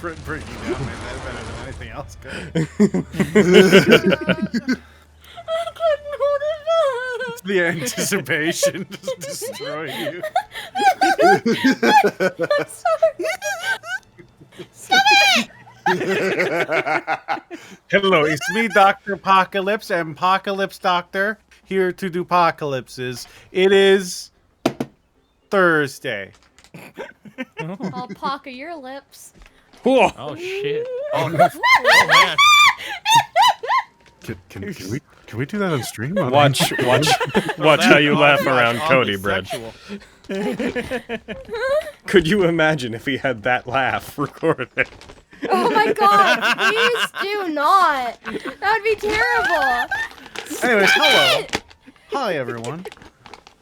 breaking down my head better than anything else could. I couldn't hold it back. It's the anticipation just destroying you. I'm sorry. Stop it! Hello, it's me, Dr. Apocalypse, and Apocalypse Doctor, here to do apocalypses. It is Thursday. I'll pocket your lips. Whoa. Oh shit! Oh, no. Oh man! Can we do that on stream? Watch how you laugh around Cody, Bread. Sexual. Could you imagine if he had that laugh recorded? Oh my god, please do not. That would be terrible. Anyways, hello. It. Hi, everyone.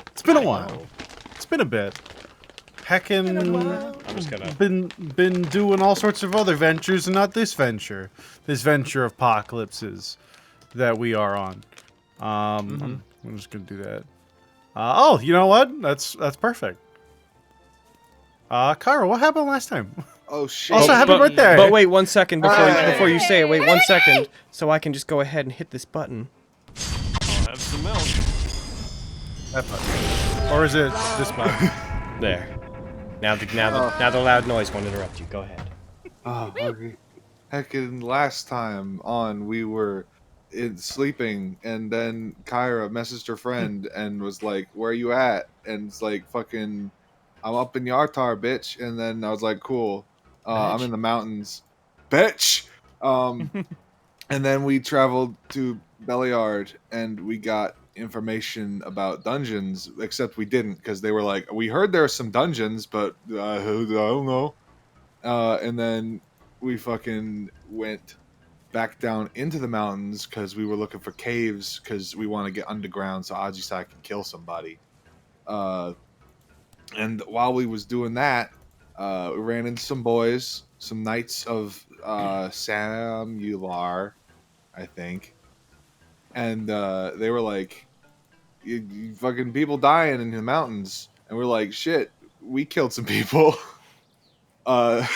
It's been a while. It's been a bit. Heckin' I'm just gonna. been doing all sorts of other ventures and not this venture. This venture of apocalypses that we are on. I'm just gonna do that. Oh, you know what? That's perfect. Kyra, what happened last time? Oh shit! Also, happy birthday! But wait 1 second Hey. before you say it. Wait 1 second, so I can just go ahead and hit this button. I'll have some milk. That button. Or is it this button? There. Now the loud noise won't interrupt you. Go ahead. Oh, okay. Heckin' last time on, we were sleeping, and then Kyra messaged her friend and was like, "Where you at?" And it's like, "Fucking, I'm up in Yartar, bitch." And then I was like, "Cool, I'm in the mountains, bitch." And then we traveled to Belliard, and we got information about dungeons, except we didn't, because they were like, "We heard there are some dungeons, but I don't know." And then we fucking went back down into the mountains because we were looking for caves because we want to get underground so Ajisai can kill somebody. And while we was doing that, we ran into some boys, some knights of Samular, I think. And they were like, you fucking people dying in the mountains. And we're like, shit, we killed some people. But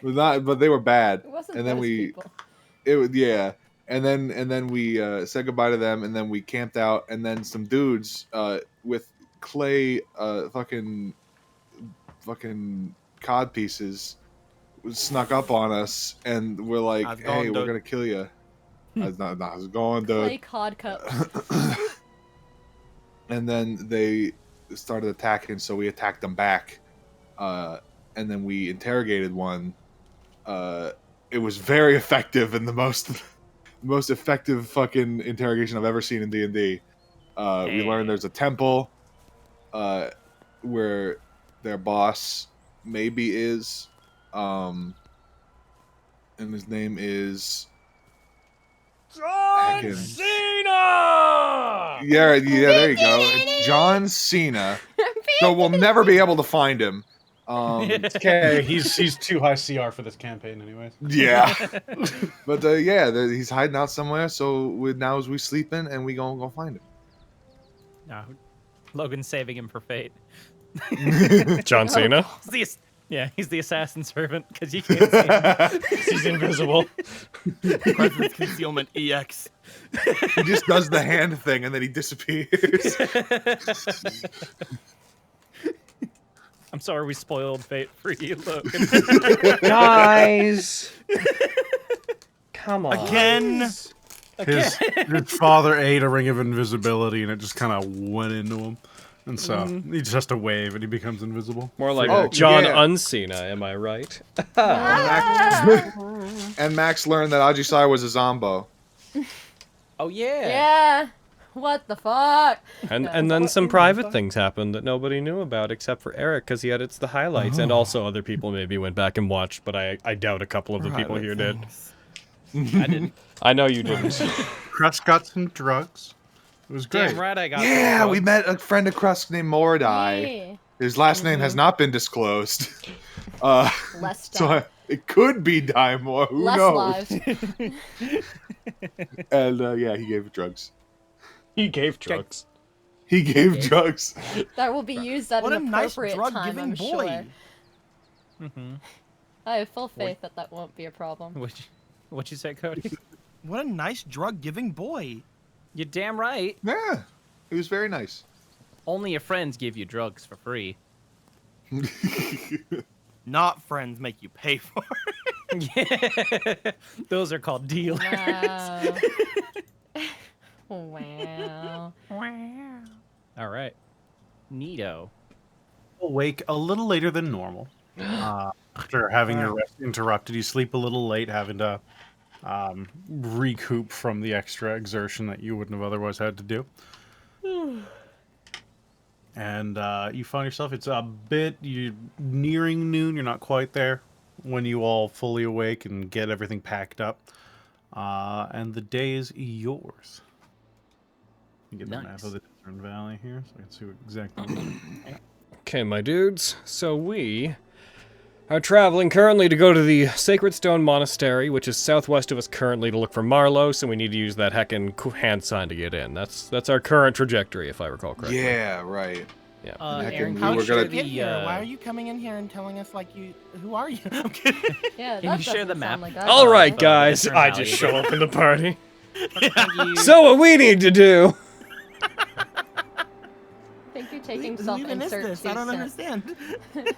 they were bad. It wasn't And then those we people. it was, yeah, and then we said goodbye to them, and then we camped out, and then some dudes with clay fucking cod pieces snuck up on us, and we're like, How's it "Hey, going, we're dude?" gonna kill you." How's it going, Clay dude? cod cups. And then they started attacking, so we attacked them back, and then we interrogated one. It was very effective and the most effective fucking interrogation I've ever seen in D&D. We learned there's a temple where their boss maybe is, and his name is John Cena! yeah, there you go, it's John Cena. So we'll never be able to find him. Okay, he's too high CR for this campaign, anyways. Yeah, but yeah, he's hiding out somewhere. So now as we sleeping, and we gonna go find him. No, Logan's saving him for fate. John Cena? He's the assassin servant because you can't see him. He's invisible. Presence concealment EX. He just does the hand thing and then he disappears. I'm sorry we spoiled fate for you, Logan. Guys! Come on. Again. His father ate a ring of invisibility, and it just kind of went into him. And so he just has to wave, and he becomes invisible. More like Oh, John yeah. Unseena, am I right? And Max learned that Ajisai was a Zombo. Oh yeah. Yeah. What the fuck? And then some private things happened that nobody knew about except for Eric because he edits the highlights, and also other people maybe went back and watched, but I doubt a couple of the people here did. I didn't. I know you didn't. Crust got some drugs. It was great. Damn right I got. Yeah, some we drugs. met a friend of Krusk named Mordai. Yeah. His last name has not been disclosed. Less So time. it could be Daimor. Who Less knows? lives. And yeah, he gave drugs. He gave drugs. He gave drugs. That will be used at What an a nice appropriate time, drug-giving I'm boy. sure. I have full faith that that won't be a problem. What'd you say, Cody? What a nice drug-giving boy. You're damn right. Yeah, he was very nice. Only your friends give you drugs for free. Not friends make you pay for it. Those are called dealers. Wow. Wow. All right. Neato. Awake a little later than normal. After having your rest interrupted, you sleep a little late, having to recoup from the extra exertion that you wouldn't have otherwise had to do. And you find yourself, it's a bit, you're nearing noon, you're not quite there, when you all fully awake and get everything packed up. And the day is yours. You get the map of the Desert Valley here, so I can see what exactly. Okay, my dudes. So we are traveling currently to go to the Sacred Stone Monastery, which is southwest of us currently, to look for Marlowe, and we need to use that heckin' hand sign to get in. That's our current trajectory, if I recall correctly. Yeah, right. Yeah. Aaron, we How were did gonna- you get here? Why are you coming in here and telling us like you? Who are you? I'm kidding. Yeah, Can that you share the doesn't map? sound like I All would. right, guys. Desert I Valley just again. show up in the party. You- So what we need to do... I think you're taking Who even is self-insert this? too I don't ser- understand. I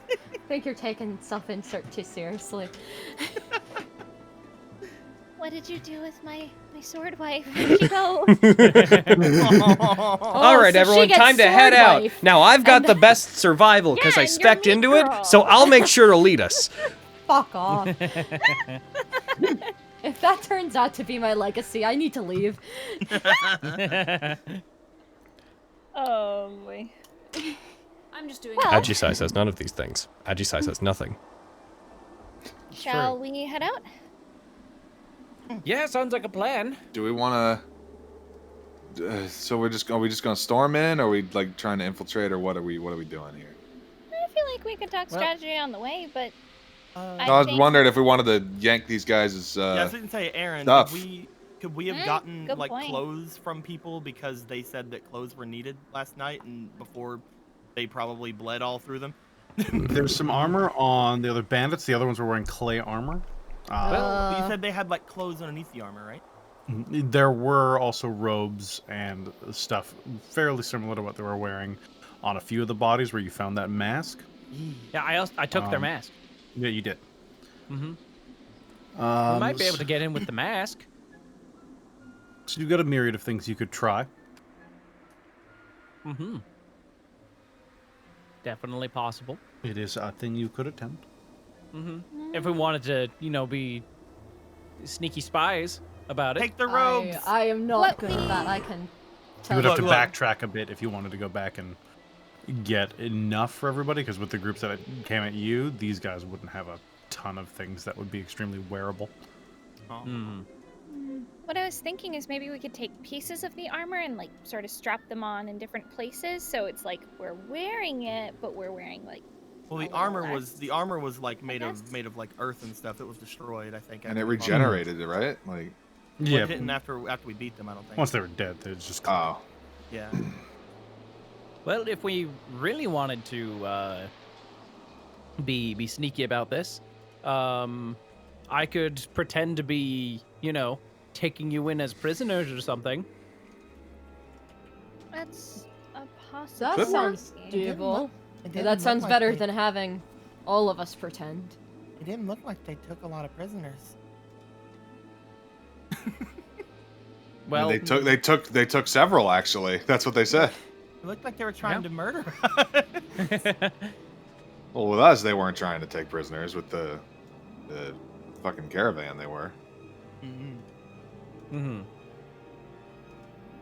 think you're taking self-insert too seriously. What did you do with my sword wife? Where'd she go? All right, so everyone, she gets time to head sword out. wife. Now, I've got And- the best survival because Yeah, I and you're spec'd mean into it, girl. so I'll make sure to lead us. Fuck off. If that turns out to be my legacy, I need to leave. Oh boy. I'm just doing. Well- Agisize has none of these things. Agisize has nothing. Shall we head out? Yeah, sounds like a plan. Do we want to? So are we just gonna storm in, or are we like trying to infiltrate, or what are we doing here? I feel like we could talk Well- strategy on the way, but I No, I was think- wondering if we wanted to yank these guys' yeah, I was going to say, Aaron, stuff. could we have Mm, gotten good like point. clothes from people because they said that clothes were needed last night and before they probably bled all through them? There's some armor on the other bandits. The other ones were wearing clay armor. But you said they had like clothes underneath the armor, right? There were also robes and stuff fairly similar to what they were wearing on a few of the bodies where you found that mask. Yeah, I took their mask. Yeah, you did. Mm-hmm. We might be able to get in with the mask. So you've got a myriad of things you could try. Mm-hmm. Definitely possible. It is a thing you could attempt. Mm-hmm. If we wanted to, be sneaky spies about it. Take the robes. I am not What good at that. I can You tell would you. have to Look. backtrack a bit if you wanted to go back and get enough for everybody, because with the groups that came at you, these guys wouldn't have a ton of things that would be extremely wearable. Mm-hmm. what I was thinking is maybe we could take pieces of the armor and like sort of strap them on in different places, so it's like we're wearing it, but we're wearing like. Well, the little armor was like made guess. of like earth and stuff that was destroyed, I think. and it after we fought. regenerated it, right? Like, Well, Yeah, it didn't after we beat them, I don't think. once they were dead, they just oh, Yeah. Well, if we really wanted to be sneaky about this, I could pretend to be, taking you in as prisoners or something. That's a That possibility. sounds didn't doable. look- It Yeah, didn't that look sounds like better they- than having all of us pretend. It didn't look like they took a lot of prisoners. Well, they took several actually. That's what they said. It looked like they were trying Yeah. to murder. Well, with us, they weren't trying to take prisoners. With the fucking caravan, they were. Mhm. Mm-hmm.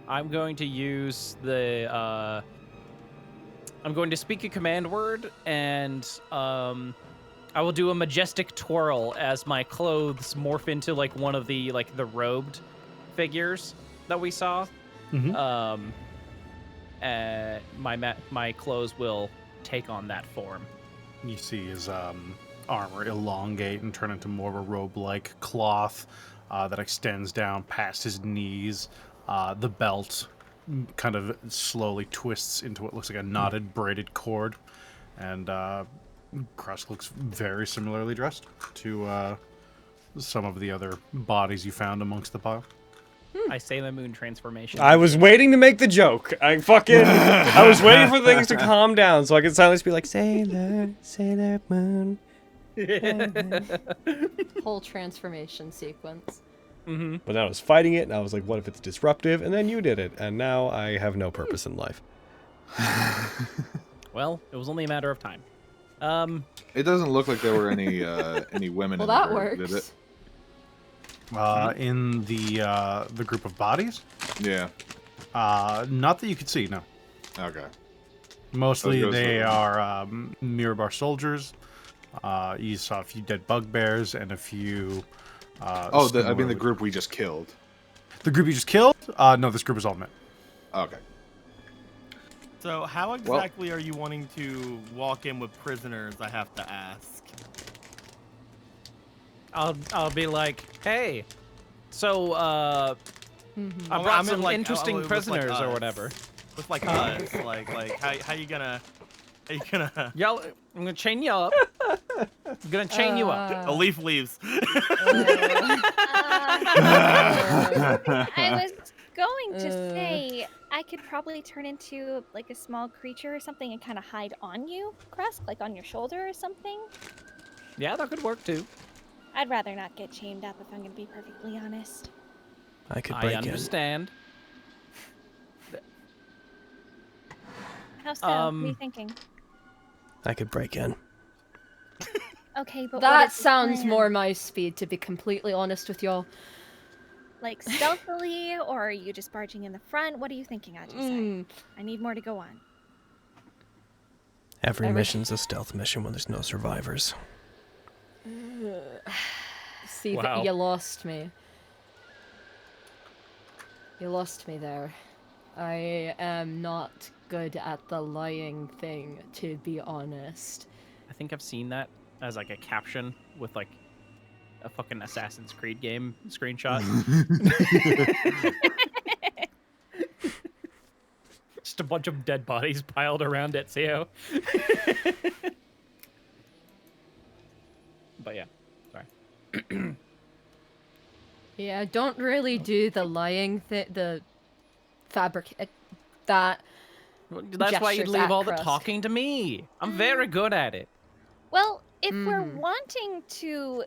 I'm going to use the. I'm going to speak a command word, and I will do a majestic twirl as my clothes morph into like one of the robed figures that we saw. Mhm. My clothes will take on that form. You see his armor elongate and turn into more of a robe-like cloth that extends down past his knees. The belt kind of slowly twists into what looks like a knotted, braided cord. And Krusk looks very similarly dressed to some of the other bodies you found amongst the pile. I Sailor Moon transformation. I was waiting to make the joke. I was waiting for things to calm down so I could silently be like, Sailor, Sailor Moon. Whole transformation sequence. Mm-hmm. But then I was fighting it, and I was like, what if it's disruptive? And then you did it, and now I have no purpose in life. Well, it was only a matter of time. It doesn't look like there were any women Well, in that the group, works. did it? In the group of bodies? Yeah. Not that you could see, no. Okay. Mostly Those they are- are Mirabar soldiers. You saw a few dead bugbears and a few... I mean the group we just killed. The group you just killed? No, this group is all men. Okay. So how exactly are you wanting to walk in with prisoners, I have to ask? I'll be like, hey, so I brought I mean, some like, interesting with, like, prisoners or us. whatever. With like us, like how you gonna Y'all, I'm gonna chain you up. I'm gonna chain you up. A leaf leaves. I was going to say I could probably turn into like a small creature or something and kind of hide on you, Krusk, like on your shoulder or something. Yeah, that could work too. I'd rather not get chained up if I'm gonna be perfectly honest. I could I break in. understand. How so? What are you thinking? I could break in. Okay, but what That is the sounds plan? more my speed, to be completely honest with y'all. Like stealthily, or are you just barging in the front? What are you thinking, Ajay? I need more to go on. Every mission's a stealth mission when there's no survivors. See, Wow. you lost me. You lost me there. I am not good at the lying thing, to be honest. I think I've seen that as like a caption with like a fucking Assassin's Creed game screenshot. Just a bunch of dead bodies piled around Ezio. But yeah, sorry. Yeah, I don't really do the lying thing, the fabric, that. Well, that's why you'd Gestures leave at all the Krusk. talking to me. I'm very good at it. Well, if we're wanting to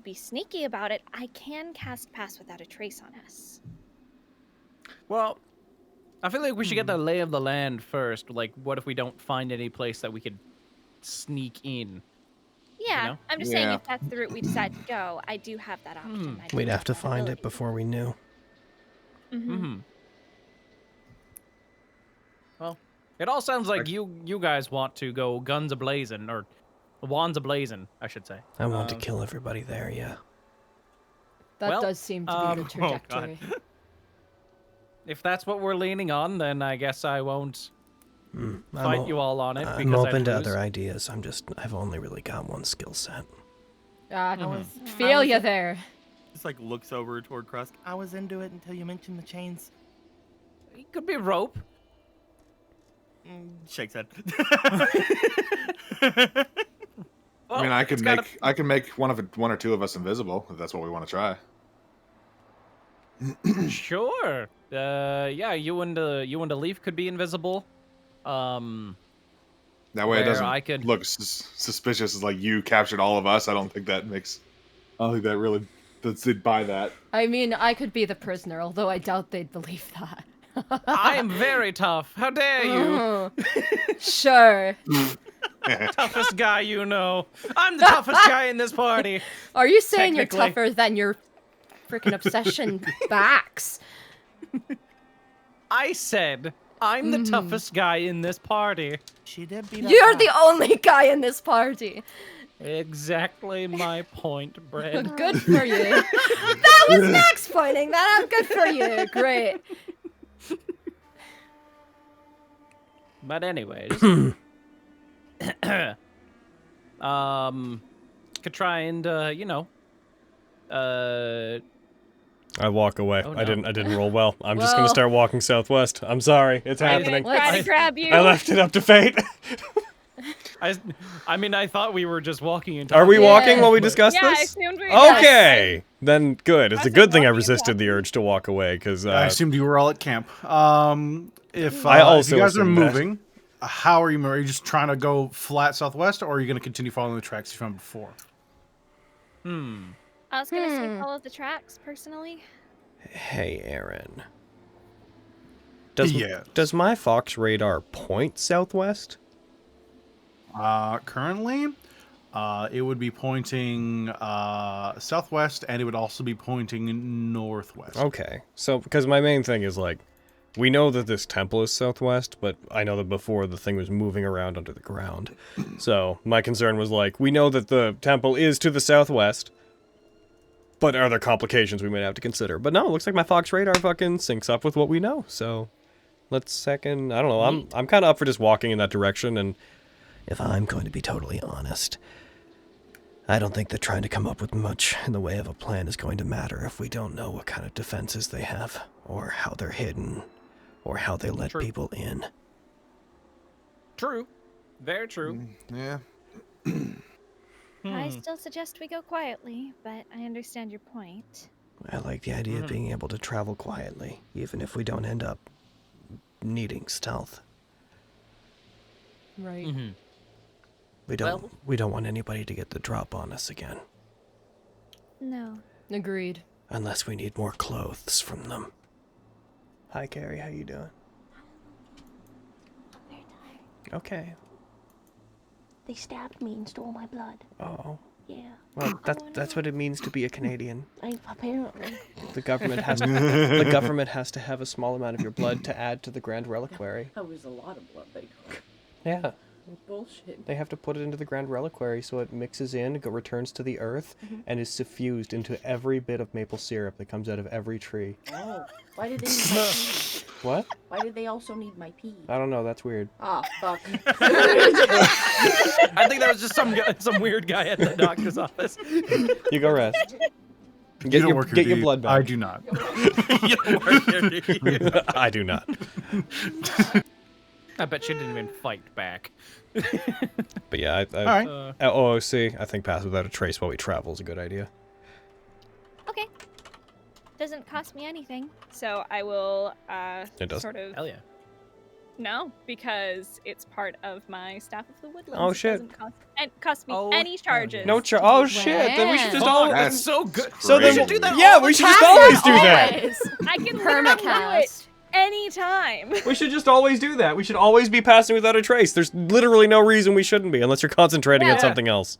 be sneaky about it, I can cast Pass Without a Trace on us. Well, I feel like we should get the lay of the land first. Like, what if we don't find any place that we could sneak in? Yeah, know? I'm just saying Yeah. if that's the route we decide to go, I do have that option. I do We'd have to that find it ability. before we knew. Mm-hmm. Well, it all sounds like you guys want to go guns a-blazing, or wands a-blazing, I should say. I want to kill everybody there, yeah. That Well, does seem to be the God. trajectory. If that's what we're leaning on, then I guess I won't fight you all on it. I'm because open I'd to lose. other ideas. I've only really got one skill set. Feel you there. Just like looks over toward Krusk. I was into it until you mentioned the chains. It could be rope. Shakes head. I mean, I it's can make one or two of us invisible if that's what we want to try. Sure. Yeah, you and the leaf could be invisible. That way it Where doesn't I could- look suspicious as like you captured all of us. I don't think that really they'd buy that. I mean, I could be the prisoner, although I doubt they'd believe that. I am very tough. How dare you? Sure. Toughest guy you know. I'm the toughest guy in this party. Are you saying you're Technically. tougher than your freaking obsession backs? I said I'm the toughest guy in this party. She did beat You're the only guy in this party. Exactly my point, Brad. Good for you. That was Max pointing that out. Good for you. Great. But anyways, could try and I walk away. Oh, I no. didn't roll well. I'm just gonna Well- start walking southwest. I'm sorry. It's happening. Try to Let's- grab you. I left it up to fate. I mean, I thought we were just walking and Are we talking. walking while we but- discuss Yeah, I this? assumed we. Okay, then good. It's a That's good thing I walking and resisted the talking. urge to walk away because I assumed you were all at camp. If I also if you guys are assumed that. moving, how are you moving? Are you just trying to go flat southwest, or are you going to continue following the tracks you found before? I was gonna say follow the tracks personally. Hey, Aaron. Yes. Does my Fox radar point southwest? Currently, it would be pointing southwest, and it would also be pointing northwest. Okay, so because my main thing is like, we know that this temple is southwest, but I know that before the thing was moving around under the ground. So my concern was like, we know that the temple is to the southwest, but are there complications we might have to consider? But no, it looks like my Fox radar fucking syncs up with what we know. So let's second. I don't know. I'm kind of up for just walking in that direction. And if I'm going to be totally honest, I don't think that trying to come up with much in the way of a plan is going to matter if we don't know what kind of defenses they have, or how they're hidden, or how they let True. people in. True. Very true. Yeah. I still suggest we go quietly, but I understand your point. I like the idea of being able to travel quietly, even if we don't end up needing stealth. Right. We don't want anybody to get the drop on us again, No. Agreed. unless we need more clothes from them. Hi, Carrie. How you doing? Very tired. Okay. They stabbed me and stole my blood. Oh. Yeah. Well, that's what it means to be a Canadian. Apparently. The government has to have a small amount of your blood to add to the Grand Reliquary. That was a lot of blood they took. Yeah. Bullshit. They have to put it into the Grand Reliquary so it mixes in, returns to the earth, and is suffused into every bit of maple syrup that comes out of every tree. Oh, why did they need my pee? What? Why did they also need my pee? I don't know. That's weird. Ah, fuck. I think that was just some weird guy at the doctor's office. You go rest. You Get don't your, work your get your deed. blood back. I do not. You don't work here, do you? I do not. I bet you didn't even fight back. But yeah, All right. at OOC, I think pass without a trace while we travel is a good idea. Okay. Doesn't cost me anything, so I will It doesn't? sort of Hell yeah. no, because it's part of my Staff of the Woodlands. Oh, It shit. doesn't cost me Oh, any charges. No Oh shit! Then we should just Wow. all. That's so good. So great. then, should do that yeah, all we the should just Pass always it do that. always. I can literally do it Permacast. anytime. We should just always do that. We should always be passing without a trace. There's literally no reason we shouldn't be, unless you're concentrating on Yeah. something else.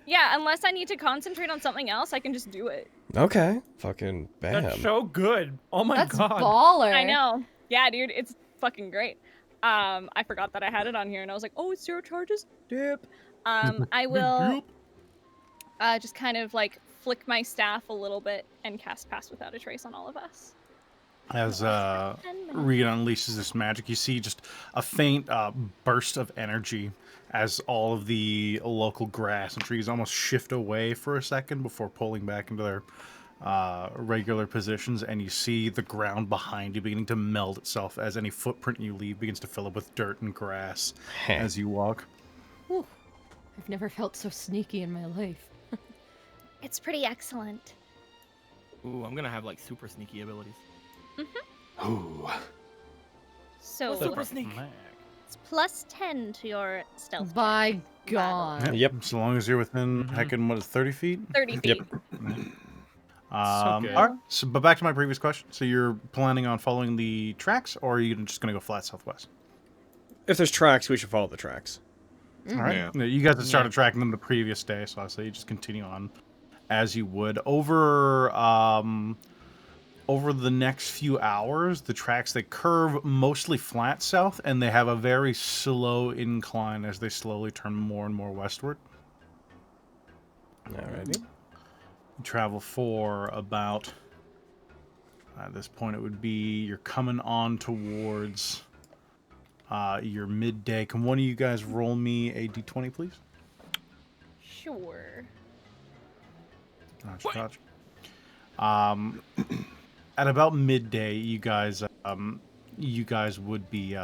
Yeah, unless I need to concentrate on something else, I can just do it. Okay. Fucking bam. That's so good. Oh my That's god. baller. I know. Yeah, dude, it's fucking great. I forgot that I had it on here, and I was like, oh, it's 0 charges? Dip. I will just kind of like flick my staff a little bit and cast Pass Without a Trace on all of us. As Regan unleashes this magic, you see just a faint burst of energy as all of the local grass and trees almost shift away for a second before pulling back into their regular positions, and you see the ground behind you beginning to meld itself as any footprint you leave begins to fill up with dirt and grass as you walk. I've never felt so sneaky in my life. It's pretty excellent. Ooh, I'm gonna have like super sneaky abilities. Ooh. So Super sneak. it's plus 10 to your stealth. By God. Yep. So long as you're within heckin' what is 30 feet? 30 feet. good. All right. So, but back to my previous question. So you're planning on following the tracks, or are you just going to go flat southwest? If there's tracks, we should follow the tracks. All right. Yeah. Yeah, you guys had started tracking them the previous day, so I say you just continue on as you would. Over the next few hours, the tracks, they curve mostly flat south, and they have a very slow incline as they slowly turn more and more westward. Alrighty. You travel for about, at this point it would be, you're coming on towards your midday. Can one of you guys roll me a d20, please? Sure. Gotcha. At about midday, you guys would be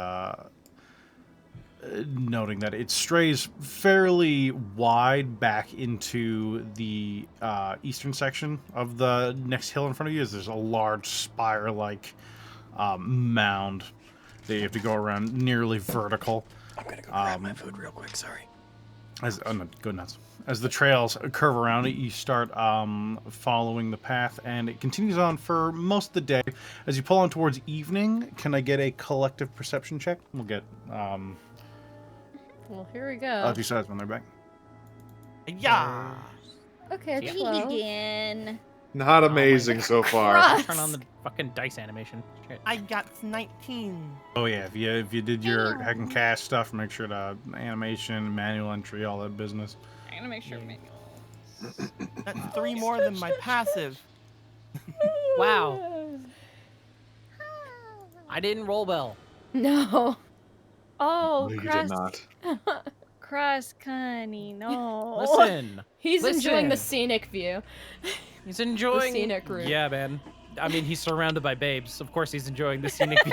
noting that it strays fairly wide back into the eastern section of the next hill in front of you. There's a large spire-like mound that you have to go around, nearly vertical. I'm gonna go grab my food real quick. Sorry. Go nuts. As the trails curve around it, you start following the path, and it continues on for most of the day. As you pull on towards evening, can I get a collective perception check? We'll get Well, here we go. besides when they're back. Yeah. Okay, Peek 12. again. Not amazing so far. Christ. Turn on the fucking dice animation. Shit. I got 19. Oh yeah, if you did your hack and cast stuff, make sure to animation, manual entry, all that business. I'm gonna make sure manual. That's 3 more than my passive. Wow. I didn't roll well. No. Oh, No, you did cross, not. cross Connie, no. Listen. He's enjoying the Listen. scenic view. He's enjoying scenic route. Yeah, man. I mean, he's surrounded by babes. Of course, he's enjoying the scenic view.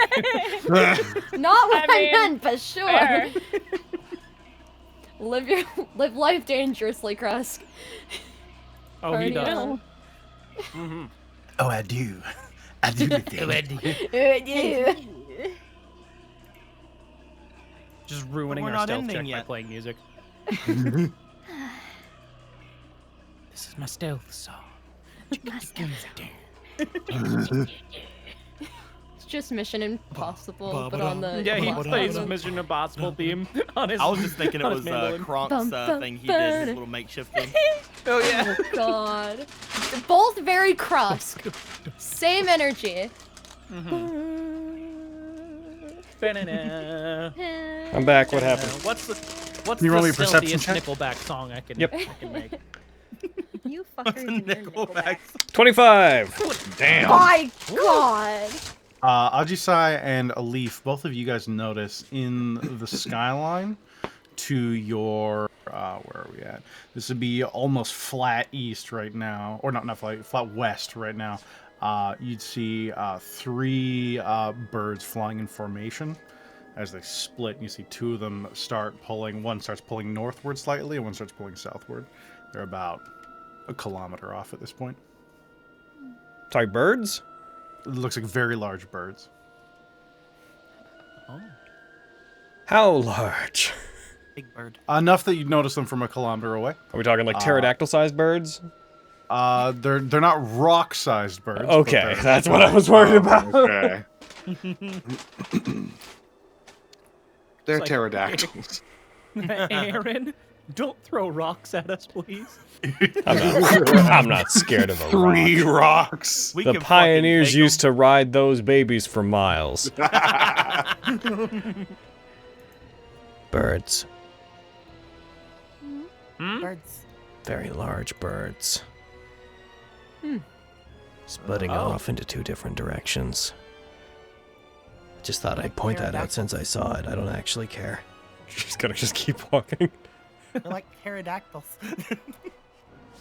Not what I, mean, meant, but sure. Fair. Live life dangerously, Krusk. Oh, he Already does. know. Mm-hmm. Oh, I do. I do. Just ruining we're our not stealth ending check by yet. playing music. This is my stealth song. It's just Mission Impossible, but on the Yeah, he clock. plays a Mission Impossible theme on his. I was just thinking it on was his mandolin. Kronk's Bum, thing he bum, did, his bum. little makeshift thing. Oh yeah. Oh God. Both very Krusk. Same energy. I'm back. What happened? What's You the roll me a perception stealthiest check? Nickelback song I can make? You fuckers and your Nickelback. 25. Damn. My God. Ajisai and Alif, both of you guys notice in the skyline to your where are we at? This would be almost flat east right now, or not flat, flat west right now. You'd see 3 birds flying in formation. As they split, you see 2 of them start pulling. One starts pulling northward slightly, and one starts pulling southward. They're about a kilometer off at this point. Sorry, birds? It looks like very large birds. Oh, How large? big bird. Enough that you'd notice them from a kilometer away. Are we talking like pterodactyl-sized birds? They're not rock-sized birds. but Okay, they're- that's what I was worried about. Okay. They're like- pterodactyls. Aaron, don't throw rocks at us, please. I'm not scared of a rock. 3 rocks. We The can pioneers fucking take used to ride those babies for miles. Birds. them. Birds. Very large birds. Splitting off into 2 different directions. I just thought I'd point that out since I saw it. I don't actually care. She's gonna just keep walking. They're like pterodactyls.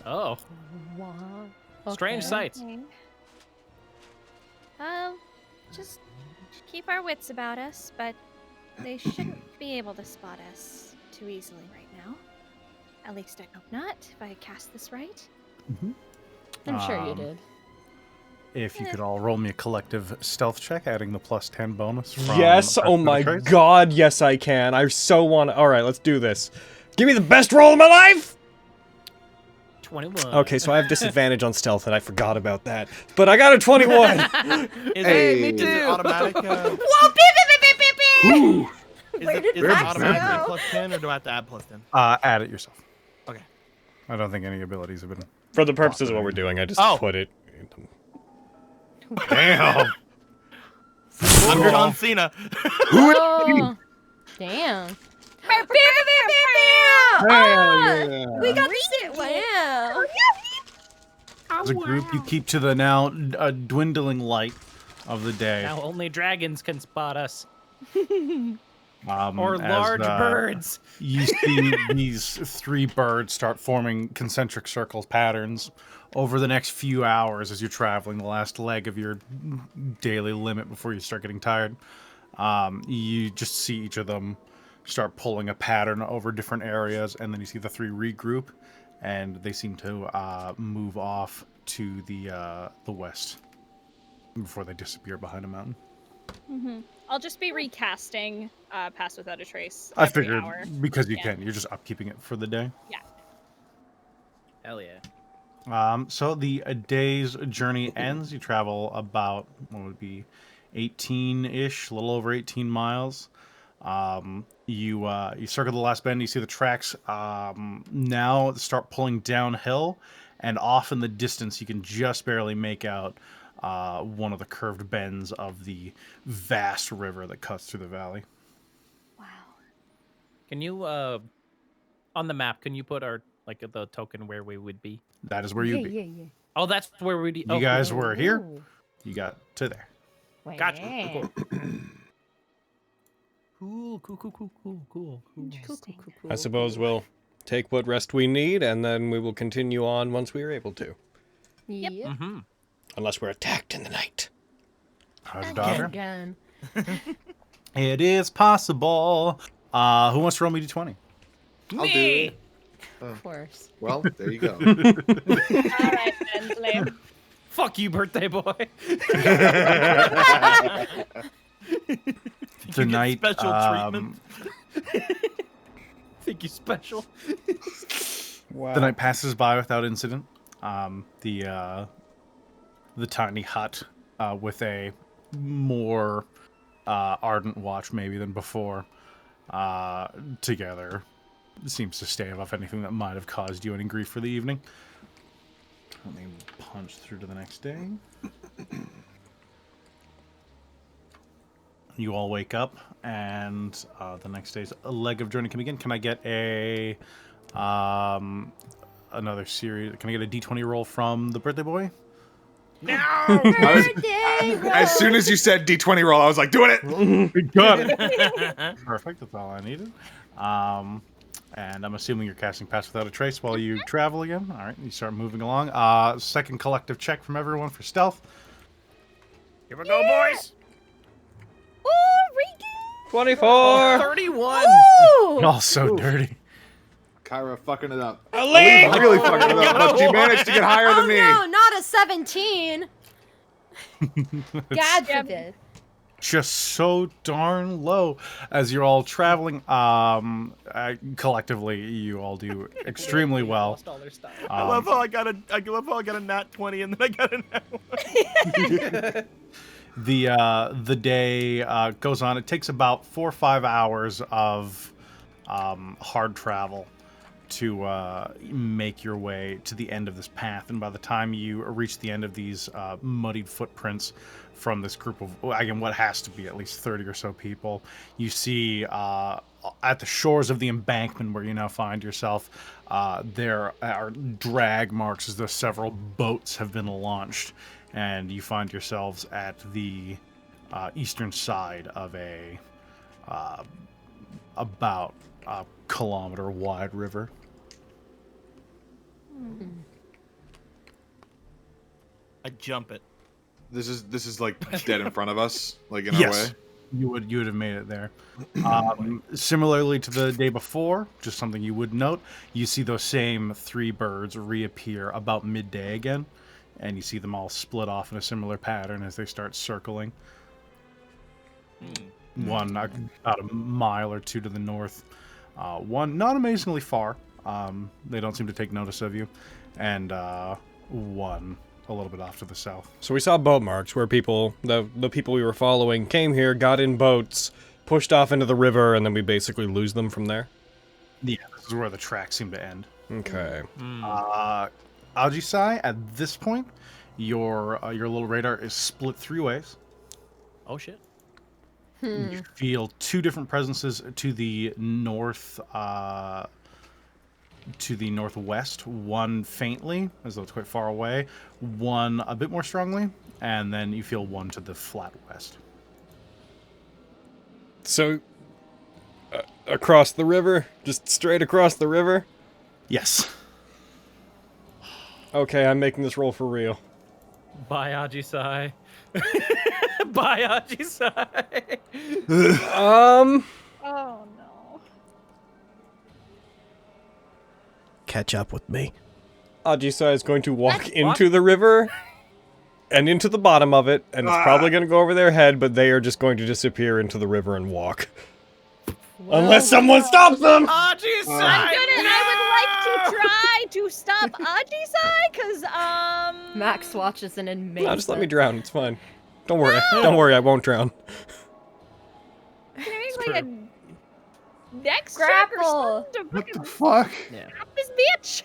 Oh, Wow. strange Okay. sights. Just keep our wits about us, but they shouldn't be able to spot us too easily right now. At least I hope not, if I cast this right. I'm sure you did. If you could all roll me a collective stealth check, adding the +10 bonus from... Yes, oh my trace. god, yes I can. I so want to. Alright, let's do this. Give me the best roll of my life! 21. Okay, so I have disadvantage on stealth, and I forgot about that. But I got a 21! Is Hey. it, is it automatic? Whoa! Beep beep beep beep beep beep! Ooh. Where did is that it automatically go? +10, or do I have to add +10? Add it yourself. Okay. I don't think any abilities have been... For the purposes of what we're doing, I just Oh. put it... Damn! 100 on Cena. Oh, damn. Beep beep beep beep beep! Yeah. We got the sit. Wow. As a group, you keep to the now dwindling light of the day. Now only dragons can spot us. as, Or large birds. You see these 3 birds start forming concentric circle patterns over the next few hours as you're traveling the last leg of your daily limit before you start getting tired. You just see each of them start pulling a pattern over different areas, and then you see the three regroup, and they seem to move off to the west before they disappear behind a mountain. I'll just be recasting Pass Without a Trace I every figured hour. because you can, you're just upkeeping it for the day. Yeah. Hell yeah. So the day's journey ends. You travel about, what would be, 18-ish, a little over 18 miles. You circle the last bend. You see the tracks now start pulling downhill, and off in the distance, you can just barely make out one of the curved bends of the vast river that cuts through the valley. Wow. Can you, on the map, can you put our, like, the token where we would be? That is where you'd be. Yeah. Oh, that's where we'd be. You guys cool. were here. Ooh. You got to there. Gotcha. Wow. Cool. Interesting. I suppose we'll take what rest we need, and then we will continue on once we are able to. Yep. Mm-hmm. Unless we're attacked in the night. How's your daughter? Again. It is possible. Who wants to roll me d20? I'll do it. Of course. Well, there you go. All right, Bensley. Fuck you, birthday boy. Tonight, special treatment? Think you special? Wow. the night passes by without incident. The tiny hut with a more ardent watch maybe than before together seems to stave off anything that might have caused you any grief for the evening. Let me punch through to the next day. You all wake up, and the next day's leg of journey can begin. Can I get a another series? Can I get a d20 roll from the birthday boy? As soon as you said D20 roll, I was like, doing it. Got it. Perfect. That's all I needed. And I'm assuming you're casting Pass Without a Trace while you travel again. All right, you start moving along. Second collective check from everyone for stealth. Here we go, boys. Ooh, Regan! 24! 31. Ooh! All so dirty. Kyra fucking it up. Elite! Really fucking it up, but she managed to get higher than me. No, not a 17. God forbid. Just so darn low as you're all traveling. Collectively, you all do extremely well. Lost all their style. I love how I got a nat 20 and then I got a nat 1. The day goes on. It takes about 4 or 5 hours of hard travel to make your way to the end of this path. And by the time you reach the end of these muddied footprints from this group of, again, what has to be at least 30 or so people, you see at the shores of the embankment where you now find yourself, there are drag marks as though several boats have been launched. And you find yourselves at the eastern side of a about a kilometer wide river. I jump it. This is like dead in front of us, like in Yes. our way. You would have made it there. Similarly to the day before, just something you would note, you see those same 3 birds reappear about midday again, and you see them all split off in a similar pattern as they start circling. One about a mile or 2 to the north, one not amazingly far. They don't seem to take notice of you, and one a little bit off to the south. So we saw boat marks where people, the people we were following, came here, got in boats, pushed off into the river, and then we basically lose them from there. Yeah, this is where the tracks seem to end. Okay. Ajisai, at this point, your little radar is split 3 ways. Oh shit. You feel 2 different presences to the north, to the northwest. One faintly, as though it's quite far away. One a bit more strongly, and then you feel one to the flat west. So, across the river? Just straight across the river? Yes. Okay, I'm making this roll for real. Bye, Ajisai. Bye, Ajisai. Oh no. catch up with me. Ajisai is going to walk into the river and into the bottom of it, and it's probably going to go over their head, but they are just going to disappear into the river and walk. Unless someone stops them! Ajisai! I would like to try to stop Ajisai, because, Max watches in amazement. No, just let me drown. It's fine. Don't worry. Don't worry, I won't drown. Can I make, like, a dex check or Grapple. something to What fucking the fuck? stop this bitch?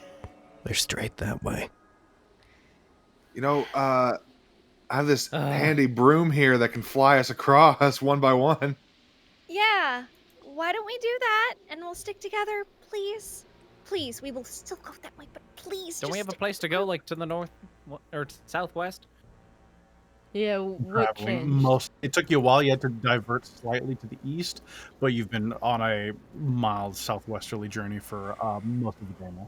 They're straight that way. You know, I have this handy broom here that can fly us across one by one. Yeah. Why don't we do that, and we'll stick together, please? Please, we will still go that way, but please Don't we have a stick place to go, like to the north or southwest? Yeah, what Traveling changed? It took you a while. You had to divert slightly to the east, but you've been on a mild southwesterly journey for most of the day now.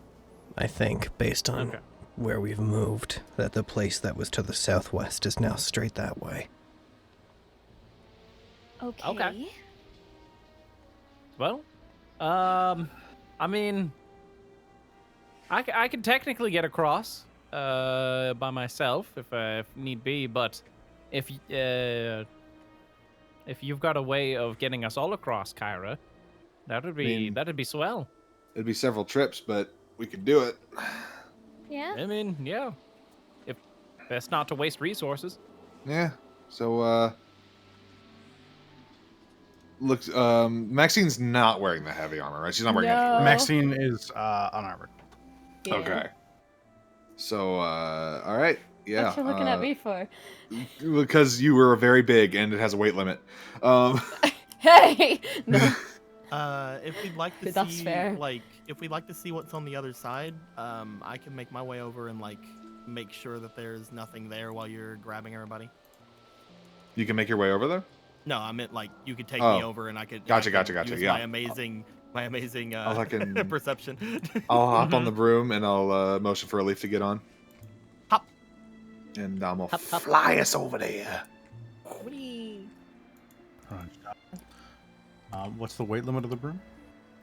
I think, based on where we've moved, that the place that was to the southwest is now straight that way. Okay. Well, I mean, I can technically get across by myself if need be, but if you've got a way of getting us all across, Kyra, that'd be swell. It'd be several trips, but we could do it. Yeah? I mean, yeah. If best not to waste resources. Yeah. So, looks. Maxine's not wearing the heavy armor, right? She's not wearing No. any. Maxine is unarmored. Yeah. Okay. So, all right. Yeah. What you looking at me for? Because you were very big and it has a weight limit. Hey! No. If we'd like to That's see, fair. like, if we'd like to see what's on the other side, I can make my way over and like make sure that there's nothing there while you're grabbing everybody. You can make your way over there. No, I meant like you could take Oh. me over and I could. Gotcha, I could gotcha. use Yeah. My amazing I'll fucking- perception. I'll hop on the broom and I'll motion for Elif to get on. Hop. And I'm gonna Hop, hop. fly us over there. What's the weight limit of the broom?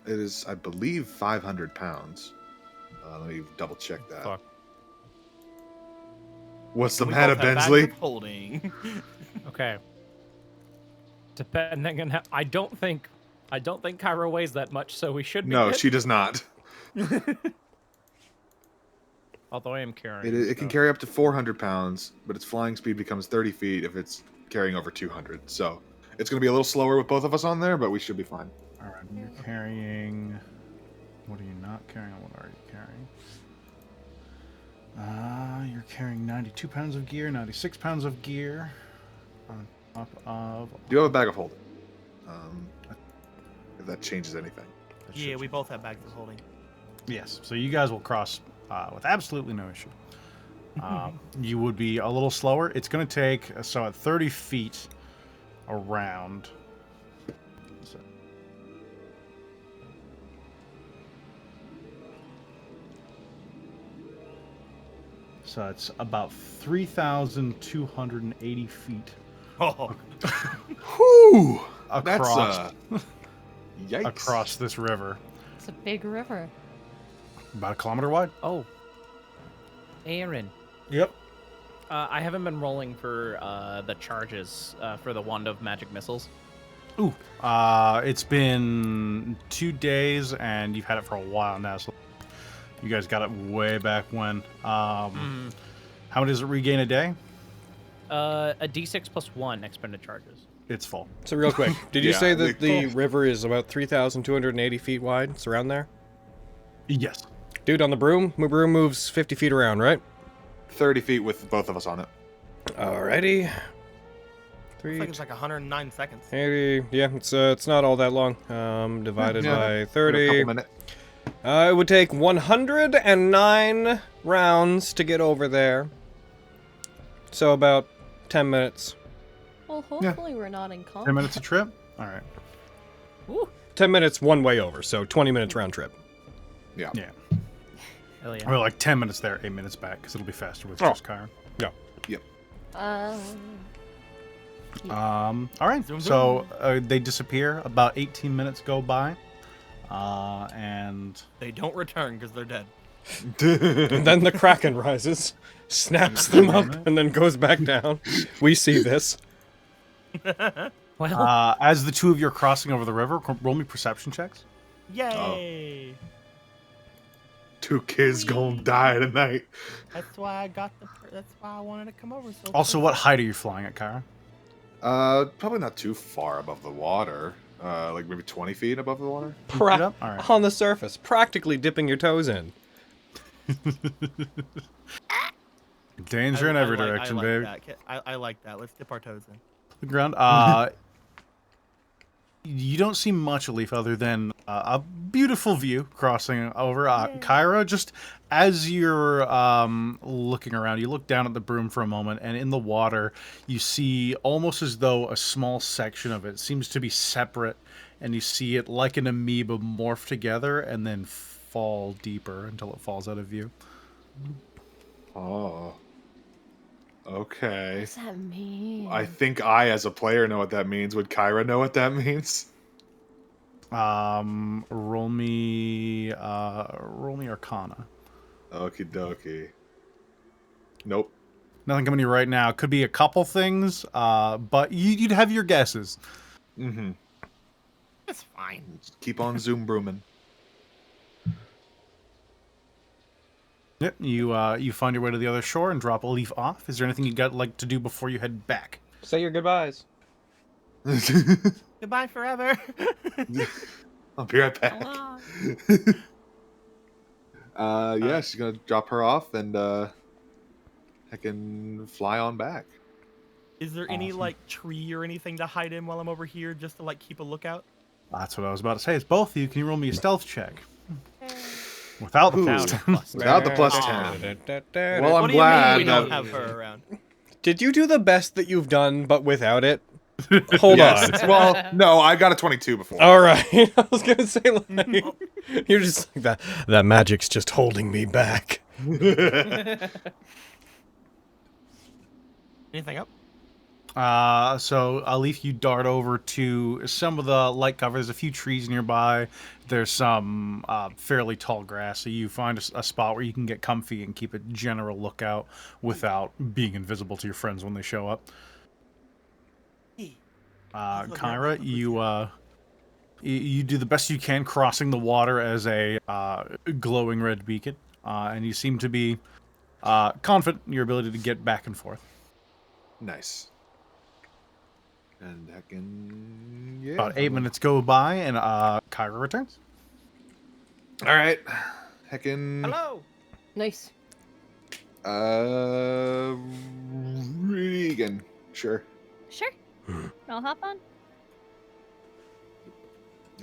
It is, I believe, 500 pounds. Let me double check that. Fuck. What's the We matter, both have bags Bensley? of holding. Okay. Depending on how, I don't think Kyra weighs that much, so we should be No, good. she does not. Although I am carrying. It can carry up to 400 pounds, but its flying speed becomes 30 feet if it's carrying over 200. So it's going to be a little slower with both of us on there, but we should be fine. All right, you're carrying. What are you not carrying? What are you carrying? You're carrying 92 pounds of gear, 96 pounds of gear, on top of. Do you have a bag of holding? If that changes anything. that Yeah, should- we both have bags of holding. Yes, so you guys will cross with absolutely no issue. You would be a little slower. It's going to take, so at 30 feet around. So it's about 3,280 feet Oh, Whew! across Yikes. across this river, It's a big river. about a kilometer wide. Oh. Aaron. Yep. I haven't been rolling for the charges for the Wand of Magic Missiles. Ooh. It's been 2 days, and you've had it for a while now. So you guys got it way back when. How many does it regain a day? A D6 plus 1 expended charges. It's full. So real quick, did you Yeah, say that they- the river is about 3,280 feet wide? It's around there? Yes. Dude, on the broom? My broom moves 50 feet around, right? 30 feet with both of us on it. Alrighty. I think it's like 109 seconds. 80, yeah, it's not all that long. Divided Yeah. by In a 30. couple minutes. It would take 109 rounds to get over there. So about 10 minutes. Well, hopefully we're not in 10 combat. minutes a trip? All right. 10 minutes one way over, so 20 minutes round trip. Yeah. Yeah. Hell yeah. Or like 10 minutes there, 8 minutes back, because it'll be faster with Oh. just Kyron. All right. Zoom, So they disappear. About 18 minutes go by. And They don't return because they're dead. And then the Kraken rises, snaps them up, and then goes back down. We see this. Well, As the two of you are crossing over the river, roll me perception checks. Yay! Two kids gonna die tonight. That's why I got the. That's why I wanted to come over. So Also, what height are you flying at, Kyra? Probably not too far above the water. Like maybe 20 feet above the water. All right. On the surface, practically dipping your toes in. Danger in every direction, baby. I like that. Let's dip our toes in. The ground. You don't see much, Leaf, other than a beautiful view crossing over. Kyra, just as you're looking around, you look down at the broom for a moment, and in the water, you see almost as though a small section of it seems to be separate, and you see it like an amoeba morph together and then fall deeper until it falls out of view. Oh. Okay. What does that mean? I think I, as a player, know what that means. Would Kyra know what that means? Roll me Arcana. Okie dokie. Nope. Nothing coming to you right now. Could be a couple things, but you'd have your guesses. Mm-hmm. It's fine. Just keep on zoom brooming. Yep, you find your way to the other shore and drop a Leaf off. Is there anything you'd like to do before you head back? Say your goodbyes. Goodbye forever. I'll be right back. Yeah, she's gonna drop her off and I can fly on back. Is there any like tree or anything to hide in while I'm over here, just to like keep a lookout? That's what I was about to say. It's both of you. Can you roll me a stealth check? Without the plus 10. Without the plus 10. Well, What I'm do you glad mean we don't that- have her around? Did you do the best that you've done, but without it? Hold Yes. on. Well, no, I got a 22 before. All right. I was gonna say, like, you're just like that. That magic's just holding me back. Anything up? So, Leaf, you dart over to some of the light cover. There's a few trees nearby. There's some fairly tall grass, so you find a spot where you can get comfy and keep a general lookout without being invisible to your friends when they show up. Kyra, you do the best you can crossing the water as a glowing red beacon, and you seem to be confident in your ability to get back and forth. Nice. And heckin', yeah. About 8 minutes go by, and Kyra returns. All right. Heckin'. Hello. Nice. Regan. Sure. Sure. I'll hop on.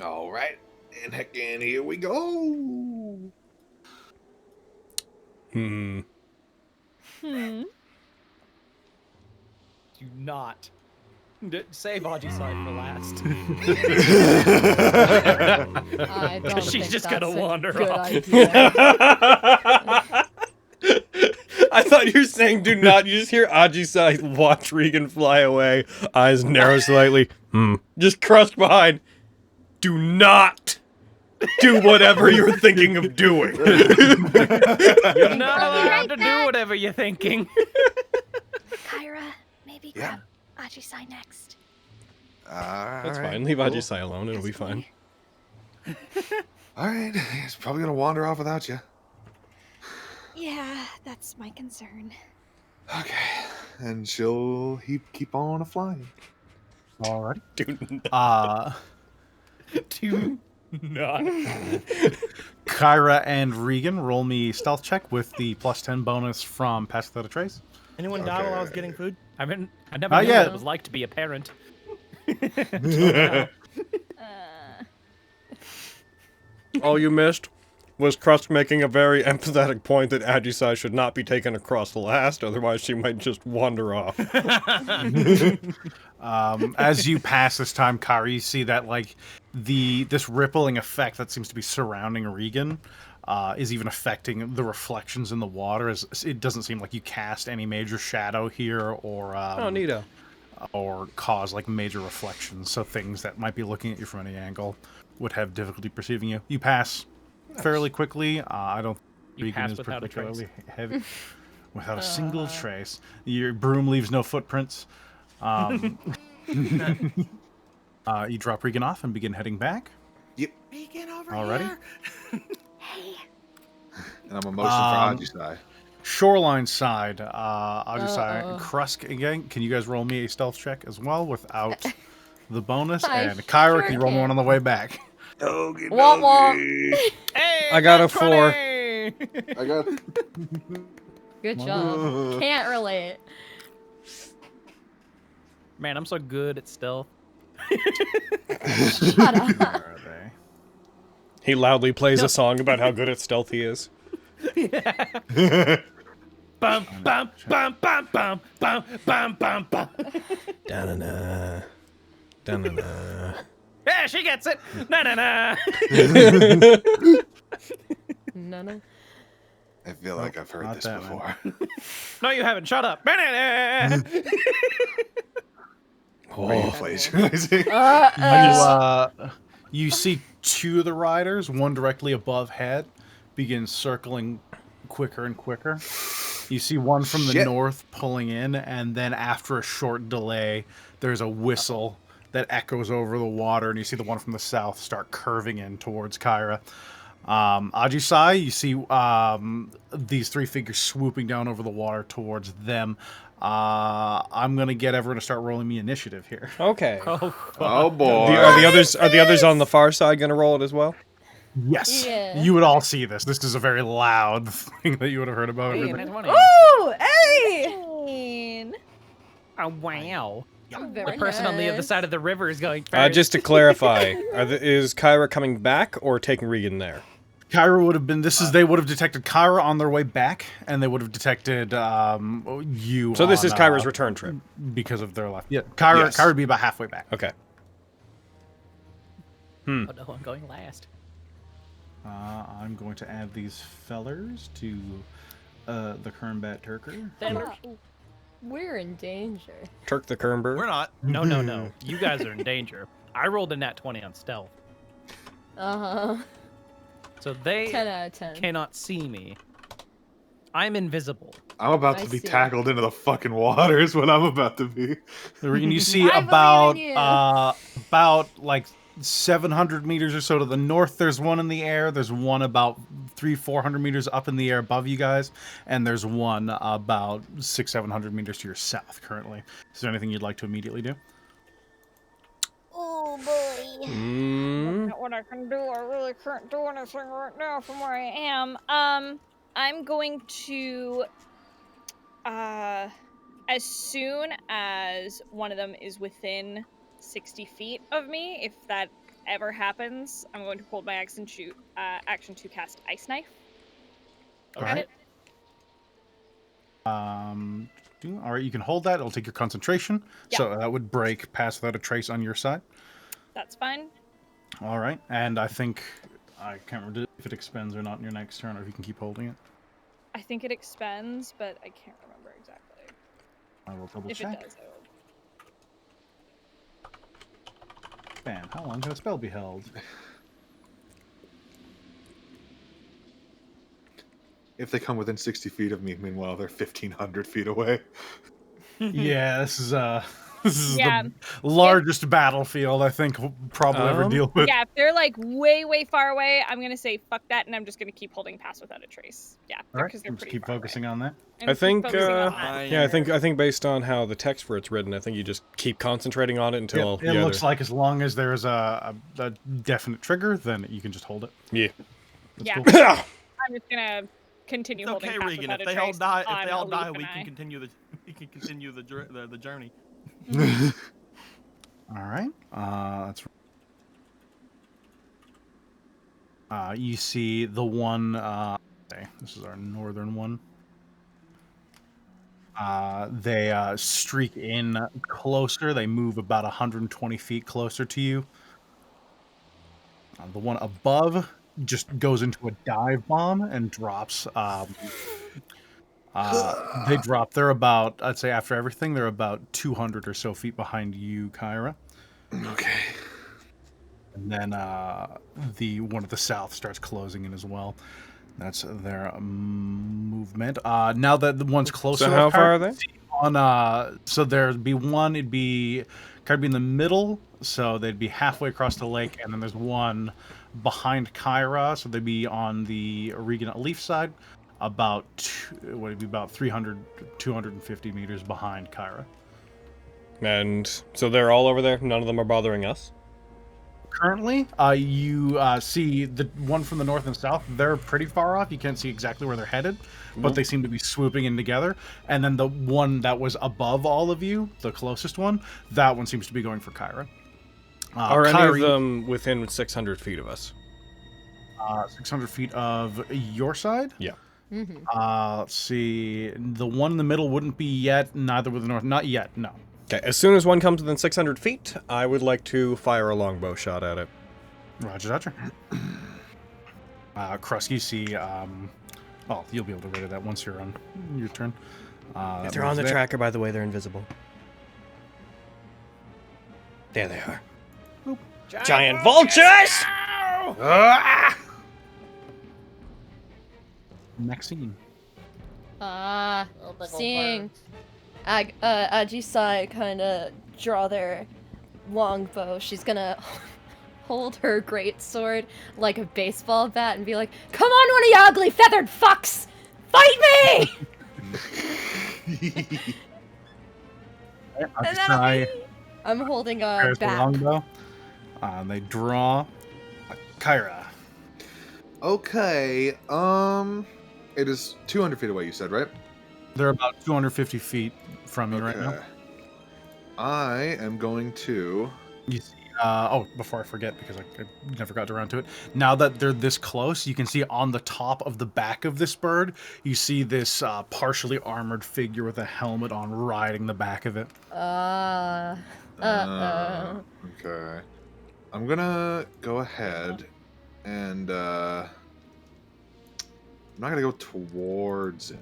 All right. And heckin', here we go. Hmm. Hmm. do not. Save Aujisai for last. I don't She's think just that's gonna a wander good off. idea. I thought you were saying do not. You just hear Aujisai watch Regan fly away, eyes narrow slightly. Just crushed behind. Do not do whatever you're thinking of doing. You're not allowed to do back. whatever you're thinking. Kyra, maybe Yeah. grab Ajisai next. That's fine. Leave Aujisai alone. It'll be fine. All right. He's probably going to wander off without you. Yeah, that's my concern. Okay. And she'll keep on flying. Alright. Do Do not. Kyra and Regan, roll me stealth check with the +10 bonus from Pass Without a Trace. Anyone die while I was getting food? I never Not knew yet. what it was like to be a parent. All you missed was Crust making a very empathetic point that Aujisai should not be taken across last, otherwise she might just wander off. As you pass this time, Kyra, you see that like this rippling effect that seems to be surrounding Regan is even affecting the reflections in the water. As it doesn't seem like you cast any major shadow here or neato. or cause like major reflections. So things that might be looking at you from any angle would have difficulty perceiving you. You pass fairly quickly. I don't. You Regan pass is without a trace. particularly heavy. Without a single trace. Your broom leaves no footprints. You drop Regan off and begin heading back. Regan over Already? here. And I'm a motion for Ajisai. Shoreline side. Ajisai, Krusk again. Can you guys roll me a stealth check as well without the bonus? And Kyra, can you roll me one on the way back? Hey, I got a 4. 20! I got. Good job. Can't relate. Man, I'm so good at stealth. Shut up. Where are they? He loudly plays a song about how good at stealth he is. Bum, bum, bum, bum, bum, bum, bum, bum, bum. Da-na-na. Da-na-na. Yeah, she gets it. Na na na. No. I feel like I've heard not this that before. No, you haven't. Shut up. Na, na, na. Plagiarizing. You see two of the riders, one directly above head, begin circling quicker and quicker. You see one from the north pulling in, and then after a short delay, there's a whistle that echoes over the water, and you see the one from the south start curving in towards Kyra. Ajisai, you see these three figures swooping down over the water towards them. I'm gonna get everyone to start rolling me initiative here. Okay. Oh boy. Are the others on the far side gonna roll it as well? Yes, Yeah. you would all see this. This is a very loud thing that you would have heard about. Hey, over there. nat 20. Ooh, hey! Oh, wow. Very The person on the other nice. side of the river is going first. Just to clarify, is Kyra coming back or taking Regan there? Kyra would have been. They would have detected Kyra on their way back, and they would have detected you. So this on, is Kyra's return trip. because of their left. Yeah, Kyra. Yes. Kyra would be about halfway back. Okay. Oh no, I'm going last. I'm going to add these fellers to the Kernbat Turker. We're in danger. Turk the Kernberg. We're not. No. You guys are in danger. I rolled a nat 20 on stealth. So they 10 out of 10. cannot see me. I'm invisible. I'm about I to be see. tackled into the fucking water is what I'm about to be. And you see I believe in about like 700 meters or so to the north. There's one in the air. There's one about 300-400 meters up in the air above you guys, and there's one about 600-700 meters to your south currently. Is there anything you'd like to immediately do? Oh boy. Not what I can do. I really can't do anything right now from where I am. I'm going to, as soon as one of them is within 60 feet of me, if that ever happens, I'm going to hold my action to cast Ice Knife. All right. All right, you can hold that. It'll take your concentration. Yeah. So that would break Pass Without a Trace on your side. That's fine. All right, and I think I can't remember if it expends or not in your next turn, or if you can keep holding it. I think it expends, but I can't remember exactly. I will double If check. it does, I will. Man, how long can a spell be held? If they come within 60 feet of me, meanwhile they're 1,500 feet away. Yeah, this is Yeah. the largest battlefield I think we'll probably ever deal with. Yeah, if they're like way, way far away, I'm gonna say fuck that, and I'm just gonna keep holding Pass Without a Trace. Yeah, All right, because they're just pretty keep far focusing away. on that. I'm I keep think, focusing on that. yeah, I think based on how the text for it's written, I think you just keep concentrating on it until It looks like as long as there's a definite trigger, then you can just hold it. Yeah. That's Yeah. cool. I'm just gonna continue It's holding okay, Pass Regan. Without If a they all Trace die, on Aloof we and can I. continue the journey. All right. That's. You see the one. Okay, this is our northern one. They streak in closer. They move about 120 feet closer to you. The one above just goes into a dive bomb and drops. They drop. They're about, I'd say after everything, they're about 200 or so feet behind you, Kyra. Okay. And then the one at the south starts closing in as well. That's their movement. Now that the one's closer. So how far are they? So there'd be one. It'd be kind of be in the middle, so they'd be halfway across the lake, and then there's one behind Kyra, so they'd be on the Regan Leaf side, about 300, 250 meters behind Kyra. And so they're all over there. None of them are bothering us. Currently, you see the one from the north and south. They're pretty far off. You can't see exactly where they're headed, but they seem to be swooping in together. And then the one that was above all of you, the closest one, that one seems to be going for Kyra. Are any of them within 600 feet of us? 600 feet of your side? Yeah. Let's see. The one in the middle wouldn't be yet. Neither with the north. Not yet. No. Okay, as soon as one comes within 600 feet, I would like to fire a longbow shot at it. Roger, Roger. Krusky, see, well, you'll be able to read that once you're on your turn. If they're on the tracker, by the way, they're invisible. There they are. Boop. Giant vultures! Maxine. Seeing Ajisai kind of draw their longbow, she's gonna hold her great sword like a baseball bat and be like, "Come on, one of you ugly feathered fucks! Fight me!" And then I'm holding a bat. Longbow. They draw Kyra. Okay. It is 200 feet away. You said, right? They're about 250 feet from you right now. I am going to. You see, before I forget, because I never got around to it. Now that they're this close, you can see on the top of the back of this bird, you see this partially armored figure with a helmet on riding the back of it. Okay. I'm gonna go ahead and I'm not gonna go towards him.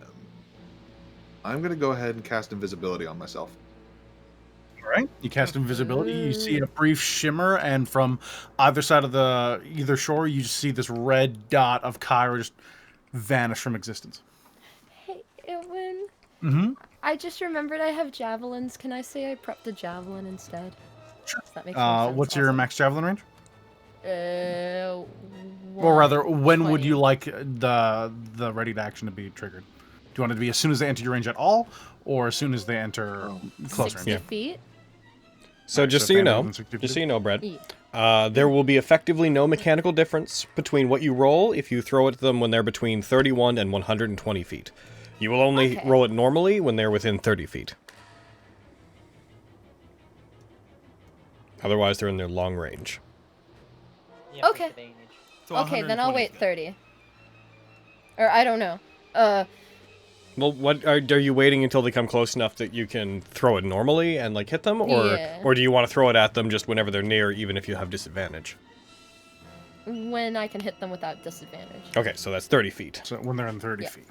I'm gonna go ahead and cast invisibility on myself. All right. You cast invisibility. You see a brief shimmer, and from either side of either shore, you just see this red dot of Kyra just vanish from existence. Hey, Eowyn. Mm-hmm. I just remembered I have javelins. Can I say I prepped a javelin instead? Sure. That makes more sense. What's your max javelin range? Or rather, when would you like the ready to action to be triggered? Do you want it to be as soon as they enter your range at all, or as soon as they enter close 60 range? feet? So just so you know, Brett, there will be effectively no mechanical difference between what you roll if you throw it at them when they're between 31 and 120 feet. You will only roll it normally when they're within 30 feet. Otherwise, they're in their long range. Okay. So Okay, then I'll 120 wait 30. Or I don't know. Well, what are you waiting until they come close enough that you can throw it normally and like hit them, or do you want to throw it at them just whenever they're near, even if you have disadvantage? When I can hit them without disadvantage. Okay, so that's 30 feet. So when they're in 30 feet.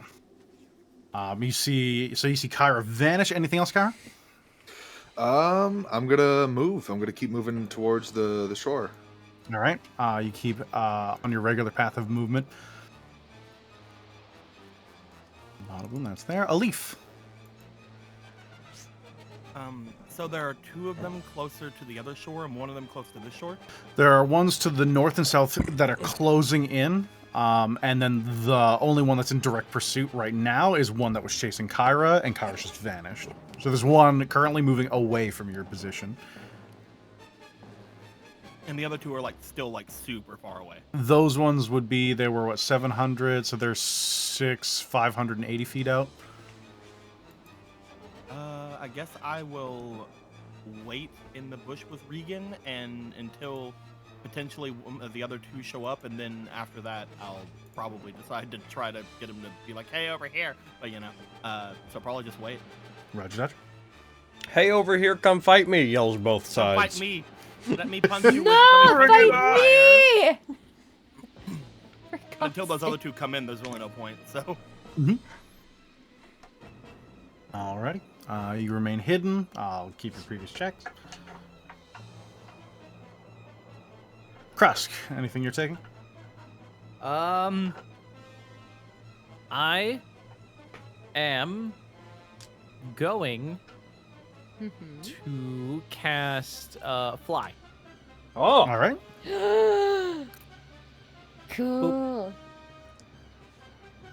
You see Kyra vanish. Anything else, Kyra? I'm gonna move. I'm gonna keep moving towards the shore. All right. You keep on your regular path of movement. Audible, that's there. A leaf. So there are two of them closer to the other shore and one of them close to this shore? There are ones to the north and south that are closing in. And then the only one that's in direct pursuit right now is one that was chasing Kyra, and Kyra's just vanished. So there's one currently moving away from your position. And the other two are still super far away. Those ones would be, they were 700, so they're 580 feet out. I guess I will wait in the bush with Regan and until potentially the other two show up, and then after that I'll probably decide to try to get him to be like, "Hey, over here," but so probably just wait. Roger that. Hey, over here, come fight me, yells both sides. Fight me. Let me punch you. No, fight me! Until those other two come in, there's really no point. So. Alrighty. You remain hidden. I'll keep your previous checks. Krusk, anything you're taking? I am going to cast Fly. Oh. All right. Cool.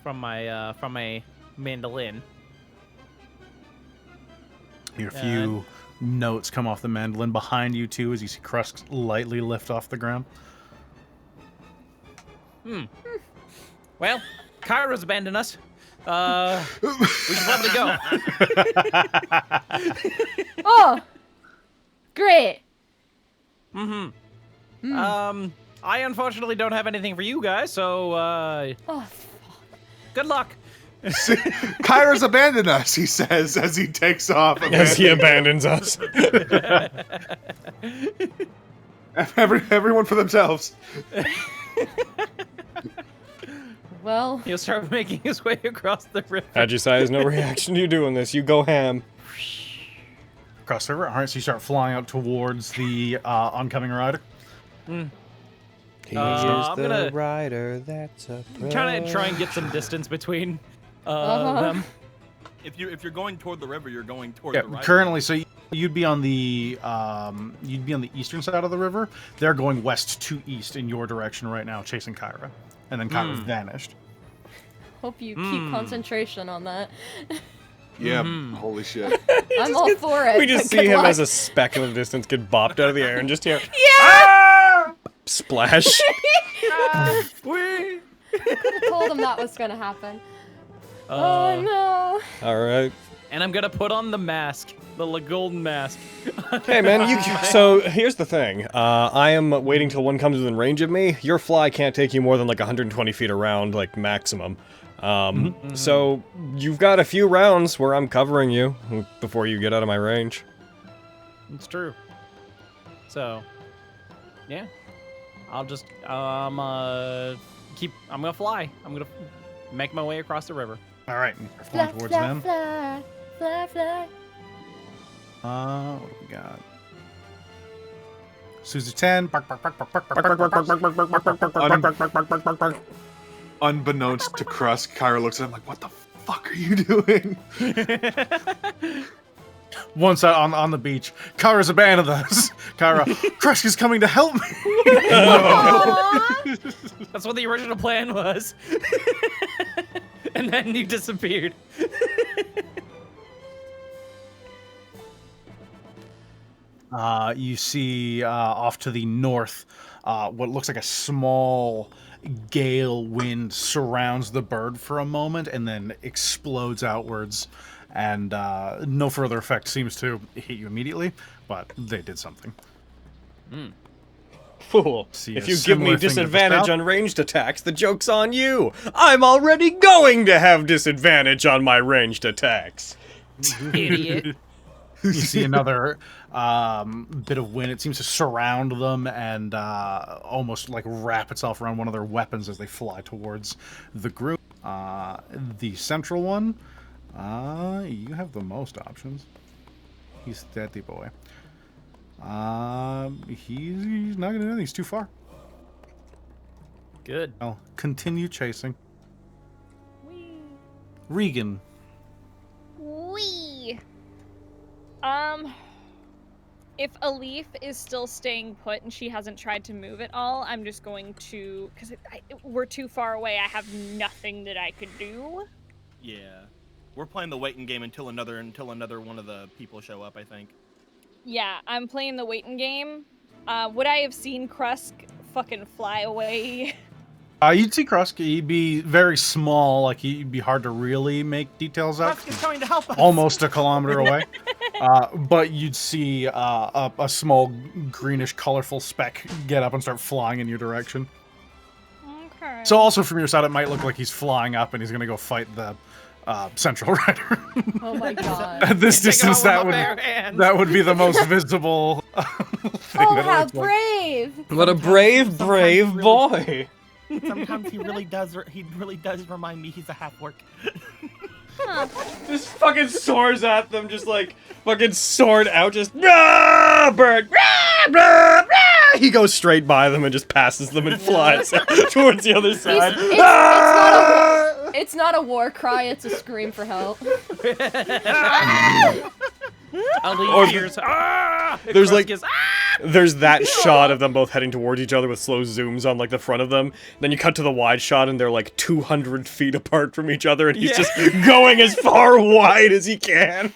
From my mandolin. Hear a few notes come off the mandolin behind you too, as you see Krusk lightly lift off the ground. Well, Kyra's abandoned us. We should probably go. Oh, great. I unfortunately don't have anything for you guys, so Oh, good luck. Kyra's abandoned us, he says as he takes off. As he abandons us. Everyone for themselves. well. He'll start making his way across the river. Agicai has no reaction to you doing this. You go ham. Across the river. All right, so you start flying out towards the oncoming rider. He I'm gonna rider that's a try and get some distance between them. If you're going toward the river, you're going toward Yeah, the right. currently, so you'd be on the eastern side of the river. They're going west to east in your direction right now, chasing Kyra, and then Kyra's vanished. Hope you keep concentration on that. Yeah, holy shit. I'm all for it. We just but see good him luck. as a speck in the distance get bopped out of the air and just hear splash. Could have told him that was gonna happen. Oh no. All right. And I'm gonna put on the mask, the golden mask. Hey man, so here's the thing. I am waiting till one comes within range of me. Your fly can't take you more than like 120 feet around, like maximum. So you've got a few rounds where I'm covering you before you get out of my range. It's true. So, yeah, I'll just I'm gonna fly. I'm gonna make my way across the river. All right, you're flying towards them. Fly. What do we got? Susie 10. Unbeknownst to Krusk, Kyra looks at him like, what the fuck are you doing? Once out on the beach, Kyra's abandoned us. Kyra, Krusk is coming to help me. That's what the original plan was. And then you disappeared. You see off to the north, what looks like a small gale wind surrounds the bird for a moment and then explodes outwards. And no further effect seems to hit you immediately, but they did something. Fool. See If a you give similar me thing at the disadvantage south? on ranged attacks, the joke's on you. I'm already going to have disadvantage on my ranged attacks. Idiot. You see another bit of wind. It seems to surround them and almost like wrap itself around one of their weapons as they fly towards the group. The central one, you have the most options. He's steady boy. He's not gonna do. He's too far. Good. I'll continue chasing. Regan. Wee. If a leaf is still staying put and she hasn't tried to move at all, I'm just going to, because we're too far away. I have nothing that I could do. Yeah, we're playing the waiting game until another one of the people show up, I think. Yeah, I'm playing the waiting game. Would I have seen Krusk fucking fly away? You'd see Krusk. He'd be very small. Like he'd be hard to really make details out. Krusk is coming to help us. Almost a kilometer away. But you'd see a small greenish, colorful speck get up and start flying in your direction. Okay. So also from your side, it might look like he's flying up and he's gonna go fight the Central Rider. Oh my god. At this Take him distance, out with my bare hands. that would be the most visible thing. Oh, that it how looks like. brave! What a brave, brave boy. Sometimes he really does remind me he's a half-orc. Just fucking soars at them, just like fucking sword out, just rah, bird, rah, rah, rah. He goes straight by them and just passes them and flies towards the other side. It's not a war cry, it's a scream for help. Or Years. Ah! There's Krusk like- is, There's that shot of them both heading towards each other with slow zooms on like the front of them. Then you cut to the wide shot and they're like 200 feet apart from each other and he's just going as far wide as he can.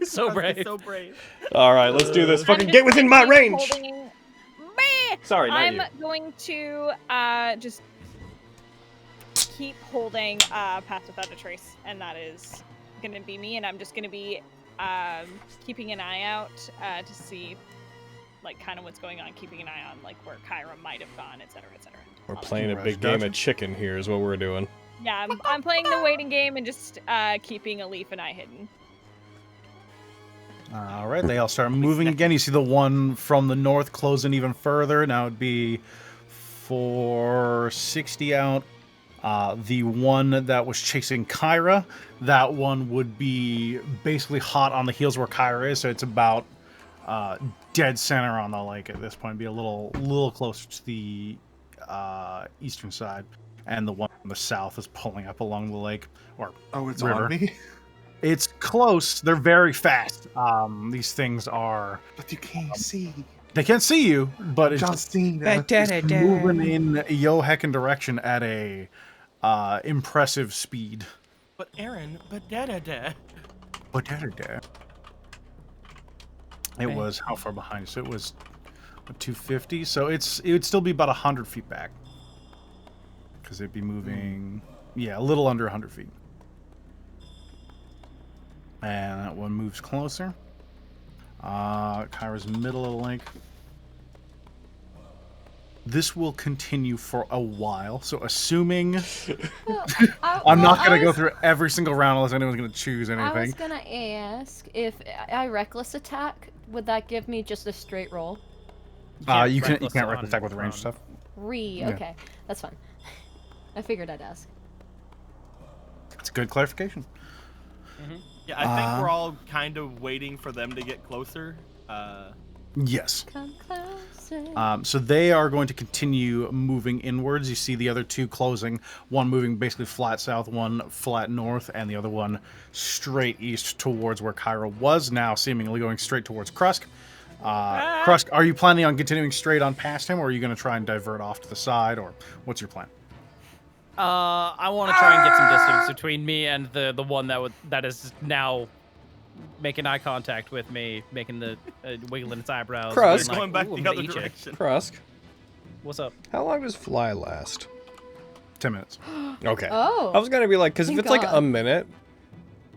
so brave. So brave. All right, let's do this. I'm Fucking just get within my gonna keep range. holding- Meh! Sorry, not I'm you. going to just keep holding Path Without a Trace, and that is going to be me. And I'm just going to be keeping an eye out to see, like, kind of what's going on, keeping an eye on, like, where Kyra might have gone, etc., etc. We're playing a Right, big game of chicken here is what we're doing. Yeah, I'm playing the waiting game and just keeping a leaf and eye hidden. All right, they all start moving again. You see the one from the north closing even further. Now it'd be 460 out. The one that was chasing Kyra, that one would be basically hot on the heels where Kyra is, so it's about dead center on the lake at this point. Be a little closer to the eastern side, and the one on the south is pulling up along the lake or it's river. on me. It's close. They're very fast. These things are. But you can't see. They can't see you, but it's Justina. moving in yo heckin' direction at a impressive speed. But Aaron, but da-da-da. It was how far behind? So it was 250. So it would still be about 100 feet back because it'd be moving, a little under 100 feet. And that one moves closer. Kyra's middle of the lake. This will continue for a while, so assuming I'm not going to go through every single round unless anyone's going to choose anything. I was gonna ask if I reckless attack, would that give me just a straight roll? You can't reckless reckless on attack with range prone. stuff. Okay, that's fine. I figured I'd ask. It's a good clarification. Yeah, I think we're all kind of waiting for them to get closer. Yes. Come closer. So they are going to continue moving inwards. You see the other two closing, one moving basically flat south, one flat north, and the other one straight east towards where Kyra was, now seemingly going straight towards Krusk. Krusk, are you planning on continuing straight on past him, or are you going to try and divert off to the side, or what's your plan? I want to try and get some distance between me and the one that is now making eye contact with me, making the wiggling its eyebrows. Krusk. being Going back "Ooh, I'm the gonna other eat you." direction. Krusk, What's up? how long does fly last? 10 minutes. Okay. Oh. I was gonna be like, because if Thank it's like God. a minute,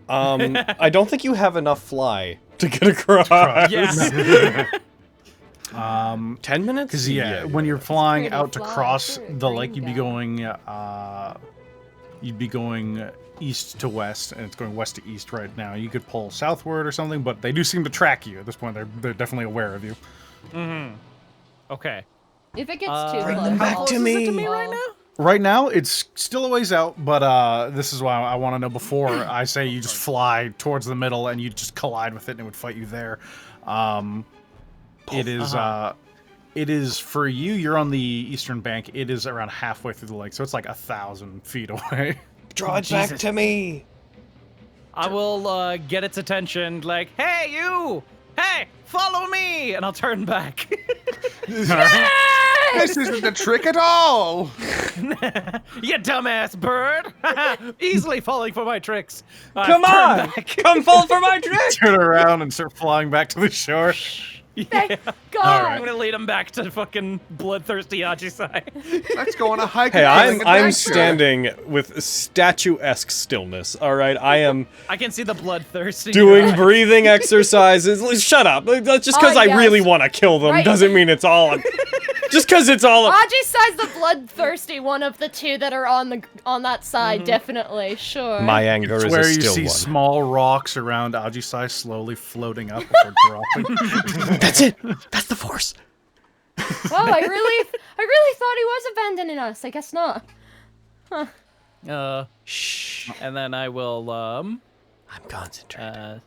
I don't think you have enough fly to get across. Yeah. 10 minutes? Because when you're flying pretty out to fly cross for a the green lake, you'd be going east to west, and it's going west to east right now. You could pull southward or something, but they do seem to track you at this point. They're definitely aware of you. Mm-hmm. Okay. If it gets too Bring close, them back I'll- to me. right now? Right now, it's still a ways out, but this is why I want to know before I say you just fly towards the middle and you just collide with it and it would fight you there. It is for you. You're on the eastern bank. It is around halfway through the lake, so it's like 1,000 feet away. Draw it back to me. I will get its attention, like, "Hey, you! Hey, follow me!" And I'll turn back. This isn't the trick at all. You dumbass bird! Easily falling for my tricks. Come on! Come fall for my trick! Turn around and start flying back to the shore. Thank God. I'm gonna lead him back to fucking bloodthirsty Ajisai. Let's go on a hike. Hey, and killing I'm adventure. standing with statuesque stillness. All right, I am I can see the bloodthirst in doing your eyes. breathing exercises. Shut up! Just because I yes. really want to kill them Right. doesn't mean it's all. Just because it's all. Ajisai's the bloodthirsty one of the two that are on that side, definitely. Sure. My anger It's is where a you still see one. small rocks around Ajisai slowly floating up before dropping. That's it. That's the force. Wow, I really thought he was abandoning us. I guess not. Shh. And then I will, I'm concentrated.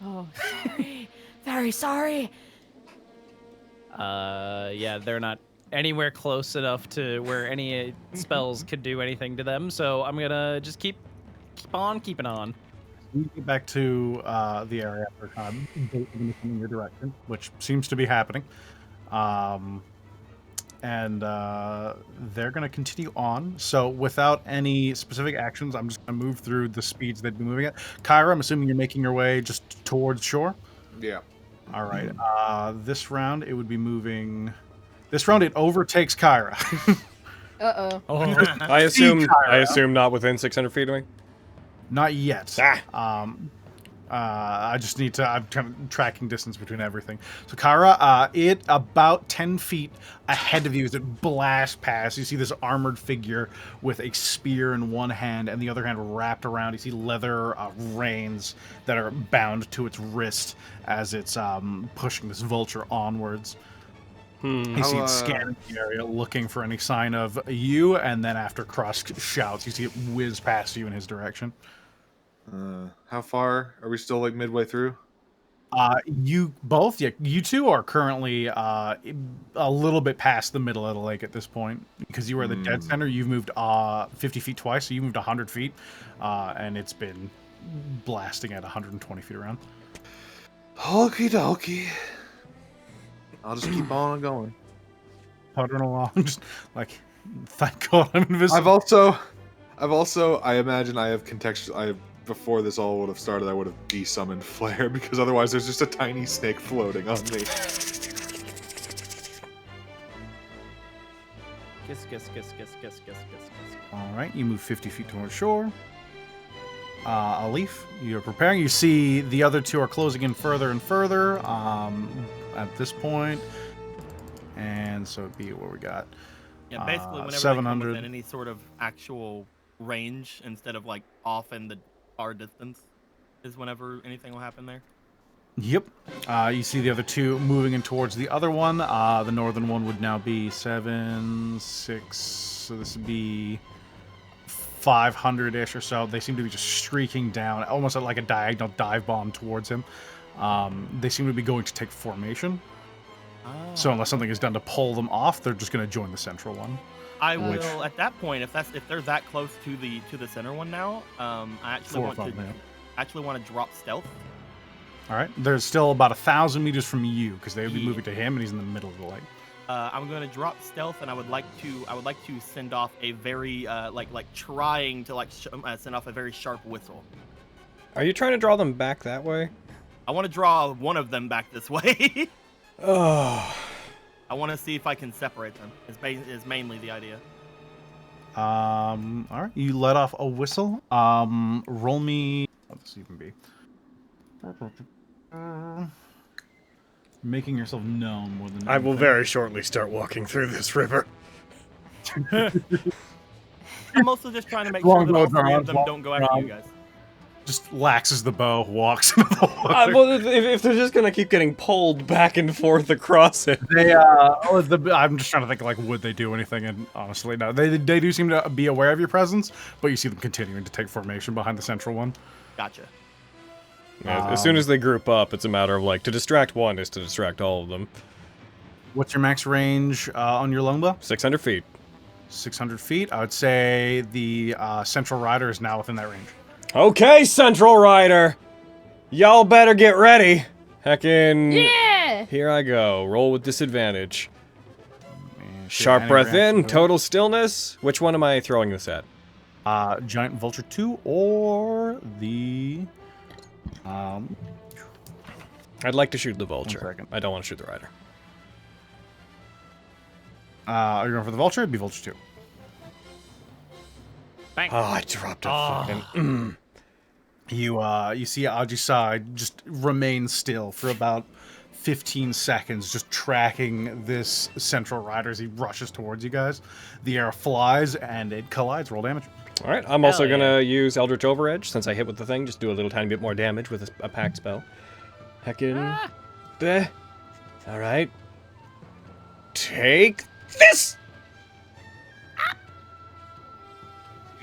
Oh, sorry. Very sorry. yeah, they're not anywhere close enough to where any spells could do anything to them. So I'm gonna just keep on keeping on. You get back to the area after coming in your direction, which seems to be happening. And they're going to continue on. So without any specific actions, I'm just going to move through the speeds they'd be moving at. Kyra, I'm assuming you're making your way just towards shore? Yeah. All right. This round, it would be moving... This round, it overtakes Kyra. Uh-oh. I assume not within 600 feet of me. Not yet. I just need to... I'm kind of tracking distance between everything. So, Kyra, it about 10 feet ahead of you as it blasts past. You see this armored figure with a spear in one hand and the other hand wrapped around. You see leather reins that are bound to its wrist as it's pushing this vulture onwards. You see it scanning the area, looking for any sign of you, and then after Cross shouts, you see it whiz past you in his direction. How far? Are we still like midway through? You both, yeah, you two are currently a little bit past the middle of the lake at this point. Because you were the dead center, you've moved 50 feet twice, so you moved 100 feet, and it's been blasting at 120 feet around. Okie dokie. I'll just keep on going. Puttering along, just like, thank God I'm invisible. I've also, I imagine I have before this all would have started, I would have de-summoned Flare, because otherwise there's just a tiny snake floating on me. Kiss. Alright, you move 50 feet towards shore. Alif, you're preparing. You see the other two are closing in further and further at this point. And so it'd be what we got. Yeah, basically whenever 700. they come within any sort of actual range instead of like off in the far distance is whenever anything will happen there. Yep. You see the other two moving in towards the other one. The northern one would now be 7, 6. So this would be 500-ish or so. They seem to be just streaking down, almost like a diagonal dive bomb towards him. They seem to be going to take formation. So unless something is done to pull them off, they're just going to join the central one. I will at that point, if they're that close to the center one now. I actually want to drop stealth. All right. There's still about 1,000 meters from you because they would be moving to him, and he's in the middle of the lake. I'm going to drop stealth, and I would like to send off a very trying to send off a very sharp whistle. Are you trying to draw them back that way? I want to draw one of them back this way. Oh. I want to see if I can separate them. Is mainly the idea. All right. You let off a whistle. Roll me. What does this even be? Making yourself known more than I will very shortly start walking through this river. I'm also just trying to make sure that all three of them don't go after you guys. Just laxes the bow, walks into the water. Well, if they're just gonna keep getting pulled back and forth across it, I'm just trying to think, like, would they do anything? And honestly, no. They do seem to be aware of your presence, but you see them continuing to take formation behind the central one. Gotcha. As soon as they group up, it's a matter of, like, to distract one is to distract all of them. What's your max range on your longbow? 600 feet. 600 feet. I would say the central rider is now within that range. Okay, Central Rider! Y'all better get ready. Heckin'. Yeah! Here I go. Roll with disadvantage. Sharp breath in, total stillness. Which one am I throwing this at? Giant Vulture 2 or the... I'd like to shoot the Vulture. I don't want to shoot the Rider. Are you going for the Vulture? It'd be Vulture 2. Bang. Oh, I dropped a fucking... You see Ajisai just remain still for about 15 seconds, just tracking this central rider as he rushes towards you guys. The arrow flies and it collides. Roll damage. All right, I'm also going to use Eldritch Overedge since I hit with the thing. Just do a little tiny bit more damage with a packed spell. Heckin'. All right. Take this!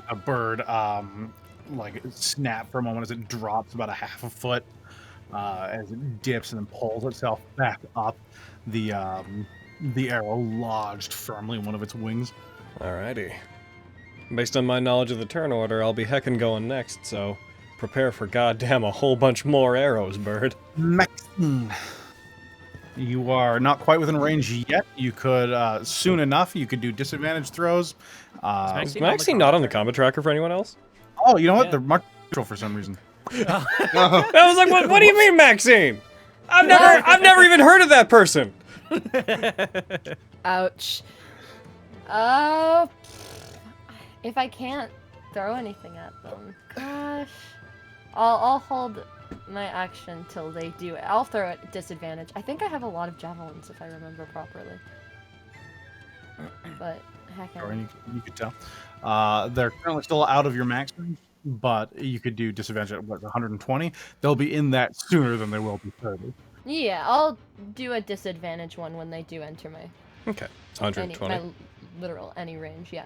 A bird, like, snap for a moment as it drops about a half a foot, as it dips and then pulls itself back up. The The arrow lodged firmly in one of its wings. Alrighty. Based on my knowledge of the turn order, I'll be heckin' going next, so prepare for goddamn a whole bunch more arrows, bird. Maxine. You are not quite within range yet. You could, soon enough, you could do disadvantage throws. Is Maxine not on the combat tracker for anyone else? Oh, you know what? Yeah. They're marked neutral for some reason. I was like, what do you mean, Maxine? I've never even heard of that person. Ouch. If I can't throw anything at them, gosh, I'll hold my action till they do it. I'll throw at disadvantage. I think I have a lot of javelins if I remember properly. But heck, Or you could tell. They're currently still out of your max range, but you could do disadvantage at what, 120. They'll be in that sooner than they will be 30. yeah, I'll do a disadvantage one when they do enter my Okay, it's 120. my literal any range. Yeah.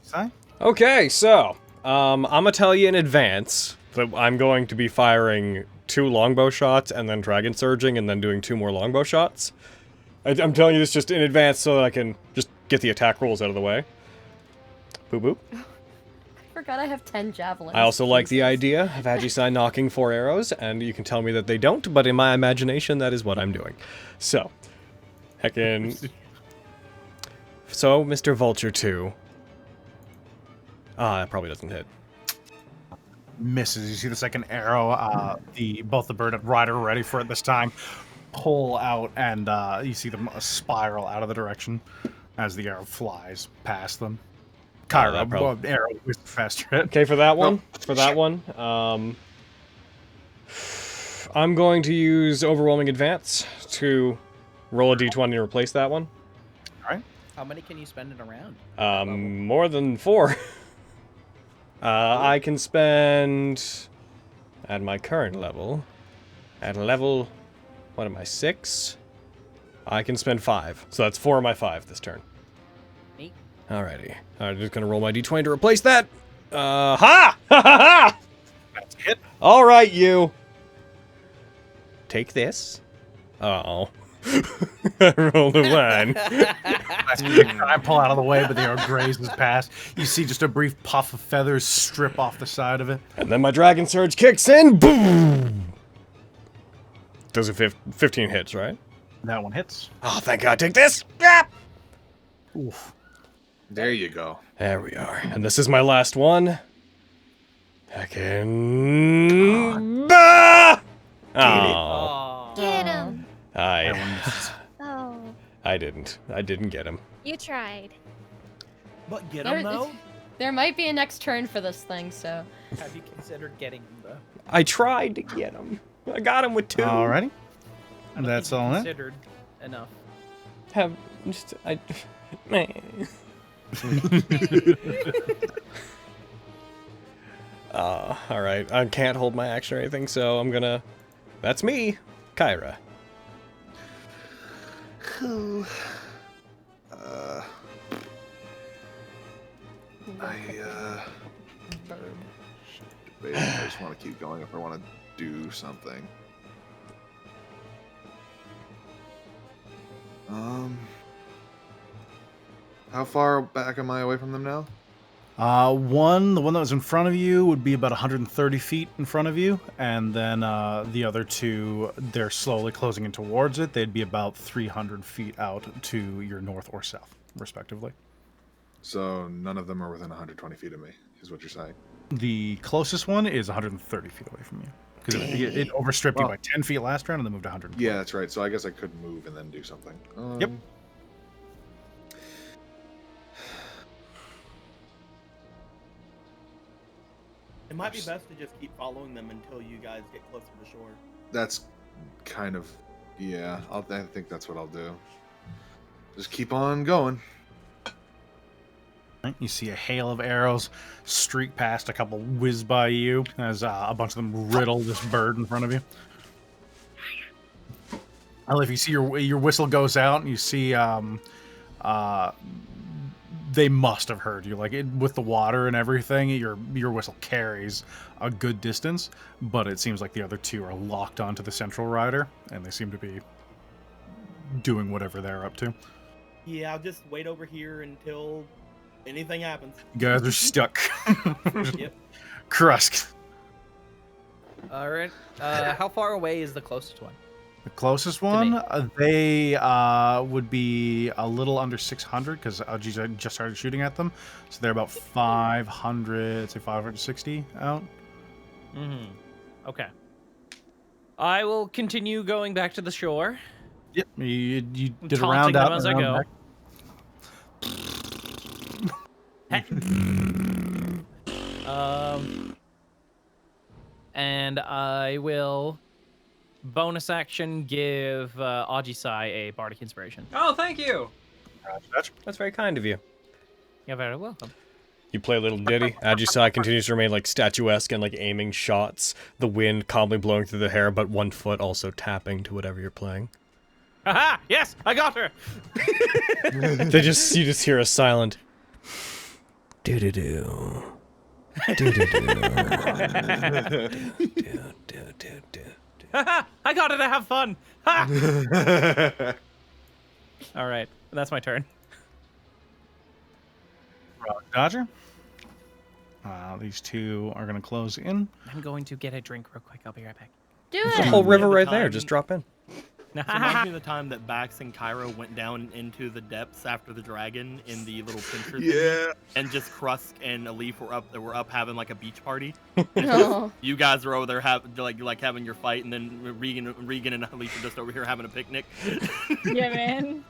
Say? Okay, so I'm gonna tell you in advance that I'm going to be firing 2 longbow shots and then dragon surging and then doing 2 more longbow shots. I'm telling you this just in advance so that I can just get the attack rolls out of the way. Boop boop. I forgot I have 10 javelins. I also like the idea of Ajisai knocking 4 arrows, and you can tell me that they don't, but in my imagination, that is what I'm doing. So, heckin'. So, Mr. Vulture 2. That probably doesn't hit. Misses. You see the second arrow. Both the bird and rider are ready for it this time. Pull out, and you see them spiral out of the direction as the arrow flies past them. Kyra, arrow with faster hit. Okay, for that one, I'm going to use Overwhelming Advance to roll a d20 and replace that one. Alright. How many can you spend in a round? More than 4. I can spend, at my current level, at level, what am I, 6? I can spend 5. So that's 4 of my 5 this turn. Neat. Alrighty. I'm just gonna roll my d20 to replace that. Ha! Ha ha ha! That's it. Alright, you. Take this. Uh-oh. I rolled a 1. I pull out of the way, but the arrow grazes past. You see just a brief puff of feathers strip off the side of it. And then my Dragon Surge kicks in. Boom! Does it 15 hits, right? That one hits. Oh, thank God. Take this. Yeah. Oof. There you go. There we are. And this is my last one. Heckin'. Bah! Oh. Get him. Oh, I didn't get him. you tried. But get him though. There might be a next turn for this thing, so. Have you considered getting him though? I tried to get him. I got him with 2. Alrighty. And that's all that. Considered enough. Alright. I can't hold my action or anything, so I'm gonna... That's me, Kyra. Cool. Wait, I just want to keep going if I want to do something. How far back am I away from them now? The one that was in front of you would be about 130 feet in front of you, and then the other 2, they're slowly closing in towards it. They'd be about 300 feet out to your north or south, respectively. So none of them are within 120 feet of me, is what you're saying. The closest one is 130 feet away from you. Because it overstripped you by 10 feet last round and then moved to 100. Yeah, that's right. So I guess I could move and then do something. Yep. It might be best to just keep following them until you guys get close to the shore. That's kind of, yeah. I think that's what I'll do. Just keep on going. You see a hail of arrows streak past, a couple whiz by you as a bunch of them riddle this bird in front of you. Well, if you see your whistle goes out and you see they must have heard you. Like with the water and everything, your whistle carries a good distance, but it seems like the other 2 are locked onto the central rider, and they seem to be doing whatever they're up to. Yeah, I'll just wait over here until anything happens. You guys are stuck. Yep. Krusk. All right. How far away is the closest one? The closest me. one, they would be a little under 600 because Algi's just started shooting at them. So they're about 500, say 560 out. Mm-hmm. Okay. I will continue going back to the shore. Yep. You did a Taunting round them out as and I round go. And I will bonus action give Ajisai a bardic inspiration. Oh, thank you. back. That's very kind of you. You're very welcome. You play a little ditty. Ajisai continues to remain like statuesque and like aiming shots. The wind calmly blowing through the hair, but 1 foot also tapping to whatever you're playing. Haha! Yes, I got her. You just hear a silent do do do do do do. Haha! I got her to have fun. Ha! All right, that's my turn. Dodger. These two are going to close in. I'm going to get a drink real quick. I'll be right back. Do There's a it. whole river the right there. time- Just drop in. So reminds me of the time that Bax and Cairo went down into the depths after the dragon in the little pincher thing, Yeah. and just Krusk and Alif were up having like a beach party. No. You guys were over there like having your fight, and then Regan and Alif are just over here having a picnic. Yeah, man.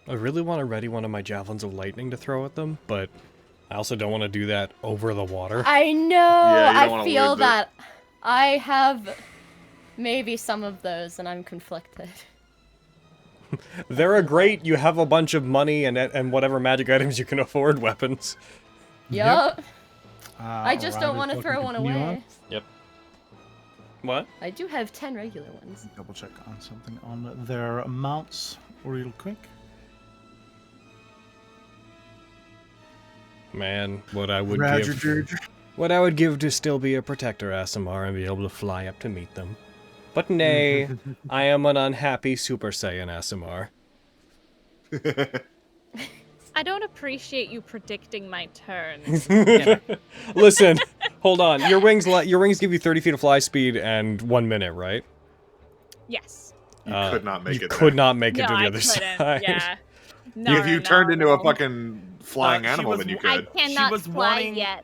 I really want to ready one of my javelins of lightning to throw at them, but I also don't want to do that over the water. I know. Yeah, you don't I wanna feel lose it. that. I have maybe some of those, and I'm conflicted. They're great. You have a bunch of money and whatever magic items you can afford weapons. Yup. I just don't want to Router's throw looking one to continue away. Yep. What? I do have 10 regular ones. Double check on something on their mounts real quick. Man, what I would Roger, give what I would give to still be a protector Aasimar and be able to fly up to meet them. But nay, I am an unhappy Super Saiyan Aasimar. I don't appreciate you predicting my turns. Listen, hold on. Your wings give you 30 feet of fly speed and 1 minute, right? Yes. You could not make you it. could not make it No, to the I other couldn't. side. Yeah. If you turned into a no. fucking flying She animal, was- then you I could. cannot was fly wanting- yet.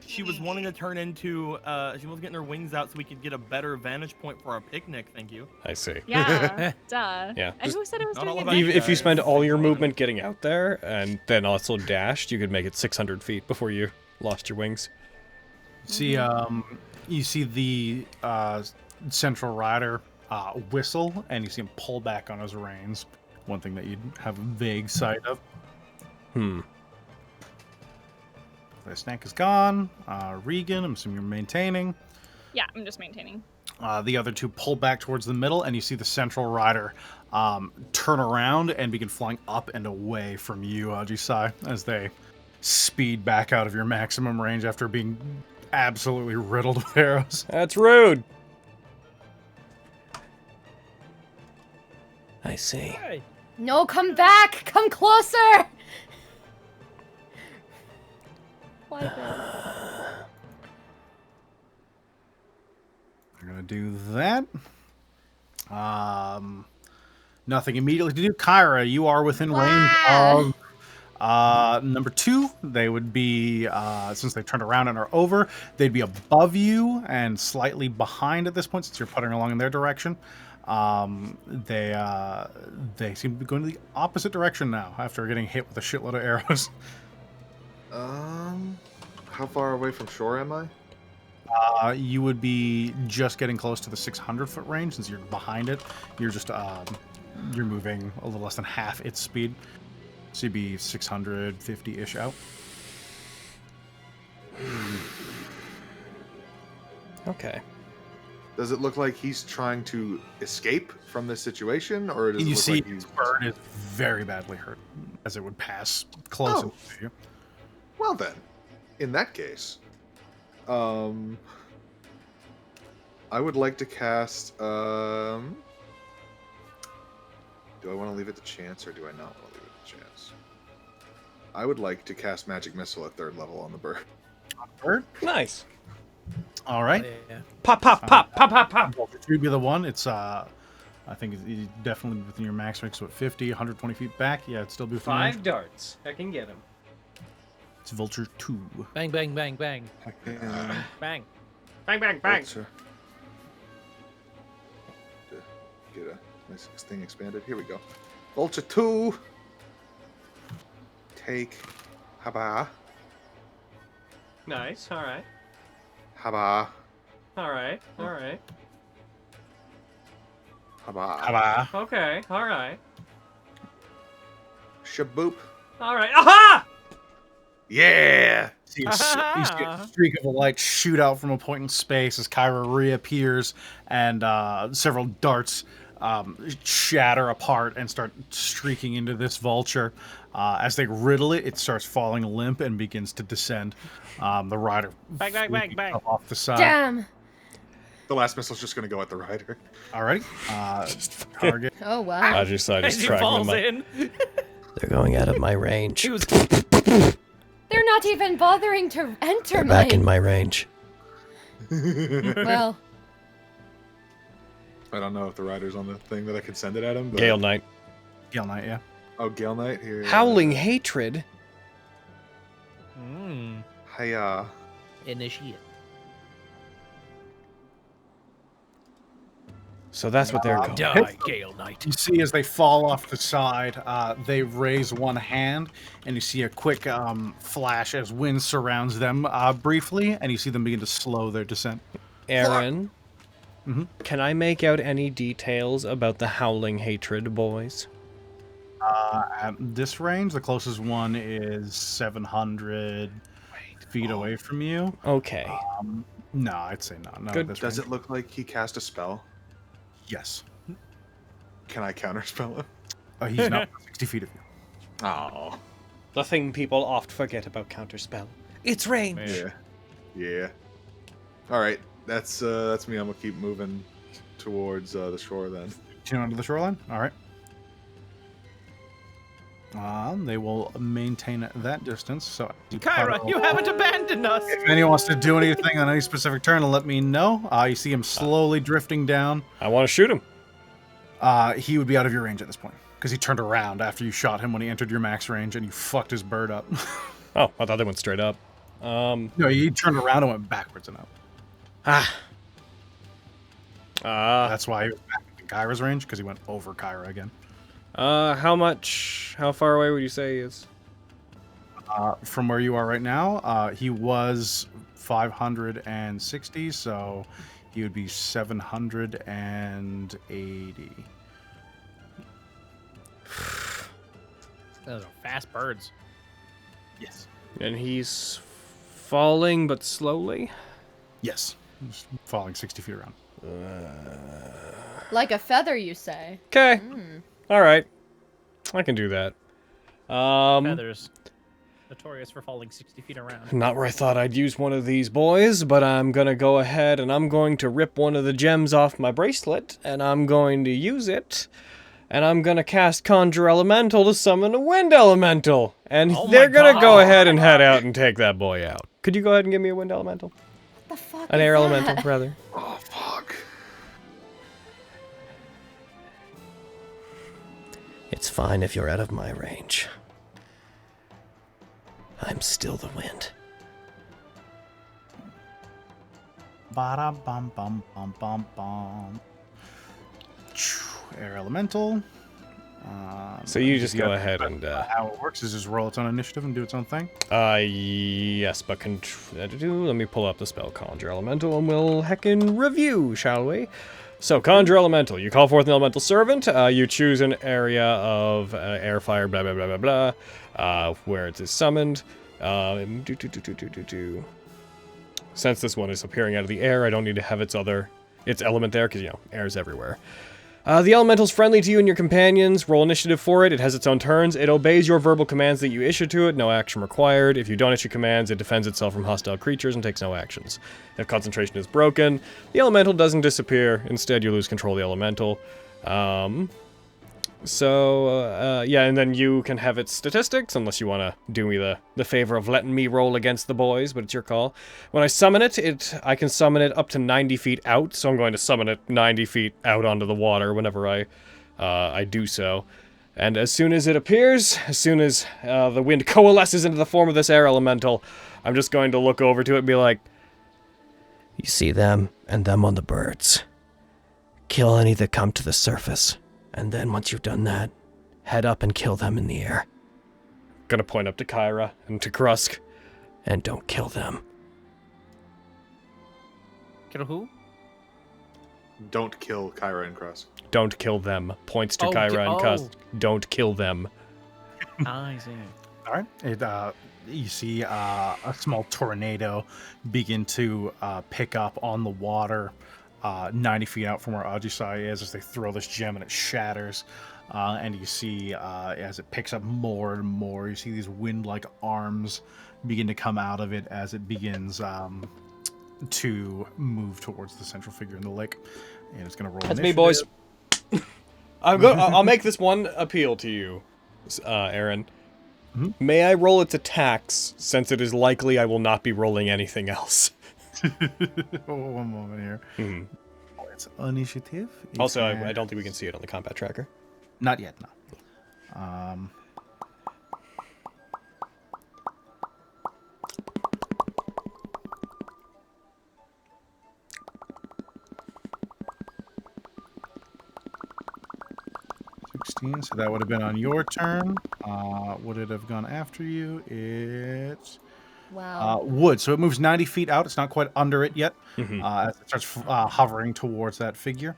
She was wanting to turn into. She was getting her wings out so we could get a better vantage point for our picnic. Thank you. I see. Yeah. Duh. Yeah, And just- who said it was Not doing all it? about Even if you guys. spend all your movement getting out there and then also dashed, you could make it 600 feet before you lost your wings. See, you see the central rider whistle, and you see him pull back on his reins. One thing that you'd have a vague sight of. The snack is gone. Regan, I'm assuming you're maintaining. Yeah, I'm just maintaining. The other two pull back towards the middle, and you see the central rider turn around and begin flying up and away from you, Ajisai, as they speed back out of your maximum range after being absolutely riddled with arrows. That's rude. I see. No, come back! Come closer! Why this? I'm gonna do that. Nothing immediately to do. Kyra, you are within range of number 2. They would be, since they turned around and are over, they'd be above you and slightly behind at this point since you're putting along in their direction. They seem to be going to the opposite direction now after getting hit with a shitload of arrows. How far away from shore am I? You would be just getting close to the 600-foot range since you're behind it. You're just you're moving a little less than half its speed, so you'd be 650-ish out. Okay. Does it look like he's trying to escape from this situation, or does it You look see, like his he's... bird is very badly hurt as it would pass close Oh. to you. Well then, in that case, I would like to cast. Do I want to leave it to chance, or do I not want to leave it to chance? I would like to cast Magic Missile at 3rd level on the bird. Bird. Nice. All right. Yeah. Pop, pop, pop, pop, pop, pop. Should be the one. It's I think it's definitely within your max range. So at 50, 120 feet back. Yeah, it'd still be within range. 5 darts. I can get him. It's Vulture 2. Bang, bang, bang, bang. Heckin' Bang. Bang, bang, bang. Vulture. To get a nice thing expanded. Here we go. Vulture 2. Take. Haba. Nice. All right. Haba. All right. All right. Haba. Okay. All right. Shaboop. All right. Aha! Yeah. You see a streak of a light shoot out from a point in space as Kyra reappears, and several darts shatter apart and start streaking into this vulture. As they riddle it, it starts falling limp and begins to descend. The rider Bang, bang, bang, bang. off the side. Damn. The last missile's just going to go at the rider. Alrighty. Target. Oh wow. I just As he tracking falls them up. in. They're going out of my range. He was. They're not even bothering to enter They're my. back in my range. Well, I don't know if the rider's on the thing that I can send it at him. But... Gale Knight. Gale Knight, yeah. Oh, Gale Knight here. Howling hatred. Hiya. Initiate. So that's what they're going. Die, Gale Knight. You see as they fall off the side, they raise one hand, and you see a quick flash as wind surrounds them briefly, and you see them begin to slow their descent. Aaron, Mhm. can I make out any details about the howling hatred boys? At this range, the closest one is 700 feet away from you. Okay. No, I'd say not. No, Good. This Does range. it look like he cast a spell? Yes. Can I counterspell him? He's not 60 feet of you. Oh. The thing people oft forget about counterspell. It's range. Yeah. Yeah. All right. That's me. I'm gonna keep moving towards the shore then. Continue onto the shoreline. All right. They will maintain that distance. So, Kyra, you haven't abandoned us. If anyone wants to do anything on any specific turn, let me know. You see him slowly drifting down. I want to shoot him. He would be out of your range at this point because he turned around after you shot him when he entered your max range, and you fucked his bird up. Oh, I thought they went straight up. No, he turned around and went backwards and up. That's why he was back in Kyra's range, because he went over Kyra again. How far away would you say he is? From where you are right now, he was 560, so he would be 780. Those are fast birds. Yes. And he's falling, but slowly? Yes. He's falling 60 feet around. like a feather, you say? Okay. All right. I can do that. Feathers. Notorious for falling 60 feet around. Not where I thought I'd use one of these boys, but I'm gonna go ahead and I'm going to rip one of the gems off my bracelet, and I'm going to use it, and I'm gonna cast Conjure Elemental to summon a Wind Elemental, and they're gonna go ahead and head out and take that boy out. Could you go ahead and give me a Wind Elemental? What the fuck? An is Air that? Elemental, rather. Oh, fuck. It's fine if you're out of my range. I'm still the wind. Bada bum bum bum bum bum. Air Elemental. So you just go ahead and... how it works is just roll its own initiative and do its own thing. Yes, but let me pull up the spell Conjure Elemental and we'll heckin' review, shall we? So, Conjure Elemental. You call forth an elemental servant. You choose an area of air, fire, blah, blah, blah, blah, blah, where it is summoned. Since this one is appearing out of the air, I don't need to have its element there, because, you know, air is everywhere. The elemental's friendly to you and your companions. Roll initiative for it. It has its own turns. It obeys your verbal commands that you issue to it. No action required. If you don't issue commands, it defends itself from hostile creatures and takes no actions. If concentration is broken, the elemental doesn't disappear. Instead, you lose control of the elemental. Yeah, and then you can have its statistics, unless you want to do me the favor of letting me roll against the boys, but it's your call. When I summon it, I can summon it up to 90 feet out, so I'm going to summon it 90 feet out onto the water whenever I do so. And as soon as it appears, as soon as the wind coalesces into the form of this air elemental, I'm just going to look over to it and be like, You see them, and them on the birds. Kill any that come to the surface. And then once you've done that, head up and kill them in the air. Gonna point up to Kyra and to Krusk. And don't kill them. Kill who? Don't kill Kyra and Cross. Don't kill them. Points to Oh, Kyra and Krusk. Don't kill them. I see. All right. You see a small tornado begin to pick up on the water 90 feet out from where Ajisai is as they throw this gem and it shatters. And you see as it picks up more and more, you see these wind-like arms begin to come out of it as it begins to move towards the central figure in the lake. And it's going to roll That's initiative. me, boys. I'll make this one appeal to you, Aaron. Mhm. May I roll its attacks, since it is likely I will not be rolling anything else? One moment here. Mhm. Oh, it's initiative. Also, I don't think we can see it on the combat tracker. Not yet, no. 16, so that would have been on your turn. Would it have gone after you? It Wow. would. So it moves 90 feet out. It's not quite under it yet. Mhm. As it starts hovering towards that figure.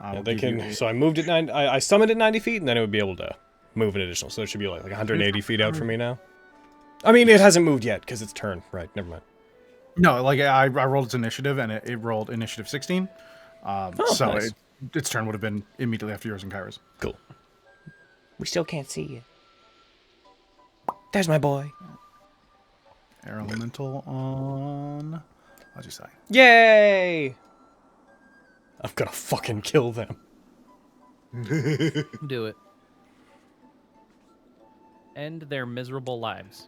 Yeah, We'll they give you can. a- So I moved it I summoned it 90 feet, and then it would be able to move an additional. So it should be like 180 feet out from me now. I mean, it hasn't moved yet because it's turn. Right. Never mind. No, like I rolled its initiative and it rolled initiative 16. So nice. its turn would have been immediately after yours and Kyra's. Cool. We still can't see you. There's my boy. Air Elemental on Ajisai. Yay! I'm gonna fucking kill them. Do it. End their miserable lives.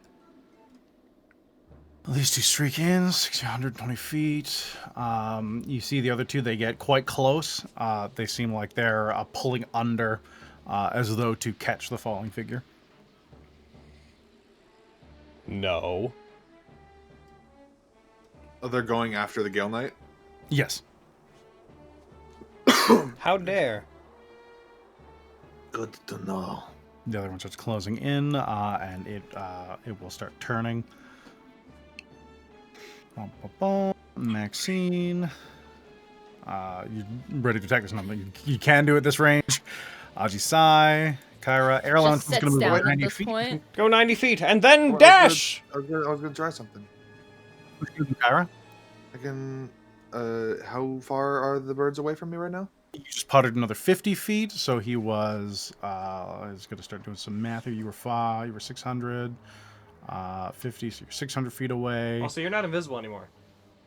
These two streak in, 120 feet. You see the other two, they get quite close. They seem like they're pulling under as though to catch the falling figure. No. Oh, they're going after the Gale Knight? Yes. How dare? Good to know. The other one starts closing in, and it will start turning. Bum, bum, bum. Maxine. You ready to attack this number? You can do it this range. Ajisai, Kyra, Air Elemental's Just going to sits move away down at 90 this feet. point. Go 90 feet and then Well, dash! I was gonna try something. Kyra, I can. How far are the birds away from me right now? you just putted another 50 feet, so he was. I was going to start doing some math here. You were 5, you were 600, 50, so you're 600 feet away. Oh, so you're not invisible anymore.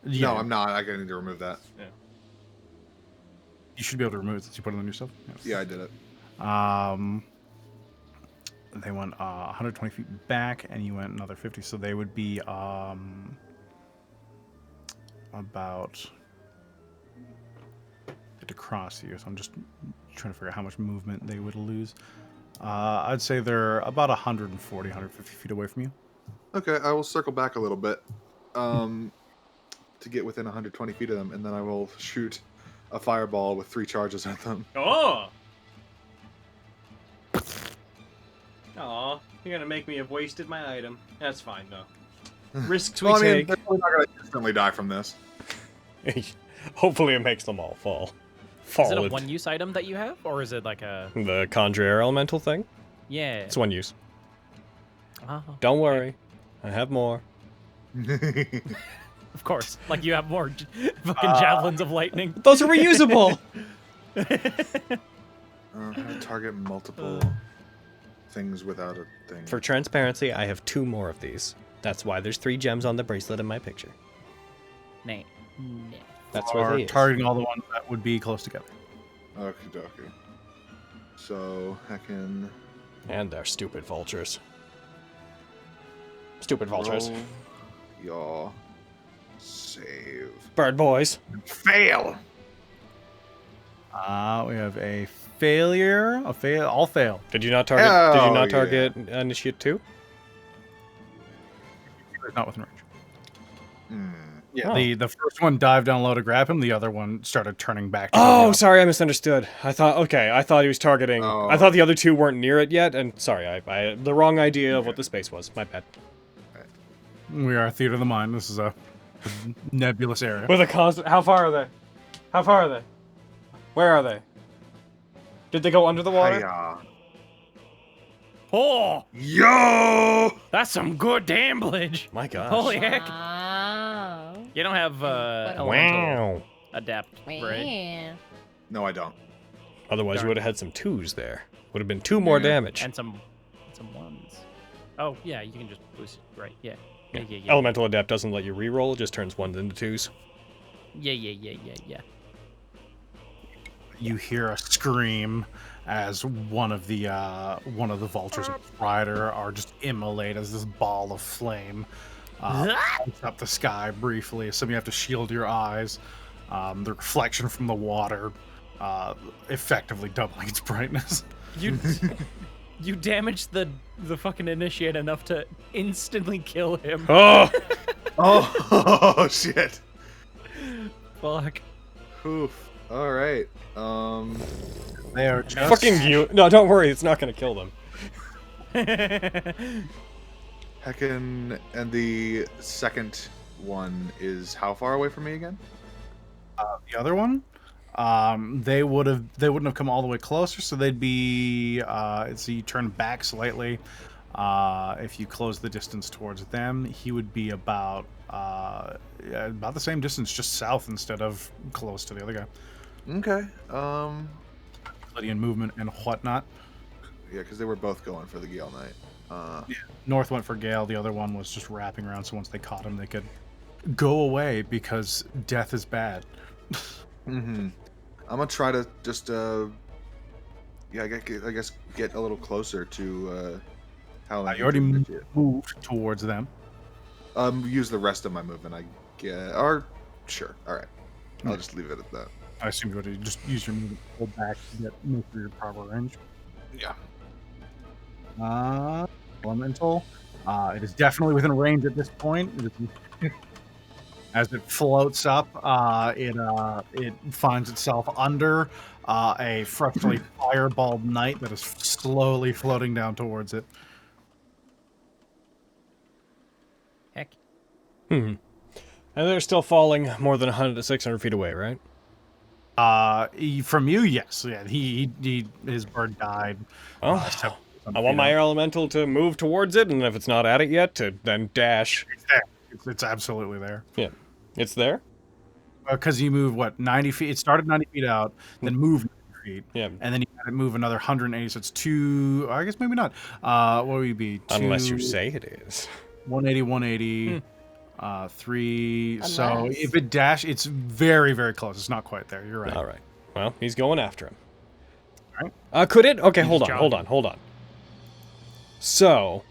Yeah, No, I'm not. I need to remove that. you should be able to remove it since you put it on yourself. Yeah, I did it. They went 120 feet back, and you went another 50, so they would be about to cross you. So I'm just trying to figure out how much movement they would lose. I'd say they're about 140, 150 feet away from you. Okay, I will circle back a little bit to get within 120 feet of them, and then I will shoot a fireball with 3 charges at them. Oh! Aw, you're gonna make me have wasted my item. That's fine, though. Risks we Well, I mean, take. they're probably not going to instantly die from this. Hopefully it makes them all fall. Is it a one-use item that you have, or is it like a... The Conjure Elemental thing? Yeah. It's one use. Oh, Don't worry. I have more. of course. Like you have more fucking javelins of lightning. Those are reusable! How to target multiple things without a thing. For transparency, I have 2 more of these. That's why there's 3 gems on the bracelet in my picture. Nate. That's where Or they is. targeting all the ones that would be close together. Okie dokie. So, heckin'... And they're stupid vultures. Stupid vultures. roll your save. Bird boys. Fail! We have a failure. All fail. Did you not target? Hell did you not yeah. target Initiate 2? It's not within range. Hmm. Yeah, Oh. the first one dived down low to grab him. The other one started turning back. To Oh, go. sorry, I misunderstood. I thought he was targeting. Oh. I thought the other 2 weren't near it yet, and sorry, I had the wrong idea of what the space was. My bad. We are a theater of the mind. This is a nebulous area. With a constant. How far are they? How far are they? Where are they? Did they go under the water? Hiya. Oh, Yo! that's some good damblage. My gosh. Holy heck. Wow. You don't have elemental Wow. adapt, right? Wow. No, I don't. Otherwise, Darn. you would have had some 2s there. Would have been 2 more Yeah. damage. And some ones. Oh, yeah, you can just boost it. Right, yeah. Yeah. Elemental Adept doesn't let you reroll, it just turns 1s into 2s. Yeah. You hear a scream as one of the vultures and its rider are just immolated as this ball of flame lights up the sky briefly. Some of you have to shield your eyes. The reflection from the water effectively doubling its brightness. You damaged the fucking initiate enough to instantly kill him. Oh! Oh, shit. Fuck. Oof. All right. They are just Fucking you. No, don't worry, it's not gonna kill them. Heckin', and the second one is how far away from me again? the other one. They wouldn't have come all the way closer, so they'd be. So you turn back slightly. If you close the distance towards them, he would be about the same distance, just south instead of close to the other guy. Okay. Plenty in movement and whatnot. Yeah, because they were both going for the Gale Knight. North went for Gale. The other one was just wrapping around, so once they caught him, they could go away because death is bad. Mm-hmm. I'm gonna try to just I guess get a little closer to how You already moved towards them. Use the rest of my movement, I guess. Or sure. All right. I'll just leave it at that. I assume you would just use your movement to pull back to get most of your proper range. Yeah. Elemental. It is definitely within range at this point. As it floats up, it finds itself under a freshly fireballed knight that is slowly floating down towards it. Heck. And they're still falling more than 100 to 600 feet away, right? From you, yes. Yeah, his bird died. Oh, I want my air elemental to move towards it, and if it's not at it yet, to then dash. It's there. It's absolutely there. Yeah, it's there. Because you move, 90 feet? It started 90 feet out, then moved 90 feet. Yeah. And then you had it move another 180, so it's two, I guess maybe not. What would it be? Unless you say it is. 180, 180, 3. So Unless. if it dash, it's very, very close. It's not quite there. You're right. All right. Well, he's going after him. All right. Could it? Okay, hold just on. So,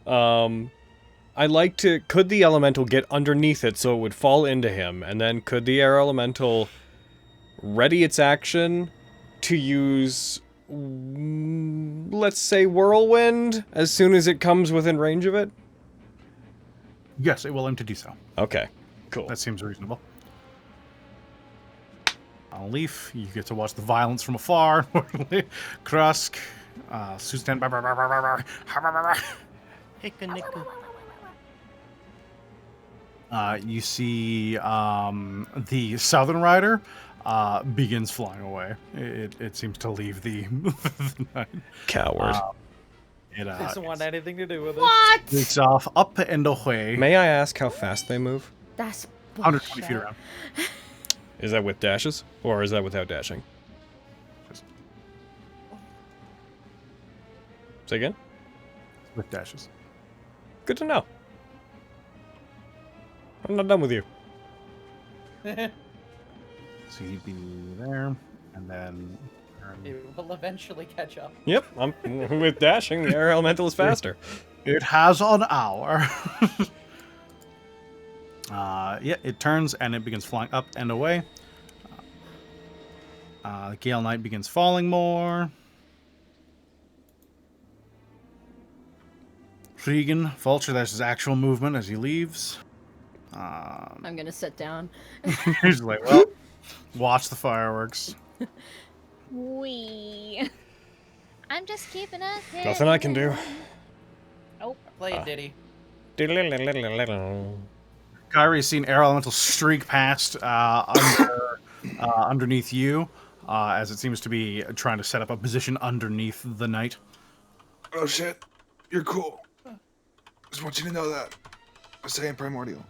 I like to. Could the elemental get underneath it so it would fall into him, and then could the air elemental ready its action to use, let's say, whirlwind as soon as it comes within range of it? Yes, it will aim to do so. Okay, cool. That seems reasonable. Leaf, you get to watch the violence from afar. Krusk, Susan. You see the Southern Rider begins flying away. It seems to leave the night. Coward. It Doesn't want anything to do with it. What? takes off up and away. May I ask how fast they move? That's 120 feet bullshit. around. Is that with dashes? Or is that without dashing? Say again? With dashes. Good to know. I'm not done with you. So he'd be there, and then... It will eventually catch up. Yep, I'm with dashing. The air elemental is faster. It has an hour. Yeah, it turns and it begins flying up and away. The Gale Knight begins falling more. Regan, Vulture, that's his actual movement as he leaves. I'm gonna sit down. He's like, well, watch the fireworks. Wee. I'm just keeping us hidden. Nothing I can do. Oh. Play it, Diddy. Kyrie's seen air elemental streak past underneath you, as it seems to be trying to set up a position underneath the knight. Oh shit, you're cool. Just want you to know that. I say in primordial.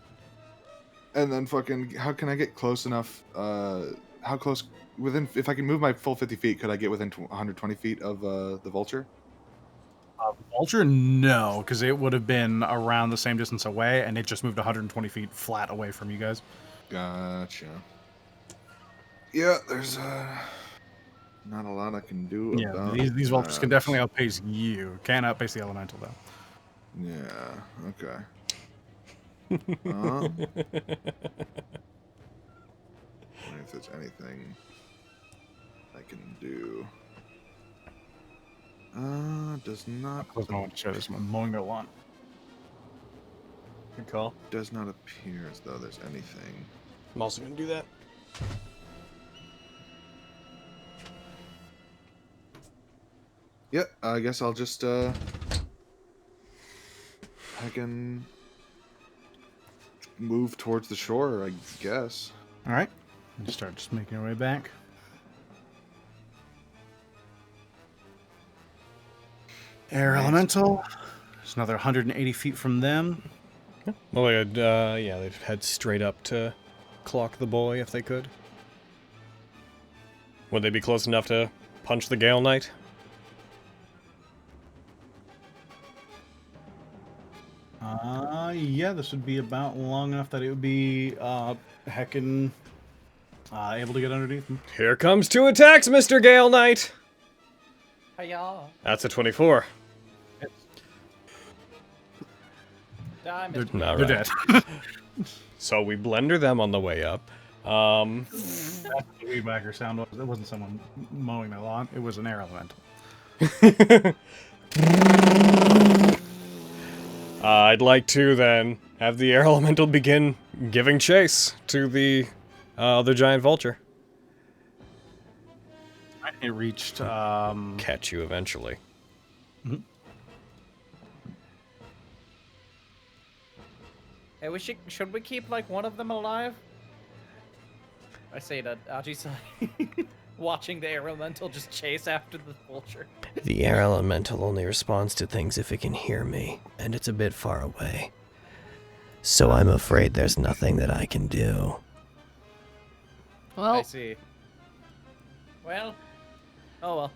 And then fucking, how can I get close enough? How close? Within, if I can move my full 50 feet, could I get within 120 feet of the vulture? Vulture, no, because it would have been around the same distance away, and it just moved 120 feet flat away from you guys. Gotcha. Yeah, there's not a lot I can do Yeah, about these vultures can that. definitely outpace you. Can't outpace the elemental, though. Yeah, okay. If there's anything I can do. Does not. I want to show this one. Mowing their lawn. Good call. Does not appear as though there's anything. I'm also going to do that. Yeah, I guess I'll just I can move towards the shore, I guess. All right. And start just making our way back. Air elemental. There's another 180 feet from them. Well, they'd, yeah, they'd head straight up to clock the boy if they could. Would they be close enough to punch the Gale Knight? Yeah, this would be about long enough that it would be heckin' able to get underneath them. Here comes 2 attacks, Mr. Gale Knight! Hiya. That's a 24. Die, They're, Mr. All they're right. dead. So we blender them on the way up. That's what the weed whacker sound was. It wasn't someone mowing their lawn. It was an air elemental. I'd like to then have the air elemental begin giving chase to the other giant vulture. It reached. Catch you eventually. Hey, should we keep like one of them alive? I say that Aji's watching the air elemental just chase after the vulture. The air elemental only responds to things if it can hear me, and it's a bit far away. So I'm afraid there's nothing that I can do. Well, I see. Well, oh well.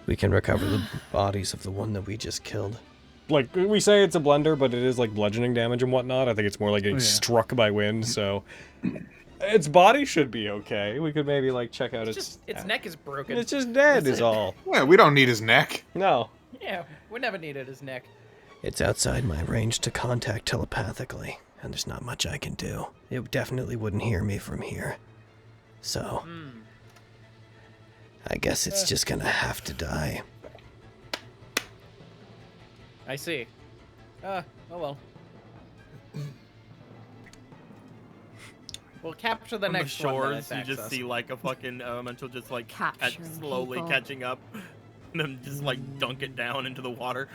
We can recover the bodies of the one that we just killed. Like, we say it's a blender, but it is like bludgeoning damage and whatnot. I think it's more like getting struck by wind, so... Its body should be okay. We could maybe, like, check out Its neck is broken. It's just dead is all. Yeah, we don't need his neck. No. Yeah, we never needed his neck. It's outside my range to contact telepathically, and there's not much I can do. It definitely wouldn't hear me from here. So... I guess it's just gonna have to die. I see. Oh well. We'll capture the From the next one that shores, you attacks just us. see like a fucking elemental just like Capturing slowly people. catching up, and then just like dunk it down into the water.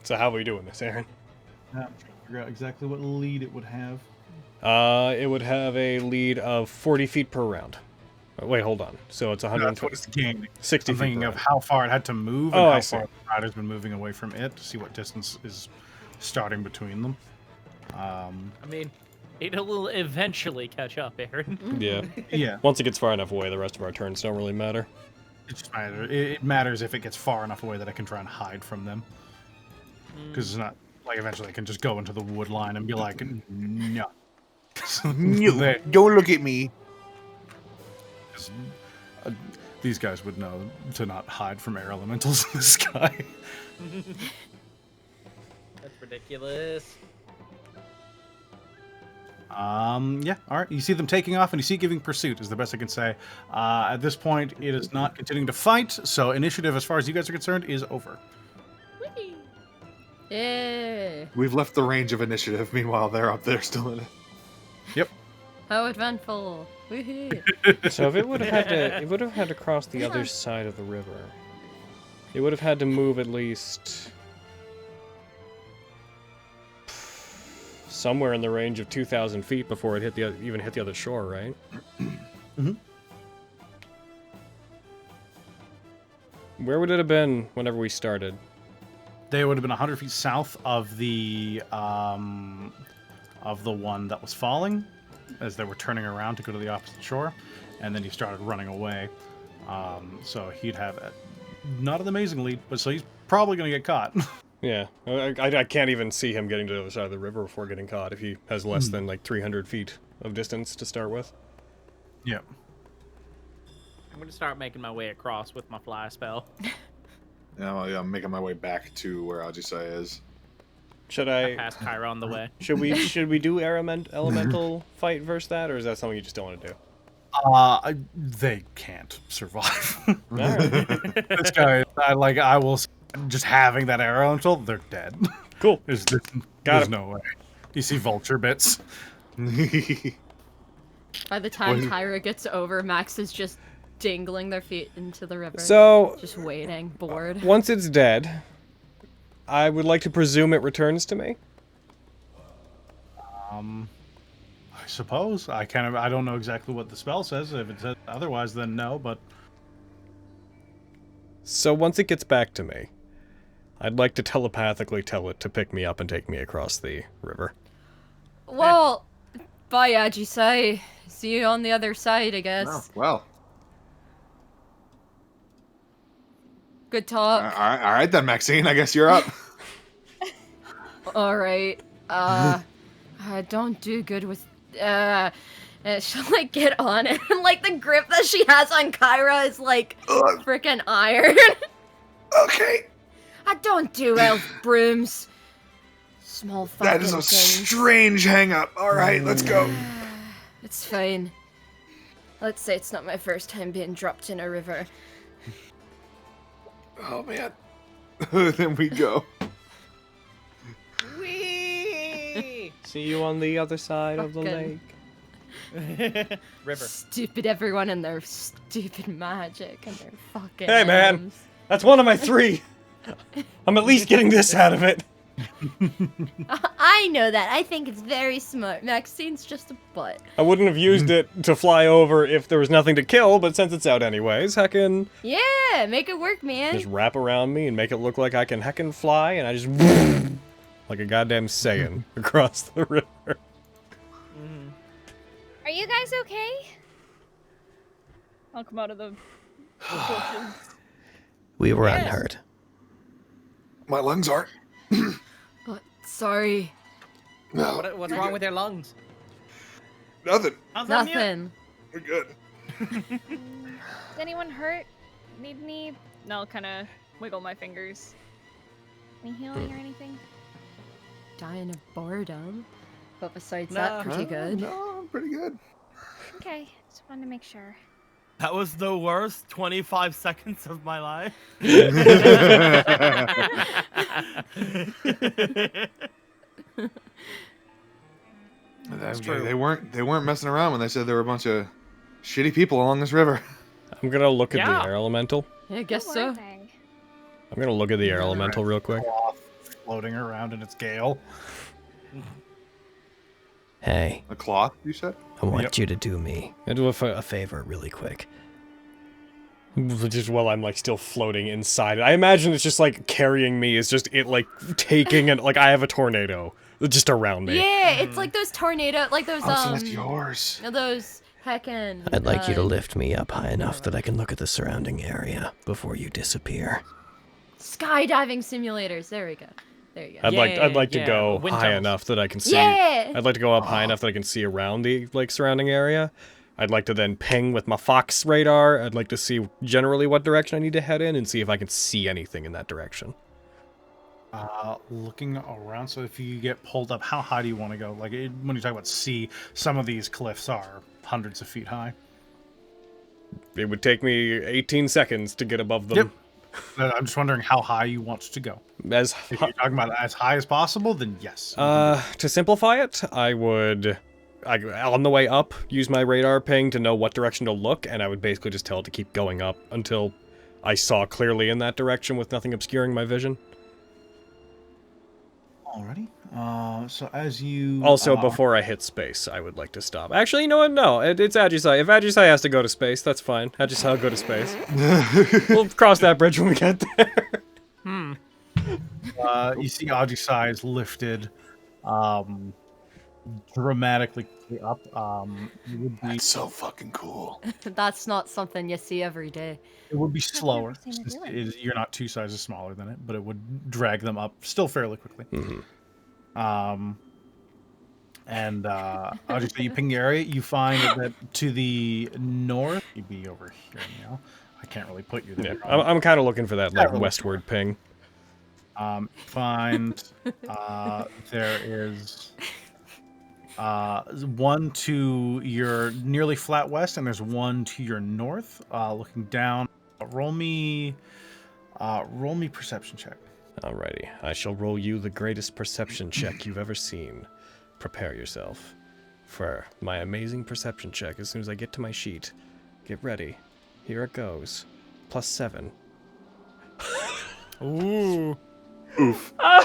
So how are we doing this, Aaron? I'm trying to figure out exactly what lead it would have. It would have a lead of 40 feet per round. Wait, hold on. So it's That's what 120. it's gaining. 60 I'm feet thinking per of round. how far it had to move and Oh, how I see. far the rider's been moving away from it to see what distance is starting between them. I mean, it'll eventually catch up, Aaron. Yeah. Yeah. Once it gets far enough away, the rest of our turns don't really matter. It just matters. It matters if it gets far enough away that I can try and hide from them. Because it's not like eventually I can just go into the wood line and be like, no. No, don't look at me. These guys would know to not hide from air elementals in the sky. That's ridiculous. Yeah, alright. You see them taking off, and you see giving pursuit, is the best I can say. At this point, it is not continuing to fight, so initiative, as far as you guys are concerned, is over. Yay! We've left the range of initiative. Meanwhile, they're up there still in it. Yep. How eventful! Woohoo! So if it would have had to cross the other side of the river. It would have had to move at least somewhere in the range of 2,000 feet before it even hit the other shore, right? Mm-hmm. Where would it have been whenever we started? They would have been 100 feet south of the one that was falling, as they were turning around to go to the opposite shore, and then he started running away. So he'd have not an amazing lead, but so he's probably going to get caught. Yeah, I can't even see him getting to the other side of the river before getting caught if he has less than like 300 feet of distance to start with. Yep. I'm gonna start making my way across with my fly spell. Yeah, well, yeah, I'm making my way back to where Ajisai is. Should I I? pass Kyra on the way. Should we do elemental fight versus that, or is that something you just don't want to do? They can't survive. Alright. This guy, I will. Just having that arrow until they're dead. Cool. There's Got it. no way. You see vulture bits. By the time Kyra gets over, Max is just dangling their feet into the river. So just waiting, bored. once it's dead, I would like to presume it returns to me. I suppose I don't know exactly what the spell says. If it says otherwise, then no. But So once it gets back to me, I'd like to telepathically tell it to pick me up and take me across the river. Well, bye, Ajisai. See you on the other side, I guess. Oh, well. Good talk. All right then, Maxine. I guess you're up. All right. I don't do good with. She'll like get on it, and like the grip that she has on Kyra is like freaking iron. Okay. I don't do elf brooms. Small fucking That is a things. strange hang-up. All right, let's go. It's fine. Let's say it's not my first time being dropped in a river. Oh man. Then we go. Whee! See you on the other side of the Fucking- lake. River. Stupid everyone and their stupid magic and their fucking. Hey, man. items. That's one of my 3. I'm at least getting this out of it. I know that. I think it's very smart. Maxine's just a butt. I wouldn't have used it to fly over if there was nothing to kill, but since it's out anyways, heckin' Yeah, make it work, man. just wrap around me and make it look like I can heckin' fly, and I just like a goddamn Saiyan across the river. Are you guys okay? I'll come out of the bushes. We were unhurt. My lungs aren't. But sorry. No. What's wrong with your lungs? Nothing. How's that mute? Nothing. We're good. Is anyone hurt? Need any? No, I'll kind of wiggle my fingers. Any healing or anything? Dying of boredom. But besides No. that, pretty good. No, I'm pretty good. Okay, just wanted to make sure. That was the worst 25 seconds of my life. They weren't messing around when they said there were a bunch of shitty people along this river. I'm gonna look at Yeah. the air elemental. Yeah, I guess Who so. are they? I'm gonna look at the air elemental real quick. Cloth floating around in its gale. Hey, A cloth, you said? I want Yep. you to do me I do a favor really quick. Just while I'm like still floating inside it. I imagine it's just like carrying me is just it like taking and like I have a tornado just around me. Yeah, it's like those tornado, like those That's yours. those heckin'. I'd like you to lift me up high enough that I can look at the surrounding area before you disappear. Skydiving simulators. There we go. There you go. I'd like to Yeah, go wind high tunnels. enough that I can see. Yeah! I'd like to go up high enough that I can see around the like surrounding area. I'd like to then ping with my Fox radar. I'd like to see generally what direction I need to head in and see if I can see anything in that direction. Looking around, so if you get pulled up, how high do you want to go? Like, when you talk about sea, some of these cliffs are hundreds of feet high. It would take me 18 seconds to get above them. Yep. I'm just wondering how high you want to go. As If you're talking about as high as possible, then yes. to simplify it, I would, on the way up, use my radar ping to know what direction to look, and I would basically just tell it to keep going up until I saw clearly in that direction with nothing obscuring my vision. Alrighty. So as you... Also, before I hit space, I would like to stop. Actually, you know what? No, it's Agisai. If Agisai has to go to space, that's fine. Agisai will go to space. We'll cross that bridge when we get there. You see Agisai is lifted dramatically up. It would be, That's so fucking cool. That's not something you see every day. it would be slower. seen it Since do it is, you're not 2 sizes smaller than it, but it would drag them up still fairly quickly. And Agisai, you ping the area. You find that to the north, you'd be over here now. I can't really put you there. Yeah, I'm kind of looking for that like really westward ping. Find there is one to your nearly flat west, and there's one to your north. Looking down, roll me perception check. Alrighty, I shall roll you the greatest perception check you've ever seen. Prepare yourself for my amazing perception check as soon as I get to my sheet. Get ready. Here it goes. +7. Ooh. Hold on.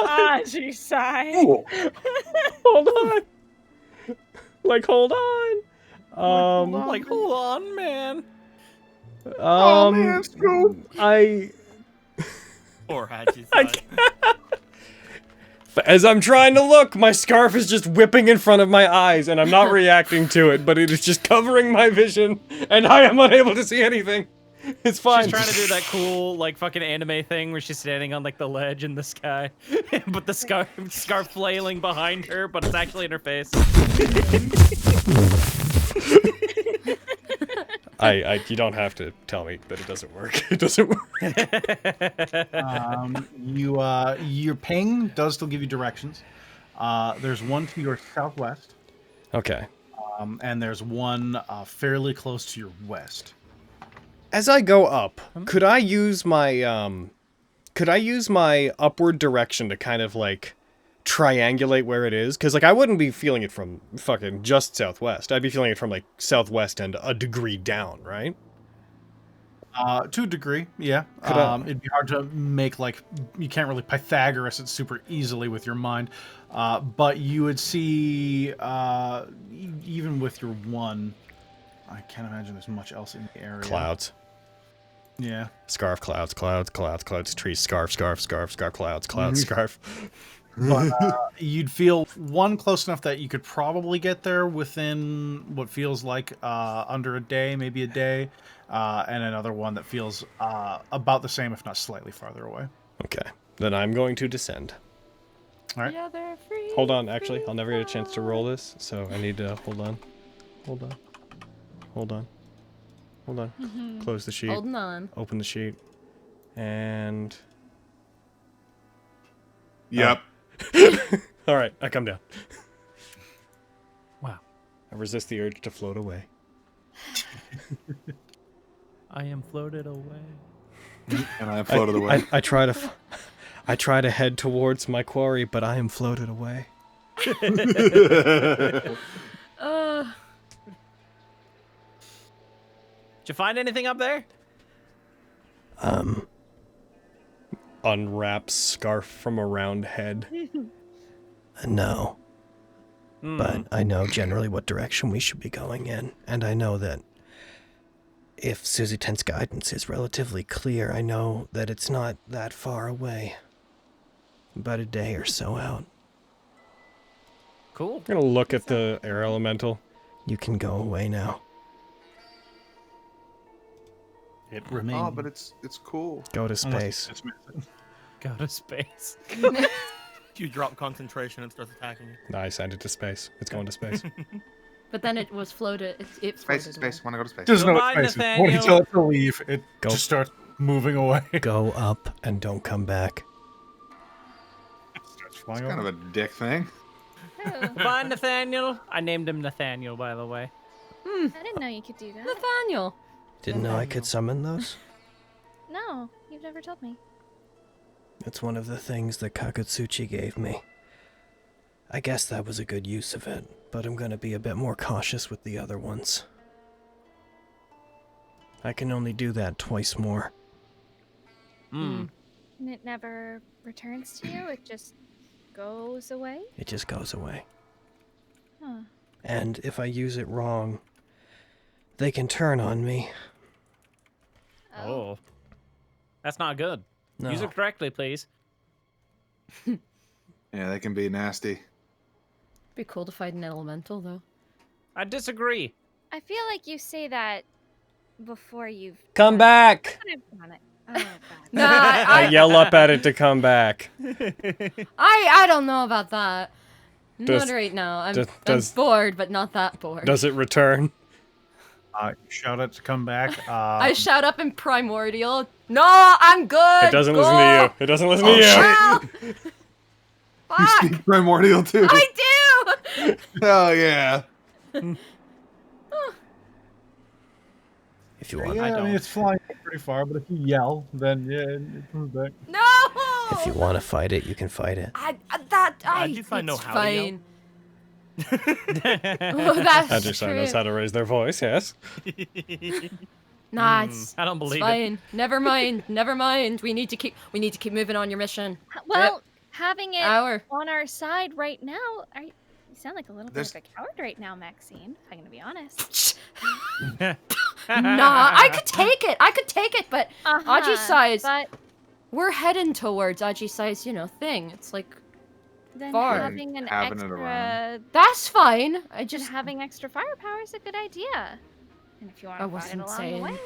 Ah, she sighed. Hold on. Like, hold on. Like, hold on, man. Oh man, Scoop. Or had you thought. As I'm trying to look, my scarf is just whipping in front of my eyes, and I'm not reacting to it, but it is just covering my vision, and I am unable to see anything. It's fine. She's trying to do that cool, like, fucking anime thing where she's standing on, like, the ledge in the sky, but the scarf flailing behind her, but it's actually in her face. You don't have to tell me that it doesn't work. It doesn't work. Your ping does still give you directions. There's one to your southwest. Okay. And there's one fairly close to your west. As I go up, could I use my upward direction to kind of like triangulate where it is? Because like I wouldn't be feeling it from fucking just southwest. I'd be feeling it from like southwest and a degree down, right? To a degree, yeah. It'd be hard to make, like, you can't really Pythagoras it super easily with your mind. But you would see, even with your one, I can't imagine there's much else in the area. Clouds. Yeah. Scarf, clouds, trees, scarf, clouds, scarf. But you'd feel one close enough that you could probably get there within what feels like under a day, maybe a day. And another one that feels about the same, if not slightly farther away. Okay. Then I'm going to descend. All right. Yeah, they're free. Hold on, actually, I'll never get a chance to roll this, so I need to hold on. Close the sheet. Holding on. Open the sheet. And Yep. all right, I come down. Wow. I resist the urge to float away. I am floated away. And I floated away. I try to head towards my quarry, but I am floated away. Did you find anything up there? Unwrap scarf from around head. No. But I know generally what direction we should be going in, and I know that if Susie Ten's guidance is relatively clear, I know that it's not that far away. About a day or so out. Cool. I'm gonna look at the air elemental. You can go away now. It remains. Oh, but it's cool. Go to space. Go to space. You drop concentration and starts attacking you. No, I sent it to space. It's going to space. But then it was floated. It Space, floated space. Want to go to space? There's no Goodbye, space. When you Nathaniel. tell it to leave, it Go. just starts moving away. Go up and don't come back. Starts flying Kind of over. a dick thing. Oh, Bye, Nathaniel. I named him Nathaniel, by the way. I didn't know you could do that. Nathaniel. Didn't know I could summon those? No, you've never told me. It's one of the things that Kakutsuchi gave me. I guess that was a good use of it, but I'm gonna be a bit more cautious with the other ones. I can only do that twice more. And it never returns to you? It just goes away? It just goes away. Huh. And if I use it wrong, they can turn on me. Oh. That's not good. No. Use it correctly, please. Yeah, they can be nasty. Be cool to fight an elemental though. I disagree. I feel like you say that before you've Come back! done it. Oh, God. Nah, I yell up at it to come back. I don't know about that. Does- not right now. I'm does- bored, but not that bored. Does it return? Shout out to come back. I shout up in primordial. No, I'm good. It doesn't listen to you. It doesn't listen to you. Ow! You Fuck! speak primordial too. I do. Hell yeah. If you want, yeah, I mean, don't. it's flying pretty far, but if you yell, then yeah, it comes back. No. if you want to fight it, you can fight it. I do find know it's how to yell. fine. Oh, that's Understand knows true. how to raise their voice, yes. Nah, it's I don't believe it. fine. Never mind. Never mind. We need to keep moving on your mission. Well, having it Hour. on our side right now, you sound like a little There's- bit of a coward right now, Maxine, if I'm gonna be honest. Nah, I could take it. I could take it, but Aji's size. But We're heading towards Aji-size, thing. It's like then far. having an Having it extra around. that's fine. I just just having extra firepower is a good idea. And if you want I to fight it wasn't along saying. the way,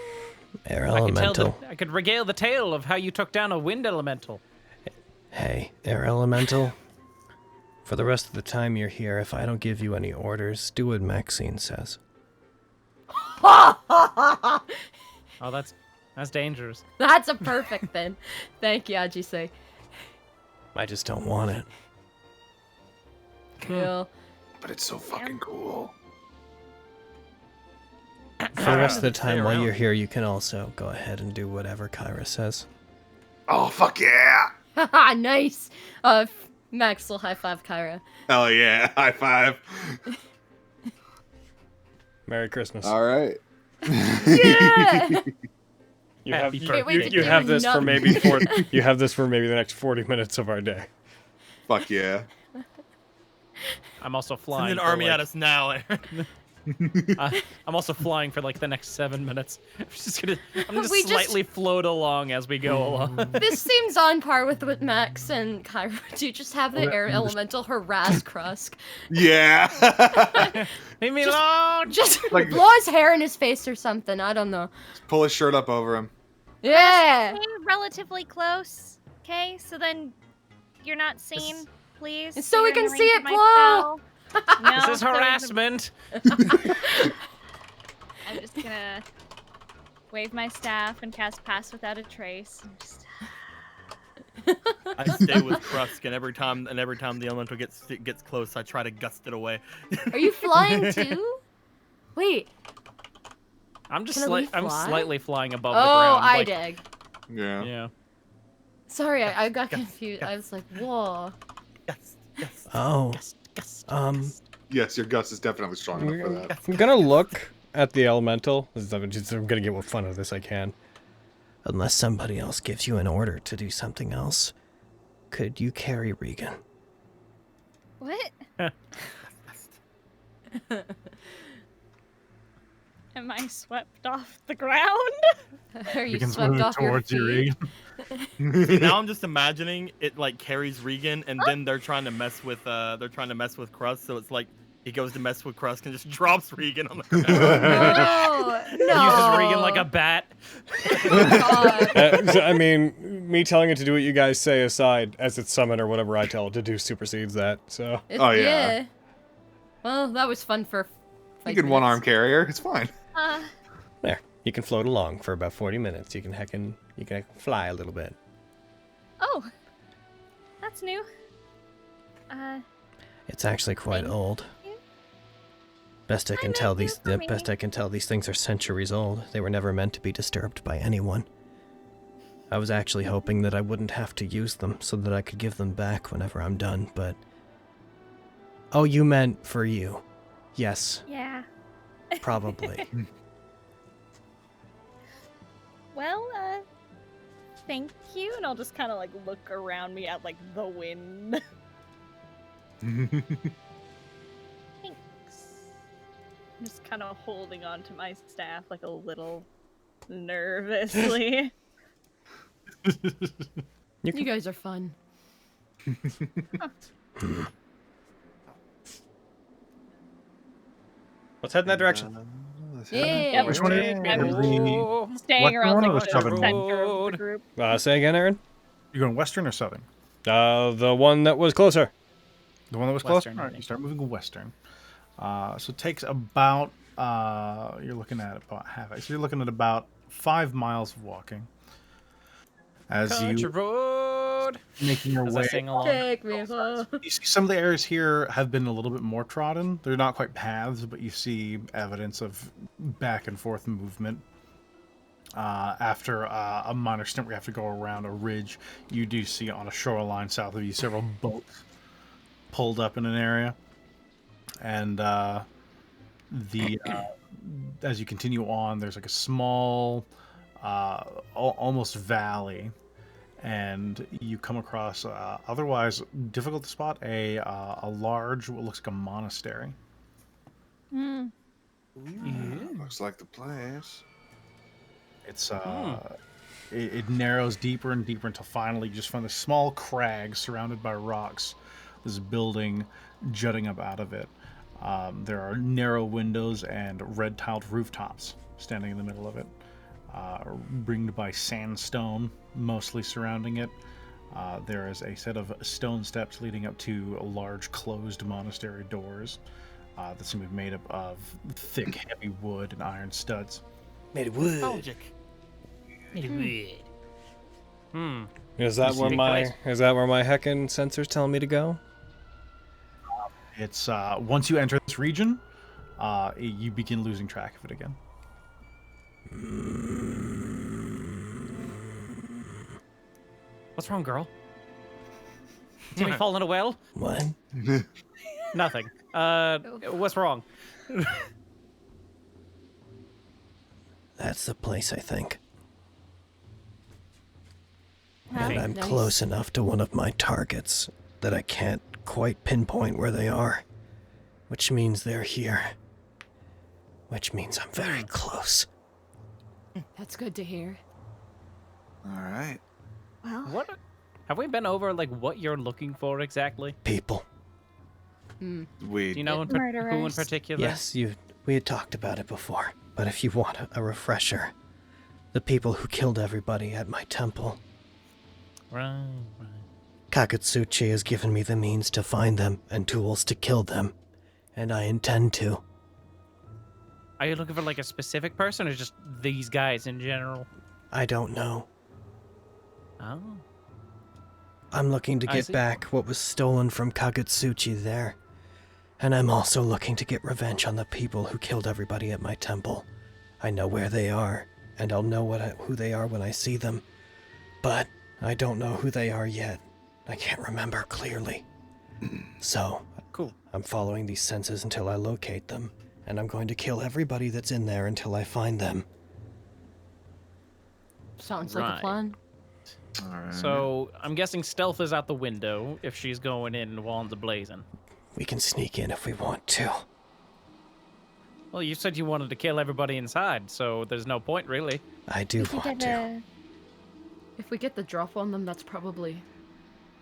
Air I could, elemental. I could regale the tale of how you took down a wind elemental. Hey, air elemental. For the rest of the time you're here, if I don't give you any orders, do what Maxine says. Oh, that's dangerous. That's a perfect then. Thank you, Aji-say. I just don't want it. Cool. But it's so fucking cool. For the rest of the time Stay while around. you're here, you can also go ahead and do whatever Kyra says. Oh fuck yeah! Haha, nice. Max will high five Kyra. Hell yeah! High five. Merry Christmas. All right. Yeah. You have, Happy you, Can't wait you, to you do have this for nothing. maybe you have this for maybe the next 40 minutes of our day. Fuck yeah. I'm also Send flying. an for, army like, at us now, Aaron. I'm also flying for like the next 7 minutes. I'm just We just- slightly float along as we go along. This seems on par with what Max and Kyra do. Just have the air elemental harass Krusk. Yeah. Leave me alone. Just Like- blow his hair in his face or something. I don't know. Pull his shirt up over him. Yeah. stay relatively close, okay? So then you're not seen, please. And so we you're in can see range it of my blow. spell. No, This is so harassment. I'm just gonna wave my staff and cast Pass Without a Trace. And just... I stay with Krusk, and every time the elemental gets close, I try to gust it away. Are you flying too? Wait. I'm just Can we I'm fly? slightly flying above the Oh, ground. I like- dig. Yeah. Yeah. Sorry, I got confused. I was like, whoa. Gust, gust, Oh, gust, gust, um, gust. Yes, your guts is definitely strong enough for that. I'm gonna look at the elemental. I'm gonna get what fun of this I can. unless somebody else gives you an order to do something else, could you carry Regan? What? I'm Am I swept off the ground? Are you Regan's swept moving off your towards you, feet? Regan. See, now I'm just imagining it like carries Regan, and then they're trying to mess with Crust. So it's like he goes to mess with Crust and just drops Regan on the ground. No, no. Uses Regan like a bat. God. I mean, me telling it to do what you guys say aside, as its summon or whatever I tell it to do supersedes that, so. It's, Oh, yeah. Well, that was fun for. You 5 can minutes. one-arm carrier. It's fine. There. You can float along for about 40 minutes. You can heckin' fly a little bit. Oh, that's new. It's actually quite old. Best I can tell, these things are centuries old. They were never meant to be disturbed by anyone. I was actually hoping that I wouldn't have to use them so that I could give them back whenever I'm done, but... Oh, you meant for you. Yes, Yeah. probably. Well, thank you, and I'll just kind of like look around me at like the wind. Thanks. I'm just kind of holding on to my staff like a little nervously. You guys are fun. Let's head in that direction. Yeah. Which one is it? I'm staying around Western like or the southern? center of the group. Say again, Aaron? You going western or southern? The one that was closer. The one that was Western, closer? I Alright, you think. start moving western. So it takes about, you're looking at about half. So you're looking at about 5 miles of walking. As Country you road. making your As I way. sing along. Take me home. You see some of the areas here have been a little bit more trodden. They're not quite paths, but you see evidence of back and forth movement. After a minor stint where you have to go around a ridge, you do see on a shoreline south of you several boats pulled up in an area. And as you continue on, there's like a small, almost valley. And you come across, otherwise difficult to spot, a large, what looks like a monastery. Looks like the place. It's it narrows deeper and deeper until finally you just find this small crag surrounded by rocks. This building jutting up out of it. There are narrow windows and red tiled rooftops standing in the middle of it. Ringed by sandstone, mostly surrounding it. There is a set of stone steps leading up to large closed monastery doors that seem to be made up of thick, heavy wood and iron studs. Made of wood. Nostalgic. Is that where my heckin' sensors telling me to go? It's once you enter this region, you begin losing track of it again. What's wrong, girl? Did we fall in a well? What? Nothing. What's wrong? That's the place, I think. Wow, And I'm nice. close enough to one of my targets that I can't quite pinpoint where they are. Which means they're here. Which means I'm very close. That's good to hear. All right. Well, What? Have we been over like what you're looking for exactly? People. We Do you know who in Murderers. particular? Yes, we had talked about it before. But if you want a refresher, the people who killed everybody at my temple. Right. Kakatsuchi has given me the means to find them and tools to kill them. And I intend to. Are you looking for like a specific person or just these guys in general? I don't know. Oh. I'm looking to I get see. back what was stolen from Kakatsuchi there. And I'm also looking to get revenge on the people who killed everybody at my temple. I know where they are, and I'll know who they are when I see them. But I don't know who they are yet. I can't remember clearly. So, Cool. I'm following these senses until I locate them, and I'm going to kill everybody that's in there until I find them. Sounds like a Right. plan. All right. So I'm guessing stealth is out the window if she's going in while the blazing. We can sneak in if we want to. Well, you said you wanted to kill everybody inside, so there's no point, really. I do We want could to. get a... If we get the drop on them, that's probably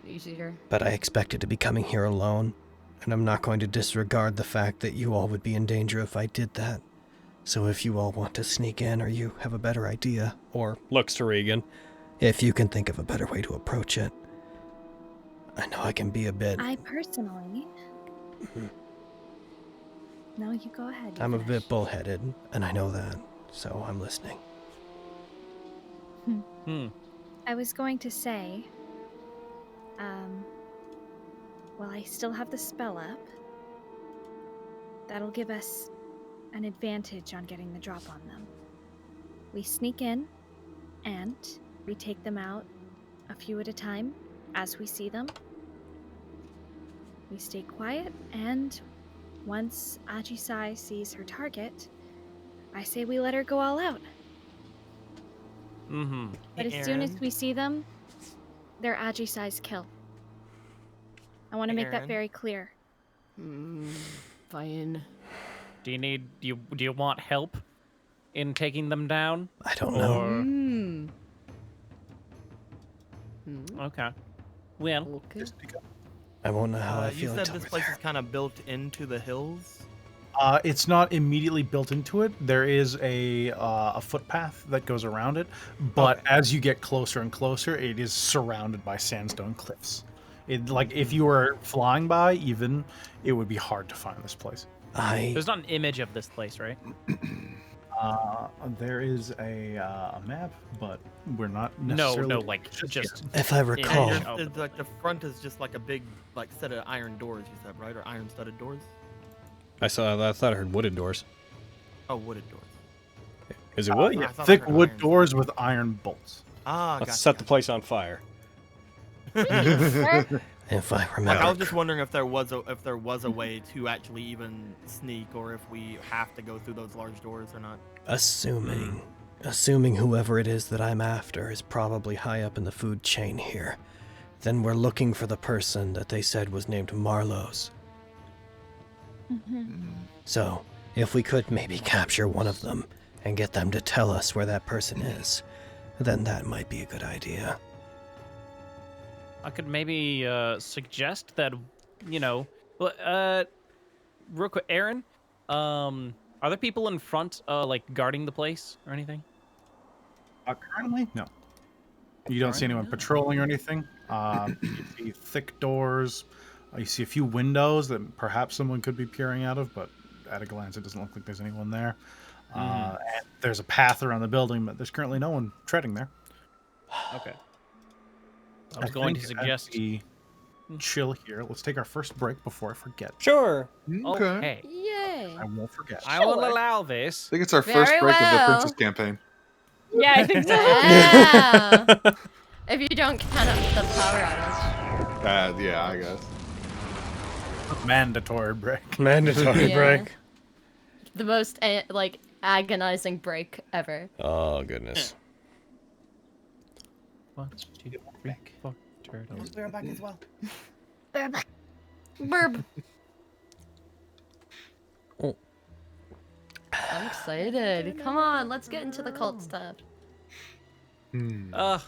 easier. But I expected to be coming here alone, and I'm not going to disregard the fact that you all would be in danger if I did that. So if you all want to sneak in, or you have a better idea, or Looks to Regan. if you can think of a better way to approach it. I know I can be a bit... I personally... No, you go ahead. you I'm a finish. bit bullheaded, and I know that, so I'm listening. I was going to say... Well, I still have the spell up. That'll give us an advantage on getting the drop on them. We sneak in, and we take them out a few at a time as we see them. We stay quiet, and once Ajisai sees her target, I say we let her go all out. Mm-hmm. But as soon as we see them, they're Ajisai's kill. I want to make that Aaron? very clear. Fine. Do you want help in taking them down? I don't know. Okay. Well, Okay. I won't know how I You feel said until this we're place there. is kind of built into the hills. It's not immediately built into it. There is a footpath that goes around it, but as you get closer and closer, it is surrounded by sandstone cliffs. Like if you were flying by, even it would be hard to find this place. there's not an image of this place, right? There is a map, but we're not No, necessarily. like just If I recall, Yeah, It's like the front is just like a big like set of iron doors. You said right, or iron studded doors? I thought I heard wooded doors. Oh, wooded doors. Is it wood? I thought I thick heard wood iron. doors with iron bolts. Ah, Let's gotcha, set the gotcha. place on fire. if I Like, remember, I was just wondering if there was a way to actually even sneak, or if we have to go through those large doors or not. assuming whoever it is that I'm after is probably high up in the food chain here, then we're looking for the person that they said was named Marlowe's. So, if we could maybe capture one of them and get them to tell us where that person is, then that might be a good idea. I could maybe suggest that, real quick, Aaron, are there people in front, like guarding the place or anything? Currently, no. You don't see anyone patrolling or anything. You see thick doors. You see a few windows that perhaps someone could be peering out of, but at a glance, it doesn't look like there's anyone there. And there's a path around the building, but there's currently no one treading there. Okay. I was going to think suggest. as we chill here. Let's take our first break before I forget. Sure. Okay. Yay. I won't forget. I will allow this. I think it's our Very first break of the well. Princess campaign. Yeah, I think so. Yeah. If you don't count up the power outage. Yeah, I guess. Mandatory break. Mandatory Yeah. break. The most agonizing break ever. Oh goodness. 1, 2, 3, 4. Turtles. We're back as well. Burb. I'm excited. Come on, let's get into the cult stuff. We're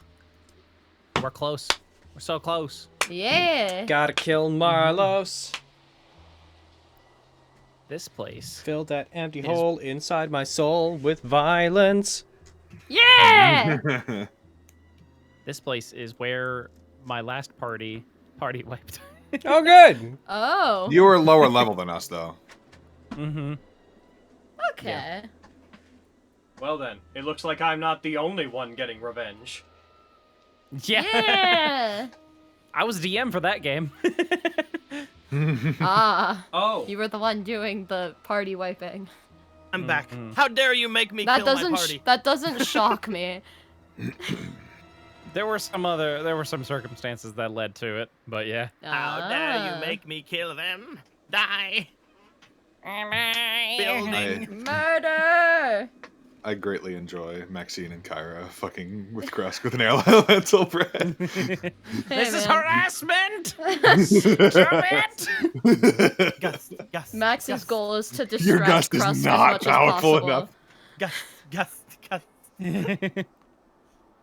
close. We're so close. Yeah. Gotta kill Marlos. This place. Fill that empty hole inside my soul with violence. Yeah. This place is where my last party wiped. Oh, good. Oh. You were lower level than us, though. Mm-hmm. Okay. Well then, it looks like I'm not the only one getting revenge. Yeah. Yeah. I was DM for that game. Ah. Oh. You were the one doing the party wiping. I'm back. How dare you make me That kill my doesn't party? that doesn't shock me. There were some circumstances that led to it, but yeah. How dare Ah. you make me kill them? Die. Building. Murder! I greatly enjoy Maxine and Kyra fucking with Krusk with an elemental bread. This is harassment! Gust, Gust, Max's Gust, goal is to Your distract gust is Krusk as not much powerful as possible. enough. Gust, Gust, Gust.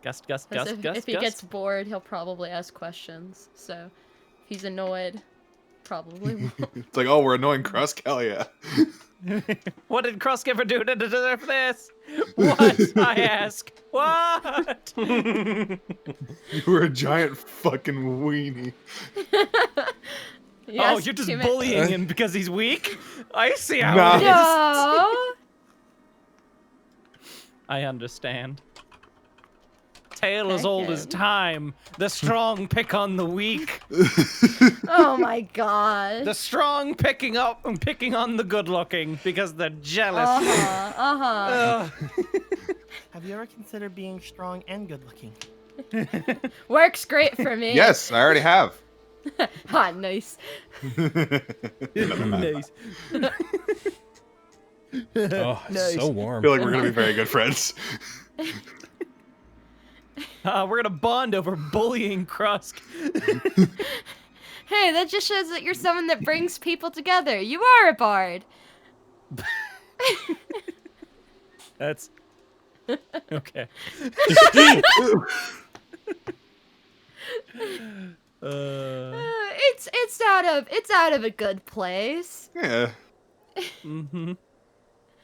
Gust, gust, 'Cause gust, if, gust, if he gust. gets bored, he'll probably ask questions. So if he's annoyed, probably won't. It's like, oh, we're annoying Krusk? Hell yeah. What did Krusk ever do to deserve this? What? I ask. What? You were a giant fucking weenie. Yes, Oh, you're just too ma- bullying him because he's weak? I see how Nah. it is. No. I understand. Tale as old as time. The strong pick on the weak. Oh my god. The strong picking up and picking on the good-looking because they're jealous. Uh-huh. Have you ever considered being strong and good looking? Works great for me. Yes, I already have. Ah, nice. Nice. Oh, it's so warm. I feel like we're gonna be very good friends. We're gonna bond over bullying Krusk. Hey, that just shows that you're someone that brings people together. You are a bard. That's okay. It's out of a good place. Yeah. Mm-hmm.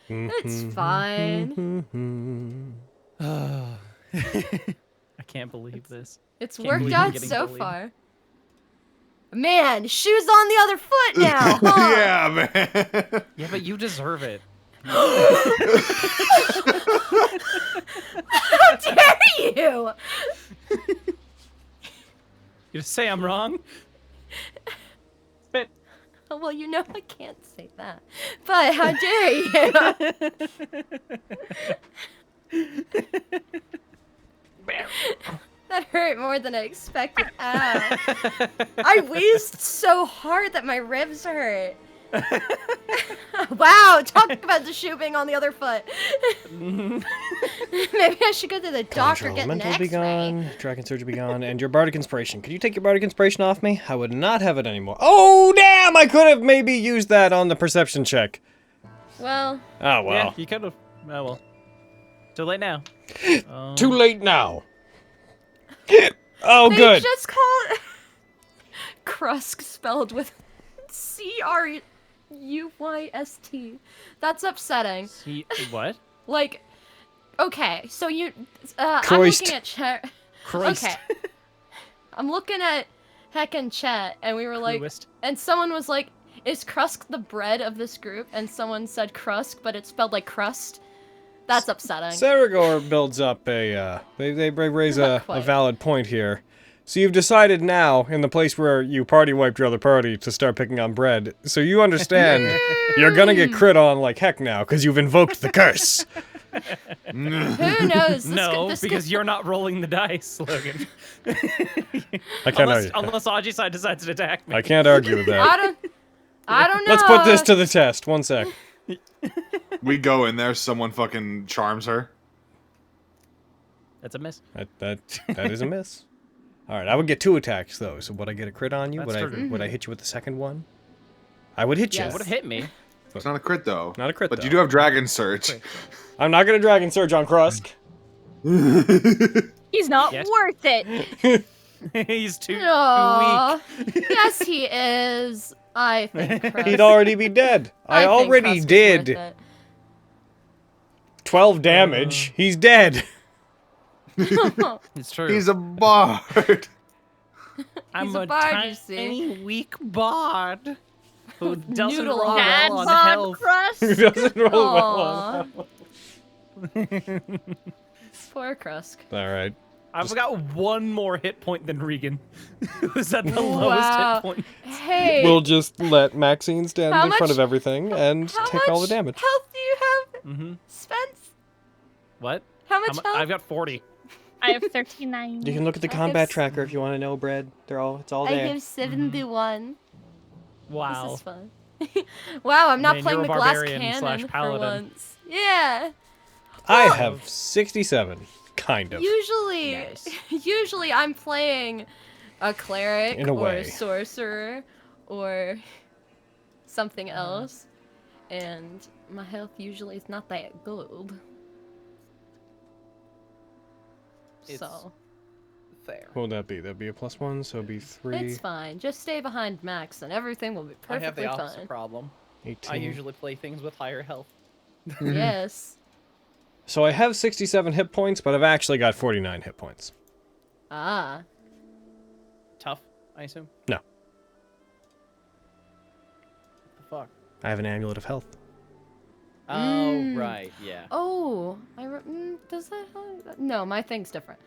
It's fine. I can't believe this. It's Can't worked believe I'm out getting so bullied. far. Man, shoes on the other foot now, huh? Yeah, man. Yeah, but you deserve it. How dare you? You just say I'm wrong. But Oh, well, you know I can't say that. But how dare you? That hurt more than I expected. Ow. I wheezed so hard that my ribs hurt. Wow, talk about the shoe being on the other foot. Maybe I should go to the doctor, Conjure get an Elemental be x-ray. gone, Dragon Surge be gone, and your Bardic Inspiration. Could you take your Bardic Inspiration off me? I would not have it anymore. Oh, damn! I could have maybe used that on the perception check. Well, Oh, well. yeah, you could have. Oh well. Too late now. Too late now. Oh, they good. just call it Krusk spelled with C-R-U-Y-S-T. That's upsetting. What? Like, okay, so you, I'm Christ. looking at chat. Christ. Okay. I'm looking at heckin' chat, and we were like, Cruist. and someone was like, is Krusk the bread of this group? And someone said Krusk, but it's spelled like crust. That's upsetting. Saragor builds up a, they raise Not a quite. valid point here. So you've decided now, in the place where you party wiped your other party, to start picking on bread. So you understand you're gonna get crit on like heck now, because you've invoked the curse. Who knows? This No, this because you're not rolling the dice, Logan. I can't argue. Unless Ajisai decides to attack me. I can't argue with that. I don't know. Let's put this to the test. One sec. We go in there, someone fucking charms her. That's a miss. That is a miss. All right, I would get 2 attacks though. So would I get a crit on you? That's true. Would I hit you with the second one? I would hit Yes. you. Would have hit me. It's not a crit though. Not a crit But though. you do have Dragon Surge. I'm not gonna Dragon Surge on Krusk. He's not Yes. worth it. He's too Aw. weak. Yes, he is. I think Krusk. He'd already be dead. I think already Krusk is did worth it. 12 damage. He's dead. It's true. He's a bard. I'm He's a bard, you see. tiny, weak bard who doesn't Noodle roll on Bad well on bod health. crust. He doesn't roll well on. Aw. Poor Krusk. All right. I've got 1 more hit point than Regan, who's at the Wow. lowest hit point. Hey. We'll just let Maxine stand How in front much- of everything and how take all the much damage. health do you have, Mm-hmm. Spence? What? How much health? I've got 40. I have 39. You can look at the I have combat s- tracker if you want to know, Brad. It's all I there. have 71. Wow. This is fun. Wow, I'm not Man, playing you're the a glass barbarian cannon slash for paladin. once. Yeah. I have 67, kind of. Usually I'm playing a cleric In a or way. a sorcerer or something else, and my health usually is not that good. So fair. What would that be? That'd be a +1, so it'd be 3. it's fine. Just stay behind Max, and everything will be I have perfectly the opposite fine. problem. 18. I usually play things with higher health. Yes. So I have 67 hit points, but I've actually got 49 hit points. Ah. Tough, I assume. No. What the fuck? I have an amulet of health. Oh, right, yeah. Oh, does that? No, my thing's different.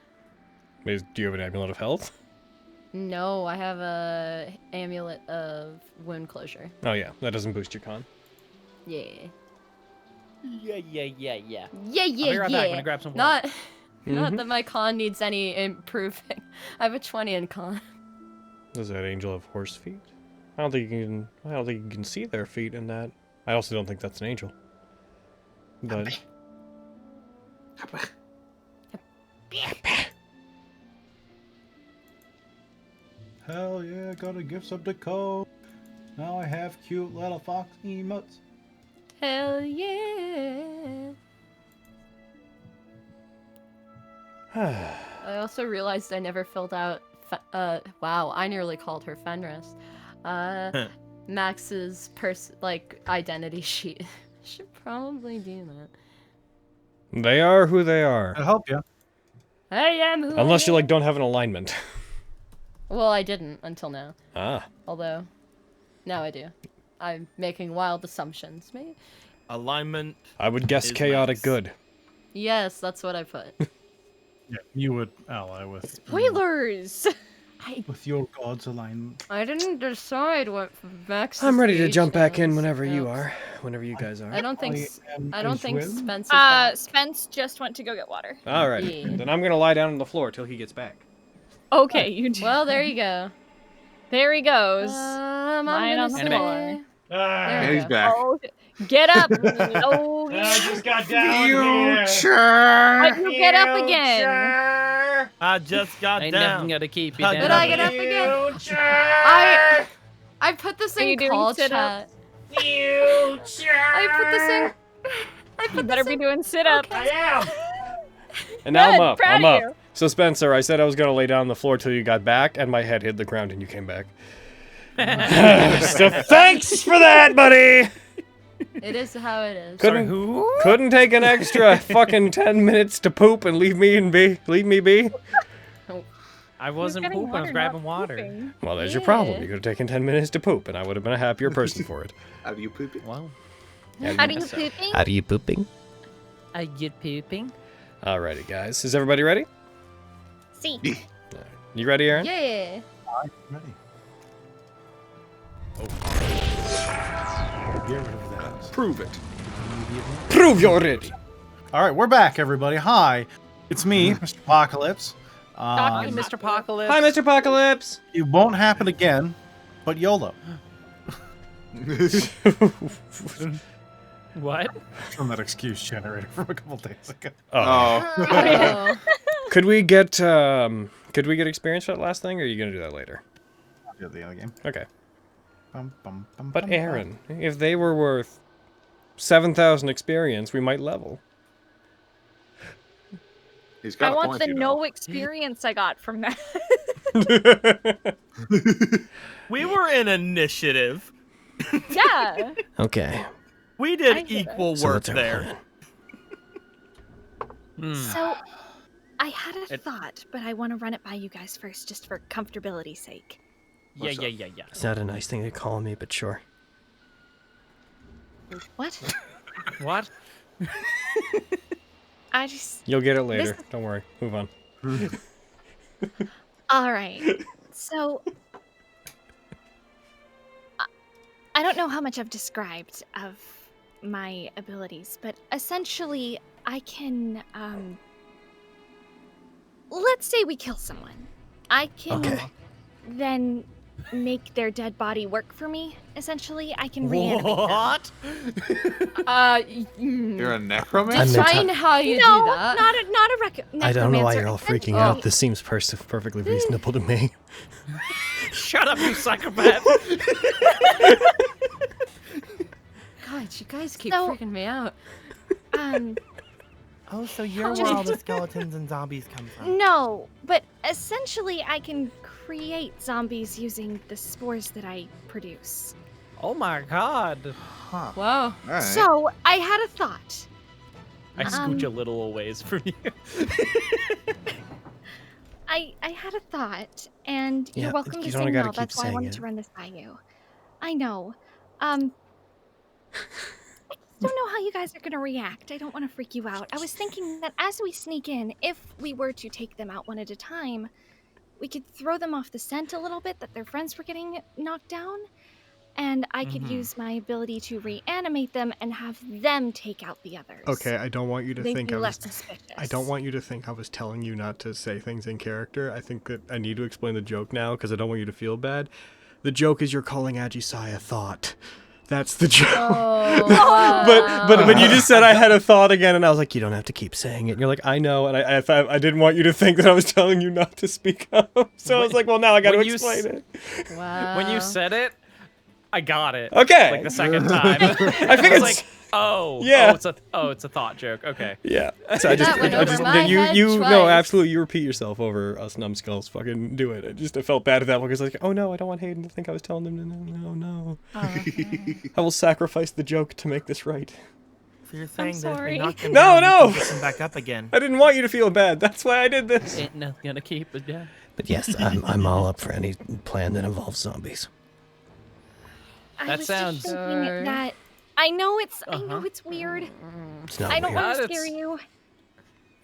Do you have an amulet of health? No, I have a amulet of wound closure. Oh yeah, that doesn't boost your con. Yeah. Yeah. Yeah, I'll be right back. I'm gonna grab some water. Not that my con needs any improving. I have a 20 in con. Does that angel have horse feet? I don't think you can see their feet in that. I also don't think that's an angel. But Hell yeah, gotta give some to code. Now I have cute little fox emotes. Hell yeah. I also realized I never filled out. Wow, I nearly called her Fenris. Max's identity sheet. Should probably do that. they are who they are. I'll help you. I am who Unless I you am. don't have an alignment. Well, I didn't until now. Ah. Although, now I do. I'm making wild assumptions. Maybe. Alignment. I would guess is chaotic Max. good. Yes, that's what I put. Yeah, you would ally with Spoilers! with your god's alignment. I didn't decide what Max's I'm ready to age jump back in is. whenever you Oops. are. Whenever you guys are. I don't think Swim? Spence is back. Spence just went to go get water. Alright. Yeah. Then I'm gonna lie down on the floor till he gets back. Okay, you do. Well, there you go. There he goes. I'm Lying gonna on the say... floor. There And we he's go. back. Oh, get up! Oh, I just got down why you get up again? I just got Ain't down. nothing gonna keep you How down. Did I get up again? I put this Are you in doing call sit-ups? chat. I put this in. You better be doing sit-ups. And now I'm Good, up. proud I'm of up. you. So Spencer, I said I was gonna lay down on the floor till you got back, and my head hit the ground and you came back. So thanks for that, buddy! It is how it is. Couldn't take an extra fucking 10 minutes to poop and leave me be? I wasn't getting pooping, I was water, grabbing not water. pooping. Well, there's your problem. You could have taken 10 minutes to poop, and I would have been a happier person for it. Have you pooped? Well, How do you pooping? How are you pooping? I get pooping. Alrighty, guys. Is everybody ready? See. You ready, Aaron? Yeah. Ready. Get rid of that. Prove it. Prove you're ready. All right, we're back, everybody. Hi, it's me, Mr. Apocalypse. Hi, Mr. Apocalypse. Hi, Mr. Apocalypse. It won't happen again, but YOLO. What? From that excuse generator from a couple days ago. Oh. Oh. Could we get experience for that last thing, or are you gonna do that later? I'll do the other game. Okay. Bum, bum, bum, But bum, Aaron, if they were worth 7,000 experience, we might level. He's got I a want point, the you know. no experience I got from that. We were in initiative. Yeah. Okay. We I did get it. equal So work what's our there. plan? So, I had a thought, but I want to run it by you guys first, just for comfortability's sake. Yeah. It's not a nice thing to call me, but sure. What? What? I just. You'll get it later. This- Don't worry. Move on. All right. So, I don't know how much I've described of my abilities, but essentially, I can. Let's say we kill someone. I can Okay. then make their dead body work for me. Essentially, I can reanimate them. What? You're a necromancer? Define how you No, do that. not a necromancer. I don't know why you're all freaking Oh. out. This seems perfectly reasonable to me. Shut up, you psychopath! God, you guys keep So- freaking me out. Oh, so you're Just- where all the skeletons and zombies come from. No, but essentially, I can create zombies using the spores that I produce. Oh my god. Huh. Wow. All right. So I had a thought. I scooch a little ways from you. I had a thought, and Yeah, you're welcome you to don't say gotta no. keep That's why I saying wanted it. to run this by you. I know. I don't know how you guys are gonna react. I don't want to freak you out. I was thinking that as we sneak in, if we were to take them out one at a time, we could throw them off the scent a little bit that their friends were getting knocked down, and I could use my ability to reanimate them and have them take out the others. Okay, I don't want you to They'd think be I less was. suspicious. I don't want you to think I was telling you not to say things in character. I think that I need to explain the joke now because I don't want you to feel bad. The joke is you're calling Ajisai a thought. That's the joke. Oh, But when you just said I had a thought again, and I was like, you don't have to keep saying it. And you're like, I know, and I didn't want you to think that I was telling you not to speak up. So I was like, well, now I got to When you explain it. wow. When you said it, I got it. Okay. Like the second time. I think was it's like, oh, Yeah. it's a thought joke. Okay. yeah. So I just, That went over my head no, twice. absolutely. You repeat yourself over us numbskulls. Fucking do it. I felt bad at that one because like, oh no, I don't want Hayden to think I was telling him to no. I will sacrifice the joke to make this right. So you're saying that if sorry. we knock them No, down, no. we can get them back up again. I didn't want you to feel bad. That's why I did this. Ain't nothing gonna keep it down. But yes, I'm all up for any plan that involves zombies. I That was sounds- just thinking that I know it's weird. It's not I don't weird. want to That's- scare you.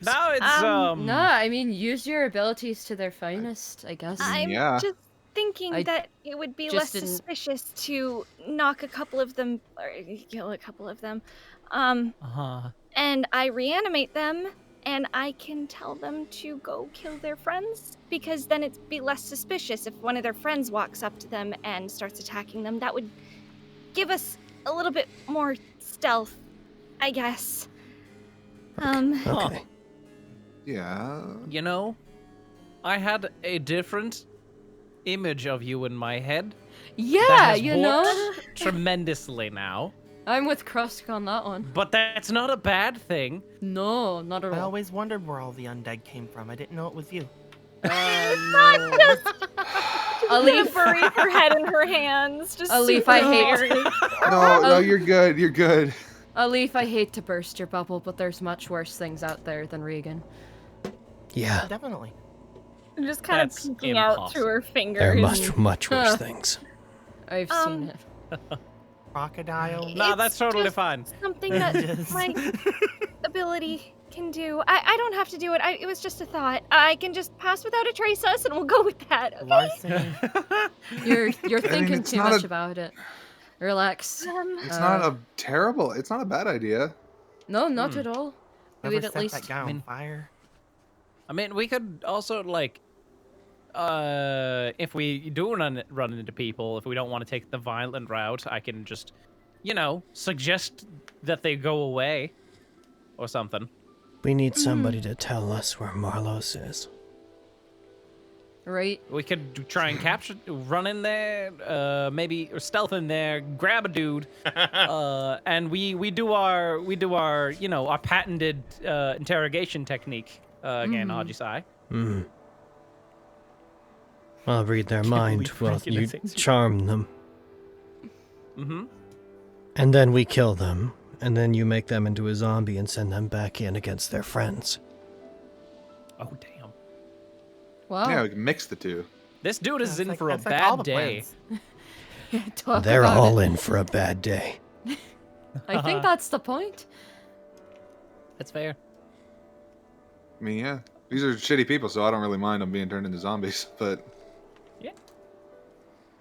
Now it's No, I mean, use your abilities to their finest, I guess. I'm Yeah. just thinking I that it would be just less didn't- suspicious to knock a couple of them or kill a couple of them. And I reanimate them and I can tell them to go kill their friends because then it'd be less suspicious if one of their friends walks up to them and starts attacking them. That would give us a little bit more stealth, I guess. Okay. Yeah. You know, I had a different image of you in my head. Yeah, that has you know? warped tremendously now. I'm with Krusk on that one. But that's not a bad thing. No, not at I all. always wondered where all the undead came from. I didn't know it was you. Alif, bury her head in her hands. Just Alif, super I hate- scary. No, you're good. You're good. Alif, I hate to burst your bubble, but there's much worse things out there than Regan. Yeah, Definitely. Just kind of That's peeking out through her fingers. there are much worse things. I've seen it. Crocodile. Nah, It's that's totally just fine. Something that Just- my ability can do. I don't have to do it. It was just a thought. I can just pass without a trace us, and we'll go with that. Okay? Larceny. You're thinking it's too not much a- about it. Relax. It's not a terrible. It's not a bad idea. No, not at all. Never We'd at set least. that guy on fire. I mean, we could also like, if we do run into people, if we don't want to take the violent route, I can just, suggest that they go away, or something. We need somebody to tell us where Marlos is. Right. We could try and run in there, maybe or stealth in there, grab a dude, and we do our our patented interrogation technique again, Ajisai. I'll read their mind while Frankie, you that thing's- charm them. Mm-hmm. And then we kill them, and then you make them into a zombie and send them back in against their friends. Oh damn! Wow. Yeah, we can mix the two. This dude is in for a that's like all bad the day. plans. Talk They're about all it. in for a bad day. I think that's the point. That's fair. I mean, yeah, these are shitty people, so I don't really mind them being turned into zombies. But Yeah.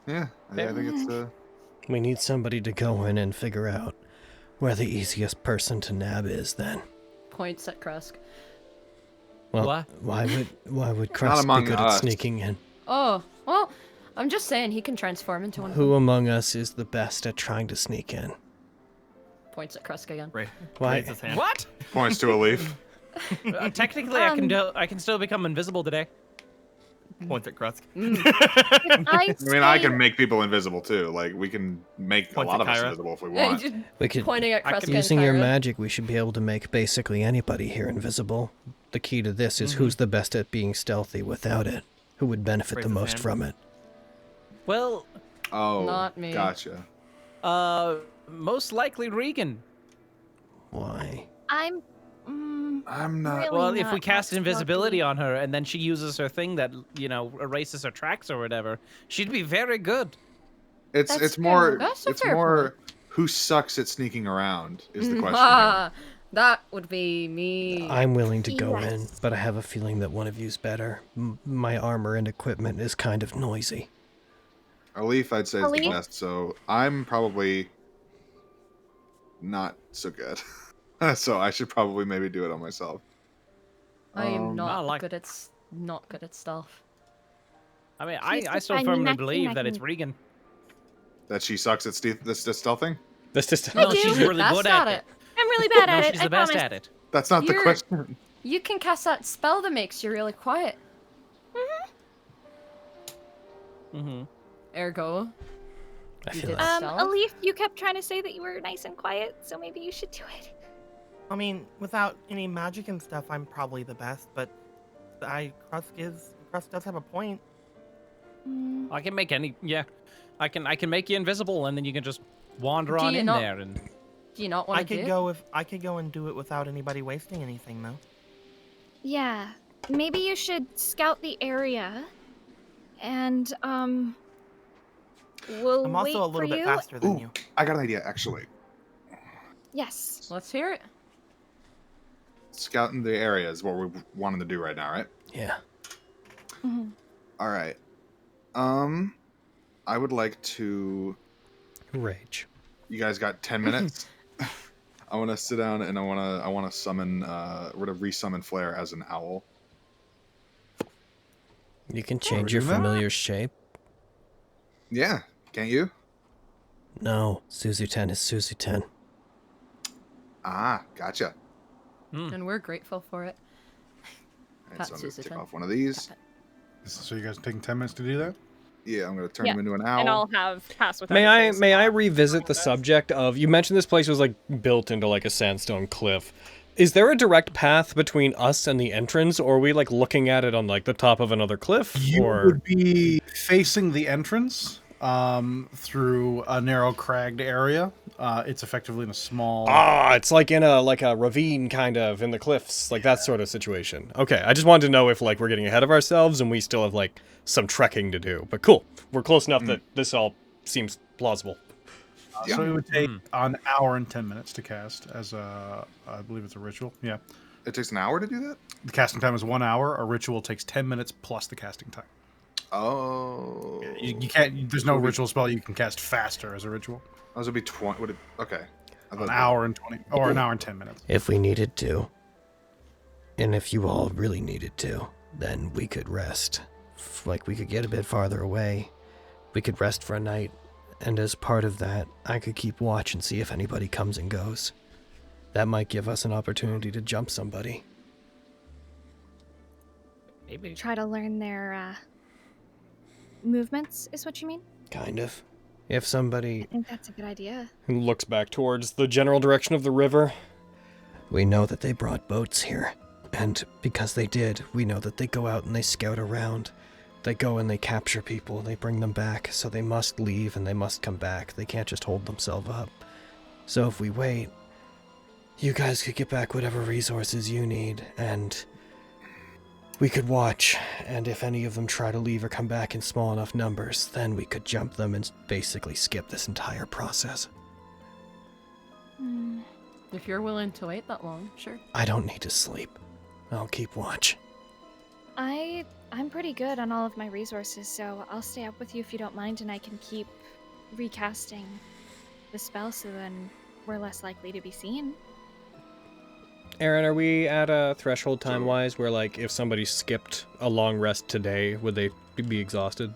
yeah, I think it's We need somebody to go in and figure out where the easiest person to nab is then. Points at Krusk. Well, What? why would Crust be among good us. at sneaking in? Oh, well, I'm just saying he can transform into one of Who them. among us is the best at trying to sneak in? Points at Krusk again. Right. Why? Raise his hand. What? Points to a leaf. Technically, I can still become invisible today. Points at Krusk. I I can make people invisible too. Like we can make Points a lot at of us Kyra. invisible if we Yeah, want. just We could, pointing at Krusk and using your Kyra. magic, we should be able to make basically anybody here invisible. The key to this is who's the best at being stealthy without it. Who would benefit Raise the his most hand. from it? Well, Oh, Not me. Gotcha. most likely Regan. Why? I'm I'm not. Really? Well, if not we cast that invisibility lucky. on her and then she uses her thing that, erases her tracks or whatever, she'd be very good. It's That's it's fair. more That's a it's fair more who sucks at sneaking around is the question. Ah, that would be me. I'm willing to go in, Yes. but I have a feeling that one of you's better. My armor and equipment is kind of noisy. A leaf, I'd say, is the Alif? best. So I'm probably not so good. So I should probably maybe do it on myself. I am Um, not like- good at not good at stealth. I mean, Please I still define me firmly next believe and I that it's can- Regan. That she sucks at this stealthing. That's just No, do. she's really Best good at it. I'm really bad No, at it. she's I the best promise. at it. That's not the You're- question. You can cast that spell that makes you really quiet. Mm-hmm. Ergo, I You feel did like stealth? Alif, you kept trying to say that you were nice and quiet, so maybe you should do it. I mean, without any magic and stuff, I'm probably the best. But Krusk does have a point. I can make any. Yeah, I can make you invisible, and then you can just wander Do on you in not- there. And do you not want I to do could it? go and do it without anybody wasting anything, though. Yeah, maybe you should scout the area, and we'll I'm wait also a little for bit you. faster than Ooh, you. I got an idea actually. Yes. Let's hear it. Scouting the area is what we're wanting to do right now, right? yeah. Mhm. All right. I would like to. Rage. You guys got 10 minutes. I want to sit down and I want to summon. We're to resummon Flare as an owl. You can change your familiar shape. Yeah, can't you? No, Suzu-10 is Suzu-10. Ah, gotcha. And we're grateful for it. All right, Pat so I'm gonna Suzu take 10. off one of these. So you guys are taking 10 minutes to do that? Yeah, I'm gonna turn Yeah, him into an owl. And I'll have pass without. May a I trace. may I revisit the subject of you mentioned this place was like built into like a sandstone cliff. Is there a direct path between us and the entrance, or are we like looking at it on like the top of another cliff? You or would be facing the entrance through a narrow cragged area. It's effectively in a small... it's like in a ravine kind of in the cliffs, like that sort of situation. Okay, I just wanted to know if like we're getting ahead of ourselves and we still have like some trekking to do. But cool, we're close enough that this all seems plausible. Yeah. So it would take an hour and 10 minutes to cast as a, I believe it's a ritual. Yeah. It takes an hour to do that? The casting time is 1 hour. A ritual takes 10 minutes plus the casting time. Oh. You can't, there's no ritual spell you can cast faster as a ritual. Those would be 20. Would it? Okay. I thought An hour and 20, or an hour and 10 minutes. If we needed to, and if you all really needed to, then we could rest. Like, we could get a bit farther away. We could rest for a night, and as part of that, I could keep watch and see if anybody comes and goes. That might give us an opportunity to jump somebody. maybe. Try to learn their movements, is what you mean? Kind of. If somebody... I think that's a good idea. And looks back towards the general direction of the river. We know that they brought boats here, and because they did, we know that they go out and they scout around. They go and they capture people, they bring them back, so they must leave and they must come back. They can't just hold themselves up. So if we wait, you guys could get back whatever resources you need, and we could watch, and if any of them try to leave or come back in small enough numbers, then we could jump them and basically skip this entire process. If you're willing to wait that long, sure. I don't need to sleep. I'll keep watch. I'm pretty good on all of my resources, so I'll stay up with you if you don't mind, and I can keep recasting the spell so then we're less likely to be seen. Aaron, are we at a threshold time-wise where, like, if somebody skipped a long rest today, would they be exhausted?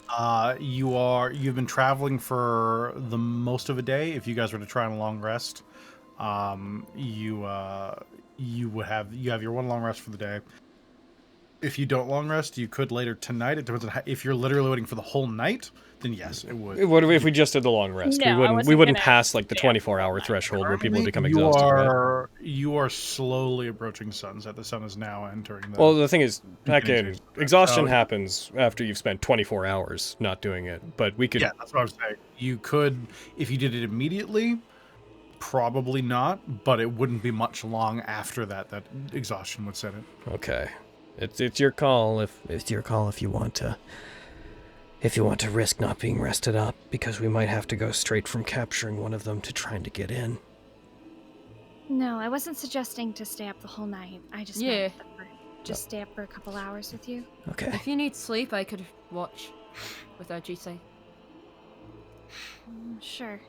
You've been traveling for the most of a day. If you guys were to try on a long rest, you have your one long rest for the day. If you don't long rest, you could later tonight. It depends on if you're literally waiting for the whole night, then yes, it would. What if we just did the long rest? No, I we wasn't wouldn't gonna pass like the stay up 24-hour all threshold where people Currently, become you exhausted, right? you are slowly approaching sunset. The sun is now entering the. Well, the thing is, beginning again, stage. exhaustion So- happens after you've spent 24 hours not doing it. But we could. Yeah, that's what I'm saying. You could, if you did it immediately, probably not, but it wouldn't be much long after that exhaustion would set in. Okay, it's your call. It's your call if you want to risk not being rested up, because we might have to go straight from capturing one of them to trying to get in. No, I wasn't suggesting to stay up the whole night. I just Yeah. meant that we're just stay up for a couple hours with you. Okay. If you need sleep, I could watch without GC. Sure.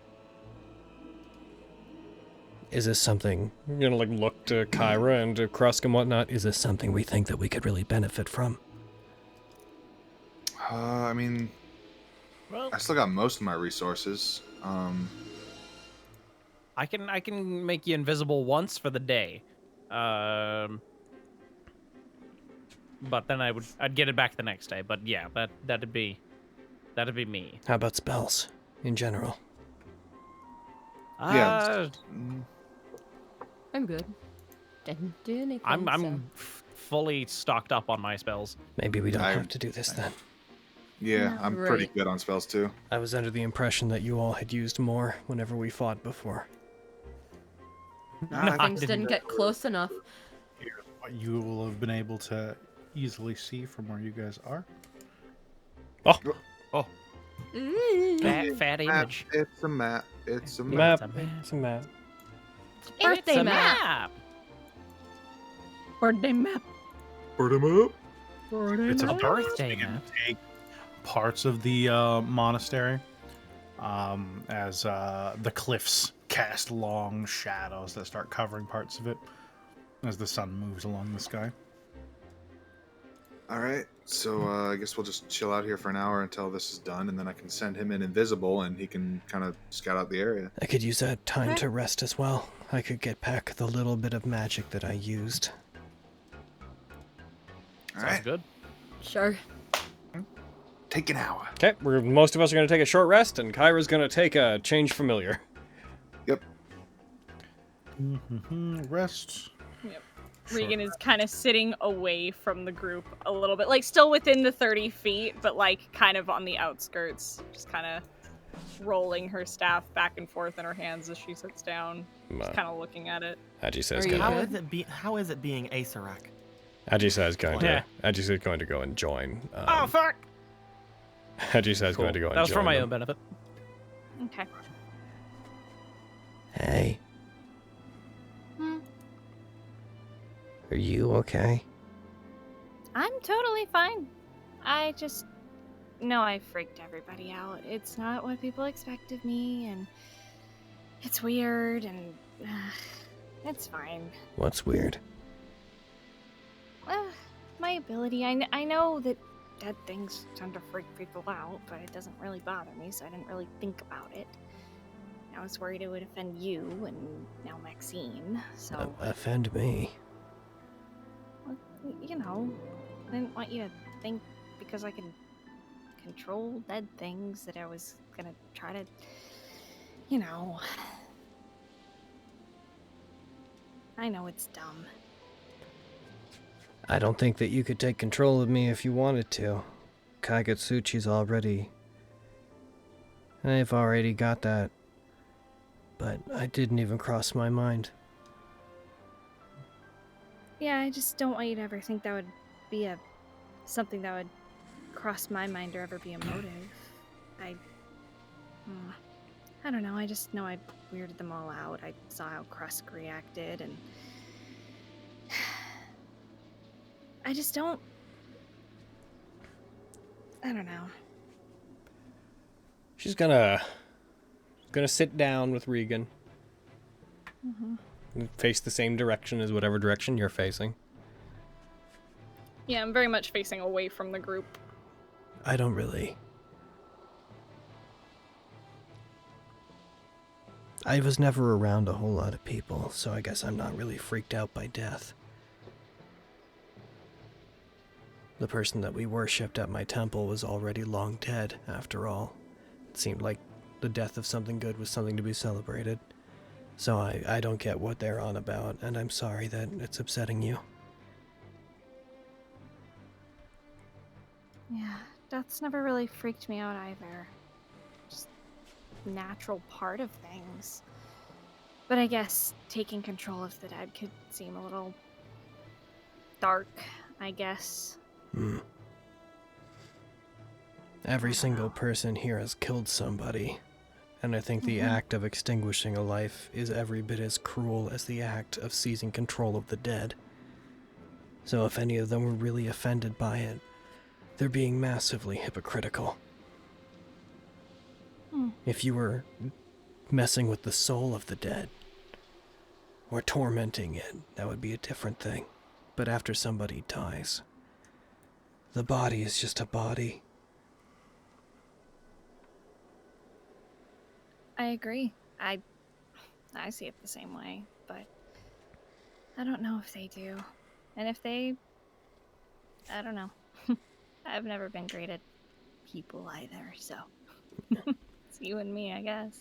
Is this something? You know, like look to Kyra and to Krusk and whatnot. Is this something we think that we could really benefit from? I mean, Well, I still got most of my resources. I can make you invisible once for the day, but then I'd get it back the next day. But yeah, that'd be me. How about spells in general? Yeah. I'm good. Didn't do anything. I'm fully stocked up on my spells. Maybe we don't have to do this then. Yeah, I'm pretty Right. good on spells too. I was under the impression that you all had used more whenever we fought before. Things didn't get close enough. Here's what you will have been able to easily see from where you guys are. Fat image. It's a map. It's a Map. map. It's a map. Birthday It's a map. Birthday map. Put 'em up. It's a birthday you can map. take parts of the monastery as the cliffs cast long shadows that start covering parts of it as the sun moves along the sky. All right, so I guess we'll just chill out here for an hour until this is done, and then I can send him in invisible, and he can kind of scout out the area. I could use that time to rest as well. I could get back the little bit of magic that I used. All Sounds right, good. Sure. take an hour. Okay, most of us are going to take a short rest, and Kyra's going to take a change familiar. Yep. Rest. Regan is kind of sitting away from the group a little bit, like still within the 30 feet, but like kind of on the outskirts, just kind of rolling her staff back and forth in her hands as she sits down, just kind of looking at it. Haji says Are you gonna. How is it being Asarak? Haji says going Yeah. to. Haji says going to go and join. Oh fuck! Haji says going to go and That was join for my them. own benefit. Okay. Hey. Hmm. Are you okay? I'm totally fine. I just know I freaked everybody out. It's not what people expect of me, and it's weird, and it's fine. What's weird? My ability. I know that dead things tend to freak people out, but it doesn't really bother me, so I didn't really think about it. I was worried it would offend you, and now Maxine, so... Offend me? Well, you know, I didn't want you to think because I can control dead things that I was gonna try to, you know... I know it's dumb. I don't think that you could take control of me if you wanted to. Kagetsuchi's already... I've already got that. But I didn't even cross my mind. Yeah, I just don't want you to ever think that would be something that would cross my mind or ever be a motive. I don't know, I just know I weirded them all out. I saw how Krusk reacted, and I just don't... I don't know. She's gonna sit down with Regan. And face the same direction as whatever direction you're facing. Yeah, I'm very much facing away from the group. I don't really I was never around a whole lot of people, so I guess I'm not really freaked out by death. The person that we worshipped at my temple was already long dead, after all. It seemed like the death of something good was something to be celebrated. So I don't get what they're on about, and I'm sorry that it's upsetting you. Yeah, death's never really freaked me out either. Just natural part of things. But I guess taking control of the dead could seem a little dark, I guess. Every single person here has killed somebody, and I think the act of extinguishing a life is every bit as cruel as the act of seizing control of the dead. So if any of them were really offended by it, they're being massively hypocritical. If you were messing with the soul of the dead, or tormenting it, that would be a different thing. But after somebody dies, the body is just a body. I agree. I see it the same way, but I don't know if they do. And if they... I don't know. I've never been great at people either, so... It's you and me, I guess.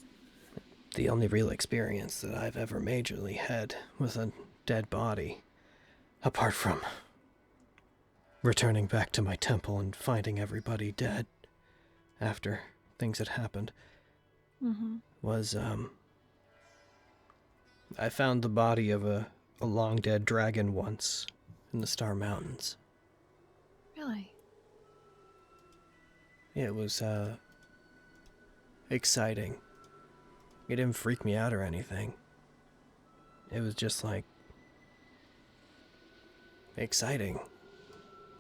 The only real experience that I've ever majorly had was a dead body. Apart from returning back to my temple and finding everybody dead after things had happened, was, I found the body of a long dead dragon once in the Star Mountains. Really? It was, exciting. It didn't freak me out or anything. It was just like exciting,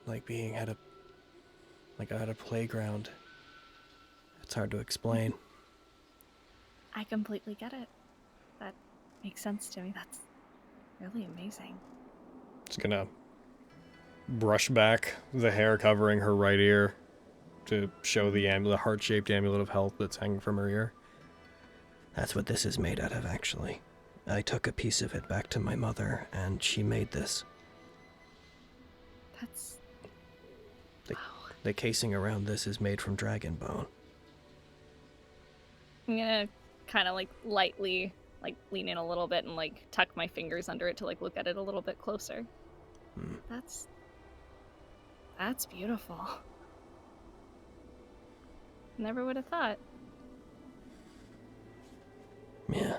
like being at a playground. It's hard to explain. I completely get it. That makes sense to me. That's really amazing. Just gonna brush back the hair covering her right ear to show the heart-shaped amulet of health that's hanging from her ear. That's what this is made out of, actually. I took a piece of it back to my mother, and she made this. That's... The casing around this is made from dragon bone. I'm gonna kind of lightly lean in a little bit and tuck my fingers under it to look at it a little bit closer. That's beautiful. Never would have thought. Yeah.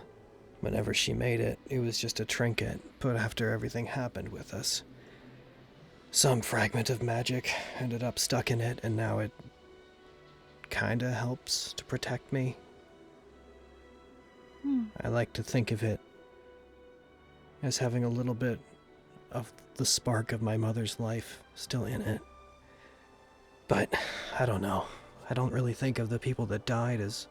Whenever she made it, it was just a trinket, but after everything happened with us, some fragment of magic ended up stuck in it, and now it kinda helps to protect me. I like to think of it as having a little bit of the spark of my mother's life still in it. But, I don't know. I don't really think of the people that died as...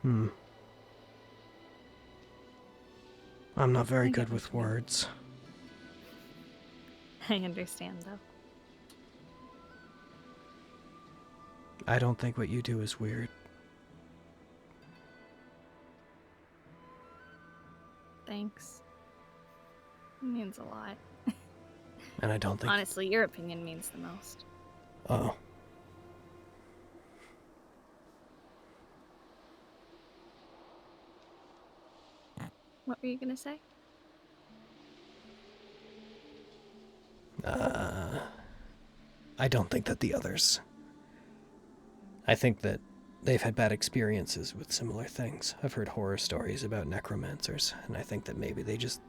I'm not very good with words. I understand, though. I don't think what you do is weird. Thanks. It means a lot. And I don't think... Honestly, your opinion means the most. Oh. What were you gonna say? I don't think that the others... I think that they've had bad experiences with similar things. I've heard horror stories about necromancers, and I think that maybe they just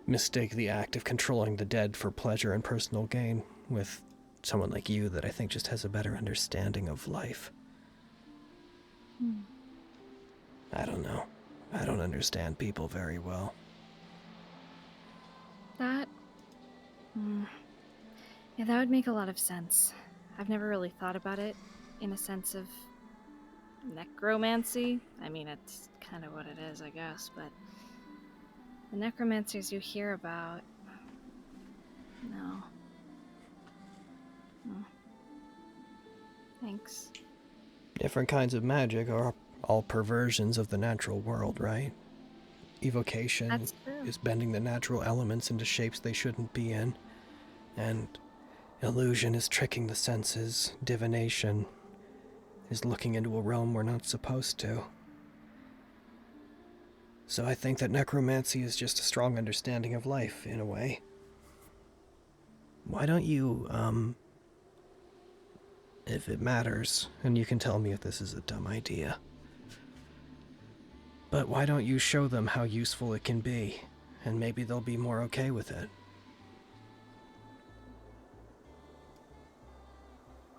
mistake the act of controlling the dead for pleasure and personal gain with someone like you that I think just has a better understanding of life. I don't know. I don't understand people very well. That... Yeah, that would make a lot of sense. I've never really thought about it in a sense of necromancy. I mean, it's kind of what it is, I guess, but the necromancers you hear about... No. Thanks. Different kinds of magic are all perversions of the natural world, right? Evocation That's true. is bending the natural elements into shapes they shouldn't be in. And illusion is tricking the senses. Divination is looking into a realm we're not supposed to. So I think that necromancy is just a strong understanding of life, in a way. Why don't you, if it matters, and you can tell me if this is a dumb idea, but why don't you show them how useful it can be, and maybe they'll be more okay with it?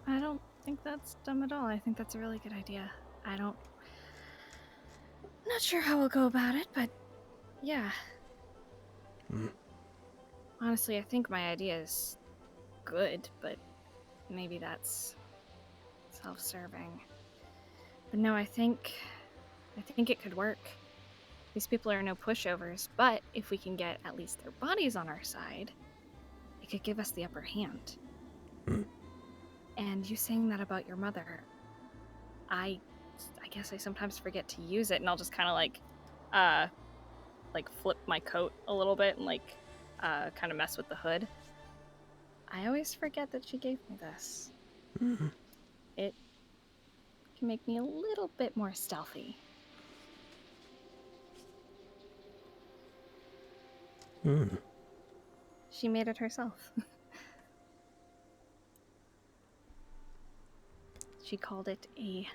I don't think that's dumb at all. I think that's a really good idea. Not sure how we'll go about it, but yeah. Honestly, I think my idea is good, but maybe that's self-serving. But no, I think it could work. These people are no pushovers, but if we can get at least their bodies on our side, it could give us the upper hand. And you saying that about your mother, I guess I sometimes forget to use it, and I'll just kind of like flip my coat a little bit and kind of mess with the hood. I always forget that she gave me this. It can make me a little bit more stealthy. She made it herself. She called it a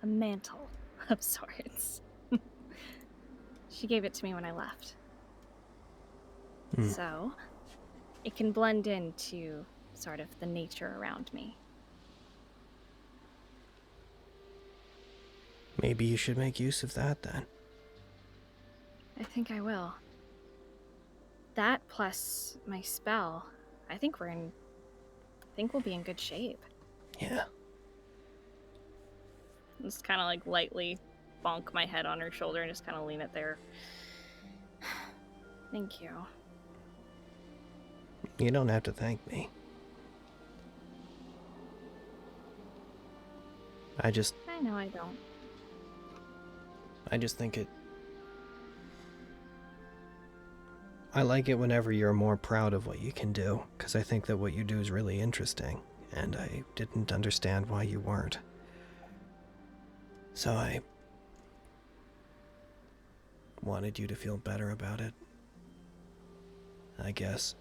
mantle of sorts. She gave it to me when I left. So, it can blend into sort of the nature around me. Maybe you should make use of that, then. I think I will. That plus my spell, I think we'll be in good shape. Yeah. Just kind of like lightly bonk my head on her shoulder and just kind of lean it there. Thank you. You don't have to thank me. I know I don't. just think it... I like it whenever you're more proud of what you can do, because I think that what you do is really interesting, and I didn't understand why you weren't. So I wanted you to feel better about it, I guess.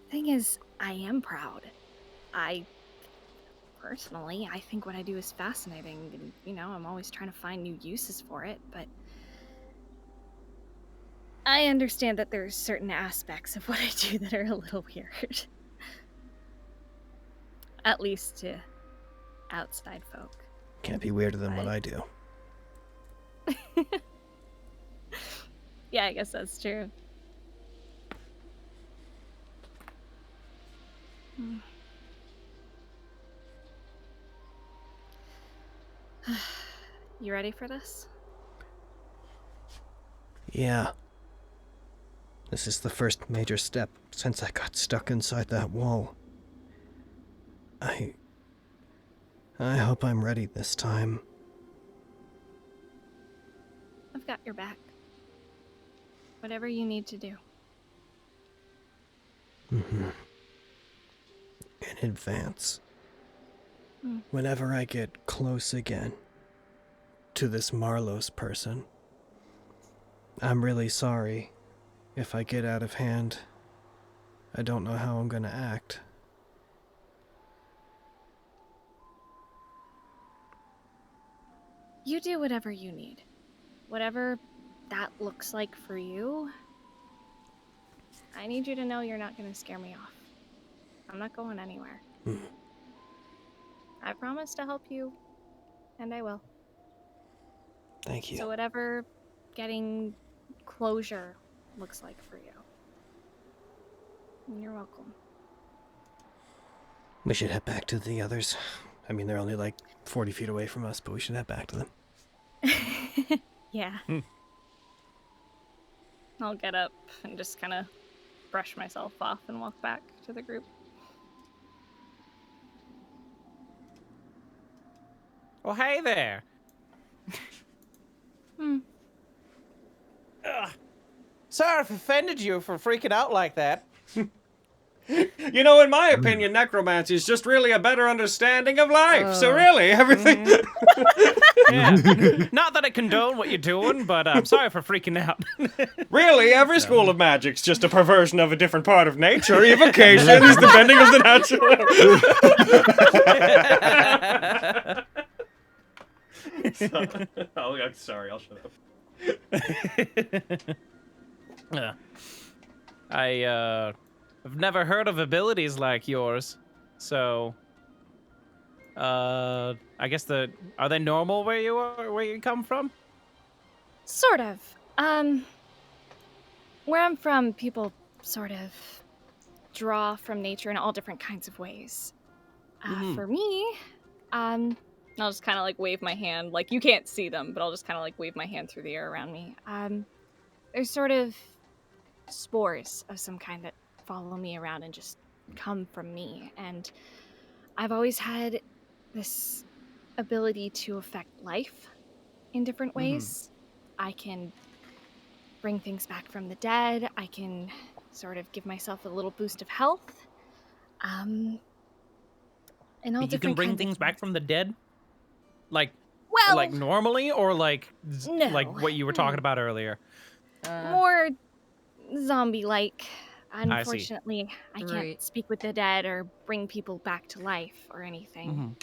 Thing is, I am proud. Personally, I think what I do is fascinating, and, I'm always trying to find new uses for it, but I understand that there's certain aspects of what I do that are a little weird. At least to outside folk. Can't be weirder than what I do. Yeah, I guess that's true. You ready for this? Yeah. This is the first major step since I got stuck inside that wall. I hope I'm ready this time. I've got your back. Whatever you need to do. In advance. Whenever I get close again to this Marlos person, I'm really sorry if I get out of hand. I don't know how I'm gonna act. You do whatever you need. Whatever that looks like for you. I need you to know you're not going to scare me off. I'm not going anywhere. I promise to help you, and I will. Thank you. So whatever getting closure looks like for you. You're welcome. We should head back to the others. I mean, they're only like 40 feet away from us, but we should head back to them. Yeah. I'll get up and just kind of brush myself off and walk back to the group. Oh, hey there. Sorry if I offended you for freaking out like that. You know, in my opinion, necromancy is just really a better understanding of life. So really, everything. Yeah. Not that I condone what you're doing, but I'm sorry for freaking out. Really, every school of magic's just a perversion of a different part of nature. Evocation is the bending of the natural. Oh, I'm sorry. I'll shut up. I've never heard of abilities like yours, so I guess are they normal where you come from? Sort of. Where I'm from, people sort of draw from nature in all different kinds of ways. For me, I'll just kind of like wave my hand. Like, you can't see them, but I'll just kind of like wave my hand through the air around me. There's sort of spores of some kind that follow me around and just come from me. And I've always had this ability to affect life in different ways. I can bring things back from the dead. I can sort of give myself a little boost of health. And all You can bring things back from the dead? Like normally, or like what you were talking about earlier? More zombie-like. Unfortunately, I can't Right. speak with the dead or bring people back to life or anything.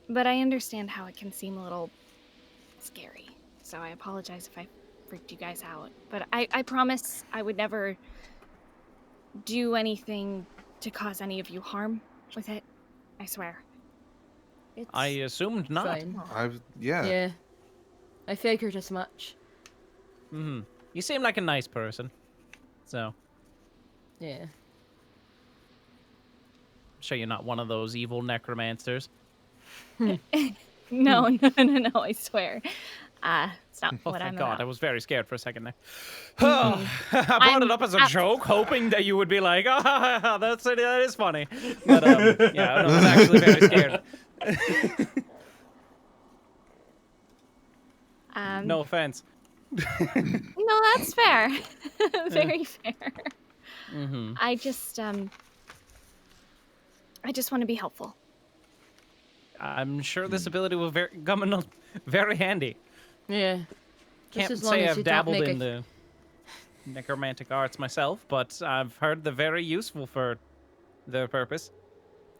But I understand how it can seem a little scary. So I apologize if I freaked you guys out. But I promise I would never do anything to cause any of you harm with it. I swear. It's I assumed not. fine. Yeah. Yeah. I figured as much. You seem like a nice person, so Yeah. I'm sure you're not one of those evil necromancers. No, I swear. It's not Oh, what thank I'm God! about. I was very scared for a second there. I brought it up as a joke, hoping that you would be like, "Ah, that is funny." But yeah, I was actually very scared. No offense. No, that's fair. Very fair. I just want to be helpful. I'm sure this ability will come in very handy. Yeah. Can't as long say as I've you don't dabbled make in the necromantic arts myself, but I've heard they're very useful for their purpose.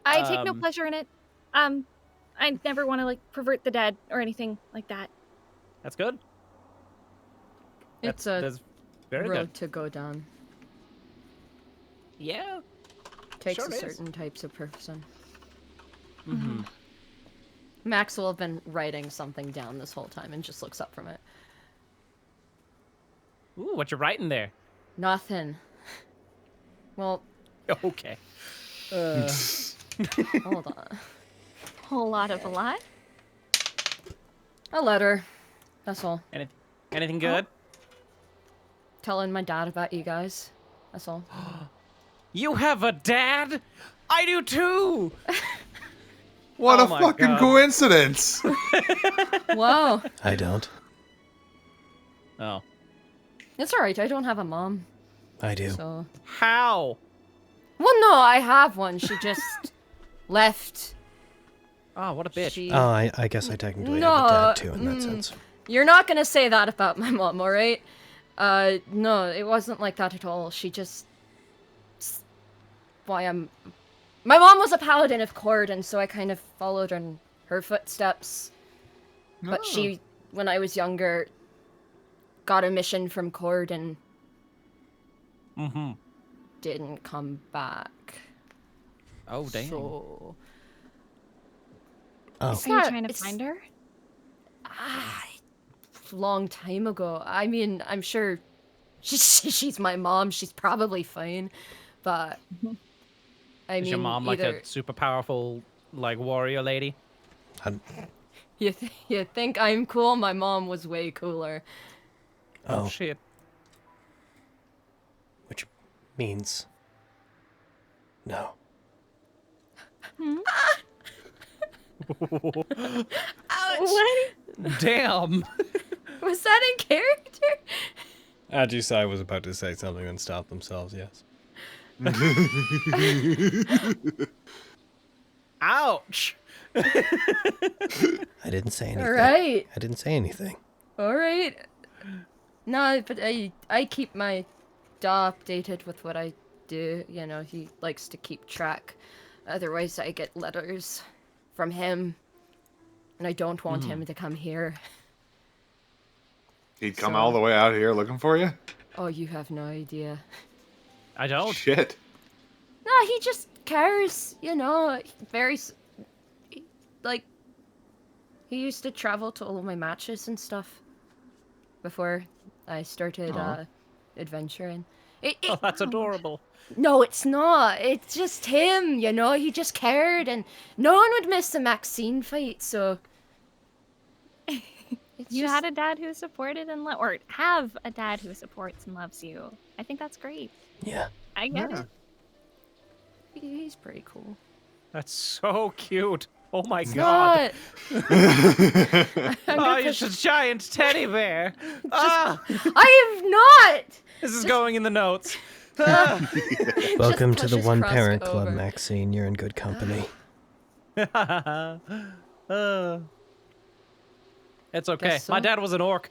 I take no pleasure in it. I never want to like pervert the dead or anything like that. That's good. It's That's very road good. to go down. Yeah. Takes Sure a is. certain types of person. Max will have been writing something down this whole time and just looks up from it. Ooh, what you writing there? Nothing. Well, Okay. hold on. Whole lot of a lot. A letter. That's all. Anything good? Telling my dad about you guys. That's all. You have a dad? I do too. What Oh a my fucking God. coincidence! Whoa. I don't. Oh. It's alright, I don't have a mom. I do. So. How? Well, no, I have one. She just left. Oh, what a bitch. She... Oh, I guess I technically No, have a dad too in that sense. You're not gonna say that about my mom, alright? No, it wasn't like that at all. She just... My mom was a paladin of Cord, so I kind of followed in her footsteps. But she, when I was younger, got a mission from Cord and didn't come back. Oh, damn. So... Oh. It's Are you not- trying to it's- find her? long time ago. I mean, I'm sure she's my mom. She's probably fine, but I Is mean, your mom like a super powerful, like, warrior lady? you think I'm cool? My mom was way cooler. Oh, Shit. which means no. Ouch! What? Damn. Was that in character? Ajisai was about to say something and stop themselves, yes. Ouch. I didn't say anything. All right. I didn't say anything. All right. No, but I keep my Da updated with what I do. You know, he likes to keep track. Otherwise, I get letters from him, and I don't want him to come here. He'd come all the way out here looking for you? Oh, you have no idea. I don't. Shit. No, he just cares. You know, like, he used to travel to all of my matches and stuff before I started adventuring. Oh, that's adorable. No, it's not. It's just him, you know? He just cared, and no one would miss a Maxine fight, so... You had a dad who supported and or have a dad who supports and loves you. I think that's great. Yeah. I get it. He's pretty cool. That's so cute. Oh my god. Oh, you're just a giant teddy bear. Ah, I am not! this is going in the notes. Welcome to the pushes One Cross Parent Club, over. Maxine. You're in good company. It's okay. Guess so. My dad was an orc.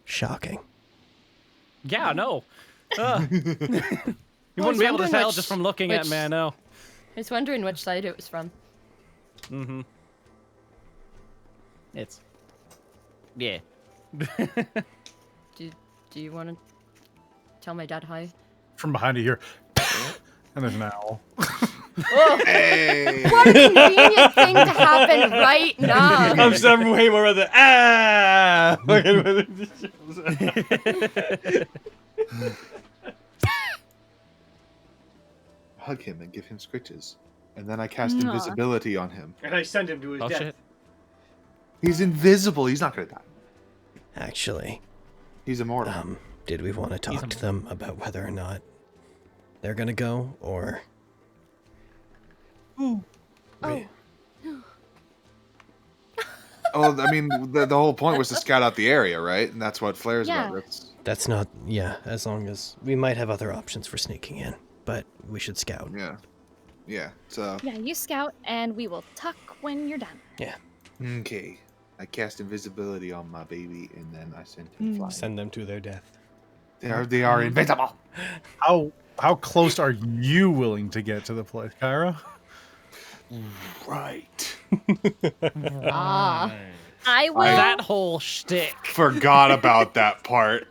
Shocking. Yeah, no. You wouldn't be able to wondering tell which- just from looking at which- me, I know. I was wondering which side it was from. Mm-hmm. It's... Yeah. Do you want to tell my dad hi? From behind you here. And there's an owl. Hey! What a convenient thing to happen right now! I'm way more of the Hug him and give him scritches. And then I cast invisibility on him. And I send him to his Oh, death. shit. He's invisible. He's not going to die. Actually, He's immortal. did we want to talk to them about whether or not they're gonna go, or... Oh. Oh, I mean, the whole point was to scout out the area, right? And that's what Flare's Yeah. about. That's... That's not... Yeah, as long as... We might have other options for sneaking in, but we should scout. Yeah. Yeah, so... Yeah, you scout, and we will tuck when you're done. Yeah. Okay. I cast invisibility on my baby, and then I sent him flying. Send them to their death. They are invisible. How close are you willing to get to the place, Kyra? Right. Ah. I will. That whole shtick. Forgot about that part.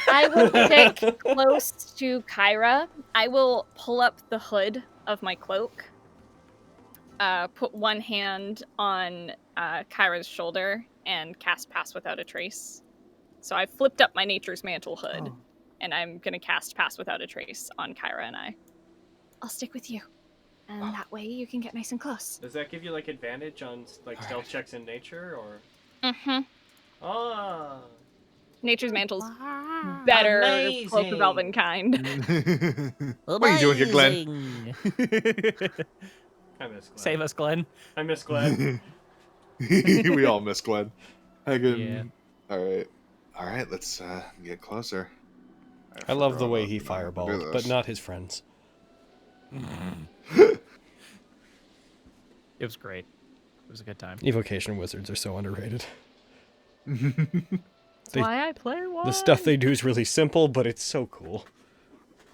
I will stick close to Kyra. I will pull up the hood of my cloak. Put one hand on Kyra's shoulder and cast Pass Without a Trace. So I flipped up my Nature's Mantle hood, and I'm gonna cast Pass Without a Trace on Kyra and I. I'll stick with you, and that way you can get nice and close. Does that give you like advantage on like stealth checks in nature, or? Mm-hmm. Ah. Nature's Mantle's better Cloak of Elven kind. What are you doing here, Glenn? I miss Glenn. Save us, Glenn. I miss Glenn. We all miss Glenn. Yeah. All right. Let's get closer. I love the way forgot he about that. fireballed, Look at but this. not his friends. It was great. It was a good time. Evocation wizards are so underrated. That's why I play one. The stuff they do is really simple, but it's so cool.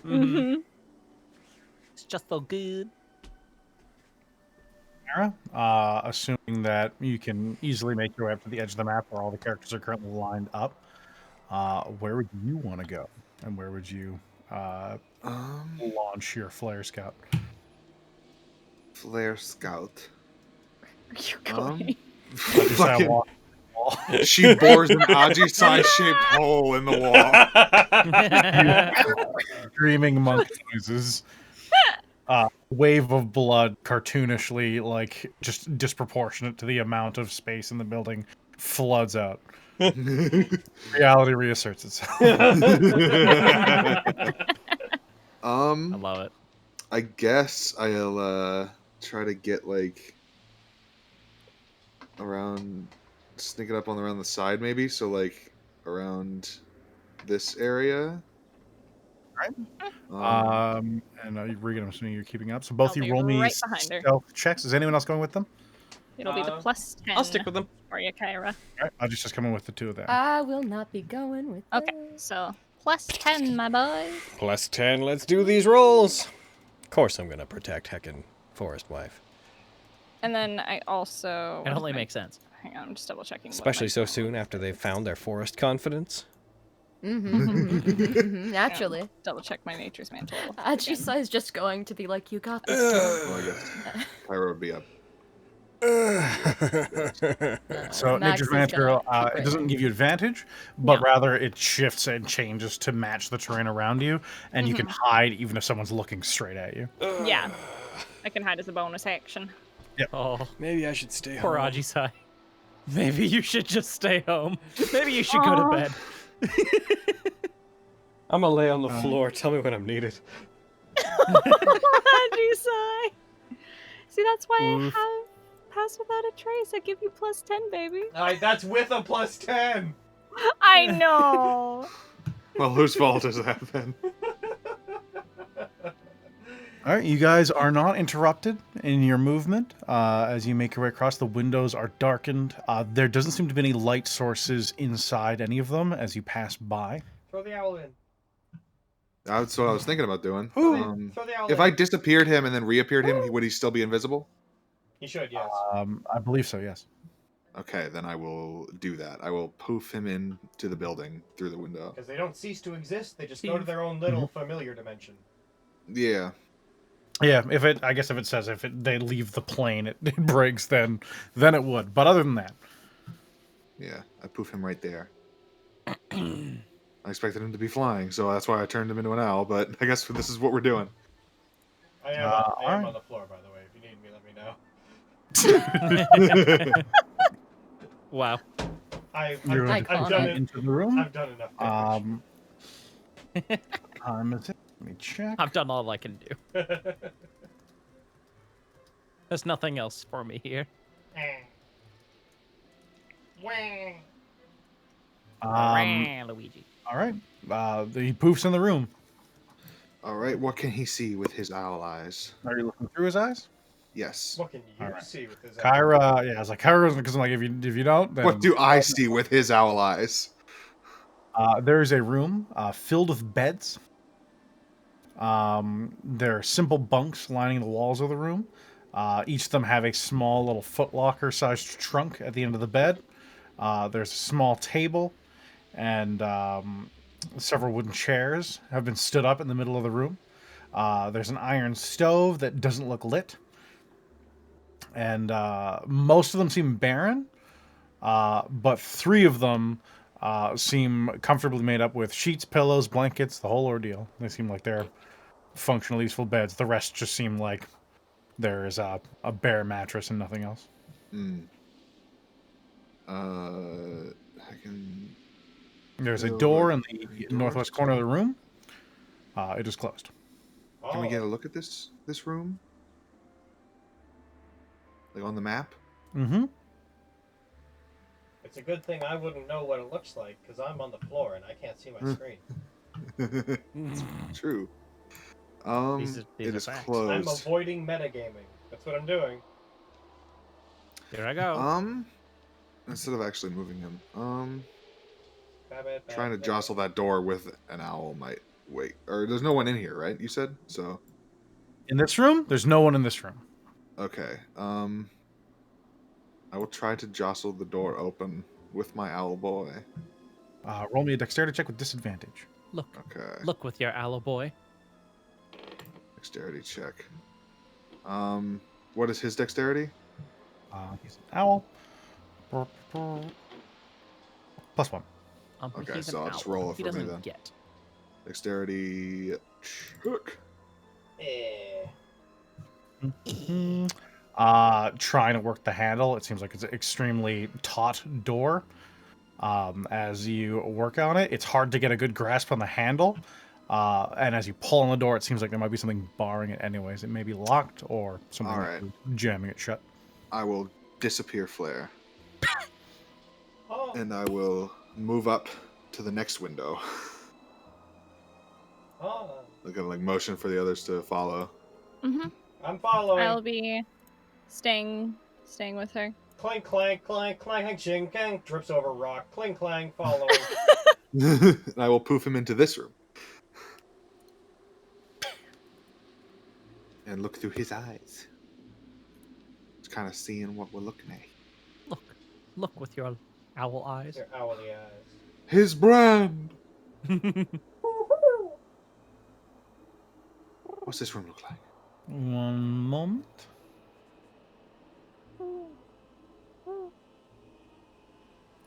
Mm-hmm. It's just so good. Kyra, assuming that you can easily make your way up to the edge of the map where all the characters are currently lined up, where would you want to go? And where would you launch your Flare Scout? Flare Scout. Are you going? Fucking- she bores an Ajisai shaped hole in the wall. Screaming monk noises. Wave of blood, cartoonishly, like, just disproportionate to the amount of space in the building, floods out. Reality reasserts itself. I love it. I guess I'll try to get like around, sneak it up on around the side maybe. So like around this area. And Regan, I'm assuming you're keeping up. So both I'll you be roll me right behind her. stealth checks. Is anyone else going with them? It'll be the plus 10. I'll stick with them. For you, Kyra. All right, I'll just come in with the two of them. I will not be going with Okay, them. so plus 10, my boy. Plus 10, let's do these rolls. Of course I'm gonna protect heckin' Forest Wife. And then I also... It only makes sense. Hang on, I'm just double checking. Especially so soon after they've found their forest confidence. Naturally. Double check my nature's mantle. Ajisa is just going to be like, you got this. Well, I guess Pyro would be up. So Max Nature's is Mantle, gonna keep it doesn't give you advantage, but rather it shifts and changes to match the terrain around you, and you can hide even if someone's looking straight at you. Yeah. I can hide as a bonus action. Yep. Oh, Maybe I should stay poor home. Ajisai. Maybe you should just stay home. Maybe you should go to bed. I'm gonna lay on the floor. Tell me when I'm needed. Ajisai. See, that's why I have Pass Without a Trace. I give you plus 10, baby. That's with a plus 10. I know. Well, whose fault is that then? All right, you guys are not interrupted in your movement as you make your way across. The windows are darkened. There doesn't seem to be any light sources inside any of them as you pass by. Throw the owl in. That's what I was thinking about doing. Throw the owl If in. I disappeared him and then reappeared him, would he still be invisible? He should, yes. I believe so, yes. Okay, then I will do that. I will poof him into the building through the window. Because they don't cease to exist. They just go to their own little familiar dimension. Yeah. Yeah, I guess if it says they leave the plane, it breaks, then it would. But other than that, Yeah, I poof him right there. I expected him to be flying, so that's why I turned him into an owl, but I guess this is what we're doing. I am alright. on the floor, by the way. If you need me, let me know. Wow. I've you're done it. into the room. I've done enough damage. Time is it? Let me check. I've done all I can do. There's nothing else for me here. Luigi. All right. He poofs in the room. All right, what can he see with his owl eyes? Are you looking through his eyes? Yes. What can you Alright. see with this? Kyra, yeah, it's like Kyra, because I'm like, if you don't, then What do I see with his owl eyes? there is a room filled with beds. There are simple bunks lining the walls of the room. Each of them have a small little footlocker-sized trunk at the end of the bed. There's a small table, and several wooden chairs have been stood up in the middle of the room. There's an iron stove that doesn't look lit. And most of them seem barren, but 3 of them seem comfortably made up with sheets, pillows, blankets, the whole ordeal. They seem like they're functional, useful beds. The rest just seem like there is a bare mattress and nothing else. I can... There's a door in the northwest corner of the room. It is closed. Can we get a look at this room? Like on the map? Mm-hmm. It's a good thing I wouldn't know what it looks like, because I'm on the floor and I can't see my screen. True. These It are is facts. I'm closed. avoiding metagaming. That's what I'm doing. Here I go. Instead of actually moving him, Bad. trying to jostle that door with an owl might wait. Or there's no one in here, right? You said so. In this room, there's no one in this room. Okay. I will try to jostle the door open with my owl boy. Roll me a dexterity check with disadvantage. Look. Okay. Look with your aloe boy. Dexterity check. What is his dexterity? He's an owl. +1. Okay, He's so an I'll just owl. roll it He for me doesn't then. get. Dexterity check. Trying to work the handle. It seems like it's an extremely taut door. As you work on it, it's hard to get a good grasp on the handle. And as you pull on the door, it seems like there might be something barring it anyways. It may be locked or something All right. jamming it shut. I will disappear flare. And I will move up to the next window. I'm gonna like motion for the others to follow. Mm-hmm. I'm following. I'll be staying with her. Clank, clank, clank, clank, ching, clank. Drips over rock. Clink, clank, following. And I will poof him into this room. And look through his eyes. Just kind of seeing what we're looking at. Look with your owl eyes. Your owly eyes. His brand! What's this room look like? One moment.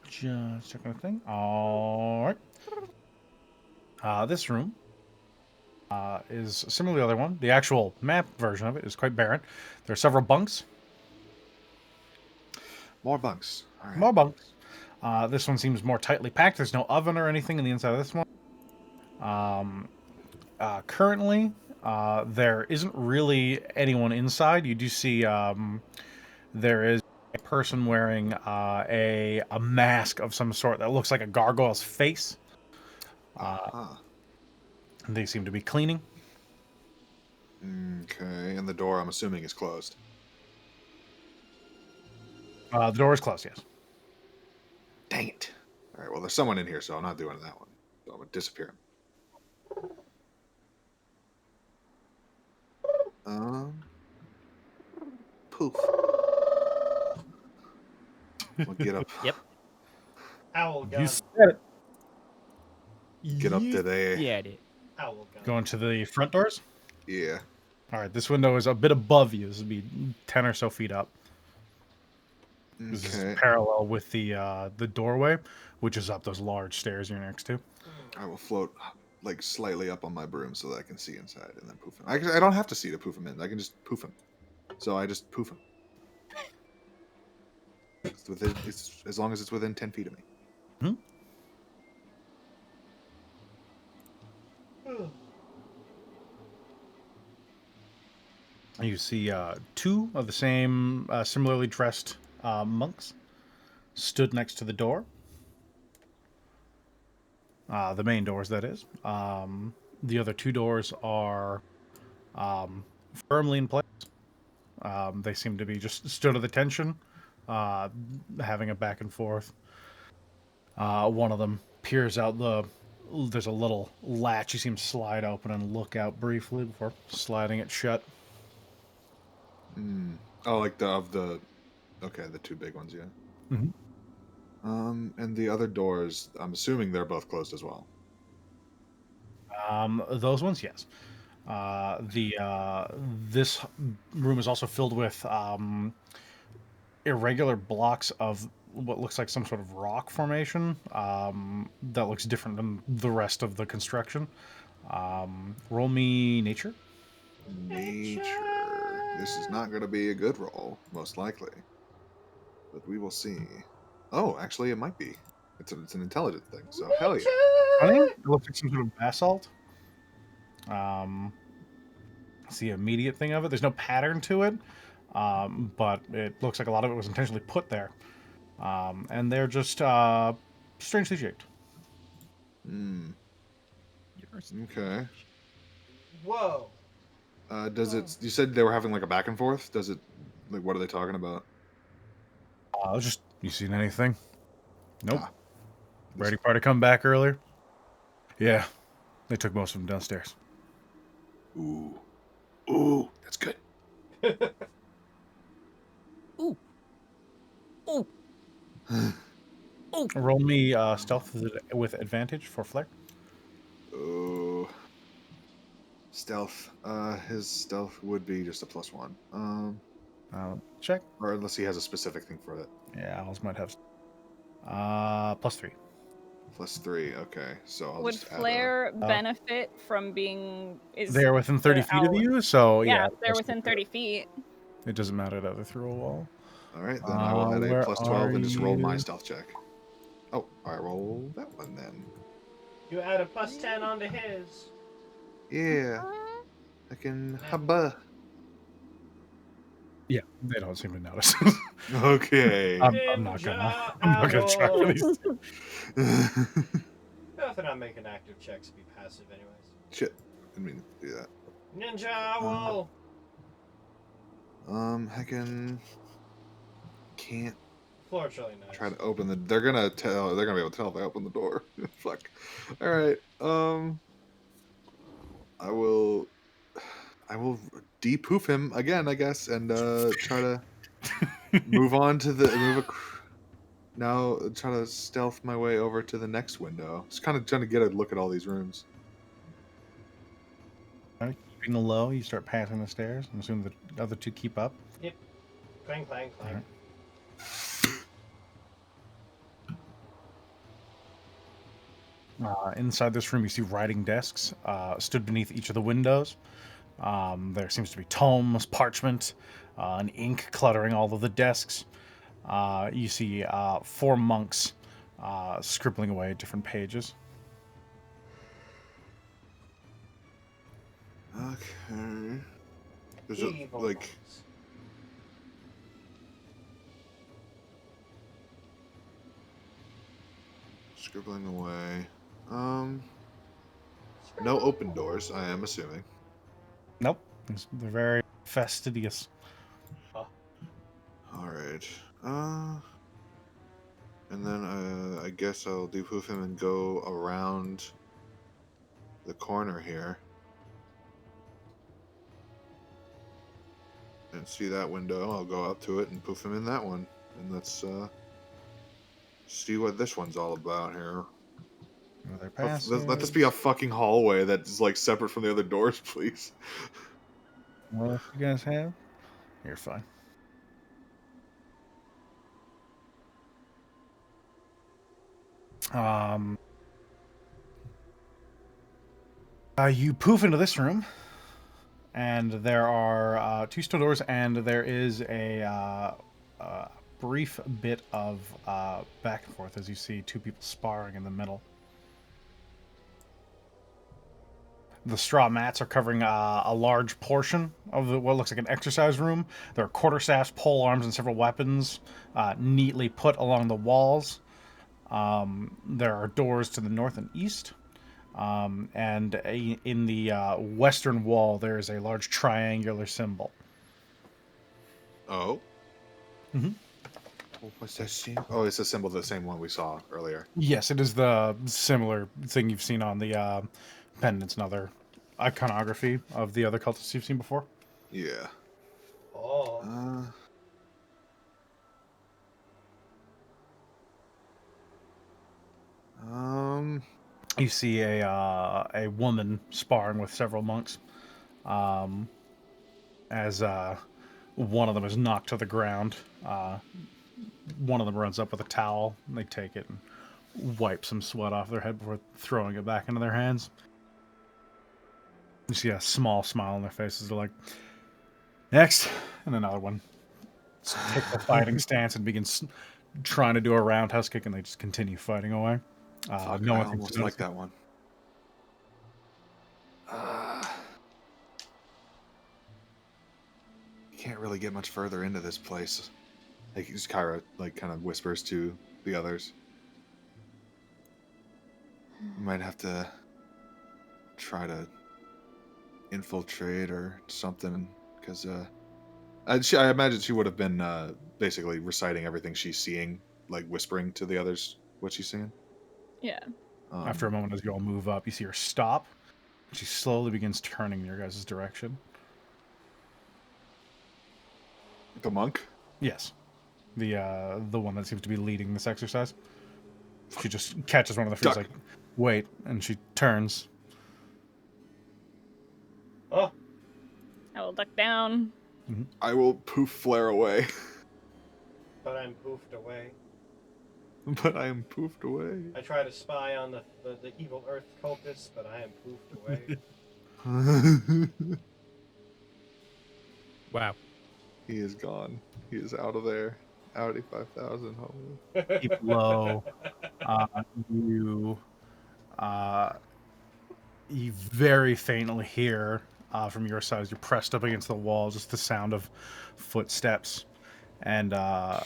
Just checking the thing. All right. This room is similar to the other one. The actual map version of it is quite barren. There are several bunks. More bunks. All right. More bunks. This one seems more tightly packed. There's no oven or anything in the inside of this one. Currently, there isn't really anyone inside. You do see there is a person wearing a mask of some sort that looks like a gargoyle's face. They seem to be cleaning. Okay, and the door, I'm assuming, is closed. The door is closed, yes. Dang it. All right, well, there's someone in here, so I'm not doing that one. So I'm going to disappear him. Poof. We'll get up. Yep. Owl gun. You said it. Get up to there. Yeah, I did. Owl gun. Going to the front doors? Yeah. All right, this window is a bit above you. This would be 10 or so feet up. This is parallel with the doorway, which is up those large stairs you're next to. I will float like slightly up on my broom so that I can see inside and then poof him. I don't have to see to poof him in. I can just poof him. So I just poof him. It's as long as it's within 10 feet of me. You see two of the same similarly dressed monks stood next to the door. The main doors, that is. The other two doors are firmly in place. They seem to be just stood at attention, having a back and forth. One of them peers out there's a little latch you see him slide open and look out briefly before sliding it shut. Oh, like the two big ones, yeah. And the other doors, I'm assuming they're both closed as well. Those ones, yes. This room is also filled with irregular blocks of what looks like some sort of rock formation that looks different than the rest of the construction. Roll me nature. Nature. This is not going to be a good roll, most likely. But we will see. Oh, actually, it might be. It's an intelligent thing, so hell yeah. Funny? It looks like some sort of basalt. It's the immediate thing of it. There's no pattern to it, but it looks like a lot of it was intentionally put there. And they're just strangely shaped. Okay. Whoa. Does it? You said they were having like a back and forth. Does it? Like, what are they talking about? Just you seen anything? Nope. Ready party come back earlier? Yeah, they took most of them downstairs. Ooh, that's good. Ooh. Roll me stealth with advantage for Flair. Oh. Stealth. His stealth would be just a +1. Check. Or unless he has a specific thing for it. Yeah, Owls might have. +3. +3. Okay, so I'll Would just Flare benefit from being? They're within 30 feet of you, so yeah, yeah. they're within 30 feet. It doesn't matter that they're through a wall. All right, then I will add a where +12 and just roll my you? stealth check. Oh, I roll that one then. You add a +10 onto his. Yeah, I can hubba. Yeah, they don't seem to notice. Okay. I'm not gonna. I'm not gonna try for these. Nothing on making active checks to be passive, anyways. Shit. Didn't mean to do that. Ninja owl! Heckin' can't Floor's really nice. try to open the. They're gonna tell. They're gonna be able to tell if I open the door. Fuck. All right. I will. I will de-poof him again, I guess, and try to move on to the now try to stealth my way over to the next window. Just kind of trying to get a look at all these rooms. Keeping low, you start passing the stairs. I'm assuming the other two keep up. Yep. Clang, clang, clang. Alright. Inside this room, you see writing desks stood beneath each of the windows. There seems to be tomes, parchment, and ink cluttering all of the desks. You see 4 monks scribbling away at different pages. Okay. There's a, Evil like monks. scribbling away. No open doors, I am assuming. Nope. They're very fastidious. Alright. And then I guess I'll de-poof him and go around the corner here. And see that window. I'll go up to it and poof him in that one. And let's see what this one's all about here. Let this be a fucking hallway that's like separate from the other doors, please. What else you guys have? You're fine. You poof into this room, and there are 2 stone doors, and there is a brief bit of back and forth as you see 2 people sparring in the middle. The straw mats are covering a large portion of what looks like an exercise room. There are quarterstaffs, pole arms, and several weapons neatly put along the walls. There are doors to the north and east. And in the western wall, there is a large triangular symbol. Oh. Mm-hmm. What's that symbol? Oh, it's a symbol, the same one we saw earlier. Yes, it is the similar thing you've seen on the pendants and other iconography of the other cultists you've seen before. Yeah. Oh. You see a woman sparring with several monks, as one of them is knocked to the ground. One of them runs up with a towel, and they take it and wipe some sweat off their head before throwing it back into their hands. You see a small smile on their faces. They're like, next, and another one takes a fighting stance and begins trying to do a roundhouse kick, and they just continue fighting away. Fuck, no I one almost thinks like that one. You can't really get much further into this place. Like, just Kyra, like, kind of whispers to the others. You might have to try to infiltrate or something, because I imagine she would have been basically reciting everything she's seeing, like whispering to the others what she's seeing. Yeah. After a moment, as you all move up, you see her stop. She slowly begins turning in your guys' direction. The monk? Yes. The one that seems to be leading this exercise. She just catches one of the feet, like, wait, and she turns. Oh. I will duck down. Mm-hmm. I will poof flare away. But I'm poofed away. But I am poofed away. I try to spy on the evil earth cultists, but I am poofed away. Wow. He is gone. He is out of there. Audi 5000, homie. Keep low. You you very faintly hear from your side as you're pressed up against the wall, just the sound of footsteps, and a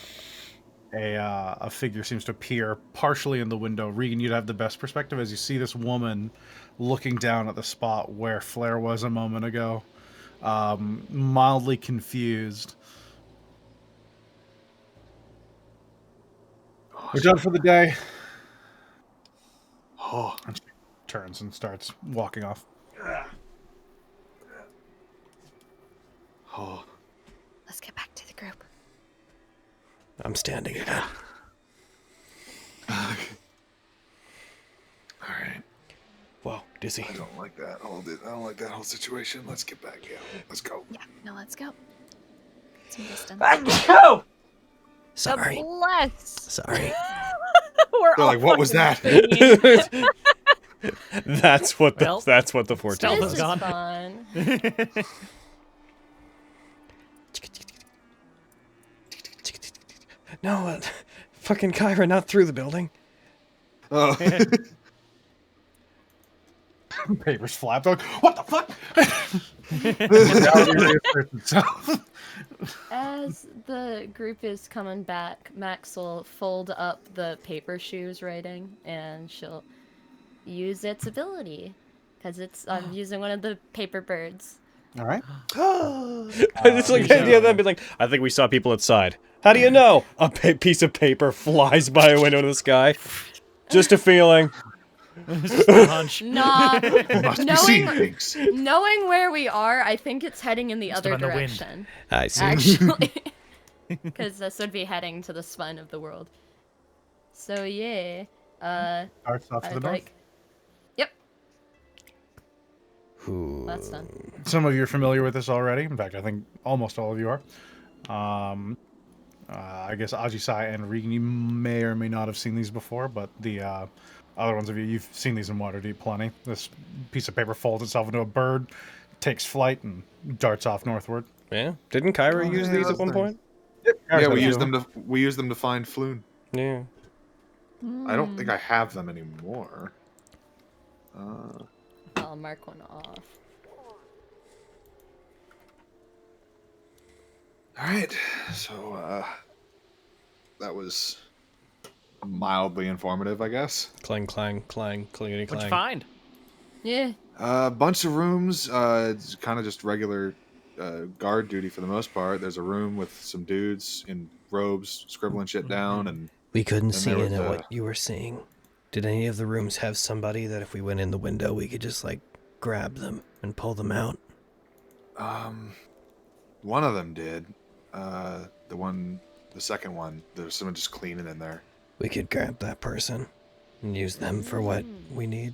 figure seems to appear partially in the window. Regan, you'd have the best perspective as you see this woman looking down at the spot where Flair was a moment ago, mildly confused. We're done for the day. Oh, And she turns and starts walking off. oh. Let's get back to the group. I'm standing again. All right. Whoa, dizzy. I don't like that whole. I don't like that whole situation. Let's get back. Yeah, let's go. Yeah, no, let's go. Some distance. Sorry. Bless. Sorry. We're They're all like, what was that? fucking That's what the Well, that's what the 14 stealth This is is gone. fun. No, fucking Kyra, not through the building. Oh. Papers flapped. Like, what the fuck? Reality reasserts itself. As the group is coming back, Max will fold up the paper shoes writing, and she'll use its ability. Because I'm using one of the paper birds. All right. It's like the idea of them being like, I think we saw people outside. How do you know? A piece of paper flies by a window in the sky. Just a feeling. Just a hunch. Nah, Must be seeing knowing, things. knowing where we are, I think it's heading in the Must other have been the wind. direction. I see. Actually. Because this would be heading to the spine of the world. So yeah, Starts off to the I'd north. like... Yep, Ooh. that's done. Some of you are familiar with this already. In fact, I think almost all of you are. I guess Ajisai and Regan, you may or may not have seen these before, but the other ones of you, you've seen these in Waterdeep plenty. This piece of paper folds itself into a bird, takes flight, and darts off northward. Yeah. Didn't Kyra use yeah, these at those one things. point? Yeah, we use them to find Floon. Yeah. I don't think I have them anymore. I'll mark one off. All right, so that was mildly informative, I guess. Clang, clang, clang, clangity, What'd clang. you find? Yeah. A bunch of rooms. It's kind of just regular guard duty for the most part. There's a room with some dudes in robes scribbling shit down, and We couldn't And see there was into a- what you were seeing. Did any of the rooms have somebody that if we went in the window, we could just, like, grab them and pull them out? one of them did. The second one, there's someone just cleaning in there. We could grab that person and use them for what we need.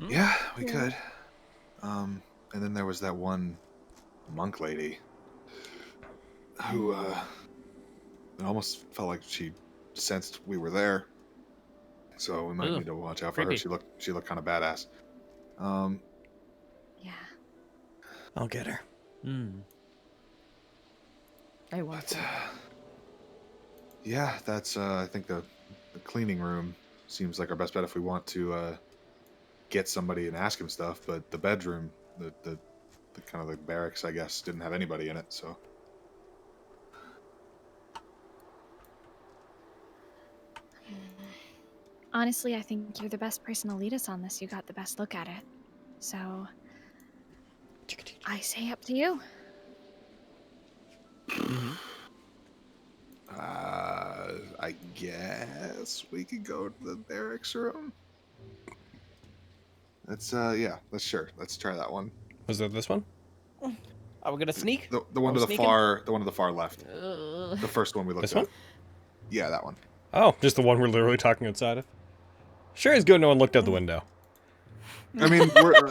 Yeah, we could. And then there was that one monk lady who it almost felt like she sensed we were there. So we might Ugh, need to watch out for creepy. her. She looked kind of badass. Yeah. I'll get her. I want But to. yeah, that's I think the cleaning room seems like our best bet if we want to get somebody and ask him stuff. But the bedroom, the kind of the barracks, I guess, didn't have anybody in it. So Honestly, I think you're the best person to lead us on this. You got the best look at it. So, I say up to you. I guess we could go to the barracks room. Let's let's try that one. Was that this one? Are we gonna sneak? The one Are to we the one to the far left. Ugh. The first one we looked This at. one? Yeah, that one. Oh, just the one we're literally talking outside of? Sure is good no one looked out the window. I mean,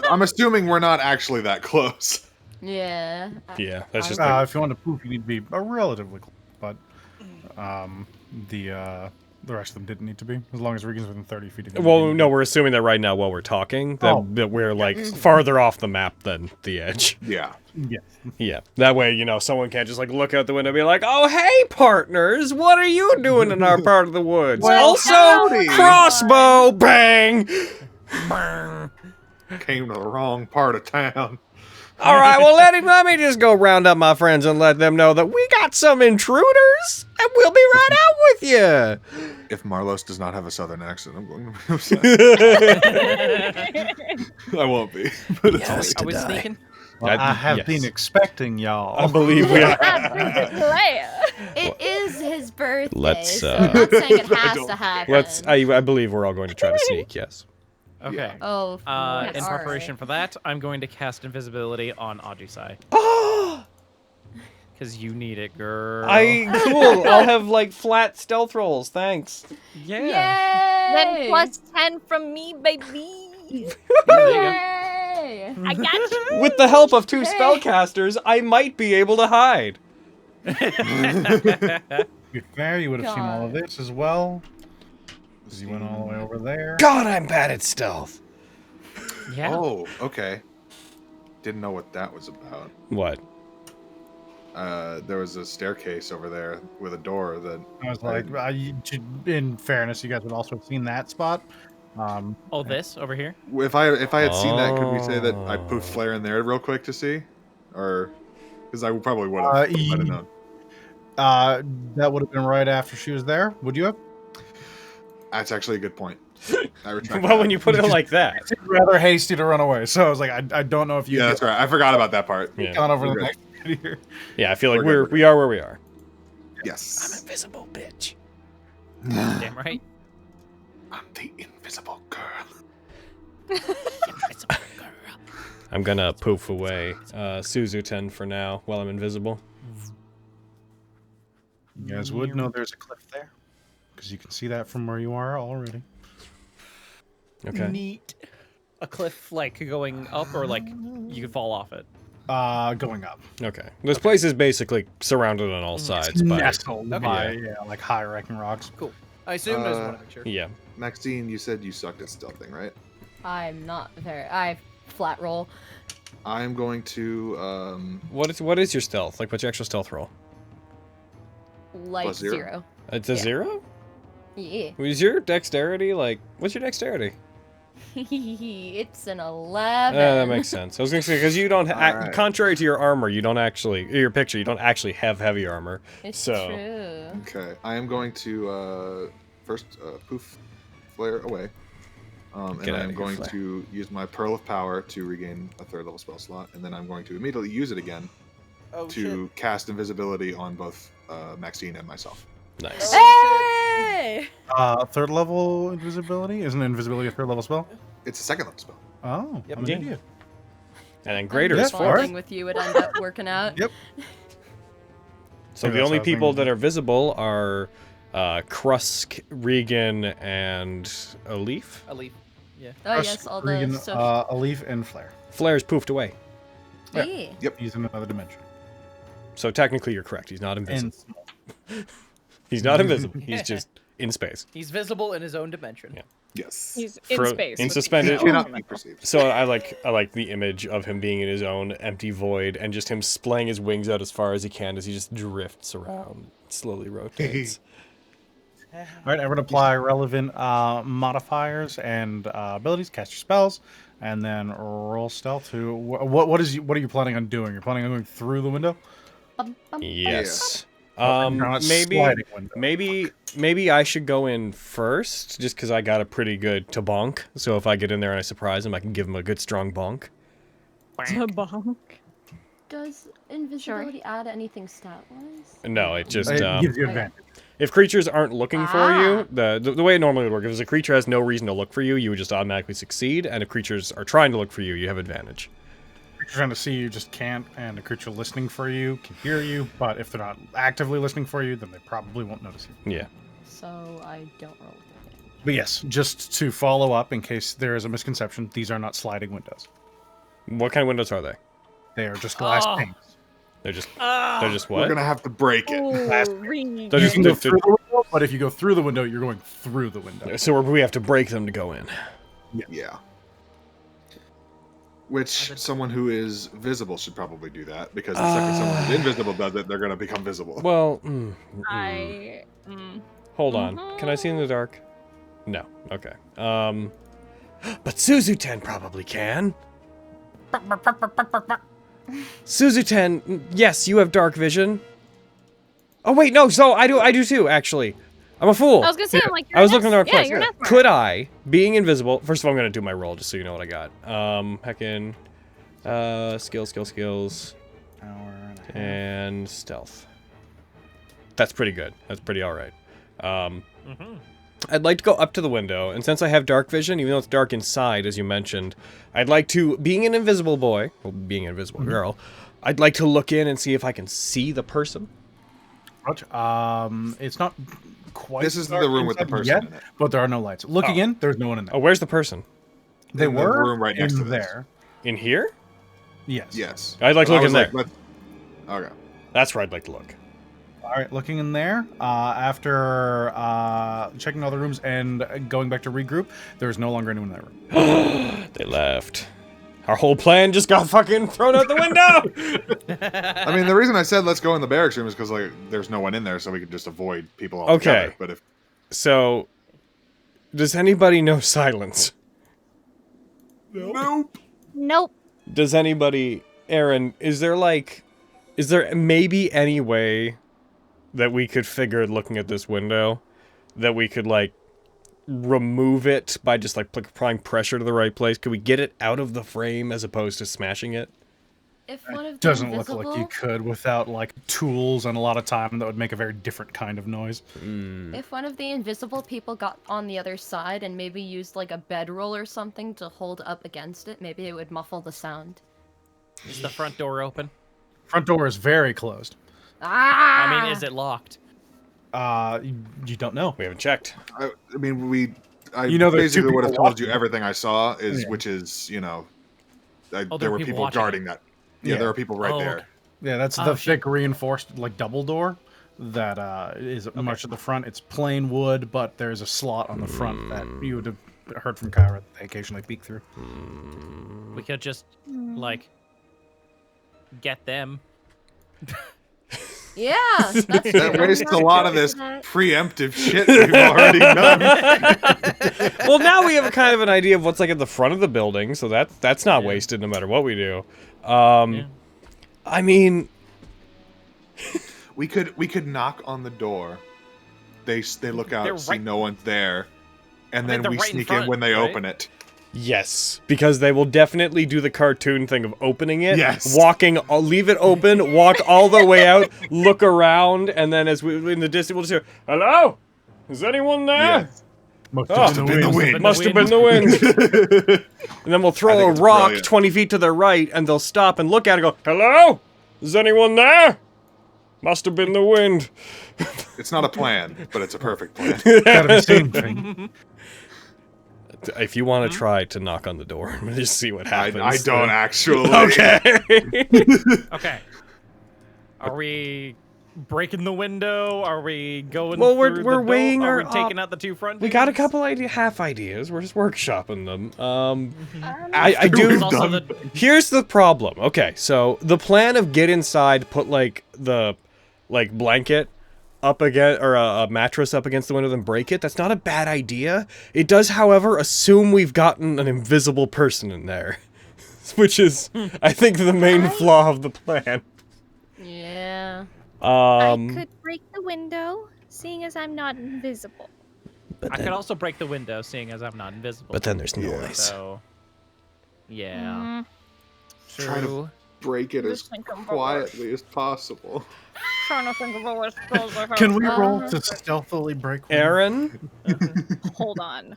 I'm assuming we're not actually that close. Yeah. Yeah, that's just If you want to poof, you need to be relatively close, but the rest of them didn't need to be, as long as Regan's within 30 feet of you. Well, no, we're assuming that right now while we're talking, that, Oh. that we're, like, farther off the map than the edge. Yeah. Yeah. Yeah. That way, you know, someone can't just, like, look out the window and be like, oh, hey, partners, what are you doing in our part of the woods? Well, also, howdy." crossbow, bang! Came to the wrong part of town. All right, well, let me just go round up my friends and let them know that we got some intruders, and we'll be right out with you. If Marlos does not have a southern accent, I'm going to be upset. I won't be. But it's Yes, Are we to die. sneaking? Well, I have yes. been expecting y'all. I believe we are. It is his birthday, Let's, so I'm not saying it has don't- to happen. I believe we're all going to try to sneak. Yes. Okay. Oh, In yes. preparation for that, I'm going to cast invisibility on Ajisai. Because you need it, girl. Cool. I'll have like flat stealth rolls. Thanks. Yeah. Then Yay! plus 10 from me, baby. Yay! I got you. With the help of 2 Hey. spellcasters, I might be able to hide. To be fair, you would have seen all of God. this as well. Because you went all the way over there. God, I'm bad at stealth. Yeah. Oh, okay. Didn't know what that was about. What? There was a staircase over there with a door that. I was like, in fairness, you guys would also have seen that spot. Oh, this over here? If I had seen that, could we say that I put flare in there real quick to see, or because I probably would have. I don't know. That would have been right after she was there. Would you have? That's actually a good point. I retract Well, that. when you put it like that. It's rather hasty to run away, so I was like, I don't know if you. Yeah, that's right. I forgot about that part. Yeah. Gone over We're the good. next bit here. Yeah, I feel like We're good, we are where we are. Yes. Invisible, bitch. Damn right. I'm the invisible girl. I'm gonna poof away Suzu-ten for now while I'm invisible. You guys would know there's a cliff there, because you can see that from where you are already. Okay. Neat. A cliff, like, going up, or, like, you could fall off it? Going up. Okay. This place is basically surrounded on all sides by... Nestled by Yeah. like high wrecking rocks. Cool. I assumed I just want to make sure. Yeah. Maxine, you said you sucked at stealthing, right? I'm not very. I flat roll. I'm going to. What is your stealth? Like, what's your actual stealth roll? Like Plus 0? 0. It's a Yeah. 0? Yeah. Is your dexterity, like... What's your dexterity? It's an 11. That makes sense. I was gonna say, because you don't... Alright. Contrary to your armor, you don't actually... Your picture, you don't actually have heavy armor. It's so... true. Okay, I am going to first poof flare away. And Get out I'm of here, going flare. to use my Pearl of Power to regain a 3rd level spell slot, and then I'm going to immediately use it again Oh, to cast invisibility on both Maxine and myself. Nice. Hey! 3rd level invisibility? Isn't invisibility a 3rd level spell? It's a 2nd level spell. Oh, Yep. I'm an Yeah. idiot. And then greater Yeah, is alright. 4th. Bonding with you would end up working out. Yep. So Maybe the that's only how I was people thinking. that are visible are Krusk, Regan, and Alif. A leaf. Yeah. Oh, yes, all the Regan, social. a leaf and flare. Flare's poofed away. Yeah. He's in another dimension. So technically you're correct. He's not And invisible. small. He's not invisible. He's just in space. He's visible in his own dimension. Yeah. Yes. He's in For- space. in with- suspended- He cannot be perceived. So I like the image of him being in his own empty void and just him splaying his wings out as far as he can as he just drifts around, slowly rotates. All right, everyone apply relevant modifiers and abilities, cast your spells, and then roll stealth. To what are you planning on doing? You're planning on going through the window? Yes. You're not Maybe sliding window. maybe I should go in first, just because I got a pretty good to bonk. So if I get in there and I surprise him, I can give him a good strong bonk. To bonk. Does invisibility add anything stat-wise? No, it just It gives you advantage. if creatures aren't looking for Ah. you, the way it normally would work, if a creature has no reason to look for you, you would just automatically succeed, and if creatures are trying to look for you, you have advantage. Creature trying to see you just can't, and a creature listening for you can hear you, but if they're not actively listening for you, then they probably won't notice you. Yeah. So I don't roll with it. But yes, just to follow up, in case there is a misconception, these are not sliding windows. What kind of windows are they? They are just glass Oh. panes. They're just We're what? gonna have to break it. Ooh, Regan. They're You just can go they're- through the window, but if you go through the window, you're going through the window. so we have to break them to go in. Yeah. Which someone who is visible should probably do that, because the second someone who's invisible does it, they're gonna become visible. Well, hold on. Can I see in the dark? No. Okay. But Suzuten probably can. Suzuten, yes, you have dark vision. Oh wait, no, so I do too, actually. I'm a fool. I was gonna say, I'm like, I was looking in the right place. You're not smart. Could I, being invisible, first of all, I'm gonna do my roll just so you know what I got. Heckin', skills, Hour and a half. and stealth. That's pretty good. That's pretty alright. I'd like to go up to the window, and since I have dark vision, even though it's dark inside, as you mentioned, I'd like to, being an invisible boy, well, being an invisible girl, I'd like to look in and see if I can see the person. It's not quite. This is the dark room with the inside person yet, in it. but there are no lights. Looking in, there's no one in there. Oh, where's the person? They In the were room right next in to this. there. In here? Yes. Yes. I'd like to I look in was there. like, okay. That's where I'd like to look. All right, looking in there. After checking all the rooms and going back to regroup, there is no longer anyone in that room. They left. Our whole plan just got fucking thrown out the window! I mean, the reason I said let's go in the barracks room is because like there's no one in there, so we could just avoid people altogether. Okay. But if So, does anybody know silence? nope. Nope. Does anybody... Aaron, is there maybe any way that we could figure, looking at this window, that we could, like, remove it by just, like, applying pressure to the right place? Could we get it out of the frame as opposed to smashing it? If one of the Doesn't invisible, look like you could without like tools and a lot of time. That would make a very different kind of noise. if one of the invisible people got on the other side and maybe used like a bedroll or something to hold up against it, maybe it would muffle the sound. Is the front door open? Front door is very closed. Ah! I mean, is it locked? You don't know. We haven't checked. I mean, I You know there's two basically would have people told you watching. everything I saw is, Yeah. which is, you know, there there are were people people watching guarding that. Yeah, Yeah. there are people right Oh, there. okay. Yeah, that's Oh, the shit. thick reinforced like double door that is much at the front. It's plain wood, but there's a slot on the front that you would have heard from Kyra. They occasionally peek through. We could just, like, get them. Yeah, that's That true. wastes a lot of this preemptive shit we've already done. Well, now we have kind of an idea of what's, like, at the front of the building, so that's not wasted no matter what we do. Yeah. I mean... We could knock on the door. They look out, They're see right- no one's there, and I mean, then they're we right in sneak front, in when they right? open it. Yes, because they will definitely do the cartoon thing of opening it, Yes. leave it open, walk all the way out, look around, and then as we in the distance, we'll just hear, "Hello, is anyone there?" Yes. Must Oh, have been the wind. Must have been the wind. And then we'll I throw think a it's rock brilliant. 20 feet to their right, and they'll stop and look at it and go, "Hello, is anyone there?" Must have been the wind. It's not a plan, but it's a perfect plan. Gotta be seen. Thing. If you want to try to knock on the door, just see what happens. I don't actually. Okay. Okay. Are we breaking the window? Are we going Well, we're- through the we're door? weighing Are our we taking out the two front We got a dudes? couple half ideas. We're just workshopping them. After I do. we've Also done- the- Here's the problem. Okay, so the plan of get inside, put like the blanket up against or a mattress up against the window, then break it. That's not a bad idea. It does, however, assume we've gotten an invisible person in there, which is, I think, the main flaw of the plan. Yeah. I could break the window, seeing as I'm not invisible. But I then, could also break the window, seeing as I'm not invisible. but then there's noise. So, yeah. Try to break it as Just think about quietly as possible. Trying to think of all the spells I have. Can we roll to stealthily break? windows? Aaron, Hold on.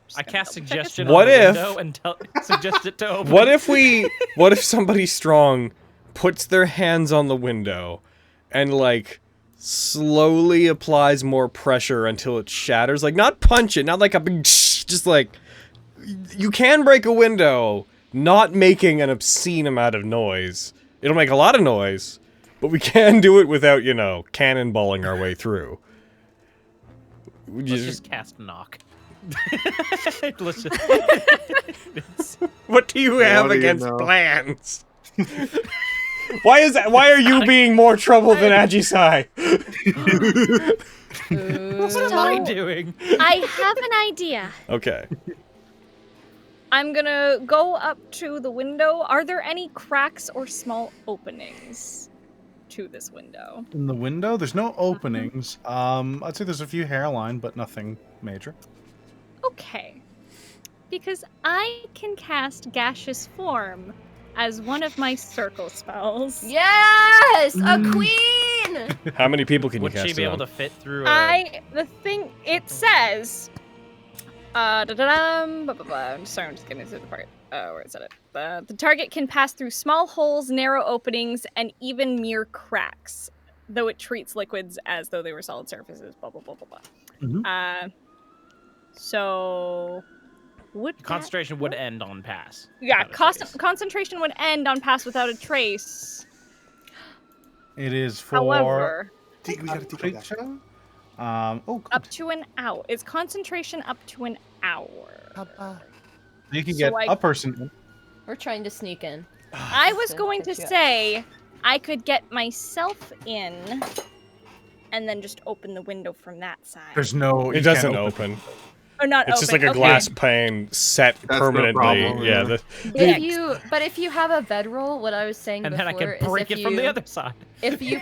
Just I gonna cast double check suggestion What on the if- window and suggest it to open. what if somebody strong puts their hands on the window and like slowly applies more pressure until it shatters? Like, not punch it, not like a big just like, you can break a window not making an obscene amount of noise. It'll make a lot of noise, but we can do it without, you know, cannonballing our way through. Let's just cast knock. Let's just... What do you have do you against know? plans? Why is that? Why are you being more trouble than Ajisai? What am I doing? I have an idea. Okay. I'm gonna go up to the window. Are there any cracks or small openings to this window? In the window, there's no openings. I'd say there's a few hairline, but nothing major. Okay. Because I can cast Gaseous Form as one of my circle spells. Yes! A queen! How many people can Would you cast she be it able on? to fit through a... It says... I'm sorry, I'm just getting to the part. Where is it? The target can pass through small holes, narrow openings, and even mere cracks, though it treats liquids as though they were solid surfaces, blah, blah, blah, blah, blah. So... Concentration would end on pass. Yeah, without a trace. concentration would end on pass without a trace. It is for... However... We gotta take that. Up to an hour. It's concentration up to an hour. You can get a person. We're trying to sneak in. I was going to say I could get myself in and then just open the window from that side. There's no... It doesn't open. Or not It's open. just like a okay. glass pane set That's permanently. the problem, Yeah. yeah. If you have a bedroll, what I was saying And before then I can is break it from the other side. if you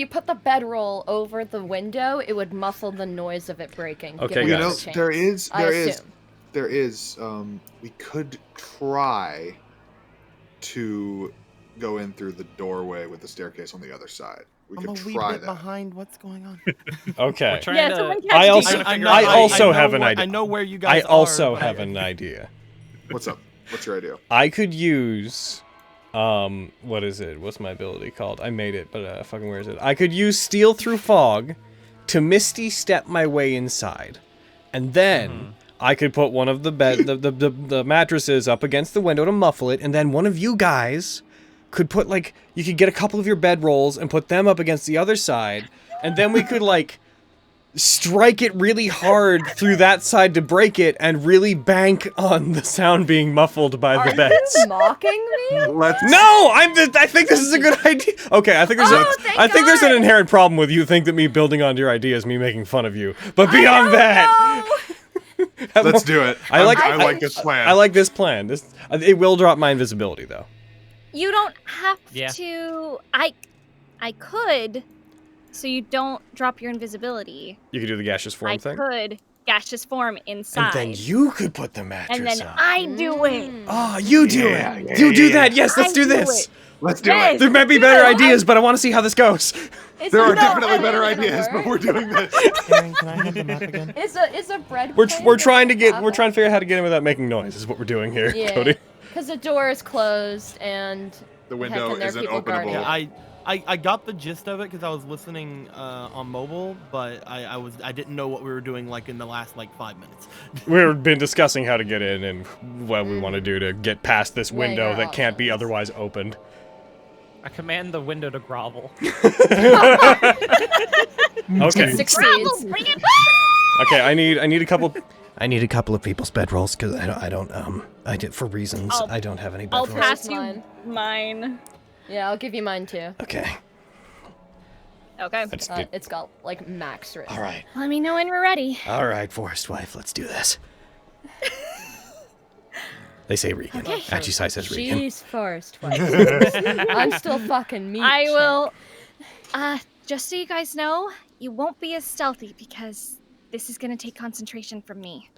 put the bedroll over the window, it would muffle the noise of it breaking. Okay, giving You us know, a chance. there is, we could try to go in through the doorway with the staircase on the other side. We I'm could a wee try bit that. behind what's going on. Okay. We're trying Yeah, to... someone I catch also, me. I also have an idea. I know where you guys I also are, but have an idea. What's up? What's your idea? I could use, what is it? What's my ability called? I made it, but fucking where is it? I could use Steal Through Fog to Misty Step my way inside, and then I could put one of the the mattresses up against the window to muffle it, and then one of you guys could put you could get a couple of your bedrolls and put them up against the other side, and then we could strike it really hard through that side to break it and really bank on the sound being muffled by the beds. Are you mocking me? No, I think this is a good idea. Okay, I think there's an inherent problem with you think that me building onto your idea is me making fun of you. But beyond that, Let's do it. I like this plan. I like this plan. It will drop my invisibility though. You don't have Yeah. to. I could, so you don't drop your invisibility. You could do the gaseous form I thing. could gaseous form inside. And then you could put the mattress And then on. I do it. Oh, you do it. You do that. Yes, let's do this. Let's do Yes. it. There might be better ideas, but I want to see how this goes. There are definitely better ideas, but we're doing this. Can I have the map again? Is a bread? We're trying to figure out how to get in without making noise. Is what we're doing here, Yeah. Cody. Because the door is closed and The window heck, and there are isn't people guarding openable. it. I got the gist of it because I was listening on mobile, but I didn't know what we were doing in the last 5 minutes. We've been discussing how to get in and what we want to do to get past this Weighing window our that can't be options. otherwise opened. I command the window to grovel. Okay. Succeeds. Bring it Okay, I need a couple. I need a couple of people's bedrolls because I did for reasons I'll- I don't have any I'll bedrolls. pass you Mine. mine. Yeah, I'll give you mine too. Okay. Okay. It's got max written. All right. Let me know when we're ready. All right, Forest Wife. Let's do this. They say Regan. Okay. Achisai says Regan. She's first. I'm still fucking meat. I check. will. Just so you guys know, you won't be as stealthy because this is gonna take concentration from me.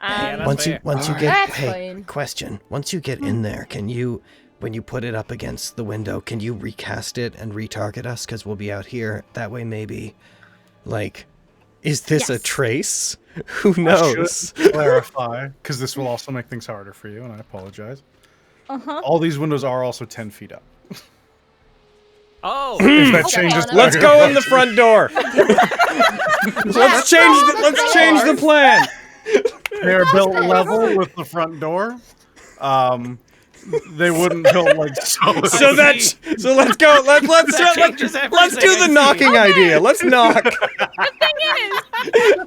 Yeah, that's Once you fair. get That's hey, fine. question. Once you get in there, can you, when you put it up against the window, can you recast it and retarget us? Because we'll be out here. That way, maybe, is this a Yes. trace? Who knows? Should clarify, because this will also make things harder for you, and I apologize. All these windows are also 10 feet up. Oh, If that Okay. changes, Let's go in the front door. Let's change the plan. They're built level with the front door. They wouldn't build So let's go. Let's do the knocking idea. Let's knock. The thing is,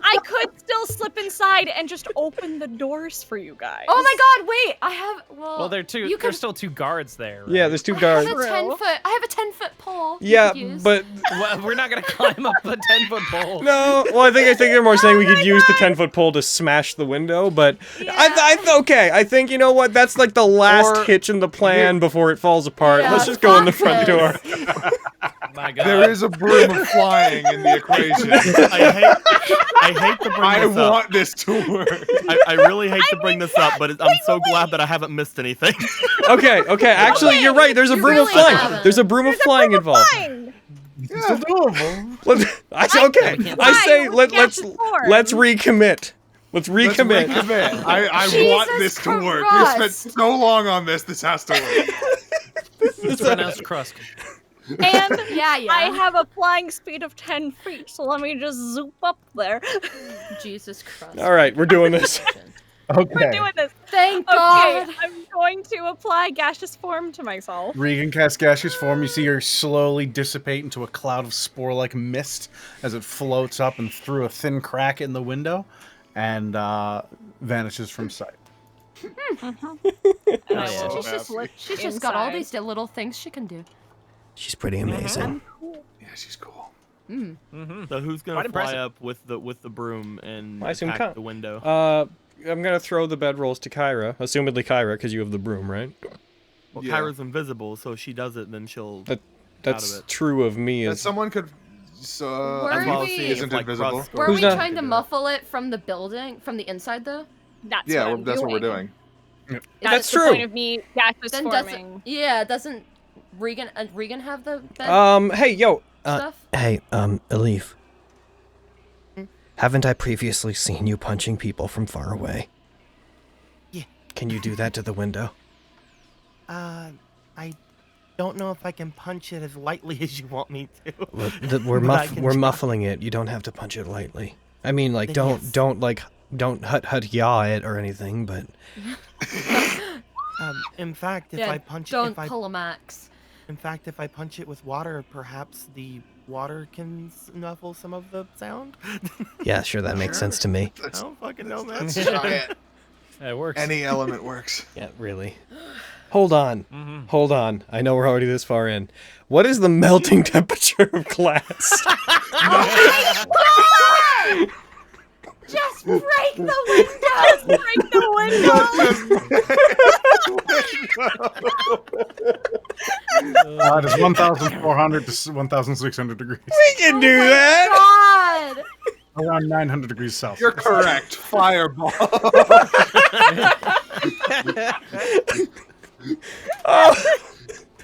I could still slip inside and just open the doors for you guys. Oh my god, wait! I have Well, there's still 2 guards there. Right? Yeah, there's 2 I guards. have a 10-foot. I have a 10-foot pole. you Yeah, could use. but Well, we're not gonna climb up a 10-foot pole. no. Well, I think they're more saying we could use the 10-foot pole to smash the window. But okay. I think you know what? That's like the last hitch in the plan before it falls apart. Yeah, Let's just go in the front door. My God. There is a broom of flying in the equation. I hate to bring I this up. want this to work. I really hate to bring this up, but I'm so glad that I haven't missed anything. Okay. Actually, you're right. There's a broom of really flying. haven't. There's a broom of flying involved. Fine. It's still doable. Let's recommit. Let's recommit. I want this to work. We spent so long on this. This has to work. It's pronounced Krusk. And yeah. I have a flying speed of 10 feet, so let me just zoop up there. Jesus Christ. All right, we're doing this. We're doing this. Thank Okay, God. I'm going to apply gaseous form to myself. Regan casts gaseous form. You see her slowly dissipate into a cloud of spore-like mist as it floats up and through a thin crack in the window and vanishes from sight. And I will just look She's just got all inside. these little things she can do. She's pretty amazing. Yeah, she's cool. So who's gonna Quite fly impressive. up with the broom and I assume attack the window? I'm gonna throw the bedrolls to Kyra, assumedly Kyra, because you have the broom, right? Well, Yeah. Kyra's invisible, so if she does it, then she'll. That's it. true of me. That As someone could. Were as well as we- see Isn't if, like, invisible. Krusk Were Who's we not- trying to muffle it from the building, from the inside though? That's Yeah, what I'm that's what we're doing. doing. That's the true. point of me gaseous Then forming. doesn't Regan have the bed hey, yo, stuff? Hey, Elif. Haven't I previously seen you punching people from far away? Yeah. Can you do that to the window? I don't know if I can punch it as lightly as you want me to. Well, But I can we're try. muffling it. You don't have to punch it lightly. I mean, like, Then yes. don't hut yaw it or anything, but In fact, if Yeah, I punch don't if I pull a max. in fact if I punch it with water, perhaps the water can muffle some of the sound. yeah, sure, that makes sense to me. I don't fucking know, man. Let's try it. It works. Any element works. Yeah, really. Hold on. Hold on. I know we're already this far in. What is the melting temperature of glass? Just break the window! Break the window! It is 1,400 to 1,600 degrees. We can do that. God! Around 900 degrees Celsius. You're correct. Fireball.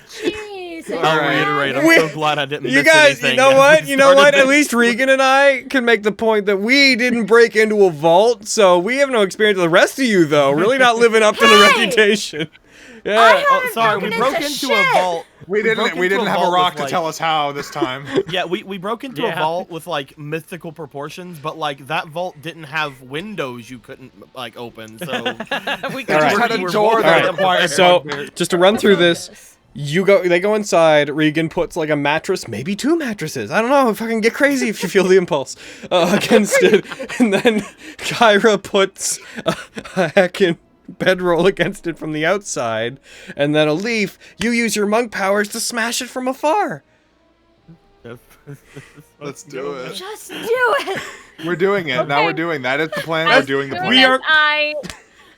Jeez. I'll reiterate. I'm so glad I didn't You miss guys, anything. you know as what? we You know started what? At this. least Regan and I can make the point that we didn't break into a vault, so we have no experience. The rest of you, though, really not living up to the reputation. Yeah. Oh, sorry. We broke into a vault. We broke didn't into have a vault rock with, to like- tell us how this time. Yeah, we broke into a Yeah. vault with like mythical proportions, but like that vault didn't have windows you couldn't like open. So we All could right. Just had a we're door both- that All right. required So, bugbear. just to run through this, they go inside. Regan puts like a mattress, maybe 2 mattresses. I don't know. Fucking get crazy if you feel the impulse against it. And then Kyra puts a heckin' bedroll against it from the outside. And then Elif, you use your monk powers to smash it from afar. Let's do it. Just do it! We're doing it. Now Okay. we're doing that. Is the plan. As We're doing the soon plan. We are- as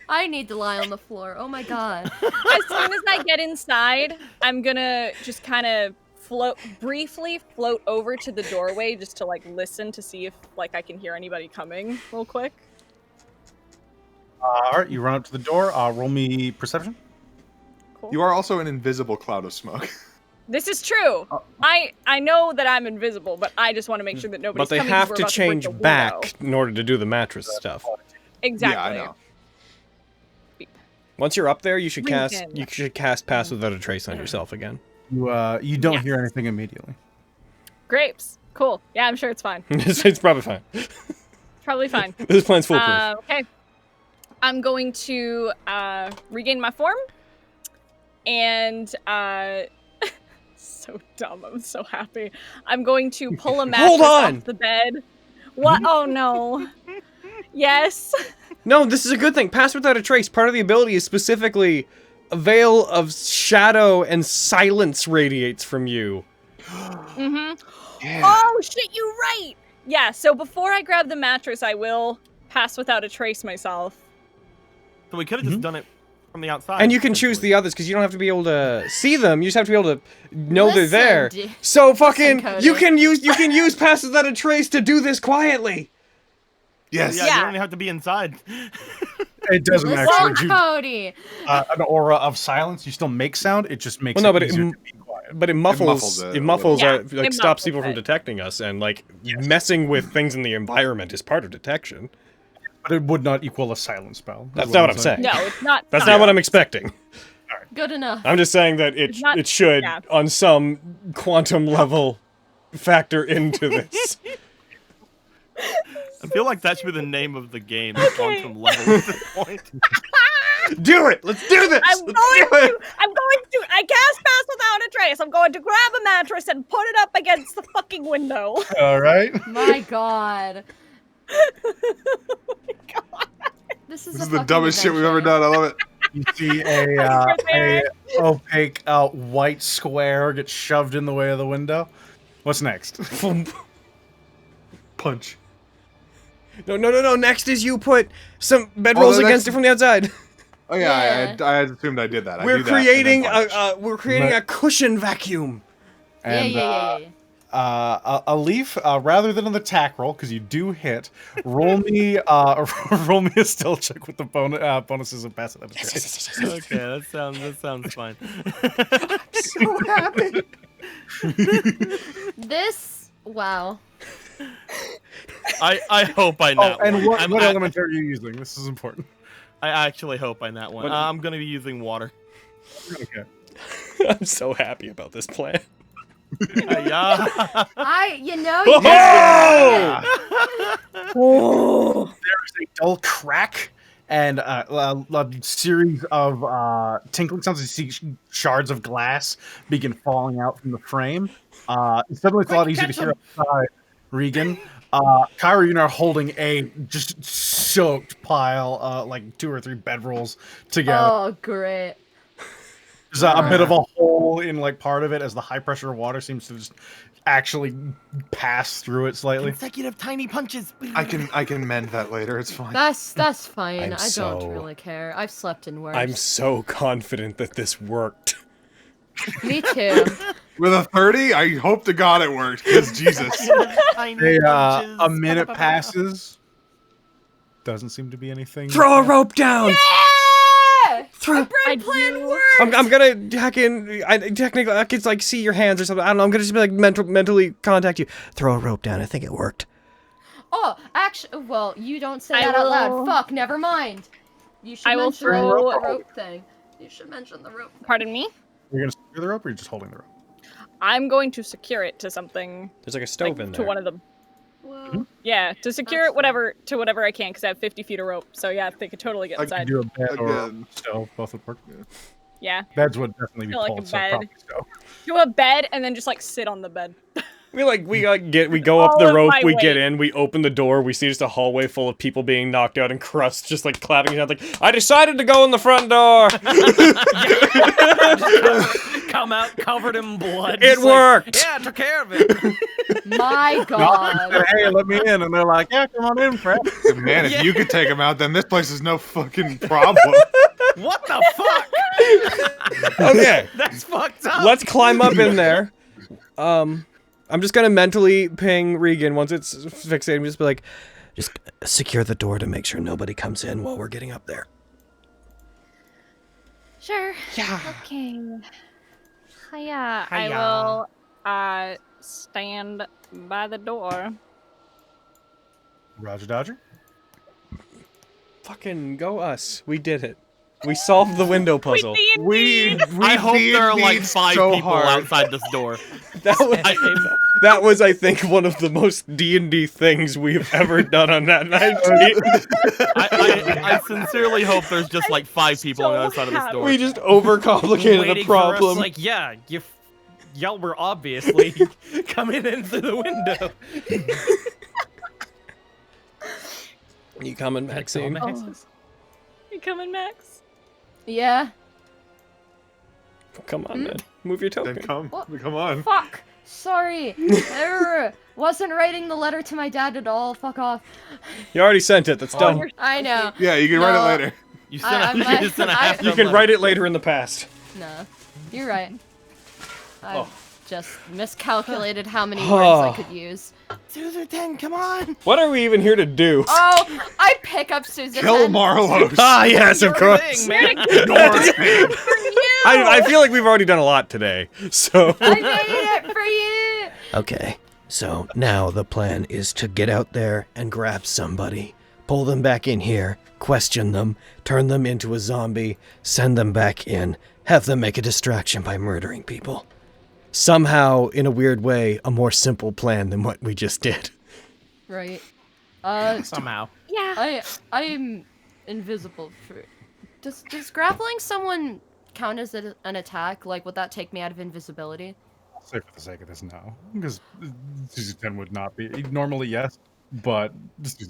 I need to lie on the floor. Oh my god. as soon as I get inside, I'm gonna just kind of briefly float over to the doorway just to like listen to see if like I can hear anybody coming real quick. All right, you run up to the door. Roll me perception. Cool. You are also an invisible cloud of smoke. This is true. I know that I'm invisible, but I just want to make sure that nobody's But they coming 'cause have we're to about break change the window. back in order to do the mattress stuff. Exactly. Yeah, I know. Once you're up there, you should cast Regan. pass without a trace on yourself again. You don't hear anything immediately. Grapes. Cool. Yeah, I'm sure it's fine. It's probably fine. Probably fine. This plan's foolproof. Okay. I'm going to regain my form. And so dumb. I'm so happy. I'm going to pull a mattress Hold on! off the bed. What? Oh no. Yes. No, this is a good thing. Pass without a trace. Part of the ability is specifically a veil of shadow and silence radiates from you. Mm-hmm. Yeah. Oh shit, you're right. Yeah. So before I grab the mattress, I will pass without a trace myself. So we could have just done it from the outside. And you can choose the others because you don't have to be able to see them. You just have to be able to know they're Listen, there. d- So fucking, Cody. you can use pass without a trace to do this quietly. Yes. Yeah, you don't even have to be inside. It doesn't Listen, actually. Cody. An aura of silence. You still make sound. It just makes Well, no, it but easier to be quiet. But it muffles. muffles It it muffles. a Like little. Yeah, it stops people muffles from it. detecting us, and like messing with things in the environment is part of detection. But it would not equal a silent spell. That's not what I'm saying. No, it's not. That's not what I'm expecting. Good enough. I'm just saying that It's not- it should, yeah. on some quantum level, factor into this. I feel like that should be the name of the game, Quantum Level at this point. Do it! Let's do this! I'm going to. I cast pass without a trace. I'm going to grab a mattress and put it up against the fucking window. All right. My God. This is This is the dumbest shit we've ever done. I love it. You see a opaque white square get shoved in the way of the window. What's next? Punch. No. Next is you put some Oh, bedrolls the against next- it from the outside. Oh yeah, I assumed I did that. I We're do that and then creating punch. we're creating a cushion vacuum. And yeah. a leaf, rather than an attack roll, because you do hit, roll me roll me a stealth check with the bonuses of passive. Okay, that sounds fine. So happy. This. Wow. I hope I Oh, know. and what element are you using? This is important. I actually hope I that one. I'm gonna be using water. Okay. I'm so happy about this plan. Yeah. Oh! There's a dull crack and a series of tinkling sounds. You see shards of glass begin falling out from the frame. Suddenly it's a lot easier to hear outside, Regan. Kyra, you're now holding a just soaked pile, like 2 or 3 bedrolls together. Oh, great. There's a bit of a hole in like part of it as the high pressure water seems to just actually pass through it slightly. Consecutive tiny punches. I can mend that later. It's fine. That's fine. I so- don't really care. I've slept in worse. I'm so confident that this worked. Me too. With a 30, I hope to God it worked. Because Jesus. A minute passes. Doesn't seem to be anything. Throw a rope down. Throw. Plan work. I'm gonna hack in. Technically, I could like see your hands or something. I don't know. I'm gonna just be like mentally contact you. Throw a rope down. I think it worked. Oh, actually, well, you don't say I that out loud. will- Fuck, never mind. You should I will mention throw- the rope thing. You should mention the rope thing. Pardon me? You're gonna secure the rope, or you're just holding the rope? I'm going to secure it to something. There's like a stove in To there. one of them. Whoa. Yeah, to secure That's it whatever I can, because I have 50 feet of rope. So yeah, they could totally get I inside. could do a bed or a Again. stove. Both would work. Yeah. Beds would definitely be Feel like a pulled, so bed. probably stove. Do a bed and then just like sit on the bed. We go up All the of rope, my we get weight. in, we open the door, we see just a hallway full of people being knocked out and Crust just like clapping his hands like, I decided to go in the front door! Come out covered in blood. It just like, worked! yeah, I took care of it. My God. Hey, let me in, and they're like, "Yeah, come on in, Fred." Man, if you could take him out, then this place is no fucking problem. What the fuck? Okay, That's fucked up. let's climb up in there. I'm just gonna mentally ping Regan once it's fixated and just be like, just secure the door to make sure nobody comes in while we're getting up there. Sure. Yeah. Okay. Hiya. I Hiya. will stand by the door. Roger Dodger. Fucking go us. We did it. We solved the window puzzle. We I hope there are like D&D'd 5 so people hard. outside this door. That was, I think, one of the most D&D things we've ever done on that night. I sincerely hope there's just like 5 people on the other side of this door. We just overcomplicated Waiting the for us, problem. like, yeah, y'all were obviously coming in through the window. You coming, Maxine? You coming, Max? Yeah. Come on, then. Move your token. Then come What? on. Fuck. Sorry. Wasn't writing the letter to my dad at all. Fuck off. You already sent it. That's done. I know. Yeah, you can write it later. You sent a half You can write it later in the past. Nah, you're right. I just miscalculated how many Oh. words I could use. Suzu-ten, come on! What are we even here to do? Oh, I pick up Susan. Kill Marlos. Ah, yes, of course. Ignore him. I feel like we've already done a lot today, so. I made it for you. Okay, so now the plan is to get out there and grab somebody, pull them back in here, question them, turn them into a zombie, send them back in, have them make a distraction by murdering people. Somehow, in a weird way, a more simple plan than what we just did. Right. Somehow. Yeah. I'm invisible for. Does grappling someone count as an attack? Like, would that take me out of invisibility? I'll say for the sake of this, no. Because Suzu-ten would not be. Normally, yes, but...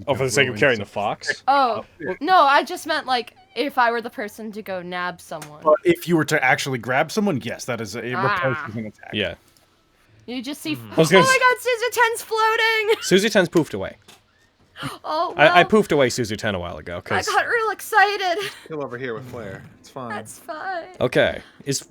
Oh, for the sake of carrying the fox? Oh, no, I just meant, like, if I were the person to go nab someone. But if you were to actually grab someone, yes, that is a replaces an attack. Yeah. You just see. I was gonna Oh my god, Suzu-ten's floating! Susie 10's poofed away. Oh, well, I poofed away Susie 10 a while ago. I Cause... got real excited. Kill over here with Flare. It's fine. That's fine. Okay. Is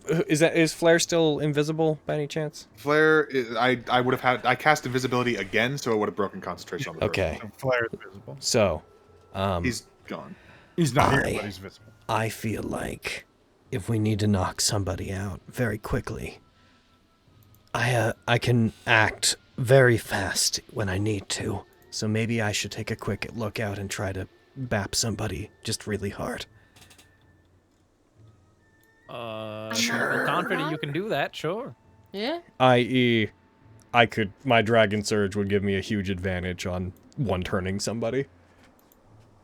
Flare still invisible by any chance? Flare, I would have had. I cast invisibility again, so it would have broken concentration on the Okay. Flare is visible. So, He's gone. He's not here, but he's visible. I feel like if we need to knock somebody out very quickly, I can act very fast when I need to. So maybe I should take a quick look out and try to bap somebody just really hard. Feel confident you can do that, sure. Yeah? i.e., my Dragon Surge would give me a huge advantage on one-turning somebody.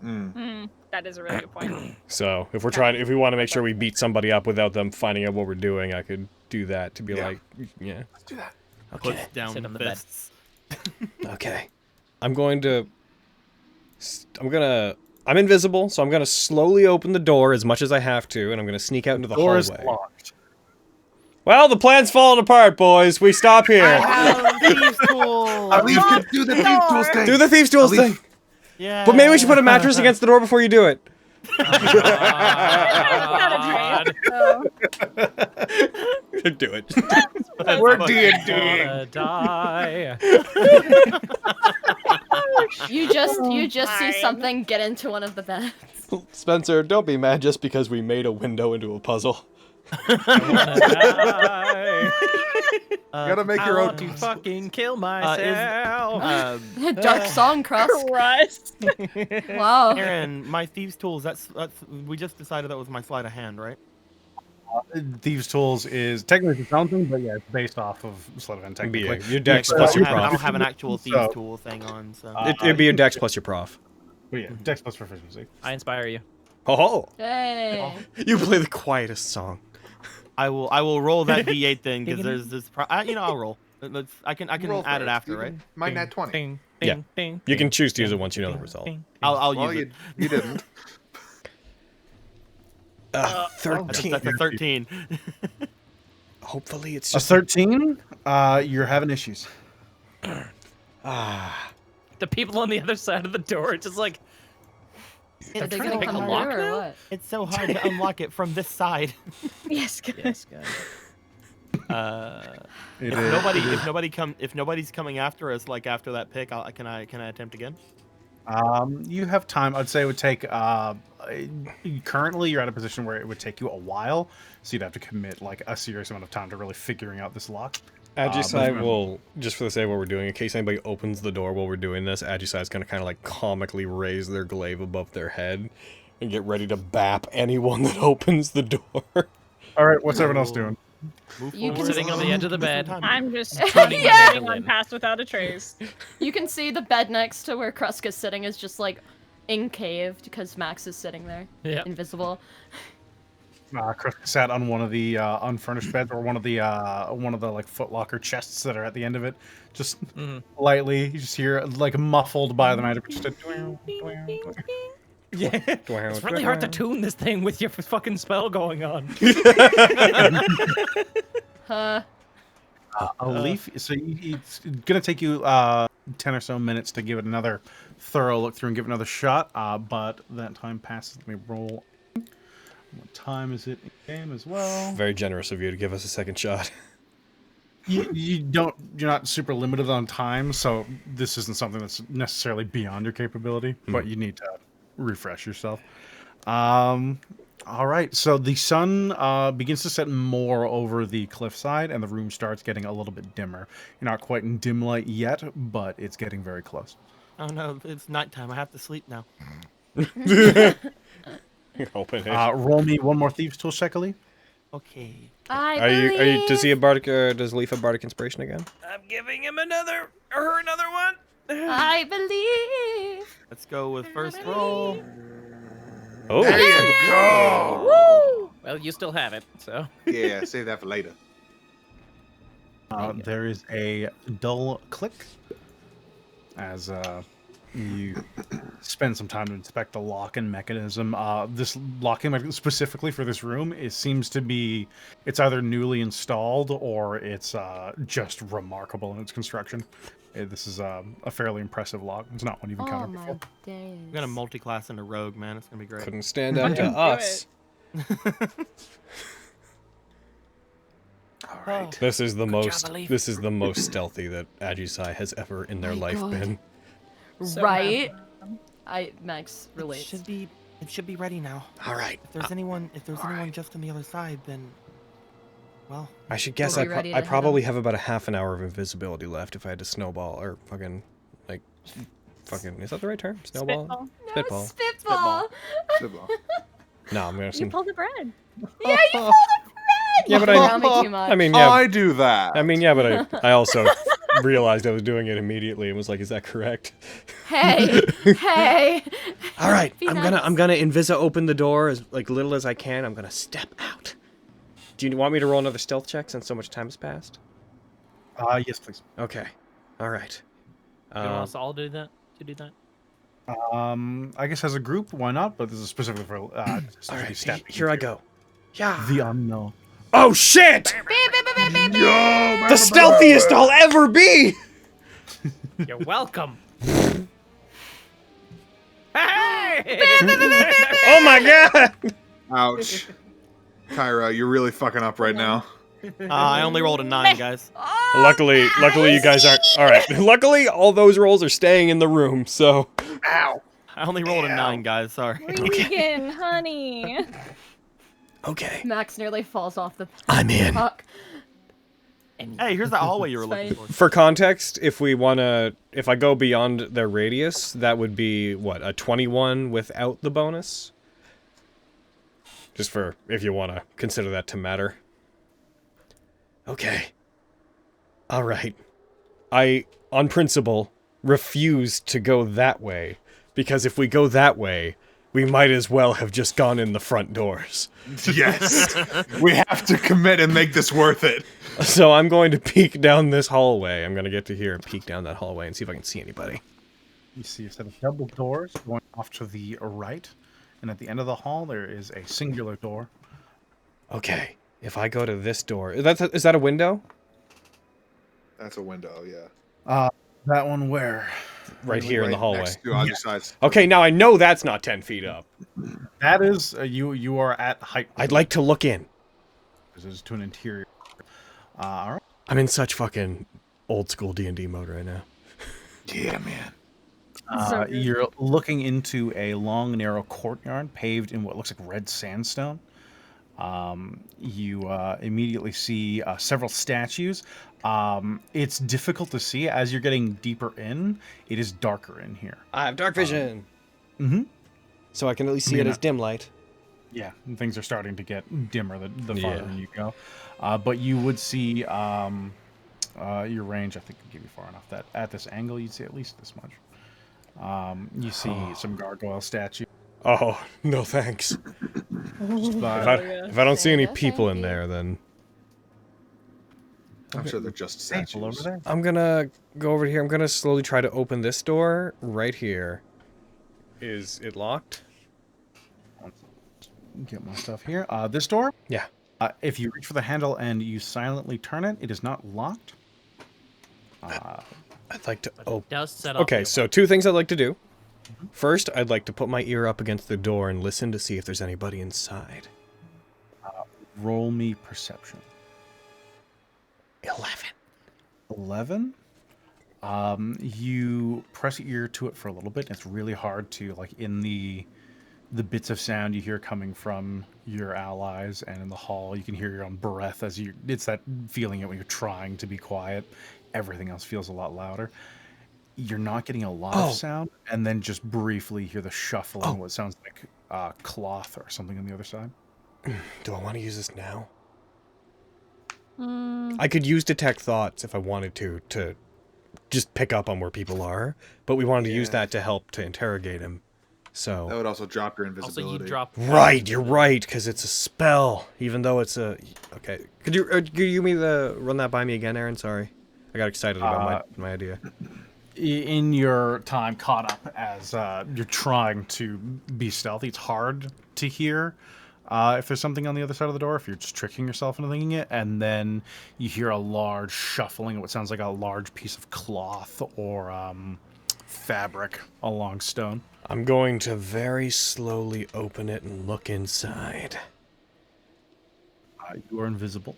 That is a really good point. So if we want to make sure we beat somebody up without them finding out what we're doing, I could do that to be like, yeah. Let's do that. Okay. Puts down Sit on the fists. Okay. I'm invisible, so I'm gonna slowly open the door as much as I have to, and I'm gonna sneak out into the Door is hallway. locked. Well, the plan's falling apart, boys. We stop here. Thieves' tools! At least do the thief tools thing. Do the thieves' tools thing. Yeah. But maybe we should put a mattress against the door before you do it. Do it. We're D&D. Gonna die. You just see something get into one of the beds. Spencer, don't be mad just because we made a window into a puzzle. Gonna die. Gotta make I your own want to fucking kill myself. Dark song crust. Christ. Wow. Aaron, my thieves' tools. That's we just decided that was my sleight of hand, right? Thieves' Tools is technically something, but yeah, it's based off of Sleight of Hand technically. Your dex Yeah, plus your I prof. don't have an actual thieves' So- tool thing on, so. It'd be your dex plus your prof. But yeah, dex plus proficiency. I inspire you. Oh, Hey. you play the quietest song. I will roll that D8 then because there's this. I'll roll. I can Roll add for it after, right? Steven. My nat 20. Ding, Yeah. ding, ding, You can ding, choose to use it ding, once you know the ding, result. ding. I'll Well, use it. you didn't. 13. That's a 13. Hopefully it's A just 13? You're having issues. The people on the other side of the door are just like, Are they trying to gonna pick a come lock through or now? what? It's so hard to unlock it from this side. Yes, good. yes, guys. If nobody's coming after us, like after that pick, can I attempt again? You have time. I'd say it would take. Currently, you're at a position where it would take you a while, so you'd have to commit like a serious amount of time to really figuring out this lock. Agicide will, just for the sake of what we're doing, in case anybody opens the door while we're doing this, Agicide's gonna kind of like comically raise their glaive above their head and get ready to bap anyone that opens the door. All right, what's everyone else doing? You can Sitting on the edge of the bed. I'm just Turning Yeah. sitting on Pass Without a Trace. You can see the bed next to where Kruska's sitting is just like incaved because Max is sitting there, Yeah. invisible. Chris sat on one of the unfurnished beds, or one of the like Foot Locker chests that are at the end of it. Just lightly, you just hear like muffled by the magic, just a Yeah, it's really hard to tune this thing with your fucking spell going on. Huh? a leaf. So it's gonna take you 10 or so minutes to give it another thorough look through and give it another shot. But that time passes. Let me roll. What time is it in game as well? Very generous of you to give us a second shot. You're not super limited on time, so this isn't something that's necessarily beyond your capability, but you need to refresh yourself. All right, so the sun begins to set more over the cliffside, and the room starts getting a little bit dimmer. You're not quite in dim light yet, but it's getting very close. Oh no, it's nighttime. I have to sleep now. You're hoping it. Roll me one more thieves' tool check, Ali. Okay. Are you? Does he have bardic? Does Leaf have bardic inspiration again? I'm giving him another one. I believe. Let's go with first roll. Oh. There you go. Woo! Well, you still have it, so. Yeah, save that for later. There is a dull click as you spend some time to inspect the lock-in mechanism. This lock-in mechanism specifically for this room, it seems to be, it's either newly installed or it's just remarkable in its construction. This is a fairly impressive lock. It's not one you've encountered before. Days. I'm gonna multi-class into rogue, man. It's gonna be great. Couldn't stand out to us. All right. This is the most. job, Leaf. This is the most stealthy that Ajisai has ever in their life God. been. Right? Max It relates. should be ready now. All right. If there's anyone just on the other side, then, well. I should guess We'll be ready to I hit probably him. have about a half an hour of invisibility left if I had to snowball or fucking is that the right term? Snowball? Spitball. No, spitball. Spitball. No, I'm gonna. You pulled the bread. Yeah, you pulled a thread. Yeah, but Around me too much. I mean, yeah. I do that. I mean, yeah, but I also realized I was doing it immediately and was like, "Is that correct?" Hey, hey. All right, Be I'm nice. gonna Invisa open the door as little as I can. I'm gonna step out. Do you want me to roll another stealth check since so much time has passed? Yes, please. Okay. All right. You want us all to do that? I guess as a group, why not? But this is specifically for All right. stepping Here I into go. Yeah. the unknown. Oh shit! The stealthiest I'll ever be. You're welcome. Hey! Oh my god! Ouch. Kyra, you're really fucking up right now. I only rolled a 9, guys. Luckily, you guys aren't. All right. Luckily, all those rolls are staying in the room. So. Ow. I only rolled a 9, guys. Sorry. Regan, honey. Okay. Max nearly falls off the I'm in. puck. Hey, here's that hallway you were It's looking fine. for. For context, if I go beyond their radius, that would be what, a 21 without the bonus? Just for if you want to consider that to matter. Okay. All right. I, on principle, refuse to go that way, because if we go that way, we might as well have just gone in the front doors. Yes. We have to commit and make this worth it. So I'm going to peek down this hallway. I'm going to get to here and peek down that hallway and see if I can see anybody. You see a set of double doors going off to the right, and at the end of the hall there is a singular door. Okay, if I go to this door, is that a window? That's a window, yeah. That one where? Right here in the hallway. Next to other sides. Okay, now I know that's not 10 feet up. That is you are at height. I'd like to look in. This is to an interior. All right. I'm in such fucking old school D&D mode right now. Yeah, man. You're looking into a long, narrow courtyard paved in what looks like red sandstone. You immediately see several statues. It's difficult to see as you're getting deeper in. It is darker in here. I have dark vision. Mm-hmm. So I can at least see it as dim light. Yeah, and things are starting to get dimmer the farther Yeah. you go. But you would see your range, I think, can give you far enough that at this angle you'd see at least this much. You see some gargoyle statues. Oh, no thanks. But If I don't see any No, people thank in you. there, then I'm sure they're just People over statues. there. I'm gonna go over here. I'm gonna slowly try to open this door right here. Is it locked? Get my stuff here. This door. Yeah. If you reach for the handle and you silently turn it, it is not locked. I'd like to But it open. does set off Okay, the so 2 things I'd like to do. First, I'd like to put my ear up against the door and listen to see if there's anybody inside. Roll me perception. 11. 11. You press your ear to it for a little bit. It's really hard to, like, in the bits of sound you hear coming from your allies, and in the hall you can hear your own breath as you. It's that feeling when you're trying to be quiet. Everything else feels a lot louder. You're not getting a lot of sound, and then just briefly hear the shuffling. What sounds like cloth or something on the other side. Do I want to use this now? I could use detect thoughts if I wanted to just pick up on where people are, but we wanted to use that to help to interrogate him. So That would also drop your Also, invisibility. you drop. right, you're right, because it's a spell, even though it's a. Okay, could you give me run that by me again, Aaron? Sorry, I got excited about my idea. In your time caught up as you're trying to be stealthy, it's hard to hear if there's something on the other side of the door, if you're just tricking yourself into thinking it, and then you hear a large shuffling, what sounds like a large piece of cloth or fabric along stone. I'm going to very slowly open it and look inside. You are invisible.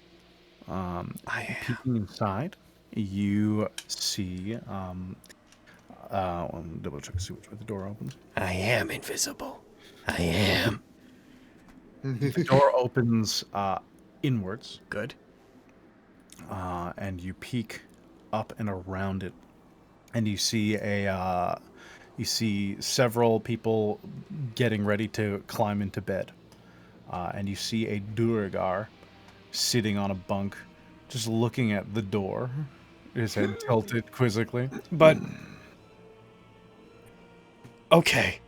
I am. Peeking inside, you see. Let me double check to see which way the door opens. I am invisible. I am. The door opens inwards. Good. And you peek up and around it, and you see several people getting ready to climb into bed, and you see a Duergar sitting on a bunk, just looking at the door, his head tilted quizzically. But okay,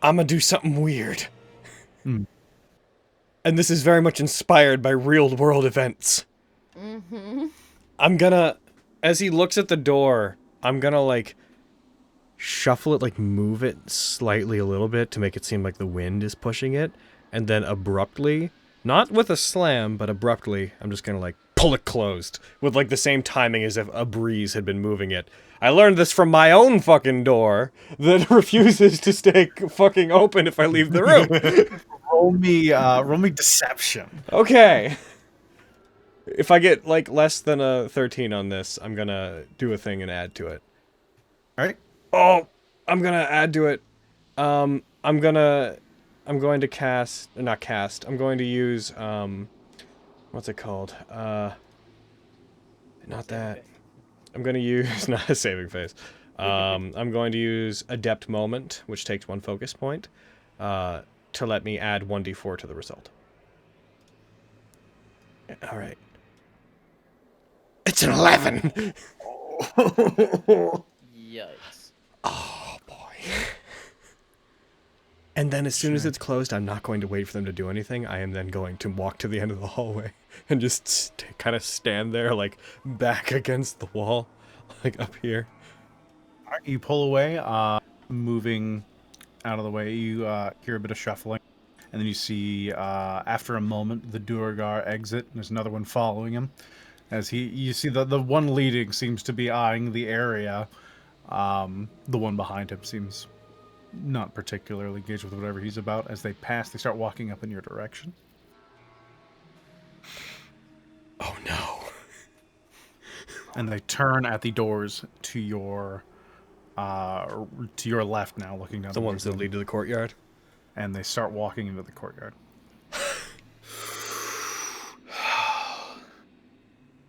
I'm gonna do something weird. And this is very much inspired by real-world events. I'm gonna, as he looks at the door, I'm gonna, like, shuffle it, like, move it slightly a little bit to make it seem like the wind is pushing it, and then abruptly, not with a slam, but abruptly, I'm just gonna, like, pull it closed, with, like, the same timing as if a breeze had been moving it. I learned this from my own fucking door that refuses to stay fucking open if I leave the room. Roll me deception. Okay. If I get, like, less than a 13 on this, I'm gonna do a thing and add to it. Alright. Oh, I'm gonna add to it. I'm going to cast, not cast, I'm going to use, what's it called? Not that. I'm going to use, not a saving phase. I'm going to use Adept Moment, which takes 1 focus point, to let me add 1d4 to the result. Alright. It's an 11! Yikes. Oh, boy. And then as soon as it's closed, I'm not going to wait for them to do anything. I am then going to walk to the end of the hallway and just kind of stand there, like, back against the wall, like, up here. All right, you pull away, moving out of the way. You hear a bit of shuffling, and then you see, after a moment, the Duergar exit. And there's another one following him. As you see the one leading seems to be eyeing the area. The one behind him seems not particularly engaged with whatever he's about. As they pass, they start walking up in your direction. Oh no. And they turn at the doors to your left now, looking down The ones that lead to the courtyard? And they start walking into the courtyard.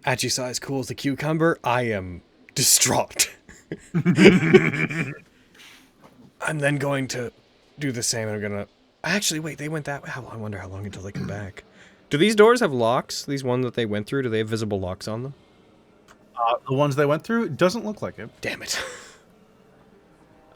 Achi-size cool as a cucumber, I am distraught. I'm then going to do the same, and I'm gonna... Actually, wait, they went that way? I wonder how long until they come back. Do these doors have locks? These ones that they went through, do they have visible locks on them? The ones they went through, doesn't look like it. Damn it.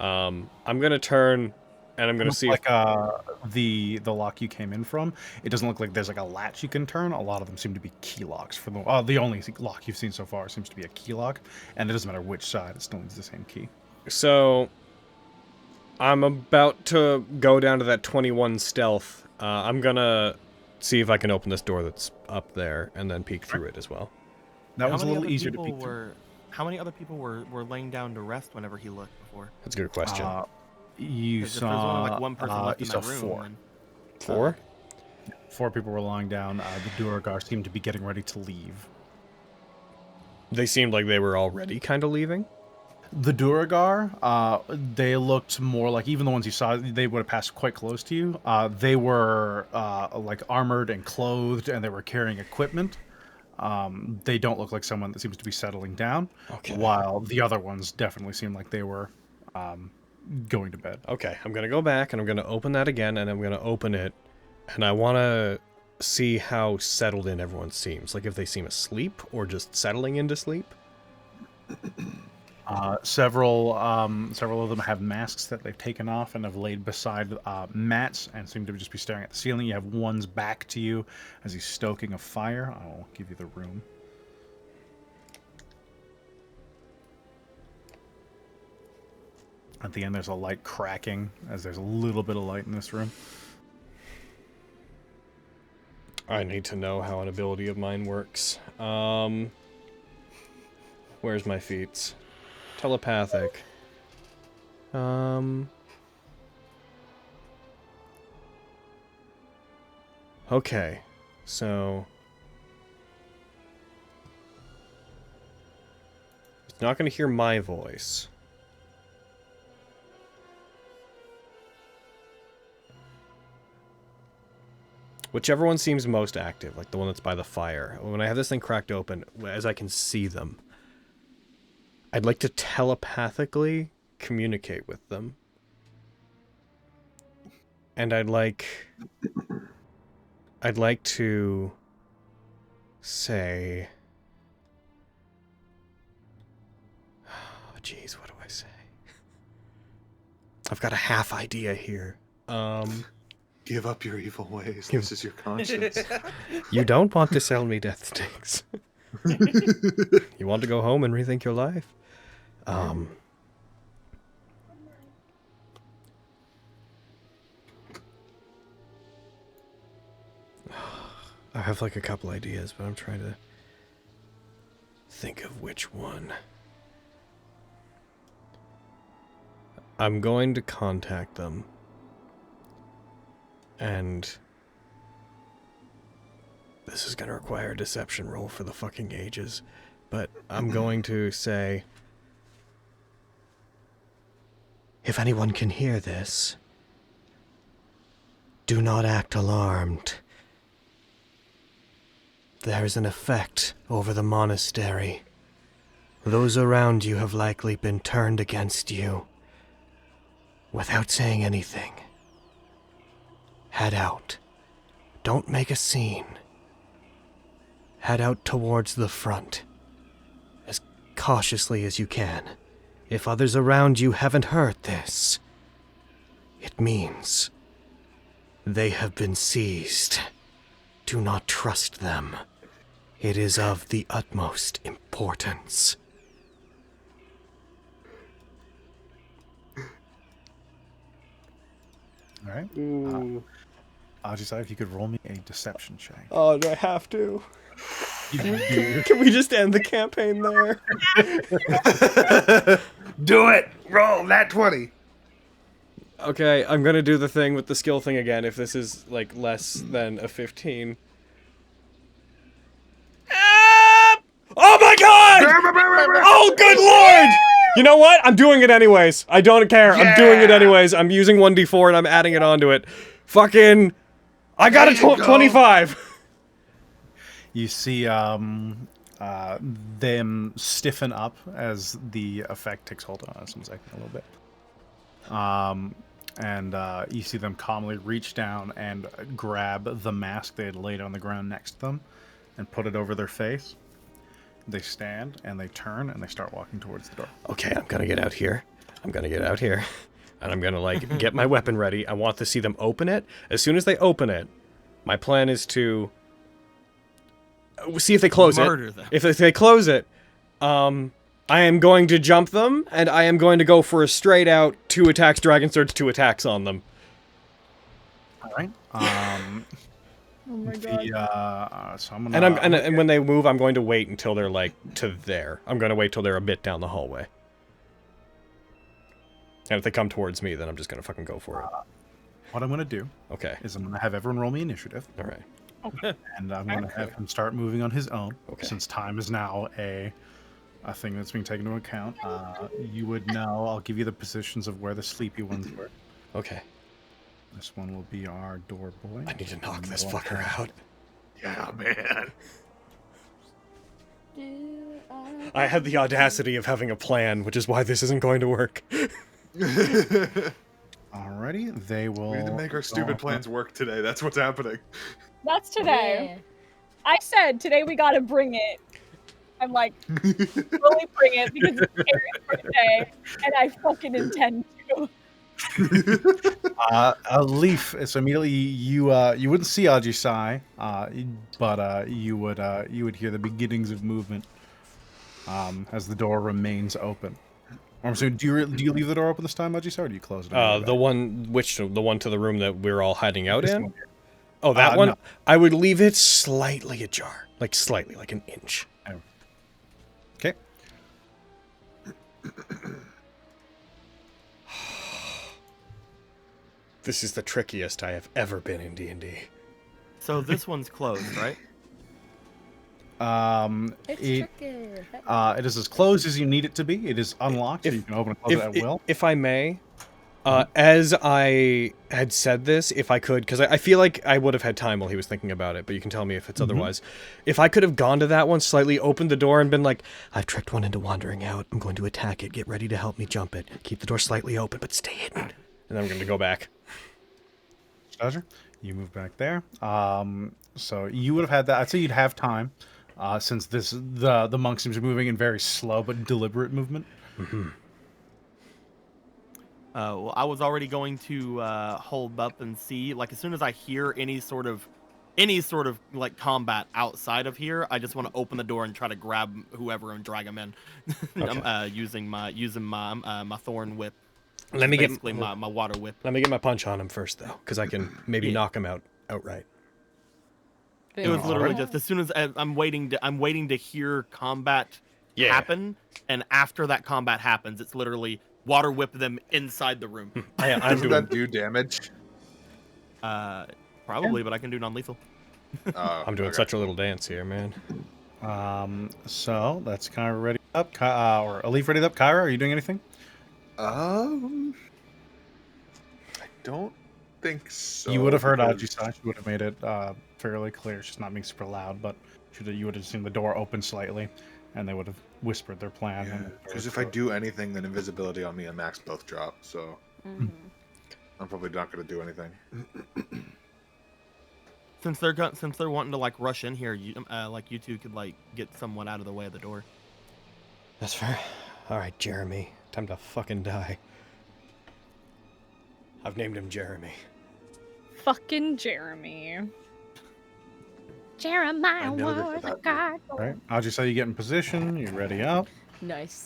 I'm gonna turn And I'm gonna see like the lock you came in from. It doesn't look like there's like a latch you can turn. A lot of them seem to be key locks. For the only lock you've seen so far seems to be a key lock, and it doesn't matter which side, it still needs the same key. So I'm about to go down to that 21 stealth. I'm gonna see if I can open this door that's up there and then peek through it as well. That was a little easier to peek through. How many other people were laying down to rest whenever he looked before? That's a good question. You If there's only, like, saw, one person left you in saw that room, 4. then- 4? 4 people were lying down. The Duragar seemed to be getting ready to leave. They seemed like they were already kind of leaving. The Duragar, they looked more like, even the ones you saw, they would have passed quite close to you. They were like armored and clothed, and they were carrying equipment. They don't look like someone that seems to be settling down. Okay. While the other ones definitely seem like they were going to bed. Okay, I'm gonna go back and I'm gonna open that again, and I'm gonna open it, and I wanna see how settled in everyone seems. Like if they seem asleep or just settling into sleep. Several of them have masks that they've taken off and have laid beside mats and seem to just be staring at the ceiling. You have one's back to you as he's stoking a fire. I'll give you the room. At the end, there's a light cracking as there's a little bit of light in this room. I need to know how an ability of mine works. Where's my feats? Telepathic. Okay, so it's not going to hear my voice. Whichever one seems most active, like the one that's by the fire. When I have this thing cracked open, as I can see them, I'd like to telepathically communicate with them. And I'd like to say... Oh, jeez, what do I say? I've got a half idea here. Give up your evil ways. This is your conscience. You don't want to sell me death sticks. You want to go home and rethink your life? I have like a couple ideas, but I'm trying to think of which one. I'm going to contact them. And this is going to require a deception roll for the fucking ages. But I'm going to say, if anyone can hear this, do not act alarmed. There is an effect over the monastery. Those around you have likely been turned against you. Without saying anything, head out. Don't make a scene. Head out towards the front, as cautiously as you can. If others around you haven't heard this, it means they have been seized. Do not trust them. It is of the utmost importance. All right. I'll decide if you could roll me a deception check. Oh, do I have to? Can we just end the campaign there? Do it! Roll that 20. Okay, I'm gonna do the thing with the skill thing again if this is, like, less than a 15. Oh my god! Oh, good lord! You know what? I'm doing it anyways. I don't care. Yeah. I'm doing it anyways. I'm using 1d4 and I'm adding it onto it. Fucking... I got a 25! You see them stiffen up as the effect takes hold on us a little bit. And you see them calmly reach down and grab the mask they had laid on the ground next to them and put it over their face. They stand and they turn and they start walking towards the door. Okay, I'm gonna get out here. And I'm gonna like get my weapon ready. I want to see them open it. As soon as they open it, my plan is to see if they close Murder it. them. If they close it, I am going to jump them, and I am going to go for a straight out 2 attacks, Dragon Surge, 2 attacks on them. All right. Oh my god. So I'm gonna, And when they move, I'm going to wait until they're like to there. I'm going to wait till they're a bit down the hallway. And if they come towards me, then I'm just going to fucking go for it. what I'm gonna do Okay. is I'm gonna have everyone roll me initiative, All right. and I'm gonna have him start moving on his own. Okay. Since time is now a thing that's being taken into account, you would know. I'll give you the positions of where the sleepy ones were. Okay. This one will be our door boy. I need to knock And this we'll fucker have- out. Yeah, man. I had the audacity of having a plan, which is why this isn't going to work. Alrighty, they will. We need to make our go stupid up- plans work today. That's what's happening. That's today. Yeah. I said today we gotta bring it. I'm like, really bring it because it's Eric's birthday, and I fucking intend to. A leaf. So immediately you wouldn't see Ajisai, but you would hear the beginnings of movement as the door remains open. I'm assuming, do you leave the door open this time, Ajisai, or do you close it? The one to the room that we're all hiding out This in? one here. Oh, that one? No. I would leave it slightly ajar. Like slightly, like an inch. Okay. This is the trickiest I have ever been in D&D. So this one's closed, right? It's It tricky. it is as closed as you need it to be. It is unlocked, so you can open and close it at will. If I may, as I had said this, if I could, because I feel like I would have had time while he was thinking about it, but you can tell me if it's otherwise. If I could have gone to that one, slightly opened the door and been like, I've tricked one into wandering out. I'm going to attack it. Get ready to help me jump it. Keep the door slightly open, but stay hidden. And then I'm going to go back. Dodger, you move back there. So you would have had that. I'd say you'd have time, since the monk seems to be moving in very slow but deliberate movement. Well, I was already going to hold up and see. Like as soon as I hear any sort of like combat outside of here, I just want to open the door and try to grab whoever and drag him in. Okay. I'm using my thorn whip. Let me get basically my water whip. Let me get my punch on him first, though, because I can maybe knock him out outright. It was literally just as soon as I'm waiting to hear combat happen, and after that combat happens, it's literally water whip them inside the room. I'm Doesn't doing that do damage? Probably, but I can do non-lethal. I'm doing such a little dance here, man. So that's kind of ready up. Or a leaf ready up. Kyra, are you doing anything? I don't think so. You would have heard because- Ajisai. She would have made it fairly clear. She's not being super loud, but you would have seen the door open slightly, and they would have whispered their plan. Yeah, because if I do anything, then invisibility on me and Max both drop. So I'm probably not going to do anything. Since they're wanting to like rush in here, you two could like get someone out of the way of the door. That's fair. All right, Jeremy. Time to fucking die. I've named him Jeremy. Fucking Jeremy. Jeremiah I know this was a without god. All right, Ajisai, you get in position. You're ready up. Nice.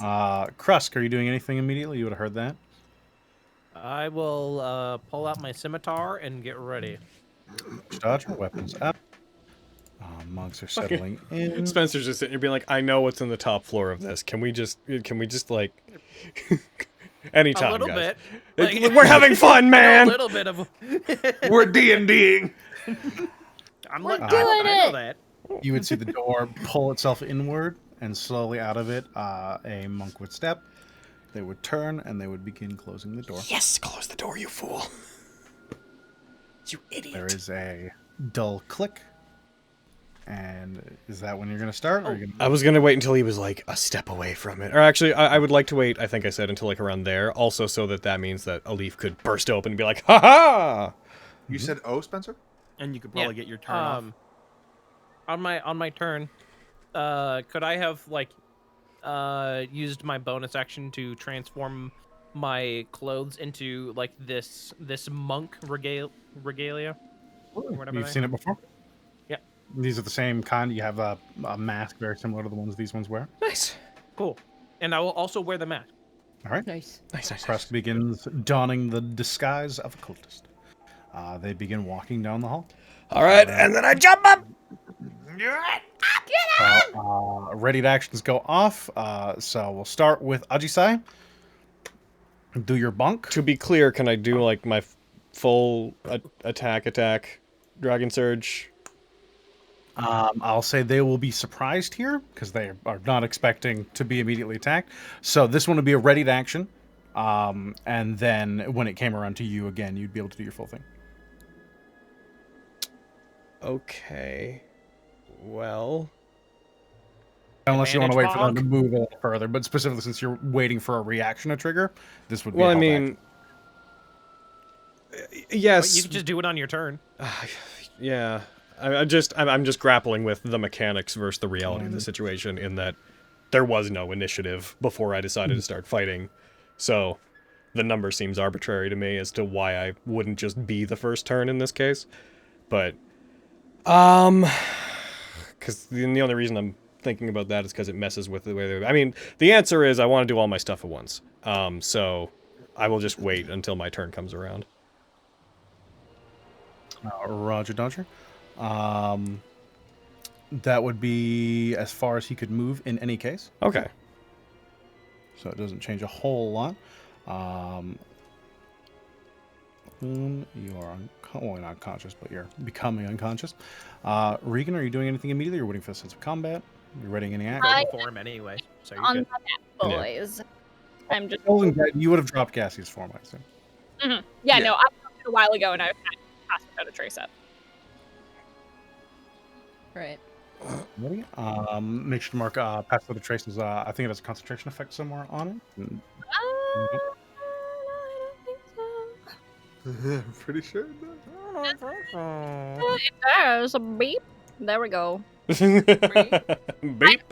Krusk, are you doing anything immediately? You would have heard that. I will pull out my scimitar and get ready. Dodger, weapons up. Monks are settling in. Spencer's just sitting here being like, I know what's in the top floor of this. Can we just like anytime, A little guys. bit. We're having fun, man. A little bit of. We're D&Ding. I'm We're like, doing I know it. that. You would see the door pull itself inward, and slowly out of it, a monk would step. They would turn, and they would begin closing the door. Yes, close the door, you fool. You idiot. There is a dull click. And is that when you're going to start? Or are you gonna... I was going to wait until he was like a step away from it. Or actually, I would like to wait, I think I said, until like around there. Also so that means that a leaf could burst open and be like, ha-ha! You said O, Spencer? And you could probably get your turn off. On my turn, could I have like used my bonus action to transform my clothes into like this monk regalia. Or whatever You've they seen are. it before? Yeah. These are the same kind. You have a mask very similar to the ones these ones wear. Nice. Cool. And I will also wear the mask. All right. Nice. Crest begins donning the disguise of a cultist. They begin walking down the hall. All right, and then I jump up. Ready to actions go off. So we'll start with Ajisai. Do your bunk. To be clear, can I do like my full attack, Dragon Surge? I'll say they will be surprised here because they are not expecting to be immediately attacked. So this one would be a ready to action. And then when it came around to you again, you'd be able to do your full thing. Okay. Well. Unless you want to wait for them to Advantage move a little further, but specifically since you're waiting for a reaction to trigger, this would be. Well, a I held mean, yes. You can just do it on your turn. Yeah. I'm just grappling with the mechanics versus the reality of the situation in that there was no initiative before I decided to start fighting. So the number seems arbitrary to me as to why I wouldn't just be the first turn in this case. But because the only reason I'm thinking about that is because it messes with the way they... I mean, the answer is I want to do all my stuff at once. So I will just wait until my turn comes around. Roger Dodger. That would be as far as he could move in any case. Okay. So it doesn't change a whole lot. You are well, not unconscious, but you're becoming unconscious. Regan, are you doing anything immediately? You're waiting for the sense of combat. You're ready any action. I- Form anyway. So you're On good. the map, boys. I'm just. You would have dropped Cassie's form, I assume. Yeah, no, I dropped it a while ago and I had passed without a trace up. Right. Ready? Make sure to mark pass without a trace. I think it has a concentration effect somewhere on it. I don't think so. I'm pretty sure. It does. A beep. There we go. Beep.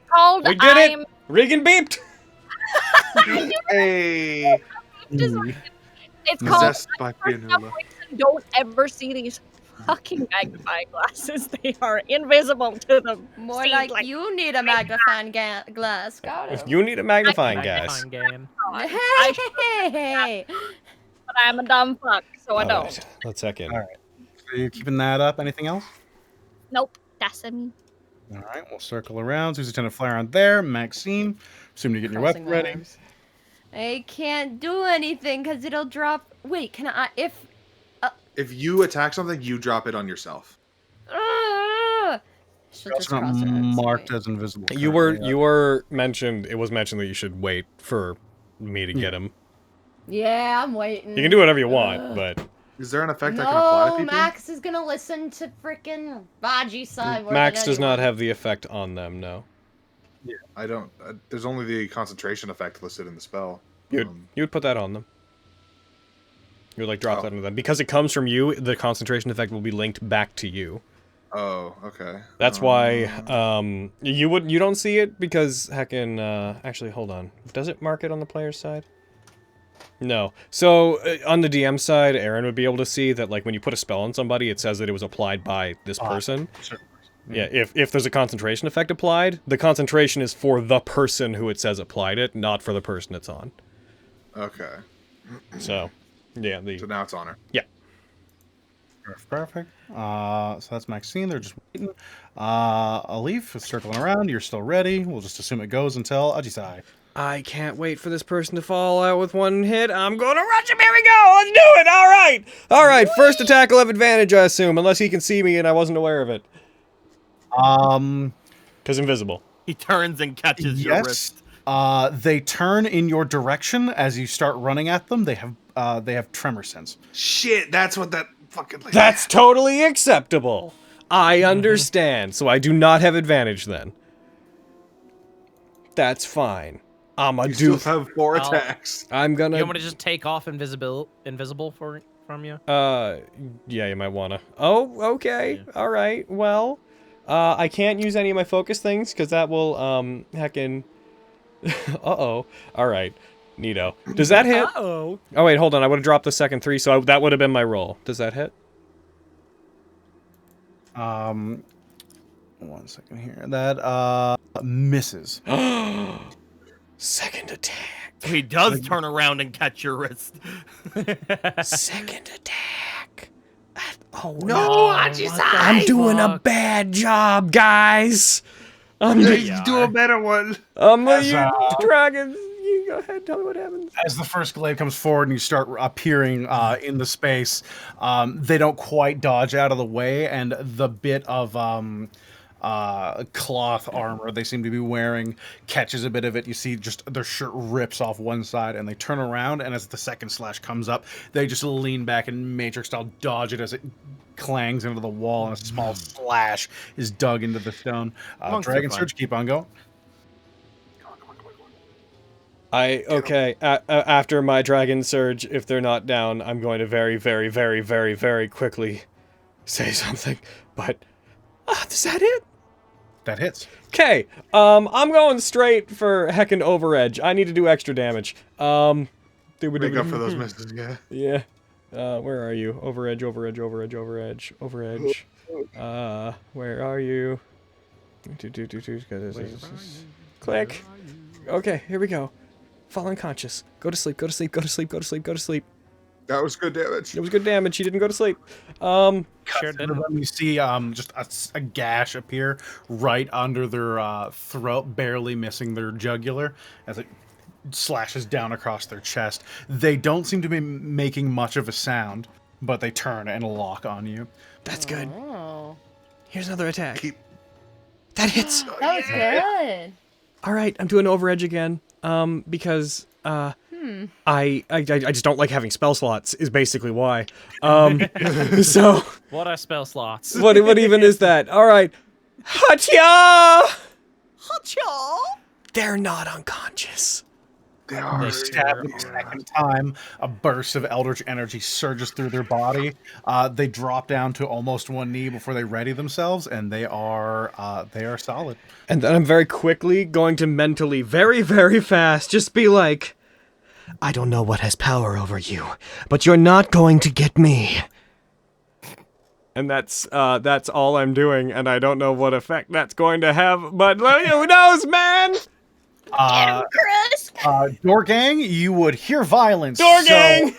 Called We did it! Regan beeped! Hey. It's called. Possessed by For some Pianula. reason, don't ever see these fucking magnifying glasses. They are invisible to them. More Seems like you need a magnifying glass. Got it. You need a magnifying gas. Magnifying gain. Hey! But I'm a dumb fuck, so I don't. Alright, let's check in. All right. So you're keeping that up. Anything else? Nope. That's me. All right. We'll circle around. Who's attendant flare on there? Maxine. Assume you're getting your weapon Crossing my ready. arms. I can't do anything because it'll drop. Wait, can I? If you attack something, you drop it on yourself. She'll You're just also not cross her arms, marked right. as invisible. You were mentioned. It was mentioned that you should wait for me to get him. Yeah, I'm waiting. You can do whatever you want, but Is there an effect that can apply to No, people? Max is gonna listen to frickin' Baji side. Max does not have the effect on them. No. Yeah, I don't. There's only the concentration effect listed in the spell. You would put that on them. You would like drop that into them because it comes from you. The concentration effect will be linked back to you. Oh, okay. That's why you don't see it because heckin' actually hold on. Does it mark it on the player's side? No. So on the DM side, Aaron would be able to see that like when you put a spell on somebody, it says that it was applied by this person. Yeah, if there's a concentration effect applied, the concentration is for the person who it says applied it, not for the person it's on. Okay. So, yeah. So now it's on her. Yeah. Perfect. So that's Maxine. They're just waiting. Alif is circling around. You're still ready. We'll just assume it goes until Ajisai. I can't wait for this person to fall out with one hit. I'm going to rush him. Here we go. Let's do it. All right. All right. First attack will have advantage, I assume, unless he can see me and I wasn't aware of it. Because invisible. He turns and catches your wrist. They turn in your direction as you start running at them. They have tremor sense. Shit, that's what that fucking. That's totally acceptable. I understand. So I do not have advantage then. That's fine. You still have 4 attacks. I'm gonna. You want me to just take off invisible from you? Yeah, you might wanna. Oh, okay. Yeah. All right. Well, I can't use any of my focus things because that will heckin'. Uh-oh. All right. Neato. Does that hit? Uh-oh. Oh wait, hold on. I would have dropped the second 3, so that would have been my roll. Does that hit? 1 second here. That misses. Second attack. He does turn around and catch your wrist. Second attack. Oh No, I'm doing a bad job, guys. You do a better one. Dragons. You go ahead. Tell me what happens. As the first glaive comes forward and you start appearing in the space, they don't quite dodge out of the way, and the bit of cloth armor they seem to be wearing catches a bit of it. You see just their shirt rips off one side, and they turn around, and as the second slash comes up, they just lean back and Matrix style dodge it as it clangs into the wall, and a small slash is dug into the stone. Dragon Surge, keep on going. After my Dragon Surge, if they're not down, I'm going to very, very, very, very, very quickly say something. But, does that hit? That hits. Okay, I'm going straight for heckin' Overedge. I need to do extra damage. Make up for those misses, yeah. Yeah. Where are you? Overedge, Overedge, Overedge, Overedge, Overedge. Where are you? Click. Okay, here we go. Fall unconscious. Go to sleep, go to sleep, go to sleep, go to sleep, go to sleep. That was good damage. It was good damage. He didn't go to sleep. Sure didn't. You see just a gash appear right under their throat, barely missing their jugular, as it slashes down across their chest. They don't seem to be making much of a sound, but they turn and lock on you. That's good. Oh. Here's another attack. That hits. That was good. All right, I'm doing Overedge again. Because I just don't like having spell slots. Is basically why. So What are spell slots? what even is that? All right, Hacha! They're not unconscious. They are. Stab them a second time. A burst of eldritch energy surges through their body. They drop down to almost one knee before they ready themselves, and they are solid. And then I'm very quickly going to mentally, very, very fast, just be like, I don't know what has power over you, but you're not going to get me. and that's all I'm doing, and I don't know what effect that's going to have, but who knows, man? Door gang, you would hear violence. Door gang!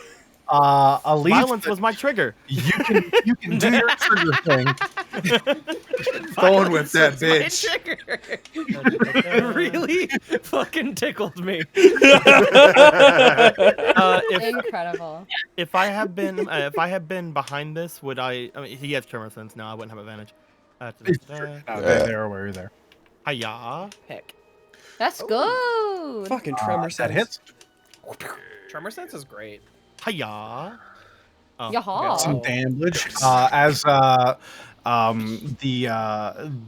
Alif, Violence was my trigger. you can do your trigger thing. Going with that bitch. It really fucking tickled me. Incredible. If I had been behind this, would I? I mean, he has tremor sense now. I wouldn't have advantage. They're aware you're there. Hiya. Heck. That's good. Fucking tremor sense. That hits. Tremor sense is great. Hiya. Oh, Yaha. Some damage.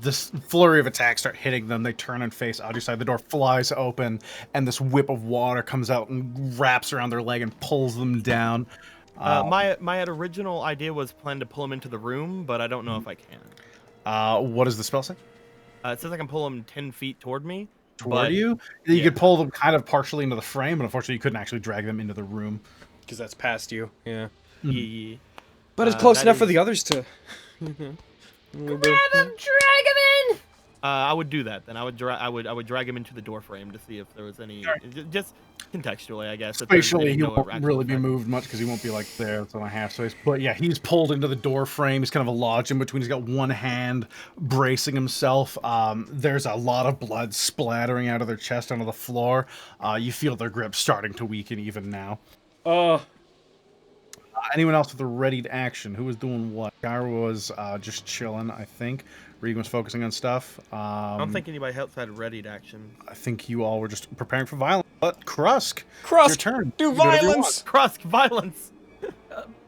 This flurry of attacks start hitting them. They turn and face out your side. The door flies open, and this whip of water comes out and wraps around their leg and pulls them down. My original idea was plan to pull him into the room, but I don't know if I can. What does the spell say? It says I can pull him 10 feet toward me. Toward you? You could pull them kind of partially into the frame, but unfortunately you couldn't actually drag them into the room. Because that's past you, yeah. Yeah. But it's close that enough for is- the others to... Grab him, drag him in. I would do that. Then I would drag him into the door frame to see if there was any, just contextually, I guess. if there's Spatially, any he no won't actual really be effect. moved much because he won't be like there. It's on a half space. But yeah, he's pulled into the door frame. He's kind of lodged in between. He's got one hand bracing himself. There's a lot of blood splattering out of their chest onto the floor. You feel their grip starting to weaken even now. Anyone else with a readied action? Who was doing what? Gyra was just chilling, I think. Regan was focusing on stuff. I don't think anybody else had readied action. I think you all were just preparing for violence. But Krusk, Krusk, your turn. do You do whatever you violence! Krusk, violence!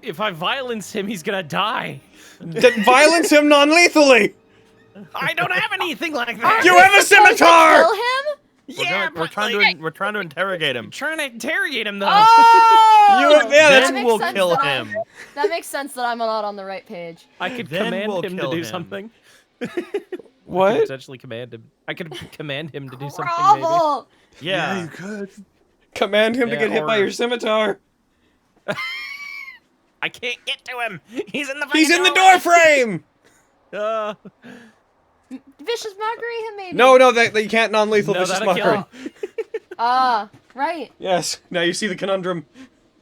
If I violence him, he's gonna die. Violence him non-lethally! I don't have anything like that! You have a scimitar! Kill him? We're trying to interrogate him. Trying to interrogate him, though. Oh! Then makes we'll sense kill that him. That makes sense that I'm not on the right page. I could Then command we'll him to kill do him. something. I could What? potentially command him. I could command him to do something, maybe. Grovel! Yeah. you could. Command him to Yeah, get hit by or- your scimitar. I can't get to him. He's in the. He's in the doorway. door frame. Vicious mockery him, maybe. No, you can't non-lethal No, vicious that'll kill mockery. Ah, right. Yes. Now you see the conundrum.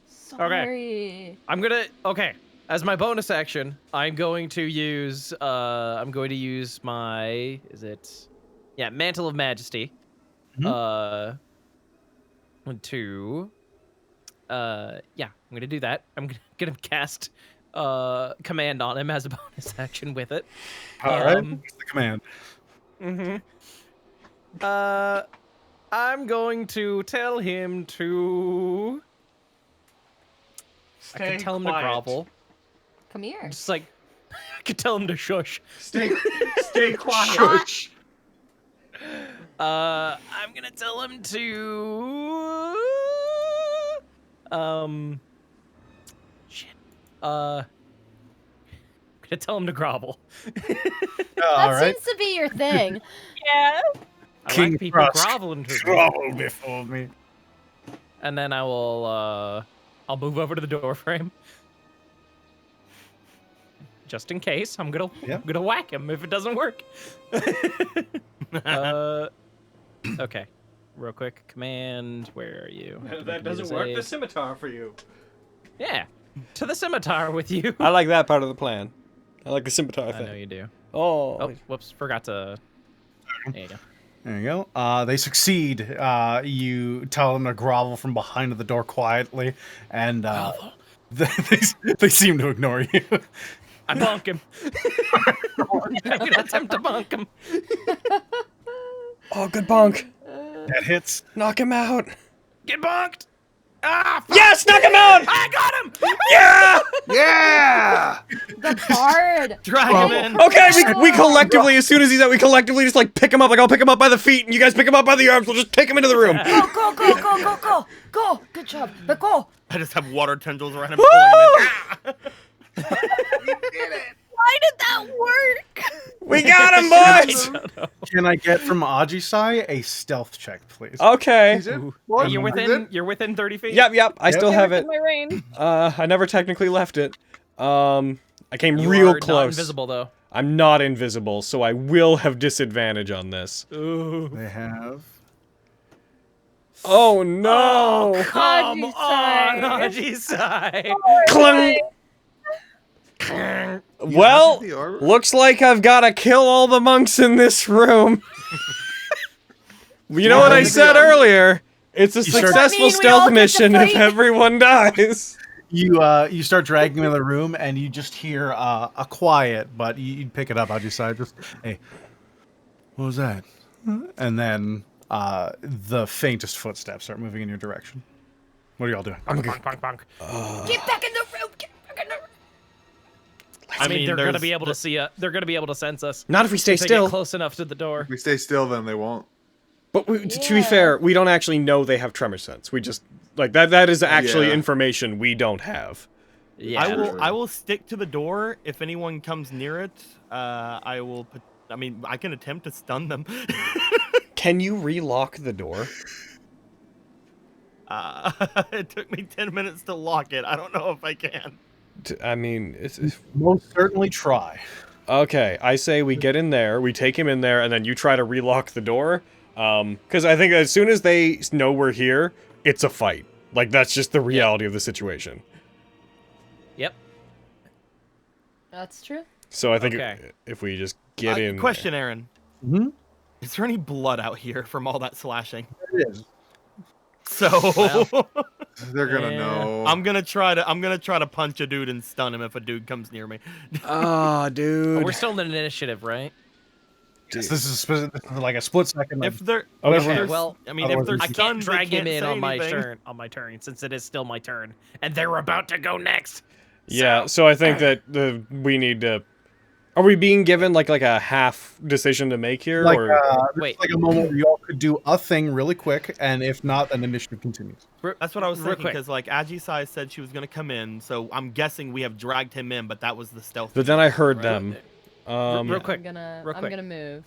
Sorry. I'm gonna. Okay. As my bonus action, I'm going to use. My. Is it? Yeah, Mantle of Majesty. To. Yeah, I'm gonna do that. I'm gonna cast command on him as a bonus action with it. All right. What's the command? I'm going to tell him to. I can tell him to grovel. Come here. Just like I could tell him to shush. Stay quiet. Shush. I'm gonna tell him to. Shit. I'm gonna tell him to grovel. That seems to be your thing. Yeah. I King like people Frost. groveling to me. Grovel before me. And then I will. I'll move over to the door frame. Just in case, I'm gonna whack him if it doesn't work. Okay, real quick, command. Where are you? That doesn't work. The scimitar for you. Yeah, to the scimitar with you. I like that part of the plan. I like the scimitar I thing. know you do. Oh, whoops, forgot to. There you go. There you go. They succeed. You tell them to grovel from behind the door quietly, and they seem to ignore you. I bonk him. I'm gonna attempt to bonk him. Oh, good bonk. That hits. Knock him out. Get bonked. Ah! Fuck. Yes, knock him out. I got him. Yeah. Yeah. The bard. Drag him in. Okay, we collectively, as soon as he's out, we collectively just like pick him up. Like I'll pick him up by the feet, and you guys pick him up by the arms. We'll just take him into the room. Go. Good job. But go. I just have water tendrils around him. Pulling him in. Why did that work? We got him, boys. Can I get from Ajisai a stealth check, please? Okay. He's in. What? You're within 30 feet. Yep. I still have it. My range. I never technically left it. I came You real are close. Not invisible though. I'm not invisible, so I will have disadvantage on this. Ooh. They have. Oh no! Come on, Ajisai. Ajisai. Clunk. Well, looks like I've got to kill all the monks in this room. You know what I said earlier? It's a successful stealth mission if everyone dies. You start dragging him in the room, and you just hear a quiet, but you pick it up. Ajisai just, hey, what was that? And then the faintest footsteps start moving in your direction. What are y'all doing? Bonk, bonk, bonk. Get back in the room. Get back in the room. I mean, they're gonna there's- be able to see us. They're gonna be able to sense us. Not if we stay If they still. get close enough to the door. If we stay still, then they won't. But to be fair, we don't actually know they have tremor sense. We just like that is actually Yeah. information we don't have. Yeah. I will stick to the door. If anyone comes near it, I will. I mean, I can attempt to stun them. Can you relock the door? It took me 10 minutes to lock it. I don't know if I can. I mean, it's Most certainly try. okay. I say we get in there, we take him in there, and then you try to relock the door. Because I think as soon as they know we're here, it's a fight. Like that's just the reality of the situation. Yep. That's true. So I think Okay. if we just get in. Question, Aaron. Mhm. Is there any blood out here from all that slashing? It is. So They're gonna Yeah. know. I'm gonna try to punch a dude and stun him if a dude comes near me. Ah, dude. We're still in an initiative, right? Yes, this is like a split second. If they're, Oh, if okay, they're well, I mean, if they're I I stunned, can't drag they him can't in say on my anything. turn. On my turn, since it is still my turn, and they're about to go next. Yeah. So I think that we need to. Are we being given like a half decision to make here, like, or Wait. like a moment where y'all could do a thing really quick, and if not, then initiative continues. That's what I was Real thinking quick. because like Ajisai said she was gonna come in, so I'm guessing we have dragged him in, but that was the stealth. But then I heard Right. them. Real quick. I'm real quick. gonna move.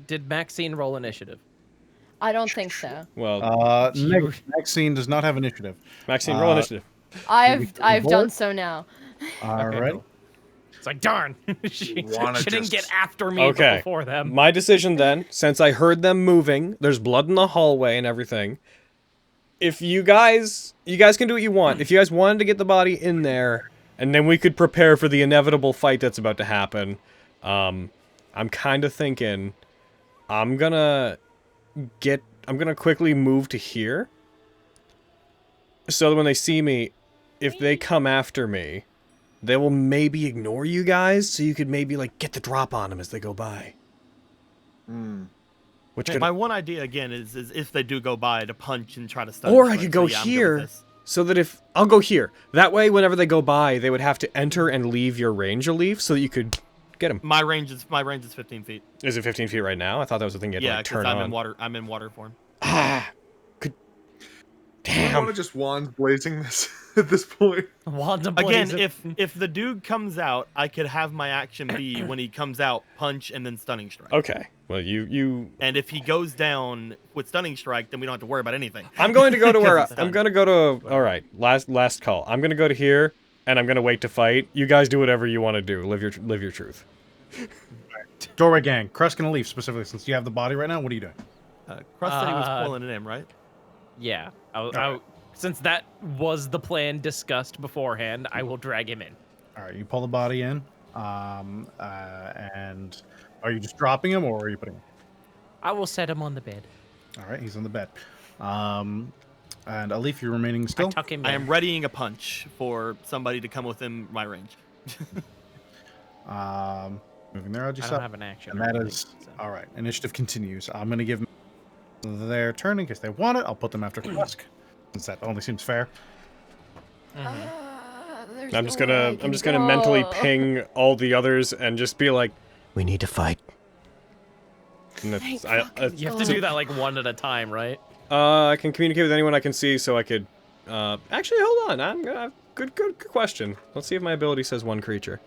Did Maxine roll initiative? I don't think so. Well, Maxine does not have initiative. Maxine, roll initiative. I've done so now. All Okay, right. cool. It's like, darn. she Wanna didn't just- get after me Okay. before them. My decision then, since I heard them moving, there's blood in the hallway and everything. If you guys can do what you want. If you guys wanted to get the body in there, and then we could prepare for the inevitable fight that's about to happen, I'm kind of thinking I'm gonna quickly move to here. So that when they see me, if they come after me, they will maybe ignore you guys, so you could maybe, like, get the drop on them as they go by. Which My one idea again is if they do go by to punch and try to stun. or I strike, could go so yeah, I'm good with here, this. so that I'll go here. That way, whenever they go by, they would have to enter and leave your range a leaf, so that you could get them. My range is 15 feet. Is it 15 feet right now? I thought that was the thing you had to, Yeah, like, because turn on. I'm in water form. I want to just wand blazing this at this point. Wand Again, ablazing. if the dude comes out, I could have my action be when he comes out, punch and then stunning strike. Okay. Well, you. And if he goes down with stunning strike, then we don't have to worry about anything. I'm going to go to where Because it's I'm done. going to go to. All right, last call. I'm going to go to here, and I'm going to wait to fight. You guys do whatever you want to do. Live your truth. Doorway gang. Crest gonna leave specifically since you have the body right now. What are you doing? Crust said he was pulling it in, right? Yeah. Since that was the plan discussed beforehand, I will drag him in. All right, you pull the body in. And are you just dropping him, or are you putting him? I will set him on the bed. All right, he's on the bed. And Alif, you're remaining still. Tuck him in. I am readying a punch for somebody to come within my range. Moving there, I don't have an action. and or that anything, is so. all right. Initiative continues. I'm gonna give them their turn in case they want it. I'll put them after Tusk, since that only seems fair. I'm just gonna mentally ping all the others and just be like, We need to fight. and You have to do that like one at a time, right? I can communicate with anyone I can see, so I could. Actually, hold on. I'm gonna. Good question. Let's see if my ability says one creature.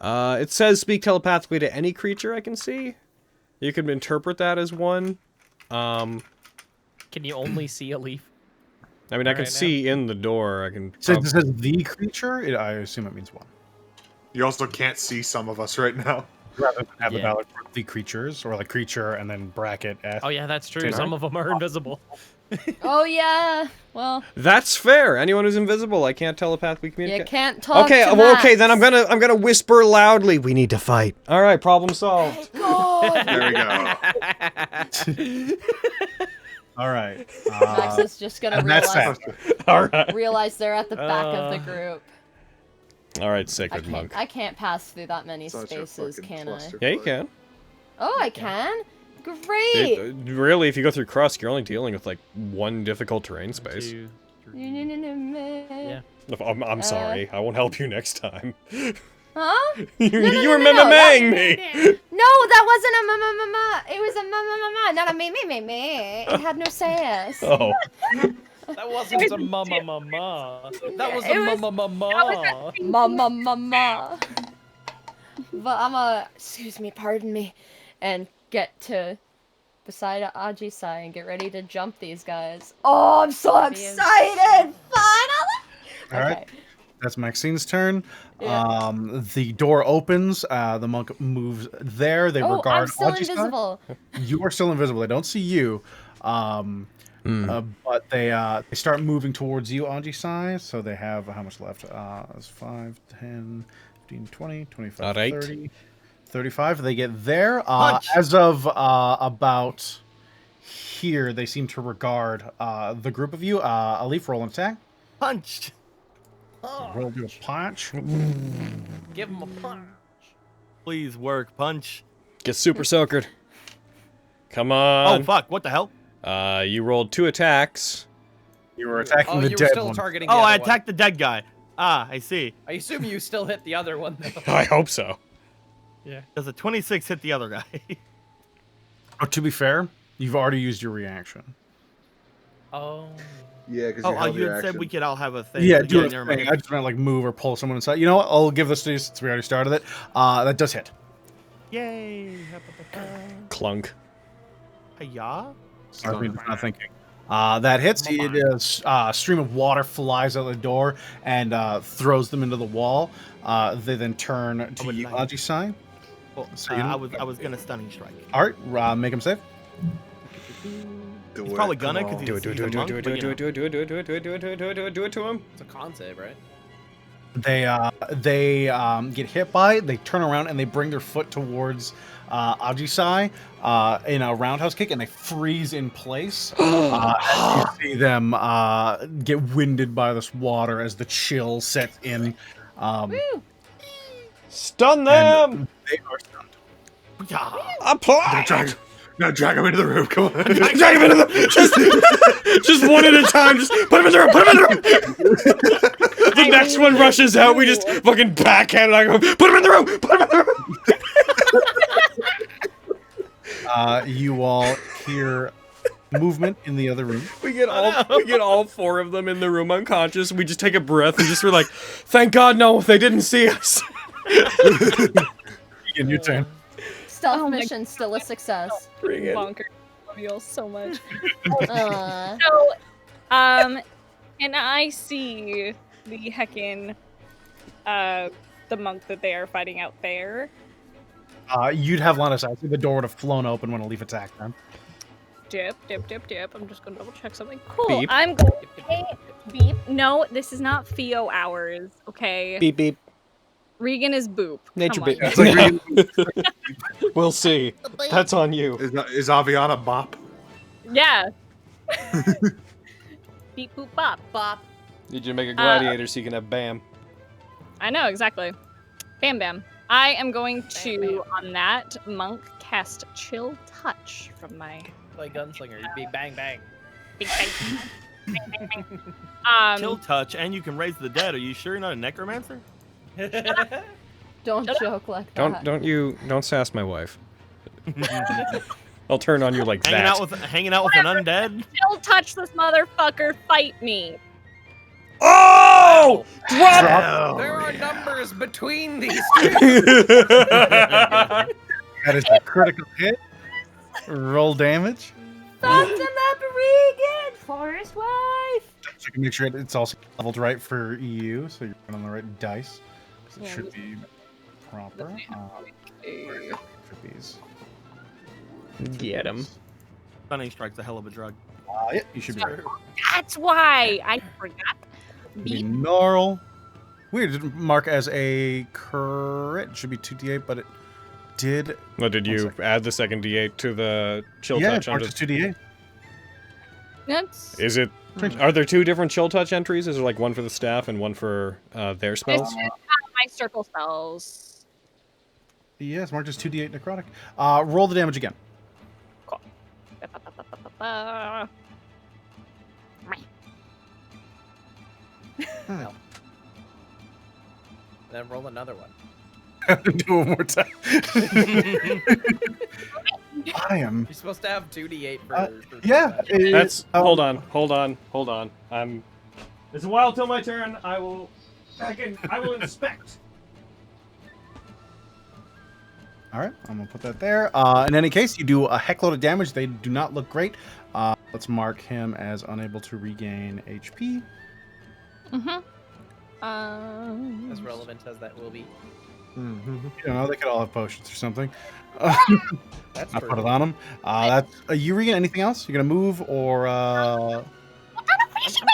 It says speak telepathically to any creature I can see. You can interpret that as one. Can you only see a leaf? I mean, I can Right now. see in the door. I can. Since it says the creature, I assume it means one. You also can't see some of us right now. Rather than have the Yeah. ballot for the creatures, or like creature and then bracket S. Oh yeah, that's true. Did I? Some of them are invisible. Oh yeah. Well, That's fair. Anyone who's invisible, I can't telepathically you communicate. can't talk. Okay, to well, okay, then Max. I'm gonna whisper loudly. We need to fight. All right, problem solved. There we go. All right. Max is just gonna and that's realize, that. All right. realize they're at the back of the group. All right, I sacred can't. monk. I can't pass through that many Such a spaces, fucking can I? cluster. Yeah, you can. Oh, I can. Great. Really, if you go through Krusk, you're only dealing with like one difficult terrain space. Two, three. Yeah. I'm sorry. I won't help you next time. Huh? You were miming me. No, that wasn't a ma. It was a ma, not a me. It had no sass. Oh. That wasn't a mama. That was It a was- mama. Ma. But excuse me, pardon me, and get to beside Ajisai and get ready to jump these guys. Oh, I'm so excited! Finally! All right. That's Maxine's turn. Yeah. The door opens. The monk moves there. They Oh, regard I'm still Ajisai. invisible. You are still invisible. They don't see you. But they start moving towards you, Ajisai. So they have how much left? It's 5, 10, 15, 20, 25, All right. 30, 35. They get there. Punch! As of about here, they seem to regard the group of you. Alif, roll an attack. Punched. Roll do a punch. Give him a punch. Please work, punch. Get super soakered. Come Oh on. fuck! What the hell? You rolled 2 attacks. You were attacking Oh, the you were dead still one. targeting the Oh, other I one. attacked the dead guy. Ah, I see. I assume you still hit the other one though. I hope so. Yeah. Does a 26 hit the other guy? Oh, to be fair, you've already used your reaction. Oh. Yeah, because Oh, you had said we could all have a thing. Yeah, do a never thing. mind. I just meant like move or pull someone inside. You know what? I'll give this to you since we already started it. That does hit. Yay! Clunk. Hiya. Arthur's not thinking. That hits. A stream of water flies out the door and throws them into the wall. They then turn to you, Aji-san. Well, So I was gonna stunning strike. All right, make him save. He's probably gonna because he's a monk, but, you know. do it to him. It's a con save, right? They get hit by it. They turn around and they bring their foot towards Ajisai in a roundhouse kick, and they freeze in place. As you see them get winded by this water as the chill sets in. Stun them! They are stunned. Apply! Now drag him into the room. Come on. Drag him into the just one at a time. Just put him in the room. Put him in the room. The next one rushes out. We just fucking backhand. I go, put him in the room. Put him in the room. You all hear movement in the other room. We get all four of them in the room unconscious. We just take a breath and just we're like, thank God, no, they didn't see us. Again, your turn. Stealth mission still a success. Bring it. Bonkers. Love you all so much. Uh, So, and I see the heckin', the monk that they are fighting out there. You'd have line of sight. The door would have flown open when a leaf attacked them. Dip. I'm just gonna double check something. Cool. Beep. I'm going. Hey, beep. No, this is not Theo hours. Okay. Beep beep. Regan is boop. Nature Come beep. on. We'll see. That's on you. Is Aviana bop? Yeah. Beep boop bop. bop. Need you to make a gladiator so you can have bam. I know exactly. Bam bam. I am going to on that monk cast chill touch from my Like gunslinger, you'd be bang bang. big bang. Bang, bang, bang. Kill touch, and you can raise the dead. Are you sure you're not a necromancer? Don't joke like that. Don't sass my wife. I'll turn on you like Hanging that. hanging out with an undead. Chill touch this motherfucker. Fight me. Oh! Drop! There are numbers between these two. That is a critical hit. Roll damage. Thumbs him up, Regan! Forest wife! So you can make sure it's also leveled right for you, so you're on the right dice. 'Cause it Yeah, should be proper. For these. Get him. Stunning strike's a hell of a drug. Yeah, you should be right. That's why I forgot. Be gnarl. Weird, it didn't mark as a crit. It should be 2d8, but it did. What did you add the second D8 to the chill Yeah, touch? it marked as 2d8. That's Is it? Are there two different chill touch entries? Is there like one for the staff and one for their spells? my circle spells. Yeah, it's marked as 2d8 necrotic. Roll the damage again. Cool. Then roll another one. Do it one more time. I am. You're supposed to have 2d8 for Yeah. That's hold on. It's a while till my turn. I will inspect. All right, I'm gonna put that there. In any case, you do a heckload of damage. They do not look great. Let's mark him as unable to regain HP. as relevant as that will be. You know, they could all have potions or something. That's I true. put it on them. That's you regain anything else? You're gonna move or? My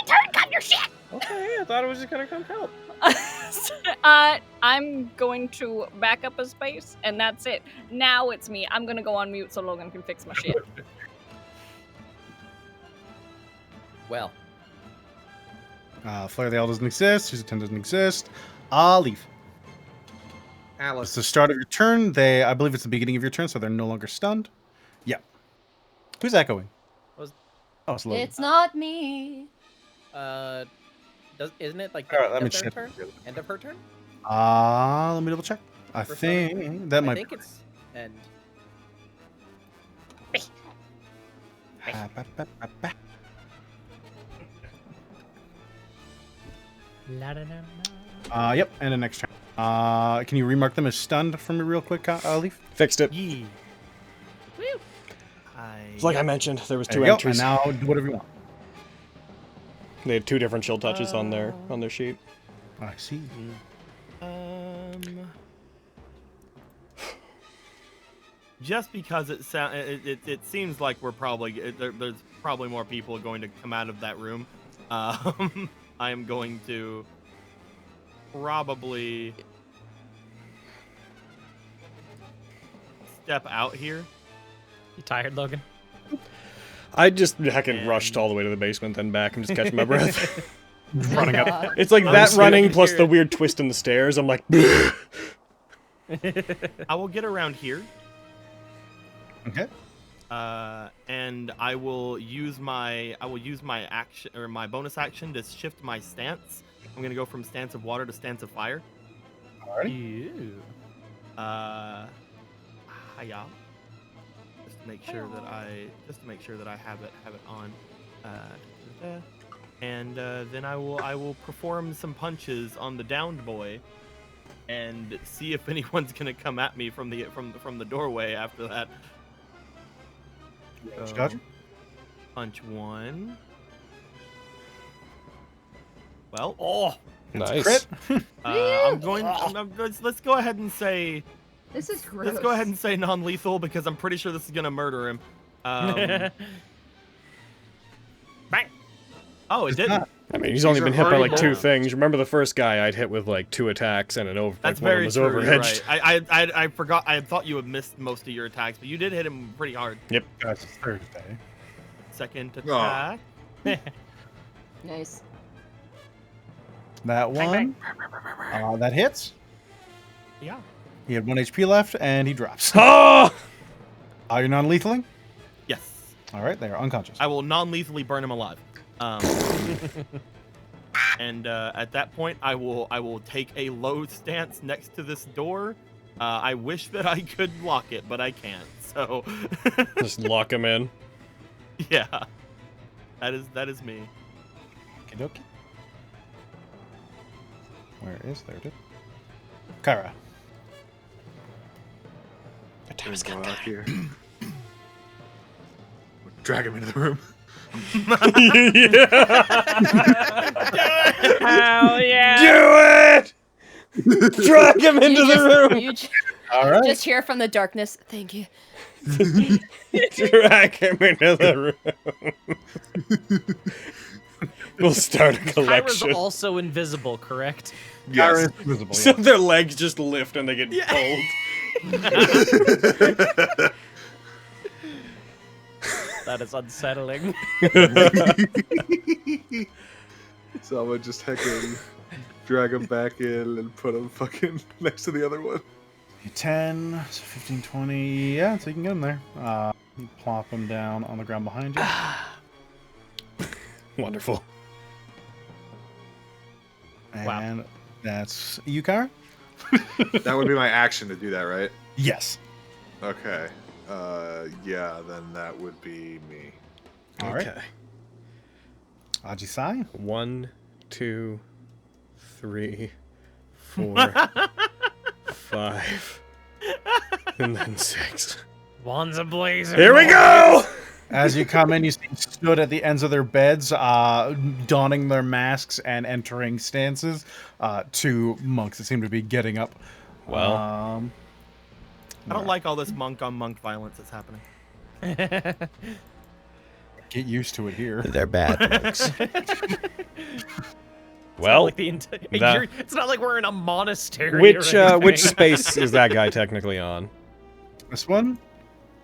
turn, come your shit. Okay, I thought it was just gonna come help. I'm going to back up a space, and that's it. Now it's me. I'm gonna go on mute so Logan can fix my shit. Well, Flare the Owl doesn't exist. His Ten doesn't exist. Leaf. It's Alice. the start of your turn. I believe it's the beginning of your turn, so they're no longer stunned. Yep. Who's echoing? Oh, it's Logan. It's not me. Isn't it like All right, the let end me of their check. turn? End of her turn? Let me double check. I For think that might. I think it's end. Yep, and the next turn. Can you remark them as stunned for me real quick, Leaf? Fixed it. Yee. It's like I mentioned, there was There two you go, entries. and now do whatever you want. They had 2 different chill touches on their sheet. I see. Just because it seems like we're probably there's probably more people going to come out of that room. I am going to probably step out here. You tired, Logan? I just heckin' rushed all the way to the basement, then back, and just catching my breath. Running up. It's like I'm that just running gonna plus hear the it. weird twist in the stairs. I'm like, I will get around here. Okay. And I will use my action or my bonus action to shift my stance. I'm gonna go from stance of water to stance of fire. Alrighty. Ew. Hiya. Just to make sure that I have it on. And then I will perform some punches on the downed boy, and see if anyone's gonna come at me from the doorway after that. Gotcha. Punch 1. Well, nice. Crit. let's go ahead and say. This is gross. Let's go ahead and say non-lethal because I'm pretty sure this is gonna murder him. Bang! Oh, it didn't. I mean, he's only These been are hit by like hurting 2 things. Remember the first guy I'd hit with like 2 attacks and an over. That's like, one of them very was true. You're overedged. right. I forgot. I thought you had missed most of your attacks, but you did hit him pretty hard. Yep. That's Thursday. Second Oh. attack. Nice. That one. That hits. Yeah. He had 1 HP left, and he drops. Oh! Are you non-lethaling? Yes. All right, they are unconscious. I will non-lethally burn him alive. And at that point, I will take a low stance next to this door. I wish that I could lock it, but I can't. So Just lock him in. yeah, that is me. Okie dokie. Where is there? Kyra. Your time is coming. Here. Drag him into the room. Hell yeah! Do it! Drag him into the room! All right. Just hear from the darkness. Thank you. Drag him into the room. We'll start a Kyra's collection. also invisible, correct? Kyra is invisible. So Yeah. their legs just lift and they get pulled. That is unsettling. So I'm gonna just heckin' drag him back in and put him fucking next to the other one. 10, so 15, 20. Yeah, so you can get him there. You plop him down on the ground behind you. Wonderful. And that's you, Kyra? That would be my action to do that, right? Yes. Okay. Yeah, then that would be me. All right. Okay. Ajisai? 1, 2, 3, 4, 5, and then 6. One's a blazer. Here we go! As you come in, you see stood at the ends of their beds, donning their masks and entering stances. 2 monks that seem to be getting up. Well, I don't like all this monk on monk violence that's happening. Get used to it here. They're bad monks. well, Like it's not like we're in a monastery. which or which anything. space is that guy technically on? This one?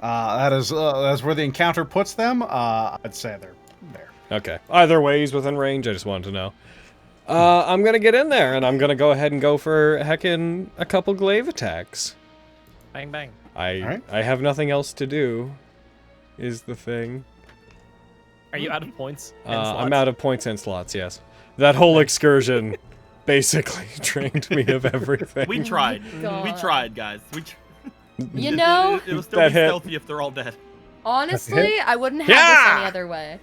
That's where the encounter puts them. I'd say they're there. Okay. Either way, he's within range. I just wanted to know. I'm gonna get in there, and I'm gonna go ahead and go for heckin' a couple glaive attacks. Bang bang. I have nothing else to do. Is the thing. Are you out of points? I'm out of points and slots. Yes. That whole excursion basically drained me of everything. We tried. God. We tried, guys. You know, It'll still That be hit. stealthy if they're all dead. honestly, I wouldn't have Yeah! this any other way.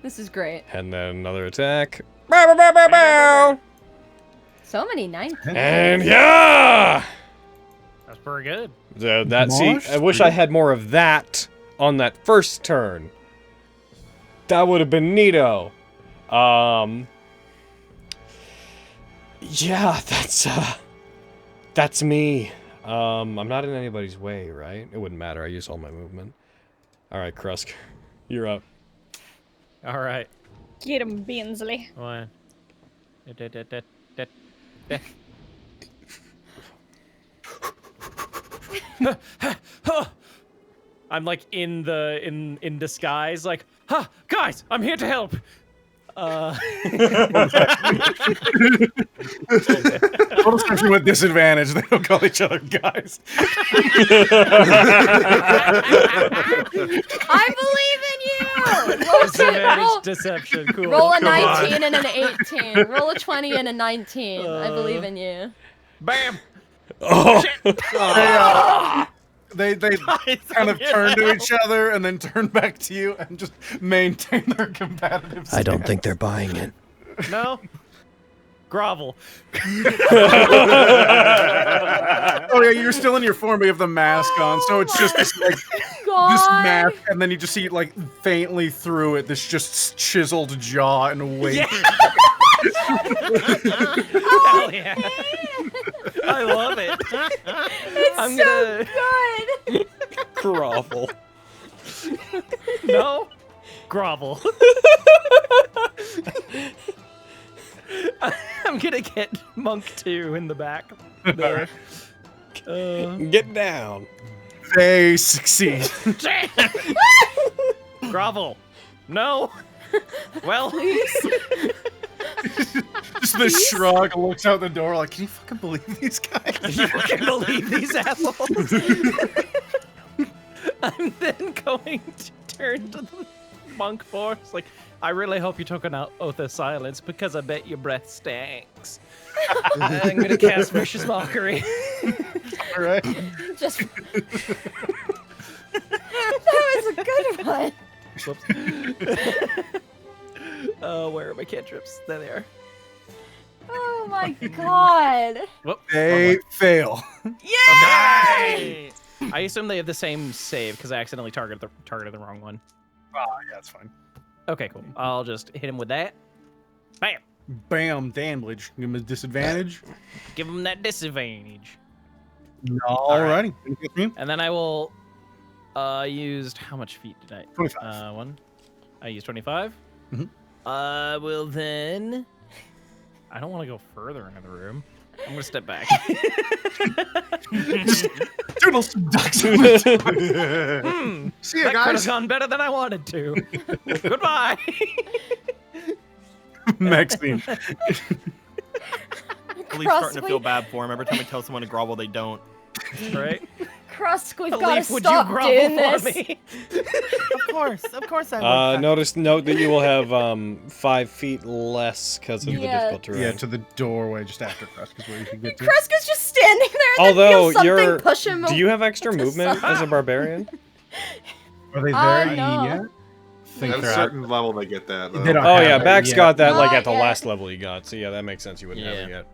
This is great. And then another attack. Bow, bow, bow, bow, bow. So many 9. And yeah! That's pretty good. That see, I wish I had more of that on that first turn. That would have been neato. Yeah, that's me. I'm not in anybody's way, right? It wouldn't matter. I use all my movement. All right, Krusk, you're up. All right. Get him, Beansley. One. I'm like in disguise, like, huh, guys, I'm here to help. Roll description with disadvantage. They don't call each other guys. I believe in you! Roll Deception, cool. roll a 19 and an 18. Roll a 20 and a 19. I believe in you. Bam! They kind of turn to each other and then turn back to you and just maintain their competitive stance. I don't think they're buying it. No? Grovel. Oh yeah, you're still in your form, but you have the mask on, so it's just this like this mask, and then you just see like faintly through it this just chiseled jaw and weight. Yeah. Hell yeah. I love it. It's I'm so gonna good. Grovel. No? Grovel. I'm gonna get Monk 2 in the back. There. Get down. They succeed. Grovel. No. Well. Just the shrug looks out the door like, can you fucking believe these guys? Can you fucking believe these assholes? I'm then going to turn to the monk force. Like, I really hope you took an oath of silence because I bet your breath stinks. I'm gonna cast Vicious Mockery. All right. Just. That was a good one. Whoops. Where are my cantrips? There they are. Oh my god. Whoop. They fail. Yay! I assume they have the same save because I accidentally targeted the wrong one. Ah, yeah, that's fine. Okay, cool. I'll just hit him with that. Bam. Bam, damage. Give him a disadvantage. Give him that disadvantage. Alrighty. And then I will used how much feet did I? 25. I used 25. Mhm. Will then. I don't want to go further into the room. I'm gonna step back. Just doodle some ducks. See you that guys. could have gone better than I wanted to. Goodbye. Maxine. At least starting to feel bad for him. Every time I tell someone to grovel, they don't. Right? Krusk, we've Leaf, got to would stop you grovel doing for this. me? Of course I would. Note that you will have 5 feet less because of the difficult terrain. Yeah, to the doorway just after Krusk is where you can get to. Krusk is just standing there and Although then feels something push him do you have extra movement as a barbarian? Are they there no. yet? At a certain level, they get that. Though. They don't Oh have yeah, it Bax yet. got that like Not at the yet. last level he got. So yeah, that makes sense. You wouldn't have it yet.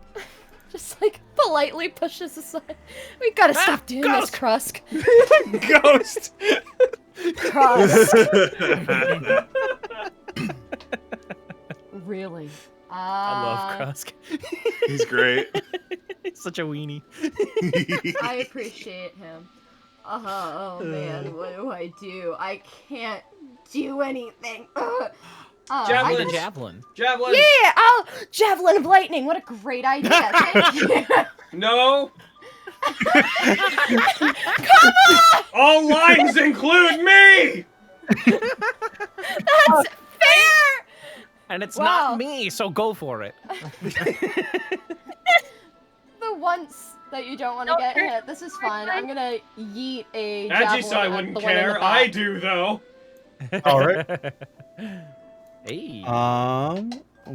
Just like politely pushes aside. We gotta stop doing this, Krusk. Ghost. Krusk. Really? I love Krusk. He's great. He's such a weenie. I appreciate him. Oh man, what do? I can't do anything. Javelin. Javelin. Javelin. Yeah, Javelin of Lightning. What a great idea. Thank you. No. Come on! All lines include me. That's fair. And it's Wow. not me, so go for it. The once that you don't want to get hit, this is fine. I'm gonna yeet a As javelin you said, I at wouldn't the one in the care. back. I do though. All right. Hey.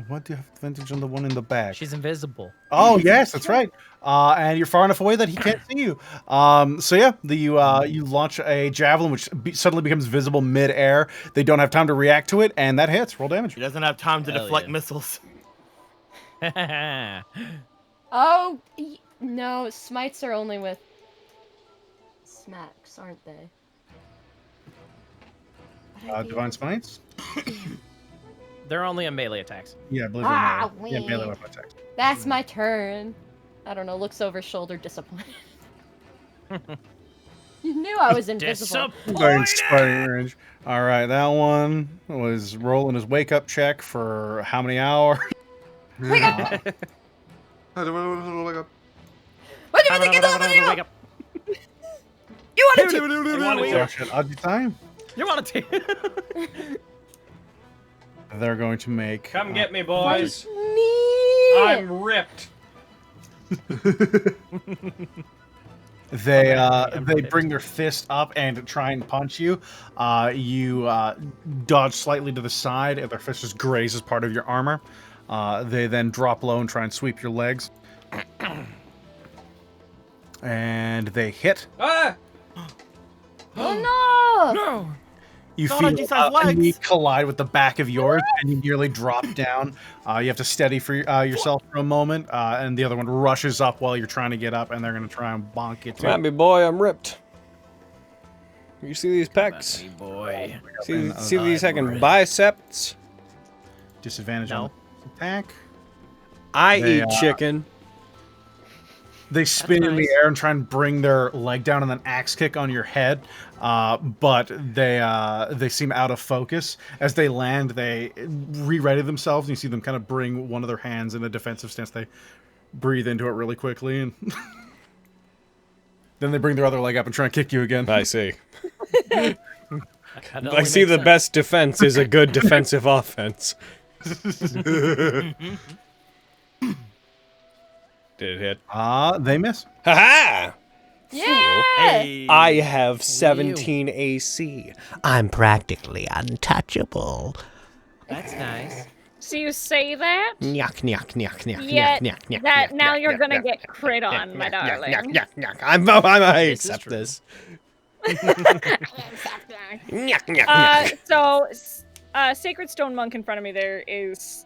What do you have advantage on the one in the back? She's invisible. Oh yes, that's right. And you're far enough away that he can't see you. So yeah, you launch a javelin, which suddenly becomes visible mid-air. They don't have time to react to it, and that hits. Roll damage. He doesn't have time to deflect missiles. Oh no, smites are only with smacks, aren't they? Divine Smites? They're only a melee attacks. Yeah, I believe Ah, they're melee. Yeah, melee weapon attacks. That's my turn. I don't know, looks over shoulder disappointed. You knew I was invisible. Disappointed. Range. All right, that one was rolling his wake up check for how many hours? Wake up! Wake up. What do you think of Wake up. You wanted to! You wanted Oh, to. shit, odd time. You wanted to. They're going to make. Come get me, boys. Me! I'm ripped. They bring their fist up and try and punch you. You dodge slightly to the side, and their fist just grazes part of your armor. They then drop low and try and sweep your legs. And they hit. Ah! Oh no! No. You Not on feel Jesus' a knee legs. collide with the back of yours, and you nearly drop down. You have to steady for yourself for a moment, and the other one rushes up while you're trying to get up, and they're going to try and bonk you too. Come at me, boy. I'm ripped. You see these pecs? Hey, boy. See these heckin' biceps? Disadvantage on the attack. I They, eat chicken. They spin in the air and try and bring their leg down and then axe kick on your head, but they seem out of focus. As they land, they re-ready themselves, and you see them kind of bring one of their hands in a defensive stance. They breathe into it really quickly, and then they bring their other leg up and try and kick you again. I see. I see the best defense is a good defensive offense. Did it hit? They miss. Ha-ha! Yeah! Hey. I have 17 AC. I'm practically untouchable. That's nice. So you say that? Nyuk, nyuk, nyuk, nyuk, Yet nyuk, nyuk, that nyuk, now nyuk, you're nyuk, gonna nyuk, get nyuk, crit nyuk, on, my nyuk, nyuk, darling. nyuk, nyuk, nyuk. I accept this. Nyuk, nyuk, nyuk. So, Sacred Stone Monk in front of me there is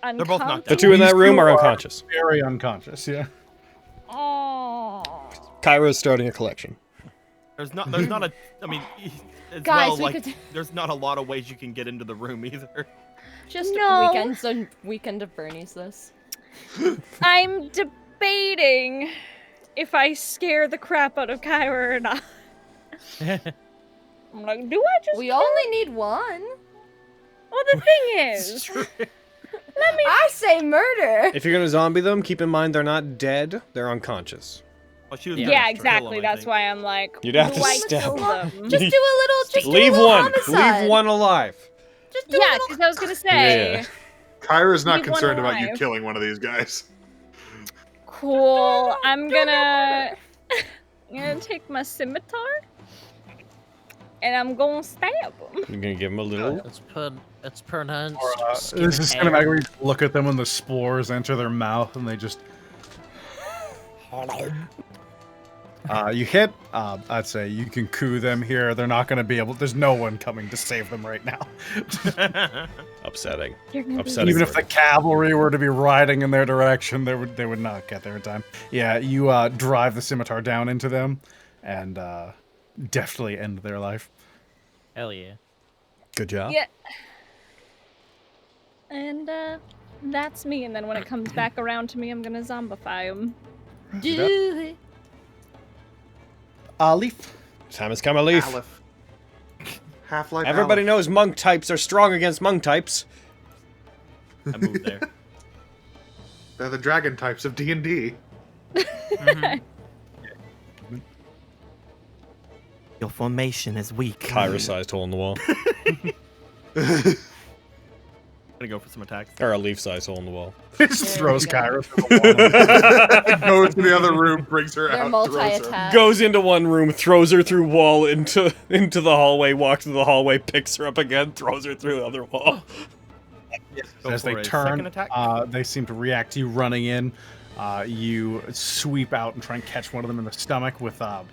They're both knocked unconscious. The two in that room are unconscious. Very unconscious, yeah. Oh. Kyra's starting a collection. There's not a. I mean, as Guys, well, we like, could- there's not a lot of ways you can get into the room either. Just No. weekend of Bernie's this. I'm debating if I scare the crap out of Kyra or not. I'm like, do I just? We only need one. Well, the thing is, I say murder. If you're gonna zombie them, keep in mind they're not dead, they're unconscious. Well, she was yeah, gonna kill exactly. him, I That's think. why I'm like, You'd have do to I stab kill her. them? Just do a little. Just Leave do a little one. homicide. Leave one alive. Just do a Yeah, little. because I was gonna say, Yeah. Kyra's not Leave one concerned about you alive. killing one of these guys. cool. I'm gonna take my scimitar and I'm gonna stab him. You're gonna give him a little. It's pronounced. This is cinematic where you look at them and the spores enter their mouth and they just. You hit. I'd say you can coup them here. They're not going to be able. There's no one coming to save them right now. Upsetting. You're gonna be Upsetting. Even if the cavalry were to be riding in their direction, they would not get there in time. Yeah, you drive the scimitar down into them, and definitely end their life. Hell yeah. Good job. Yeah. And that's me. And then when it comes back around to me, I'm gonna zombify him. Do it. Leaf. Time has come, a leaf. Aleph. Half-Life. Everybody knows monk types are strong against monk types. I moved there. They're the dragon types of D&D. Your formation is weak. Kyra-sized hole in the wall. Gonna go for some attacks. Or a leaf-sized hole in the wall. It just throws Kyra through the Goes to the other room, brings her They're out, throws her. multi-attack. Goes into one room, throws her through wall into the hallway, walks through the hallway, picks her up again, throws her through the other wall. Go As they for a turn, second attack. they seem to react to you running in. You sweep out and try and catch one of them in the stomach with a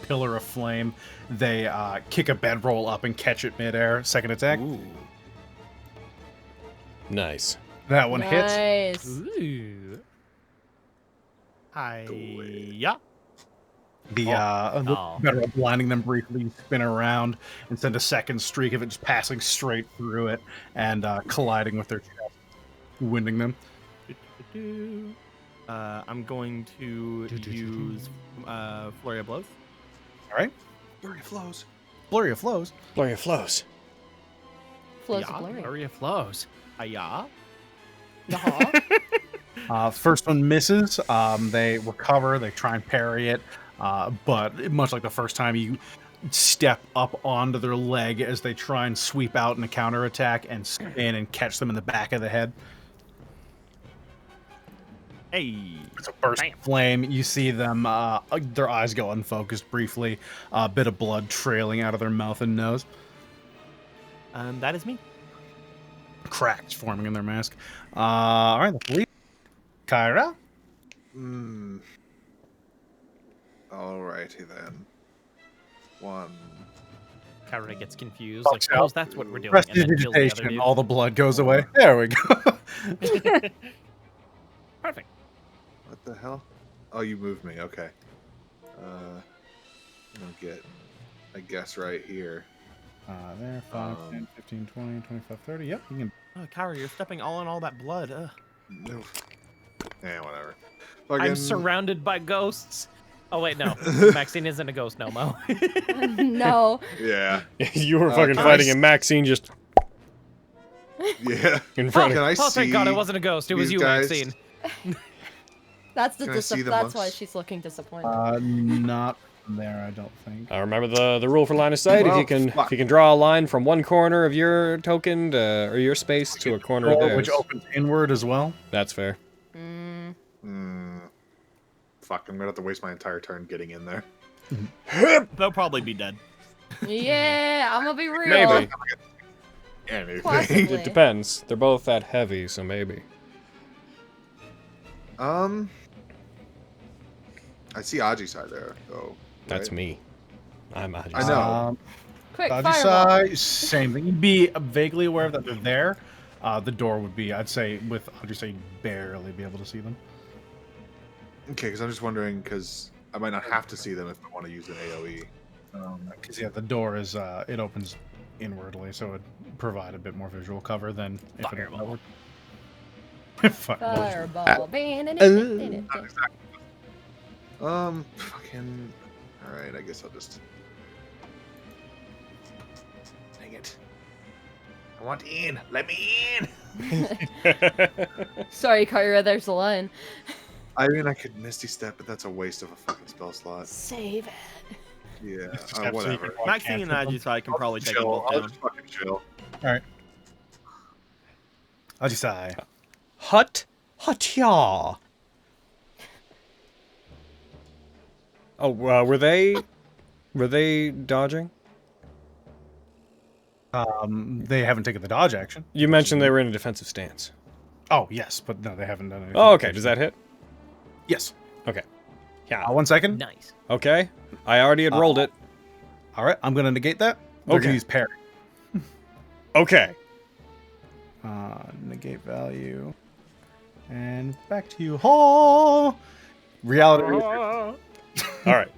pillar of flame. They kick a bedroll up and catch it midair. Second attack. Ooh. Nice. That one hits. Nice. Ooh. Hi. Yeah. The better blinding them briefly, you spin around and send a second streak of it just passing straight through it and colliding with their chest, winding them. I'm going to use Flurry of Blows. All right. Flurry of Flows. Flurry of Flows. Flurry of Flows. Flows Yeah, of blurry. Flurry of Flows. Hiya. First one misses. They recover. They try and parry it. But much like the first time, you step up onto their leg as they try and sweep out in a counterattack and spin and catch them in the back of the head. Hey. It's a burst of flame. You see them, their eyes go unfocused briefly. A bit of blood trailing out of their mouth and nose. That is me. Cracks forming in their mask. All right, the police. Kyra? Alrighty then. One. Kyra gets confused. Like, suppose that's what we're doing. Press And then kills the other digitation. dude. All the blood goes away. There we go. Perfect. What the hell? Oh, you moved me. Okay. I'm gonna get, I guess, right here. There, 5, 10, 15, 20, 25, 30. Yep, you can. Oh, Kyra, you're stepping all in all that blood. No. Yeah, whatever. I'm Fucking- surrounded by ghosts. Oh wait, no. Maxine isn't a ghost no more. No. Yeah. You were fucking can fighting I and Maxine just Yeah. in front Can of I Oh, see thank God, it wasn't a ghost. It was these you, guys? Maxine. That's the Can I see the that's why monks? she's looking disappointed. Not from there, I don't think. remember the rule for line of sight. Well, If you can draw a line from one corner of your token or your space to a corner of Door, theirs, which opens inward as well. that's fair. Fuck, I'm gonna have to waste my entire turn getting in there. They'll probably be dead. Yeah, I'm gonna be real. Maybe. Anything. Possibly. It depends. They're both that heavy, so maybe. I see Ajisai there, though. That's right? me. I'm Ajisai. I know. Quick, fireball. Ajisai, same thing. You'd be vaguely aware that they're there. The door would be, I'd say, with Ajisai, you'd barely be able to see them. Okay, because I'm just wondering, because I might not have to see them if I want to use an AoE. Because yeah, the door is it opens inwardly, so it provide a bit more visual cover than if Fireball. it Fireball. Fireball. Fucking. Alright, I guess I'll just. Dang it. I want in! Let me in! Sorry, Kyra, there's a line. I mean, I could Misty Step, but that's a waste of a fucking spell slot. Save it. Yeah, Just have so you whatever. can walk Maxine and past them. Ajisai can probably take a Chill. bolt I'll down. just fucking chill. Alright. Ajisai. Hutya. Oh, were they dodging? They haven't taken the dodge action. You mentioned they were in a defensive stance. Oh, yes, but no, they haven't done anything. Oh, okay. Does that hit? Yes. Okay. Yeah. 1 second. Nice. Okay. I already had rolled it. Alright, I'm going to negate that. They're Okay. going to use parry. Okay. Negate value. And back to you. Oh! Reality. All right.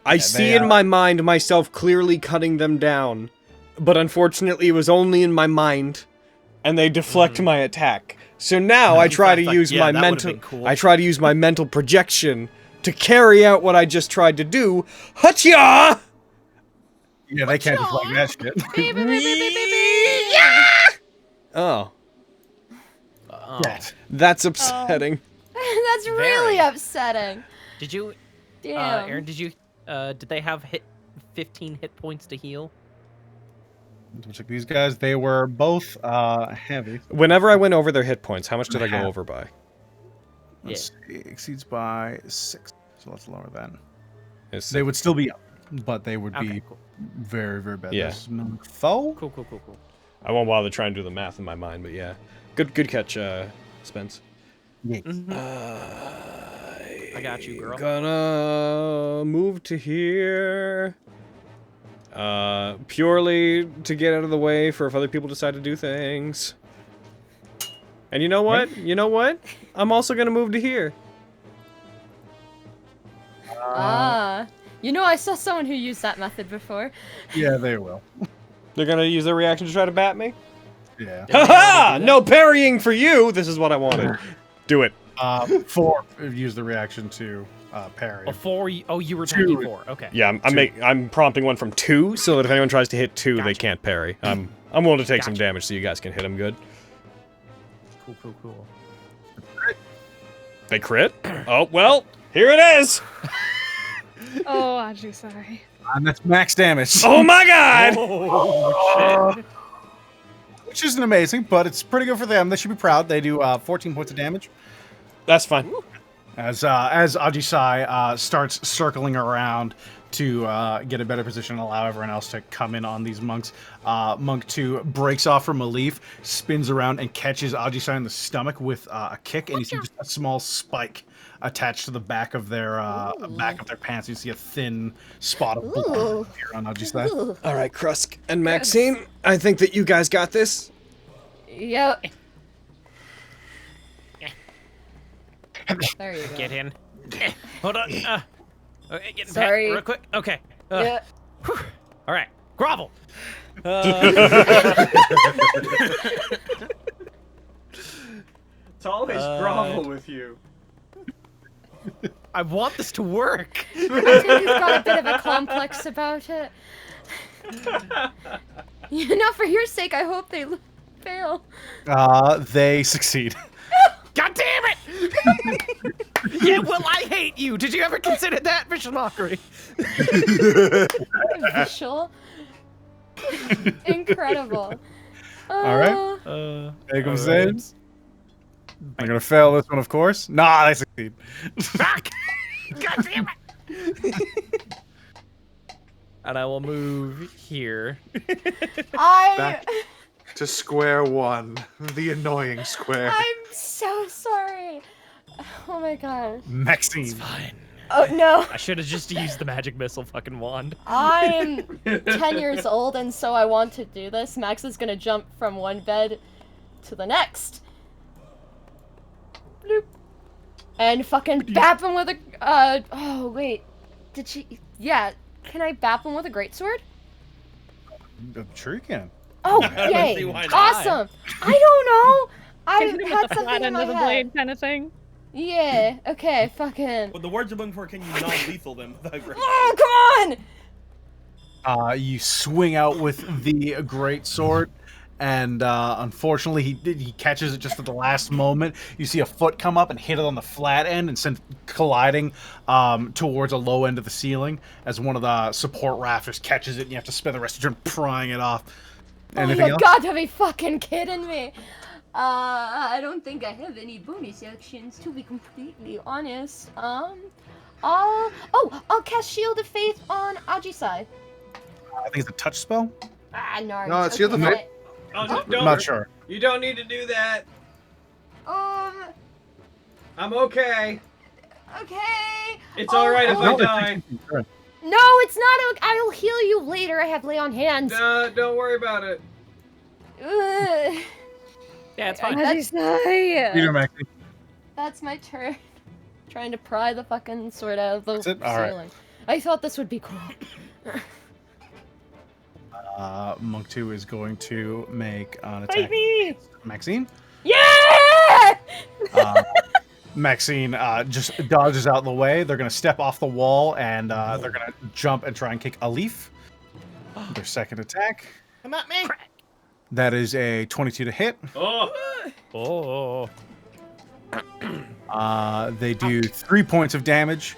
I see they, in my mind myself clearly cutting them down, but unfortunately it was only in my mind, and they deflect my attack. So now I try to use my mental. Cool. I try to use my mental projection to carry out what I just tried to do. Hutya! Yeah, they can't just like that shit. Beep, beep, beep, beep, beep, beep, beep. Oh, Yes. that's upsetting. That's really upsetting. Did you, Damn. Aaron? Did they have 15 hit points to heal? Looks like these guys, they were both heavy. Whenever I went over their hit points, how much did I go over by? Let's see, exceeds by 6. So let's lower that. It's They would still be up, but they would Okay, be cool. very, very bad. Yeah. There's no foe? Cool. I won't bother trying to do the math in my mind, but yeah. Good catch, Spence. Yeah. I got you, girl. Gonna move to here. Purely to get out of the way for if other people decide to do things. And you know what? I'm also gonna move to here. You know, I saw someone who used that method before. Yeah, they will. They're gonna use their reaction to try to bat me? Yeah. Haha! No parrying for you! This is what I wanted. Do it. 4 use the reaction to parry. Before you, you were thinking 4. Okay. Yeah, I'm prompting one from 2, so that if anyone tries to hit 2, they can't parry. I'm willing to take some damage so you guys can hit them good. Cool. They crit? Oh, well, here it is! Oh, Audrey, sorry. And that's max damage. Oh my god! Oh, shit. Which isn't amazing, but it's pretty good for them. They should be proud. They do 14 points of damage. That's fine. As Ajisai starts circling around to get a better position and allow everyone else to come in on these monks, Monk 2 breaks off from a leaf, spins around, and catches Ajisai in the stomach with a kick, and you see just a small spike attached to the back of their pants. You see a thin spot of blood appear on Ajisai. All right, Krusk and Maxine, I think that you guys got this. Yep. There you go. Get in. Hold on. Okay, get in Sorry. real quick. Okay. Yeah. Whew. All right. Grovel. It's always grovel with you. I want this to work. I think he's got a bit of a complex about it. You know, for your sake, I hope they fail. They succeed. God damn it! Yeah, well, I hate you. Did you ever consider that vicious mockery? Visual. Incredible. All right. There comes in. I'm gonna fail this one, of course. Nah, they succeed. Fuck! God damn it! And I will move here. Back to square one. The annoying square. I'm so sorry. Oh my god. Maxine. It's fine. Oh no. I should have just used the magic missile fucking wand. I'm 10 years old, and so I want to do this. Max is gonna jump from one bed to the next. Bloop. And fucking bap him with a, oh wait. Did she, yeah. Can I bap him with a greatsword? I'm sure you can. Oh, yay. Awesome. I don't know. I Hit him with had the something flat in end my of the head. blade kind of thing. Yeah, okay, fucking. Well, the words you're looking for, can you non-lethal them? Oh, come on! You swing out with the great sword, and unfortunately, he catches it just at the last moment. You see a foot come up and hit it on the flat end and send colliding towards a low end of the ceiling as one of the support rafters catches it, and you have to spend the rest of your turn prying it off. Anything You else? got to be fucking kidding me. I don't think I have any bonus actions, to be completely honest. I'll cast Shield of Faith on Ajisai. I think it's a touch spell. No. No, it's Shield of Faith. Oh, I'm not sure. You don't need to do that. Um. I'm okay. Okay. It's alright if I No, die. No, it's not. I'll heal you later. I have lay on hands. Don't worry about it. Ugh. Yeah, it's fine. Peter Maxine. That's my turn. Trying to pry the fucking sword out of the That's it? All right. ceiling. I thought this would be cool. Monk 2 is going to make an attack. Fight me! Maxine? Yeah! Maxine just dodges out of the way. They're going to step off the wall, and they're going to jump and try and kick a leaf. Their second attack. Come at me. That is a 22 to hit. Oh. They do 3 points of damage.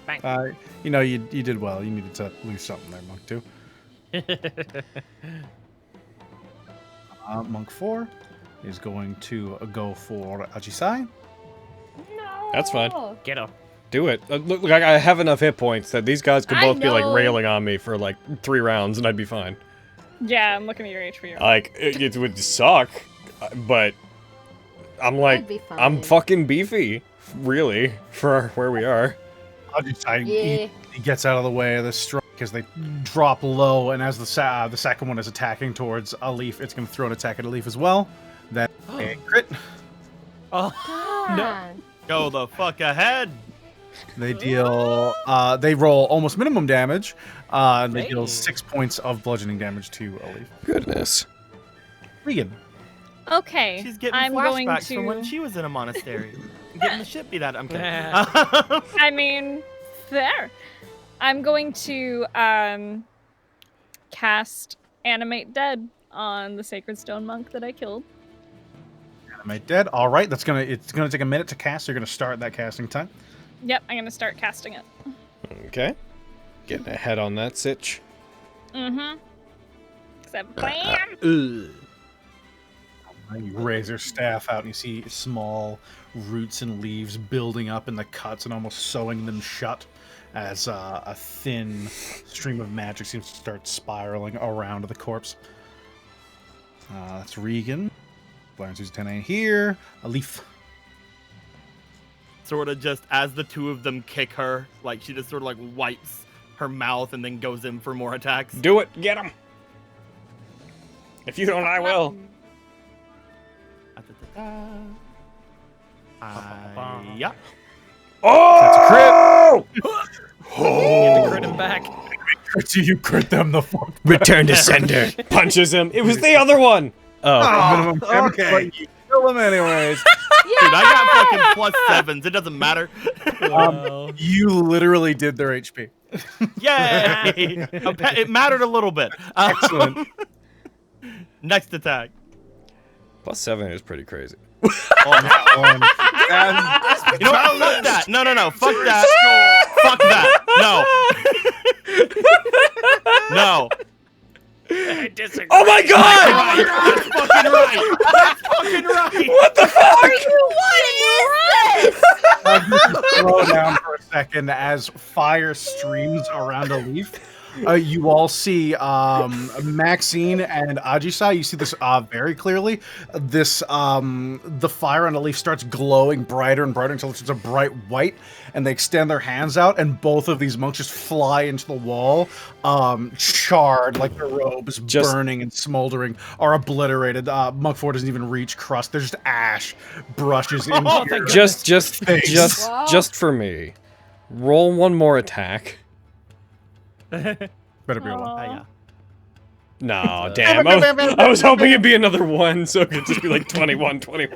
Bang. You know, you did well. You needed to lose something there, Monk 2. Monk 4 is going to go for Ajisai. No. That's fine. Get him. Do it. Look, I have enough hit points that these guys could I both be like know. railing on me for like 3 rounds and I'd be fine. Yeah, I'm looking at your HP. Like, it would suck, but I'm like, I'd be fine. I'm fucking beefy, really, for where we are. Ajisai, Yeah. he gets out of the way of the strike as they drop low, and as the second one is attacking towards a leaf, it's going to throw an attack at a leaf as well. That's a crit. Oh, Come on. go the fuck ahead. They deal. They roll almost minimum damage. And they deal 6 points of bludgeoning damage to a leaf. Goodness. Regan. Okay. She's getting I'm going flashbacks to. from when she was in a monastery. Getting the shit beat out. I'm kidding. I mean, there. I'm going to cast Animate Dead on the Sacred Stone monk that I killed. Animate dead. All right, it's gonna take a minute to cast. So you're gonna start that casting time. Yep, I'm gonna start casting it. Okay. Getting ahead on that sitch. Mm-hmm. Except bam! You raise your staff out and you see small roots and leaves building up in the cuts and almost sewing them shut as a thin stream of magic seems to start spiraling around the corpse. That's Regan. Learns who's 10 here. A leaf. Sort of just as the two of them kick her, like she just sort of like wipes her mouth and then goes in for more attacks. Do it. Get him. If you don't, I will. Yeah. Oh! That's a crit. Get to crit him back. You crit them the fuck. Return to sender. Punches him. It was the other one. Minimum damage, okay. but you kill him anyways. Dude, I got fucking plus 7s. It doesn't matter. You literally did their HP. Yay! It mattered a little bit. Excellent. Next attack. +7 is pretty crazy. You know what? Fuck that. No. Fuck that. Fuck that. No. No. I disagree. Oh my god! That's fucking right. That's fucking right. What the fuck? What is this? Slow down for a second as fire streams around a leaf. You all see Maxine and Ajisai. You see this very clearly. This the fire on the leaf starts glowing brighter and brighter until it's a bright white, and they extend their hands out, and both of these monks just fly into the wall, charred, like their robes burning and smoldering, are obliterated. Monk 4 doesn't even reach crust. There's just ash brushes in here. Just for me. Roll one more attack. Better be a one. Yeah. No, damn. I was hoping it'd be another one, so it could just be like 21. You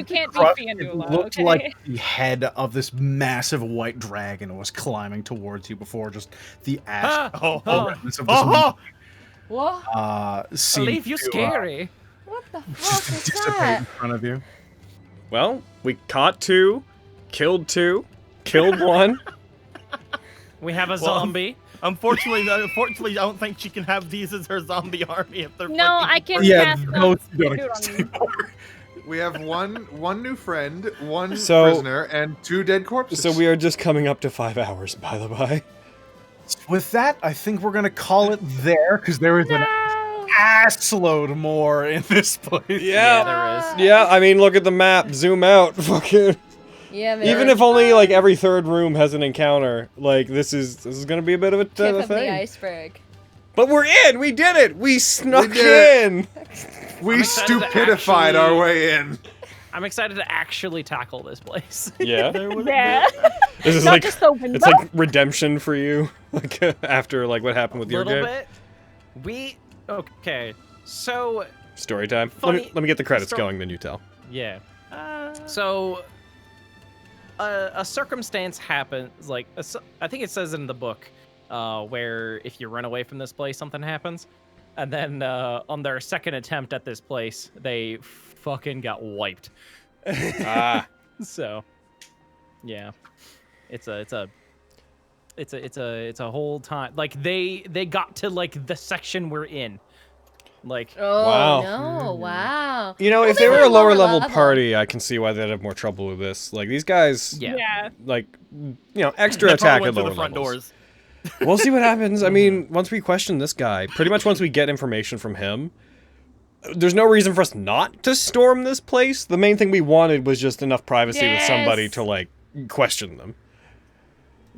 can't be Crust, Fianula, it looked okay? like the head of this massive white dragon was climbing towards you before just the ash. Of this What? Leave you scary. What the fuck just is dissipate in that? front of you. Well, we caught 2, killed 2, killed 1. We have a zombie. Unfortunately, I don't think she can have these as her zombie army if they're. No, I can Yeah, cast those them. don't Do it exist on me. anymore. We have one new friend, one So- prisoner, and 2 dead corpses. So we are just coming up to 5 hours, by the by. With that, I think we're gonna call it there because there is an ass load more in this place. Yeah, there is. Yeah, I mean, look at the map. Zoom out. Fucking. Yeah, man. Even if only like every third room has an encounter, like this is gonna be a bit of a Tip of the thing. iceberg. But we're in. We did it. We snuck did in. we I'm excited to stupidified our way in. I'm excited to actually tackle this place. Yeah. Yeah. This is Not like just open it's like redemption for you, like after like what happened with your little game. bit. Okay. So Story time. Funny- Let me get the credits going, then you tell. yeah. So a circumstance happens. Like I think it says in the book, where if you run away from this place, something happens. And then on their second attempt at this place, they fucking got wiped. So, yeah, it's a whole time. Like they got to like the section we're in. Like Oh Wow. no! Wow. You know, Well, if they were were a lower lower level level. party, I can see why they'd have more trouble with this. Like these guys, yeah. like extra They attack probably at went through lower the front levels. doors. We'll see what happens. I mean, once we question this guy, pretty much once we get information from him, there's no reason for us not to storm this place. The main thing we wanted was just enough privacy with somebody Yes. to like question them.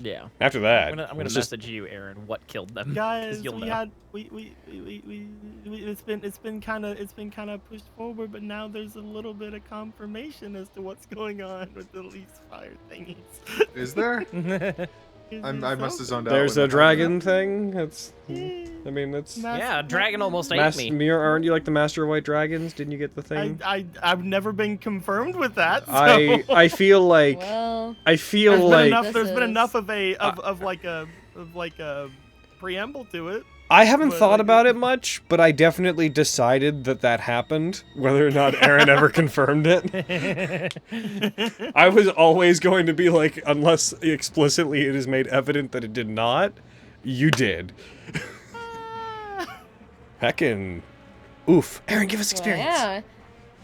Yeah. After that, I'm gonna it's just- message you, Aaron. What killed them? 'Cause Guys, you'll we know. had it's been kind of pushed forward, but now there's a little bit of confirmation as to what's going on with the lease fire thingies. Is there? I must have zoned out. There's when a the- dragon thing. It's. I mean, it's. Yeah, dragon almost ate me. Mirror, aren't you like the master of white dragons? Didn't you get the thing? I've never been confirmed with that. So. I feel like. Well, I feel like. There's been enough of like a preamble to it. I haven't but, thought like, about it much, but I definitely decided that happened. Whether or not Aaron ever confirmed it. I was always going to be like, unless explicitly it is made evident that it did not, you did. Heckin'. Oof. Aaron, give us experience. yeah.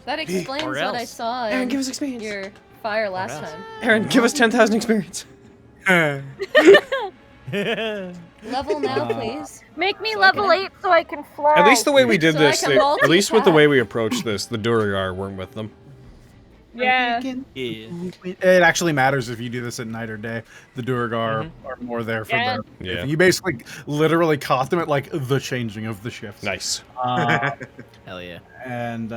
That explains Or what I else. saw Aaron, in give us experience. your fire last else. time. Aaron, give us 10,000 experience. Level now, please. Make me So I level can- 8 so I can fly. At least the way we did So I this, can at least with the way multitask. we approached this, the Duragar weren't with them. Yeah. Yeah. It actually matters if you do this at night or day. The Duragar are more there for Yeah. the. Yeah. You basically literally caught them at like the changing of the shifts. Nice. Hell yeah. And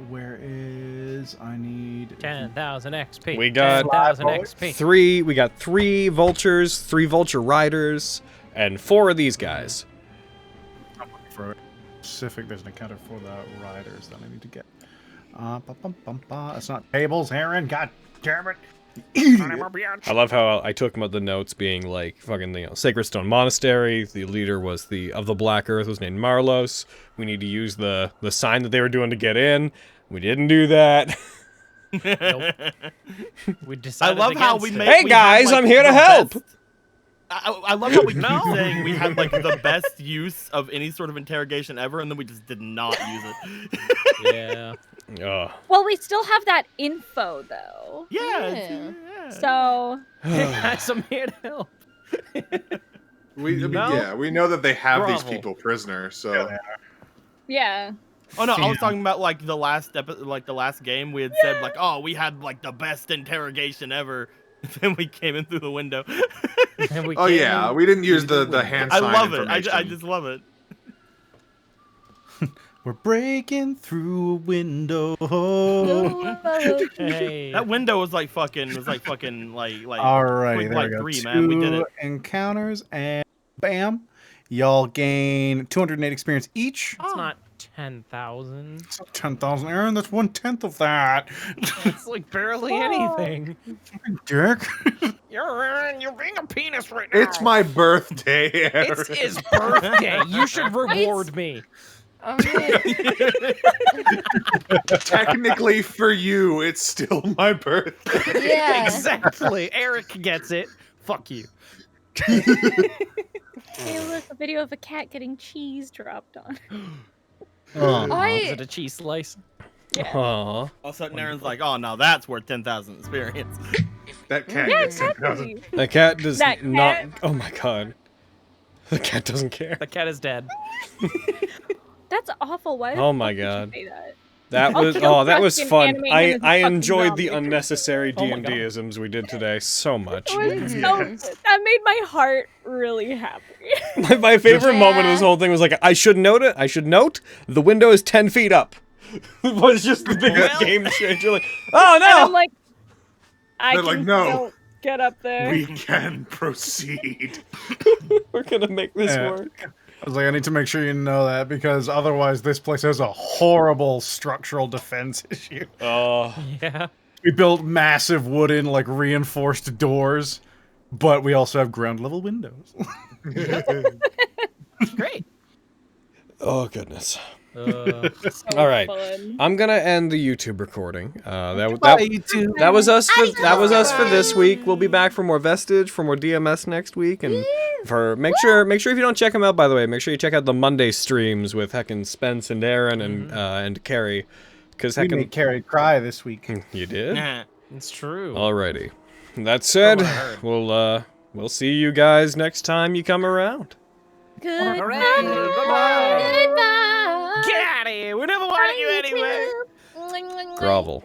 where is I need 10,000 XP. We got 10,000 XP. we got 3 vultures, 3 vulture riders, and 4 of these guys. for a specific. There's an encounter for the riders that I need to get. It's not tables, Aaron. God damn it. I love how I took the notes being like fucking Sacred Stone Monastery. The leader was of the Black Earth was named Marlos. We need to use the sign that they were doing to get in. We didn't do that. Nope. We decided I love how we against made. it. Hey we guys, had, like, I'm here to the help. best- I love how we keep saying we had like the best use of any sort of interrogation ever, and then we just did not use it. Yeah. Well, we still have that info though. Yeah. So. Guys, I'm here to help. We No? we know that they have these Grovel. people prisoner, so Yeah. Oh no, I was talking about like the last like the last game we had said like, oh, we had like the best interrogation ever. Then we came in through the window. And we oh came yeah, in- we didn't use the hand I sign love it. information. I just love it. We're breaking through a window. Hey. That window was like fucking like Alrighty, quick, there like we go. 3, Two man. We did it. encounters and bam, y'all gain 208 experience each. It's not 10,000. 10,000, Aaron. That's 1/10 of that. It's like barely anything. Dick. You're being a penis right now. It's my birthday. It's Aaron. his birthday. You should reward me. Technically, for you, it's still my birthday. Yeah. Exactly. Eric gets it. Fuck you. Hey, look, a video of a cat getting cheese dropped on. Is it a cheese slice? Yeah. Aww. All of a sudden, Aaron's like, oh no, that's worth 10,000 experience. That cat Yeah, gets 10,000. exactly. The cat does That not. cat- Oh my god. The cat doesn't care. The cat is dead. That's awful. Why? the Oh my fuck did you god. say that? That I'll was kill that was Rusty and fun. animate him I as a fucking enjoyed the zombie. unnecessary Oh my God. D&D-isms we did today so much. It was that made my heart really happy. My favorite moment of this whole thing was like, I should note the window is 10 feet up. It was just the biggest game changer. Like, oh And I'm no! like, I They're can like, no. still get up there. We can proceed. We're gonna make this Yeah. work. I was like, I need to make sure you know that because otherwise this place has a horrible structural defense issue. Oh. Yeah. We built massive wooden, like reinforced doors, but we also have ground level windows. Great. Oh goodness. So All right. Fun. I'm gonna end the YouTube recording. That That was us. That was us for this week. We'll be back for more Vestige, for more DMS next week, and make sure if you don't check them out. By the way, make sure you check out the Monday streams with heckin' Spence and Aaron and Carrie, because we made Carrie cry this week. You did. Nah. It's true. Alrighty. That said, what I heard. we'll see you guys next time you come around. Goodbye. Goodbye. Goodbye. Get out of here. We never wanted you anyway. anyway. Grovel.